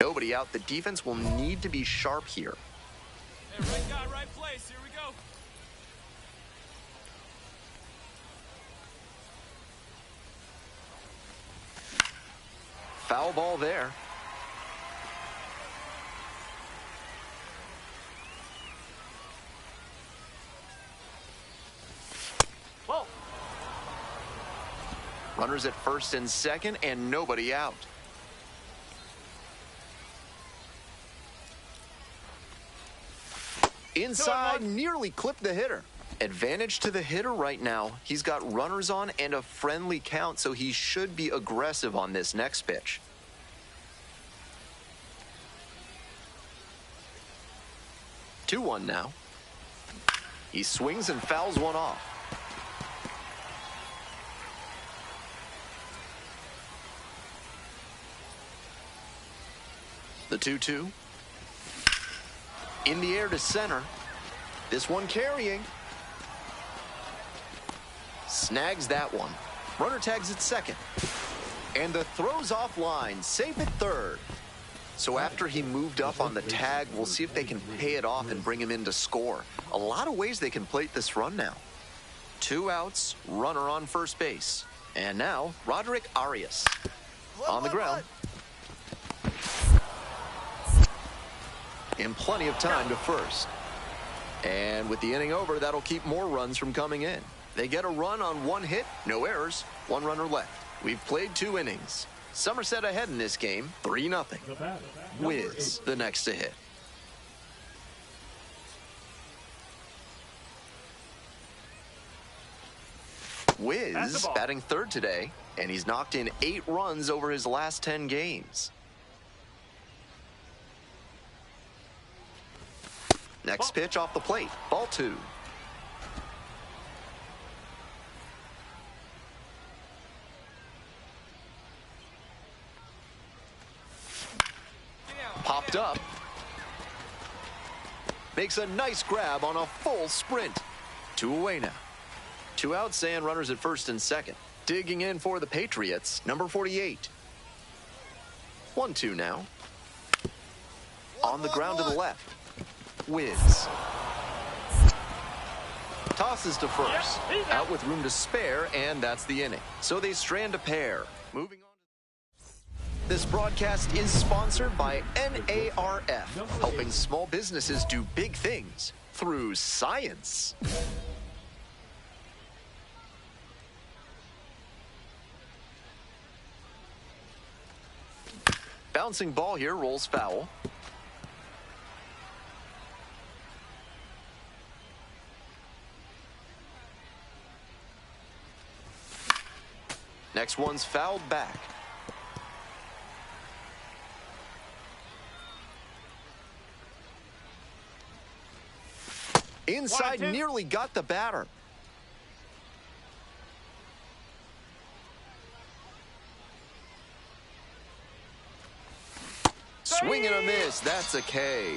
nobody out. The defense will need to be sharp here. Hey, right guy, right place. Here we go. Foul ball there. Runners at first and second, and nobody out. Inside, nearly clipped the hitter. Advantage to the hitter right now. He's got runners on and a friendly count, so he should be aggressive on this next pitch. Two one now. He swings and fouls one off. The 2-2. In the air to center. This one carrying. Snags that one. Runner tags at second. And the throw's offline, safe at third. So after he moved up on the tag, we'll see if they can pay it off and bring him in to score. A lot of ways they can plate this run now. 2 outs, runner on first base. And now, Roderick Arias on the ground. In plenty of time to first. And with the inning over, that'll keep more runs from coming in. They get a run on 1 hit, no errors, 1 runner left. We've played 2 innings. Somerset ahead in this game, 3-0. Wiz, the next to hit. Wiz batting third today, and he's knocked in 8 runs over his last 10 games. Next pitch off the plate, ball 2. Popped up. Makes a nice grab on a full sprint. 2 away now. 2 outs and runners at first and second. Digging in for the Patriots, number 48. 1-2 now. On the ground to the left. Wiz. Tosses to first. Out with room to spare, and that's the inning. So they strand a pair. Moving on. This broadcast is sponsored by NARF, helping small businesses do big things through science. Bouncing ball here, rolls foul. Next one's fouled back. Inside, nearly got the batter. Swing and a miss. That's a K.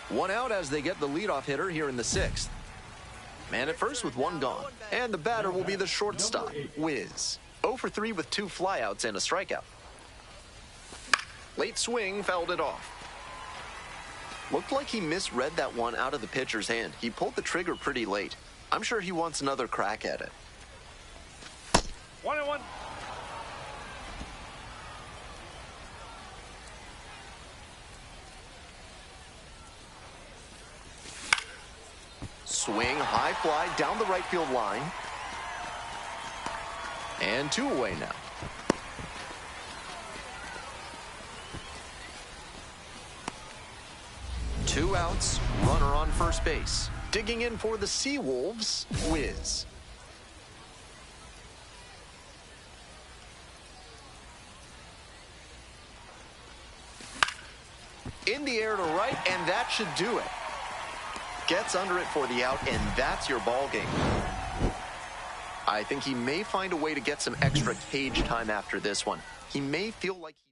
1 out as they get the leadoff hitter here in the 6th. Man at first with 1 gone. And the batter will be the shortstop, Wiz. 0 for 3 with 2 flyouts and a strikeout. Late swing, fouled it off. Looked like he misread that one out of the pitcher's hand. He pulled the trigger pretty late. I'm sure he wants another crack at it. 1-1. Swing, high fly down the right field line. And 2 away now. Two outs, runner on first base. Digging in for the Seawolves, Wiz. In the air to right, and that should do it. Gets under it for the out, and that's your ball game. I think he may find a way to get some extra cage time after this one. He may feel like he...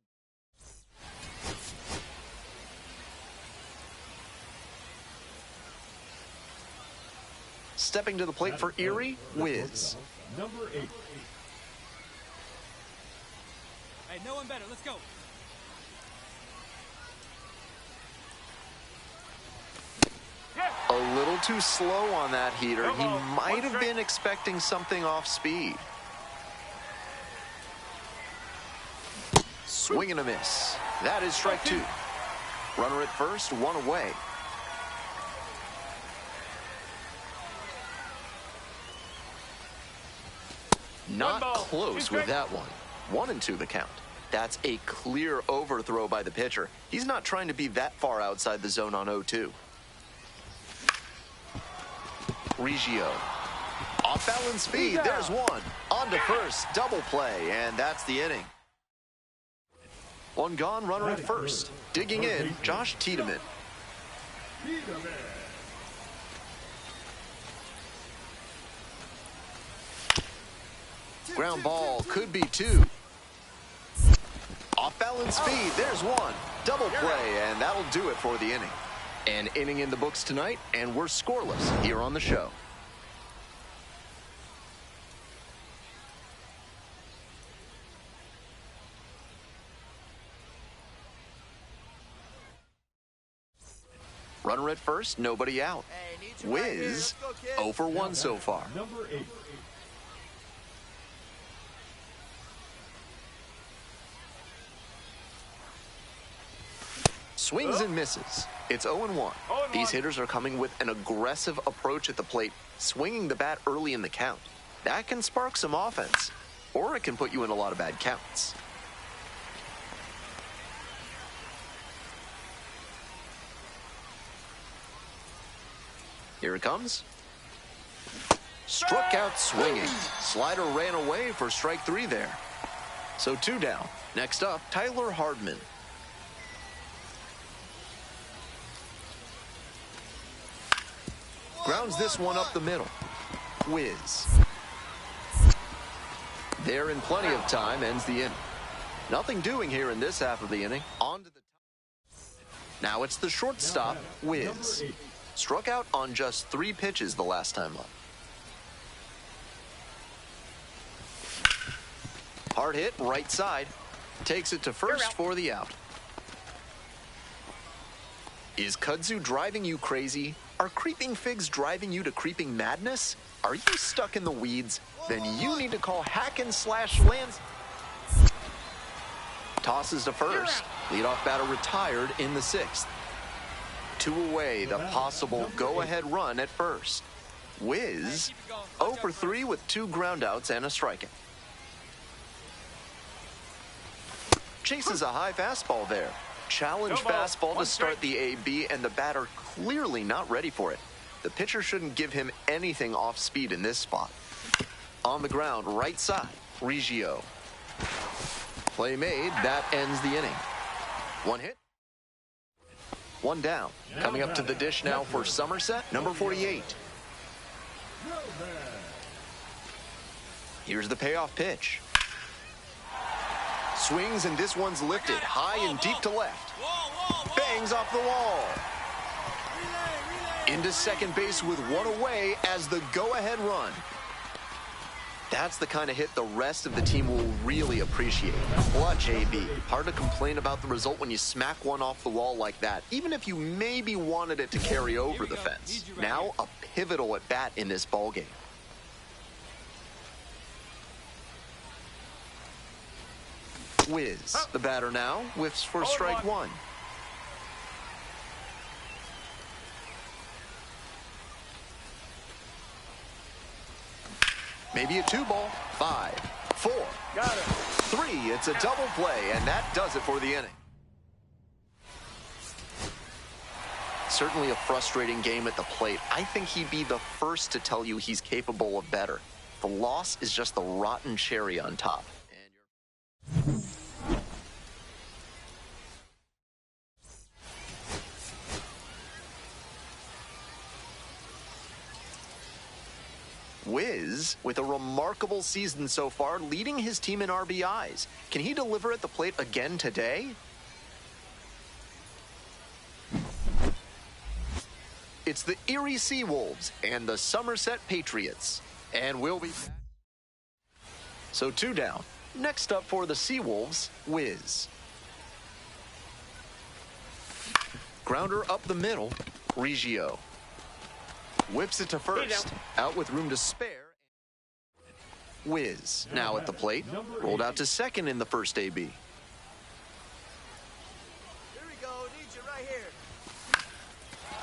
Stepping to the plate for Erie, Wiz. Number 8. Hey, no one better. Let's go. A little too slow on that heater. He might have been expecting something off speed. Swing and a miss. That is strike 2. Runner at first, 1 away. Not ball, close 2 with strikes. that one. 1-2 the count. That's a clear overthrow by the pitcher. He's not trying to be that far outside the zone on 0-2. Reggio. Off balance speed, there's one. On to first, double play, and that's the inning. One gone, runner at first. Digging in, Josh Tiedemann. Ground ball could be 2. Off balance speed, there's one. Double play, and that'll do it for the inning. An inning in the books tonight, and we're scoreless here on the show. Runner at first, nobody out. Hey, need you right here. Wiz, Let's go, kid. 0 for 1 so far. Number 8. Swings and misses. It's 0-1. These hitters are coming with an aggressive approach at the plate, swinging the bat early in the count. That can spark some offense, or it can put you in a lot of bad counts. Here it comes. Struck out swinging. Slider ran away for strike 3 there. So 2 down. Next up, Tyler Hardman. Grounds this one up the middle. Whiz. There in plenty of time, ends the inning. Nothing doing here in this half of the inning. On to the top. Now it's the shortstop, Whiz. Struck out on just 3 pitches the last time up. Hard hit, right side. Takes it to first for the out. Is kudzu driving you crazy? Are creeping figs driving you to creeping madness? Are you stuck in the weeds? Then you need to call Hack-and-Slash-Lands. Tosses to first. Leadoff batter retired in the 6th. 2 away, the possible go-ahead run at first. Whiz, 0 for 3 with 2 groundouts and a strikeout. Chases a high fastball there. Challenge fastball to start the AB, and the batter clearly not ready for it. The pitcher shouldn't give him anything off speed in this spot. On the ground, right side, Reggio. Play made, that ends the inning. 1 hit. 1 down. Coming up to the dish now for Somerset, number 48. Here's the payoff pitch. Swings, and this one's lifted high and deep to left. Bangs off the wall. Into second base with 1 away as the go-ahead run. That's the kind of hit the rest of the team will really appreciate. Clutch, AB. Hard to complain about the result when you smack one off the wall like that, even if you maybe wanted it to carry over the fence. Now a pivotal at bat in this ballgame. Whiz, the batter now, whiffs for strike 1. Maybe a 2-ball. 5, 4, Got it. 3. It's a double play, and that does it for the inning. Certainly a frustrating game at the plate. I think he'd be the first to tell you he's capable of better. The loss is just the rotten cherry on top. Wiz, with a remarkable season so far, leading his team in RBIs. Can he deliver at the plate again today? It's the Erie Seawolves and the Somerset Patriots. And we'll be back. So 2 down. Next up for the Seawolves, Wiz. Grounder up the middle, Reggio. Whips it to first. Out with room to spare. Wiz, now at the plate. Rolled out to second in the first AB. Here we go. Need you right here.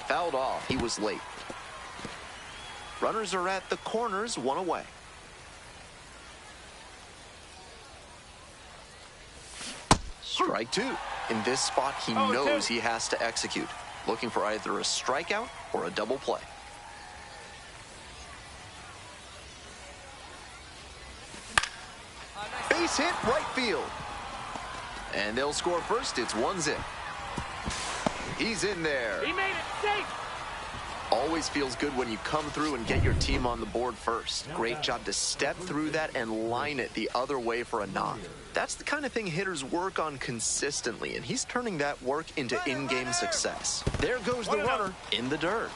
Fouled off. He was late. Runners are at the corners, 1 away. Strike two. In this spot, he Oh, knows two. he has to execute, looking for either a strikeout or a double play. Base hit, right field. And they'll score first. It's 1-0. He's in there. He made it safe. Always feels good when you come through and get your team on the board first. Great job to step through that and line it the other way for a knock. That's the kind of thing hitters work on consistently, and he's turning that work into in-game success. There goes the runner in the dirt.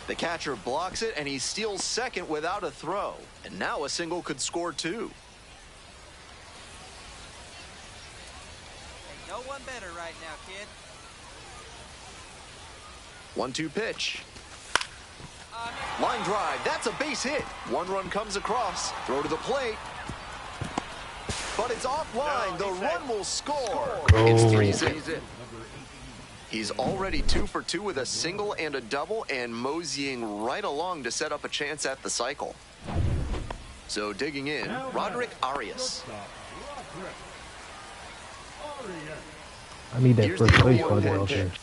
The catcher blocks it, and he steals second without a throw. And now a single could score two. Hey, no one better right now, kid. 1-2 pitch. Line drive. That's a base hit. One run comes across. Throw to the plate. But it's offline. The run will score. It's 3-0. He's already 2 for 2 with a single and a double, and moseying right along to set up a chance at the cycle. So digging in, Roderick Arias. I need that Here's first the base 0-1 button out there. pitch.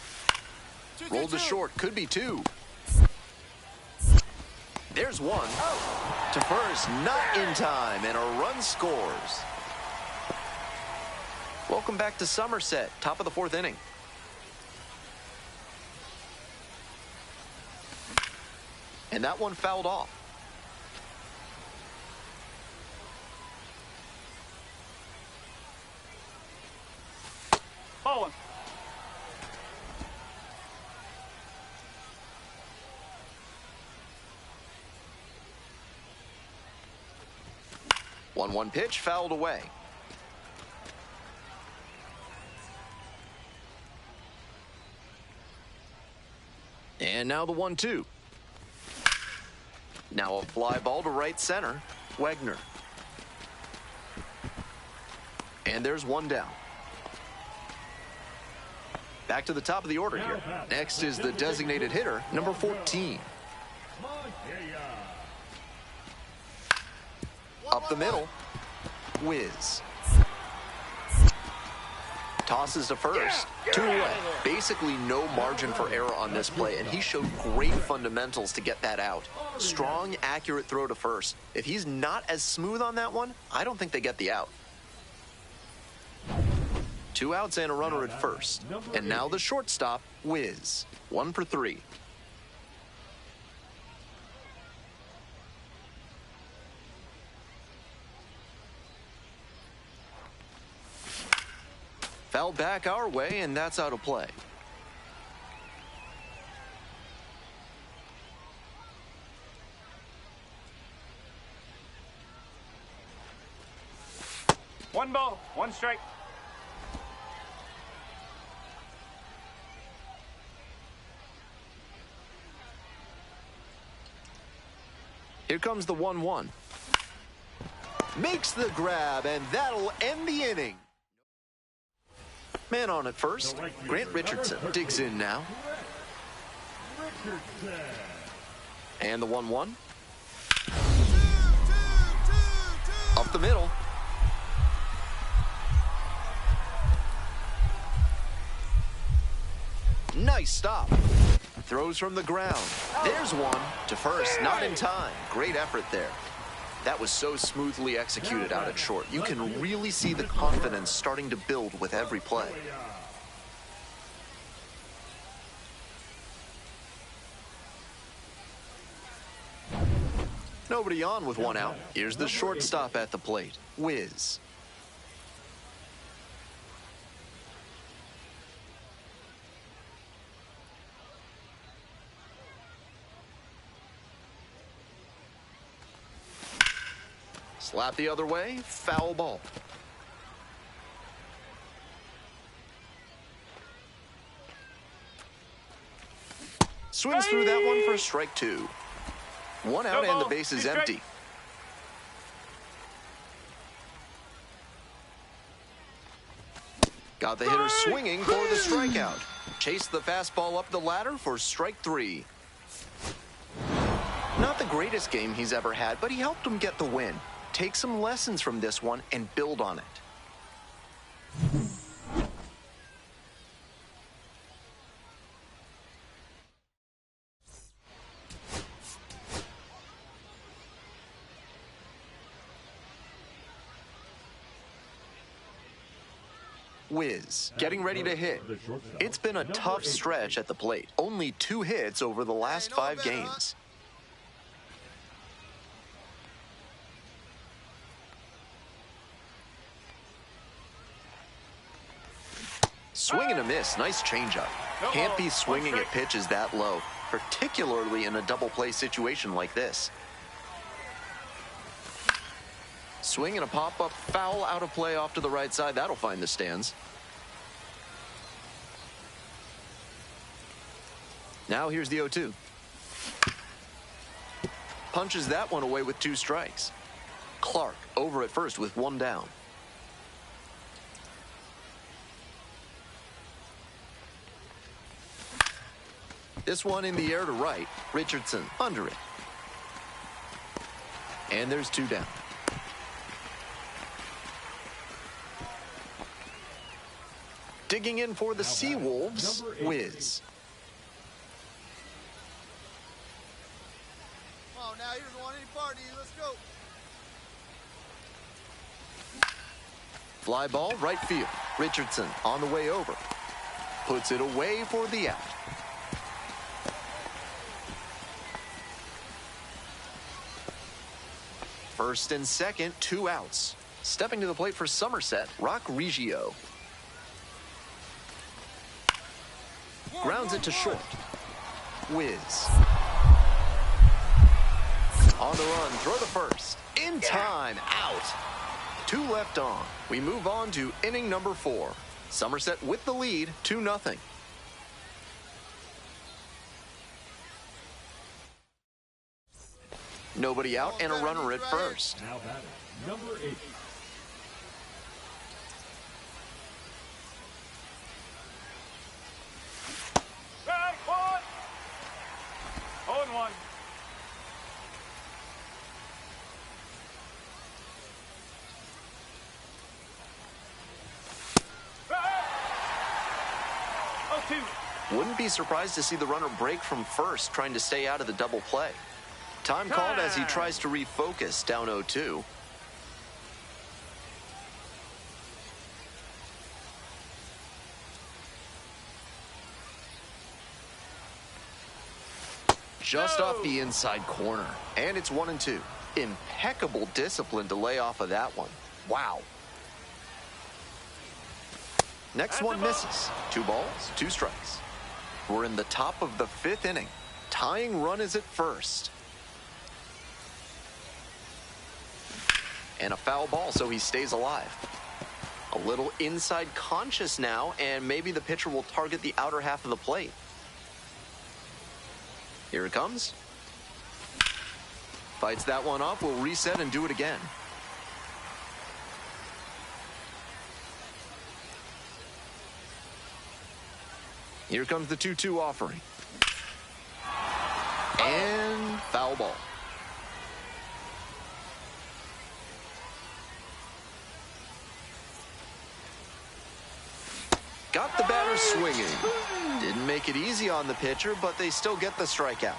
Rolled to short, could be 2. There's 1. To first, not in time, and a run scores. Welcome back to Somerset, top of the 4th inning. And that one fouled off. Ball one. One pitch, fouled away. And now the 1-2. Now a fly ball to right center, Wegner. And there's 1 down. Back to the top of the order here. Next is the designated hitter, number 14. Up the middle, Whiz. Tosses to first, 2 away. Basically no margin for error on this play, and he showed great fundamentals to get that out. Strong, accurate throw to first. If he's not as smooth on that one, I don't think they get the out. 2 outs and a runner at first. And now the shortstop, Whiz. 1 for 3. Fouled back our way, and that's out of play. One ball, 1 strike. Here comes the 1-1. Makes the grab, and that'll end the inning. Man on at first. Grant Richardson digs in now. And the 1-1. Up the middle. Nice stop. Throws from the ground. There's 1 to first, not in time. Great effort there. That was so smoothly executed out at short. You can really see the confidence starting to build with every play. Nobody on with 1 out. Here's the shortstop at the plate, Whiz. Slap the other way, foul ball. Swings through that one for strike 2. 1 out and the base is empty. Got the hitter swinging for the strikeout. Chased the fastball up the ladder for strike 3. Not the greatest game he's ever had, but he helped him get the win. Take some lessons from this one and build on it. Wiz, getting ready to hit. It's been a tough stretch at the plate. Only 2 hits over the last 5 games. Swing and a miss. Nice changeup. Can't be swinging at pitches that low, particularly in a double play situation like this. Swing and a pop-up foul out of play off to the right side. That'll find the stands. Now here's the 0-2. Punches that one away with 2 strikes. Clark over at first with 1 down. This one in the air to right. Richardson under it. And there's 2 down. Digging in for the Seawolves, Wiz. Come on now, he doesn't want any part of you. Let's go. Fly ball, right field. Richardson on the way over. Puts it away for the out. First and second, 2 outs. Stepping to the plate for Somerset, Rock Reggio. Grounds it to short. Wiz. On the run, throw to first. In time, out. 2 left on. We move on to inning number 4. Somerset with the lead, 2-0. Nobody out and a runner at first. Now batting, number 8. Strike one. 0-1. Wouldn't be surprised to see the runner break from first, trying to stay out of the double play. Time called as he tries to refocus, down 0-2. Just off the inside corner. And it's 1-2. Impeccable discipline to lay off of that one. Wow. Next one misses. 2 balls, 2 strikes. We're in the top of the 5th inning. Tying run is at first. And a foul ball, so he stays alive. A little inside conscious now, and maybe the pitcher will target the outer half of the plate. Here it comes. Fights that one off, will reset and do it again. Here comes the 2-2 offering. And foul ball. Got the batter swinging. Didn't make it easy on the pitcher, but they still get the strikeout.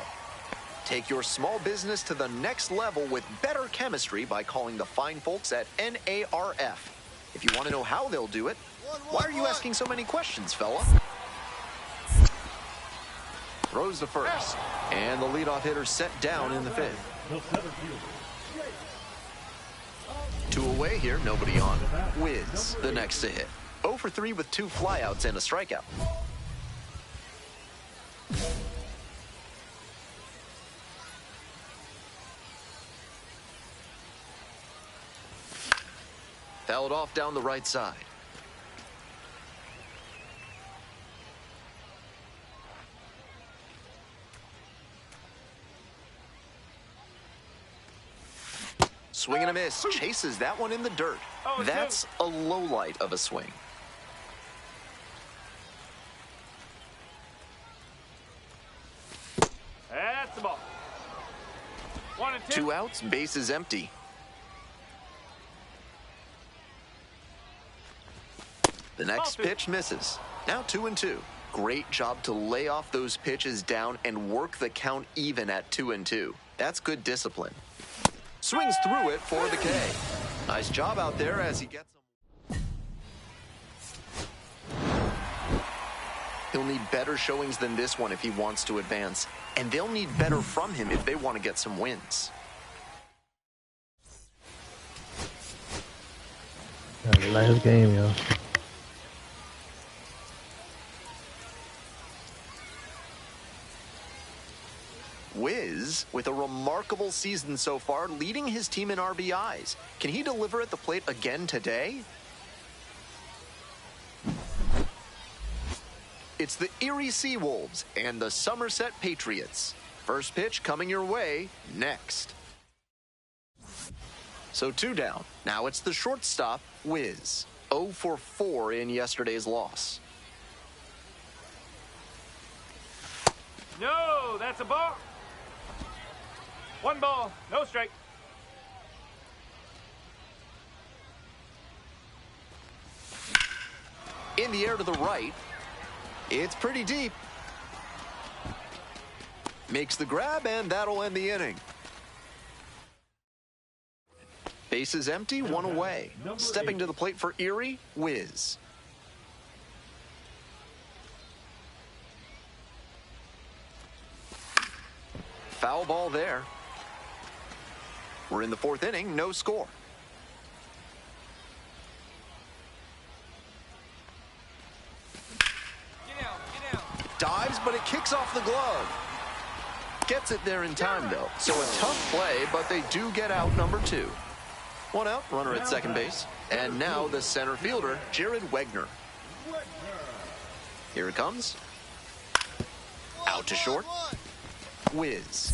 Take your small business to the next level with better chemistry by calling the fine folks at NARF. If you want to know how they'll do it, why are you asking so many questions, fella? Throws to first, and the leadoff hitter set down in the 5th. 2 away here, nobody on. Wiz, the next to hit. 0 for 3 with 2 flyouts and a strikeout. Fouled off down the right side. Swing and a miss. Chases that one in the dirt. That's a low light of a swing. That's the ball. 1 and 2. 2 outs, base is empty. The next pitch misses. Now 2-2. Great job to lay off those pitches down and work the count even at 2-2. That's good discipline. Swings through it for the K. Nice job out there as he gets them. He'll need better showings than this one if he wants to advance. And they'll need better from him if they want to get some wins. Last game, yo. Wiz, with a remarkable season so far, leading his team in RBIs. Can he deliver at the plate again today? It's the Erie Seawolves and the Somerset Patriots. First pitch coming your way next. So 2 down. Now it's the shortstop, Wiz. 0 for 4 in yesterday's loss. No, that's a ball. 1 ball, no strike. In the air to the right. It's pretty deep. Makes the grab, and that'll end the inning. Bases empty, 1 away. Stepping to the plate for Erie, Wiz. Foul ball there. We're in the 4th inning, no score. Get out. Dives, but it kicks off the glove. Gets it there in time, though. So a tough play, but they do get out number 2. 1 out, runner at second base. And now the center fielder, Jared Wegner. Here it comes. Out to short. Wiz.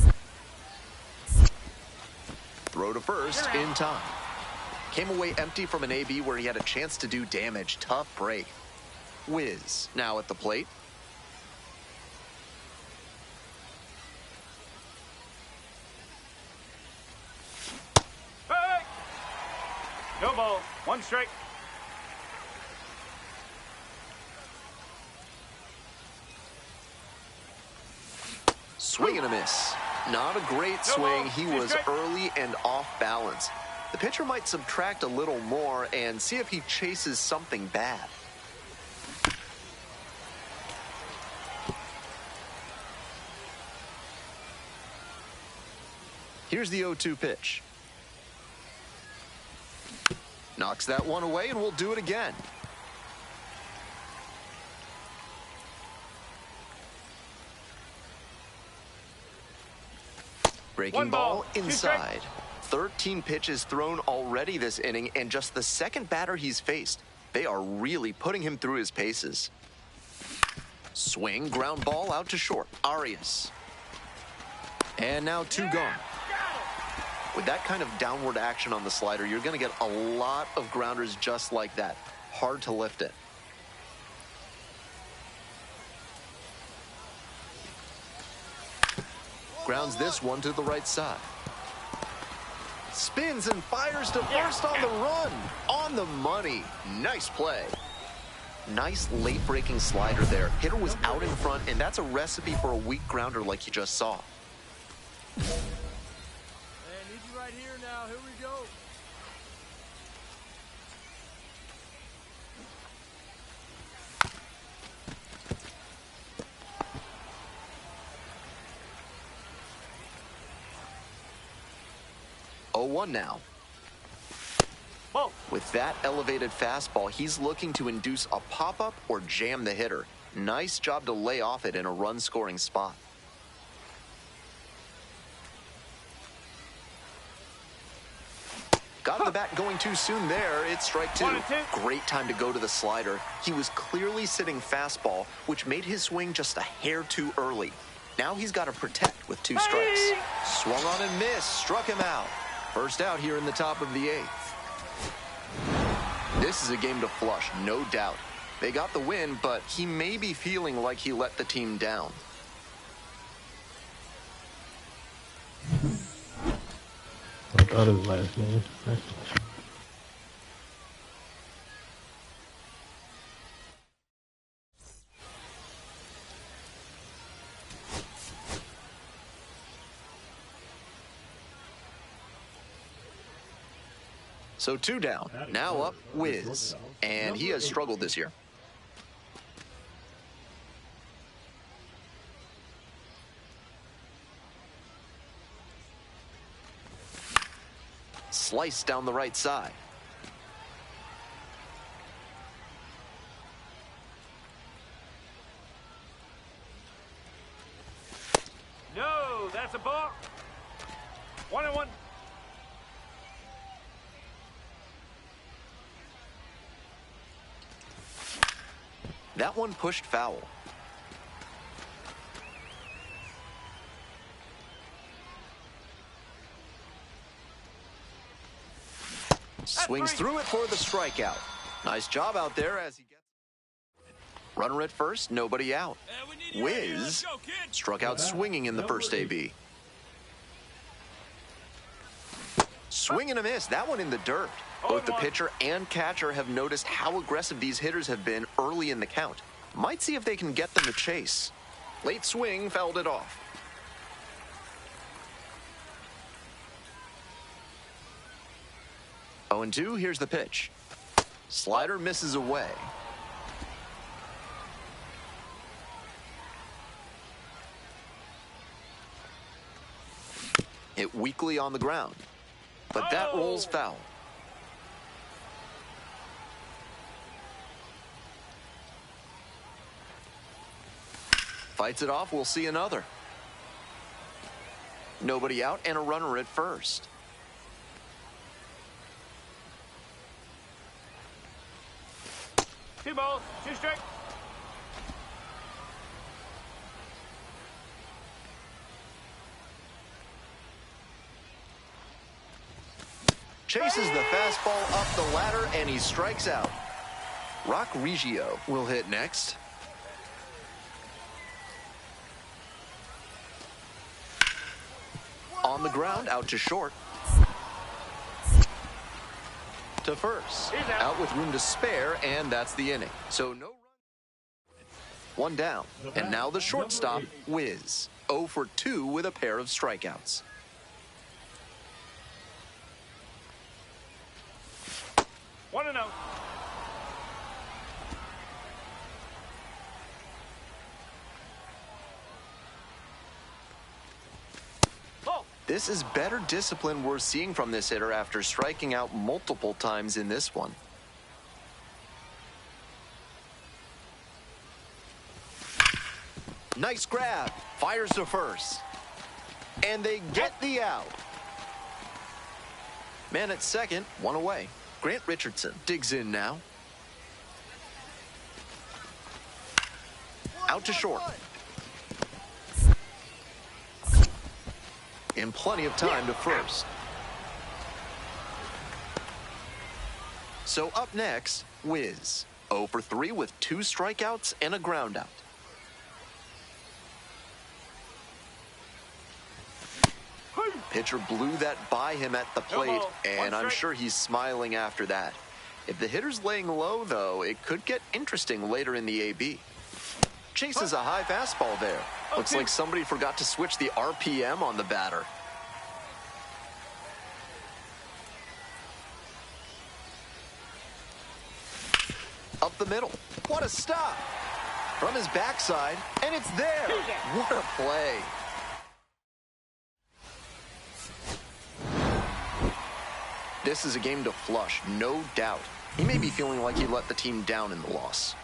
Throw to first in time. Came away empty from an AB where he had a chance to do damage. Tough break. Wiz now at the plate. Hey! No ball, 1 strike. Swing and a miss. Not a great swing. He was early and off balance. The pitcher might subtract a little more and see if he chases something bad. Here's the 0-2 pitch. Knocks that one away, and we'll do it again. Breaking ball inside. 13 pitches thrown already this inning, and just the second batter he's faced. They are really putting him through his paces. Swing, ground ball out to short. Arias. And now 2 gone. With that kind of downward action on the slider, you're going to get a lot of grounders just like that. Hard to lift it. Grounds this one to the right side. Spins and fires to first on the run. On the money. Nice play. Nice late-breaking slider there. Hitter was out in front, and that's a recipe for a weak grounder like you just saw. Hey, I need you right here now. Here we go. One now. Ball. With that elevated fastball, he's looking to induce a pop-up or jam the hitter. Nice job to lay off it in a run-scoring spot. Got the bat going too soon there. It's strike 2. Great time to go to the slider. He was clearly sitting fastball, which made his swing just a hair too early. Now he's got to protect with 2 strikes. Swung on and missed. Struck him out. First out here in the top of the 8th. This is a game to flush, no doubt. They got the win, but he may be feeling like he let the team down. I thought it was last game. So 2 down. Now up, Wiz. And he has struggled this year. Slice down the right side. No, that's a ball. 1-1. That one pushed foul. Swings through it for the strikeout. Nice job out there as he gets... Runner at first, nobody out. Wiz struck out swinging in the first AB. Swing and a miss. That one in the dirt. Both the pitcher and catcher have noticed how aggressive these hitters have been early in the count. Might see if they can get them to chase. Late swing fouled it off. 0-2, here's the pitch. Slider misses away. Hit weakly on the ground, but that rolls foul. Fights it off, we'll see another. Nobody out and a runner at first. Two balls, 2 strikes. Chases the fastball up the ladder and he strikes out. Rock Reggio will hit next. On the ground, out to short. To first. Out with room to spare, and that's the inning. So no run. 1 down. And now the shortstop, Wiz. 0 for 2 with a pair of strikeouts. One and out. This is better discipline we're seeing from this hitter after striking out multiple times in this one. Nice grab. Fires to first. And they get the out. Man at second, 1 away. Grant Richardson digs in now. Out to short. And plenty of time to first. So up next, Wiz. 0 for 3 with 2 strikeouts and a groundout. Pitcher blew that by him at the plate, and I'm sure he's smiling after that. If the hitter's laying low, though, it could get interesting later in the AB. Chases a high fastball there. Looks like somebody forgot to switch the RPM on the batter. Up the middle. What a stop! From his backside, and it's there! What a play! This is a game to flush, no doubt. He may be feeling like he let the team down in the loss.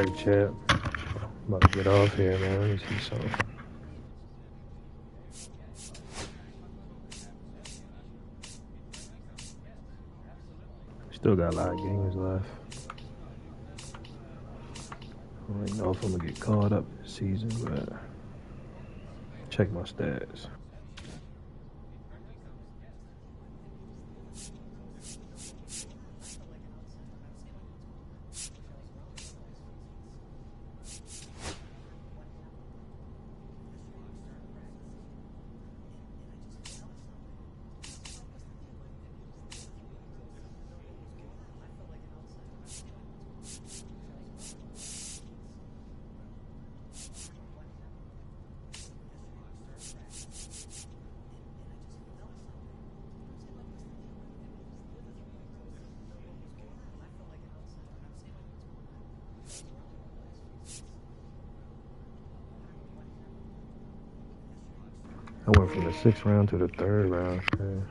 Alright, chat. About to get off here, man. Let me see something. Still got a lot of games left. I don't know if I'm gonna get caught up this season, but check my stats. I went from the 6th round to the 3rd round. Man.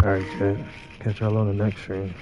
Alright, chat. Catch y'all on the next stream.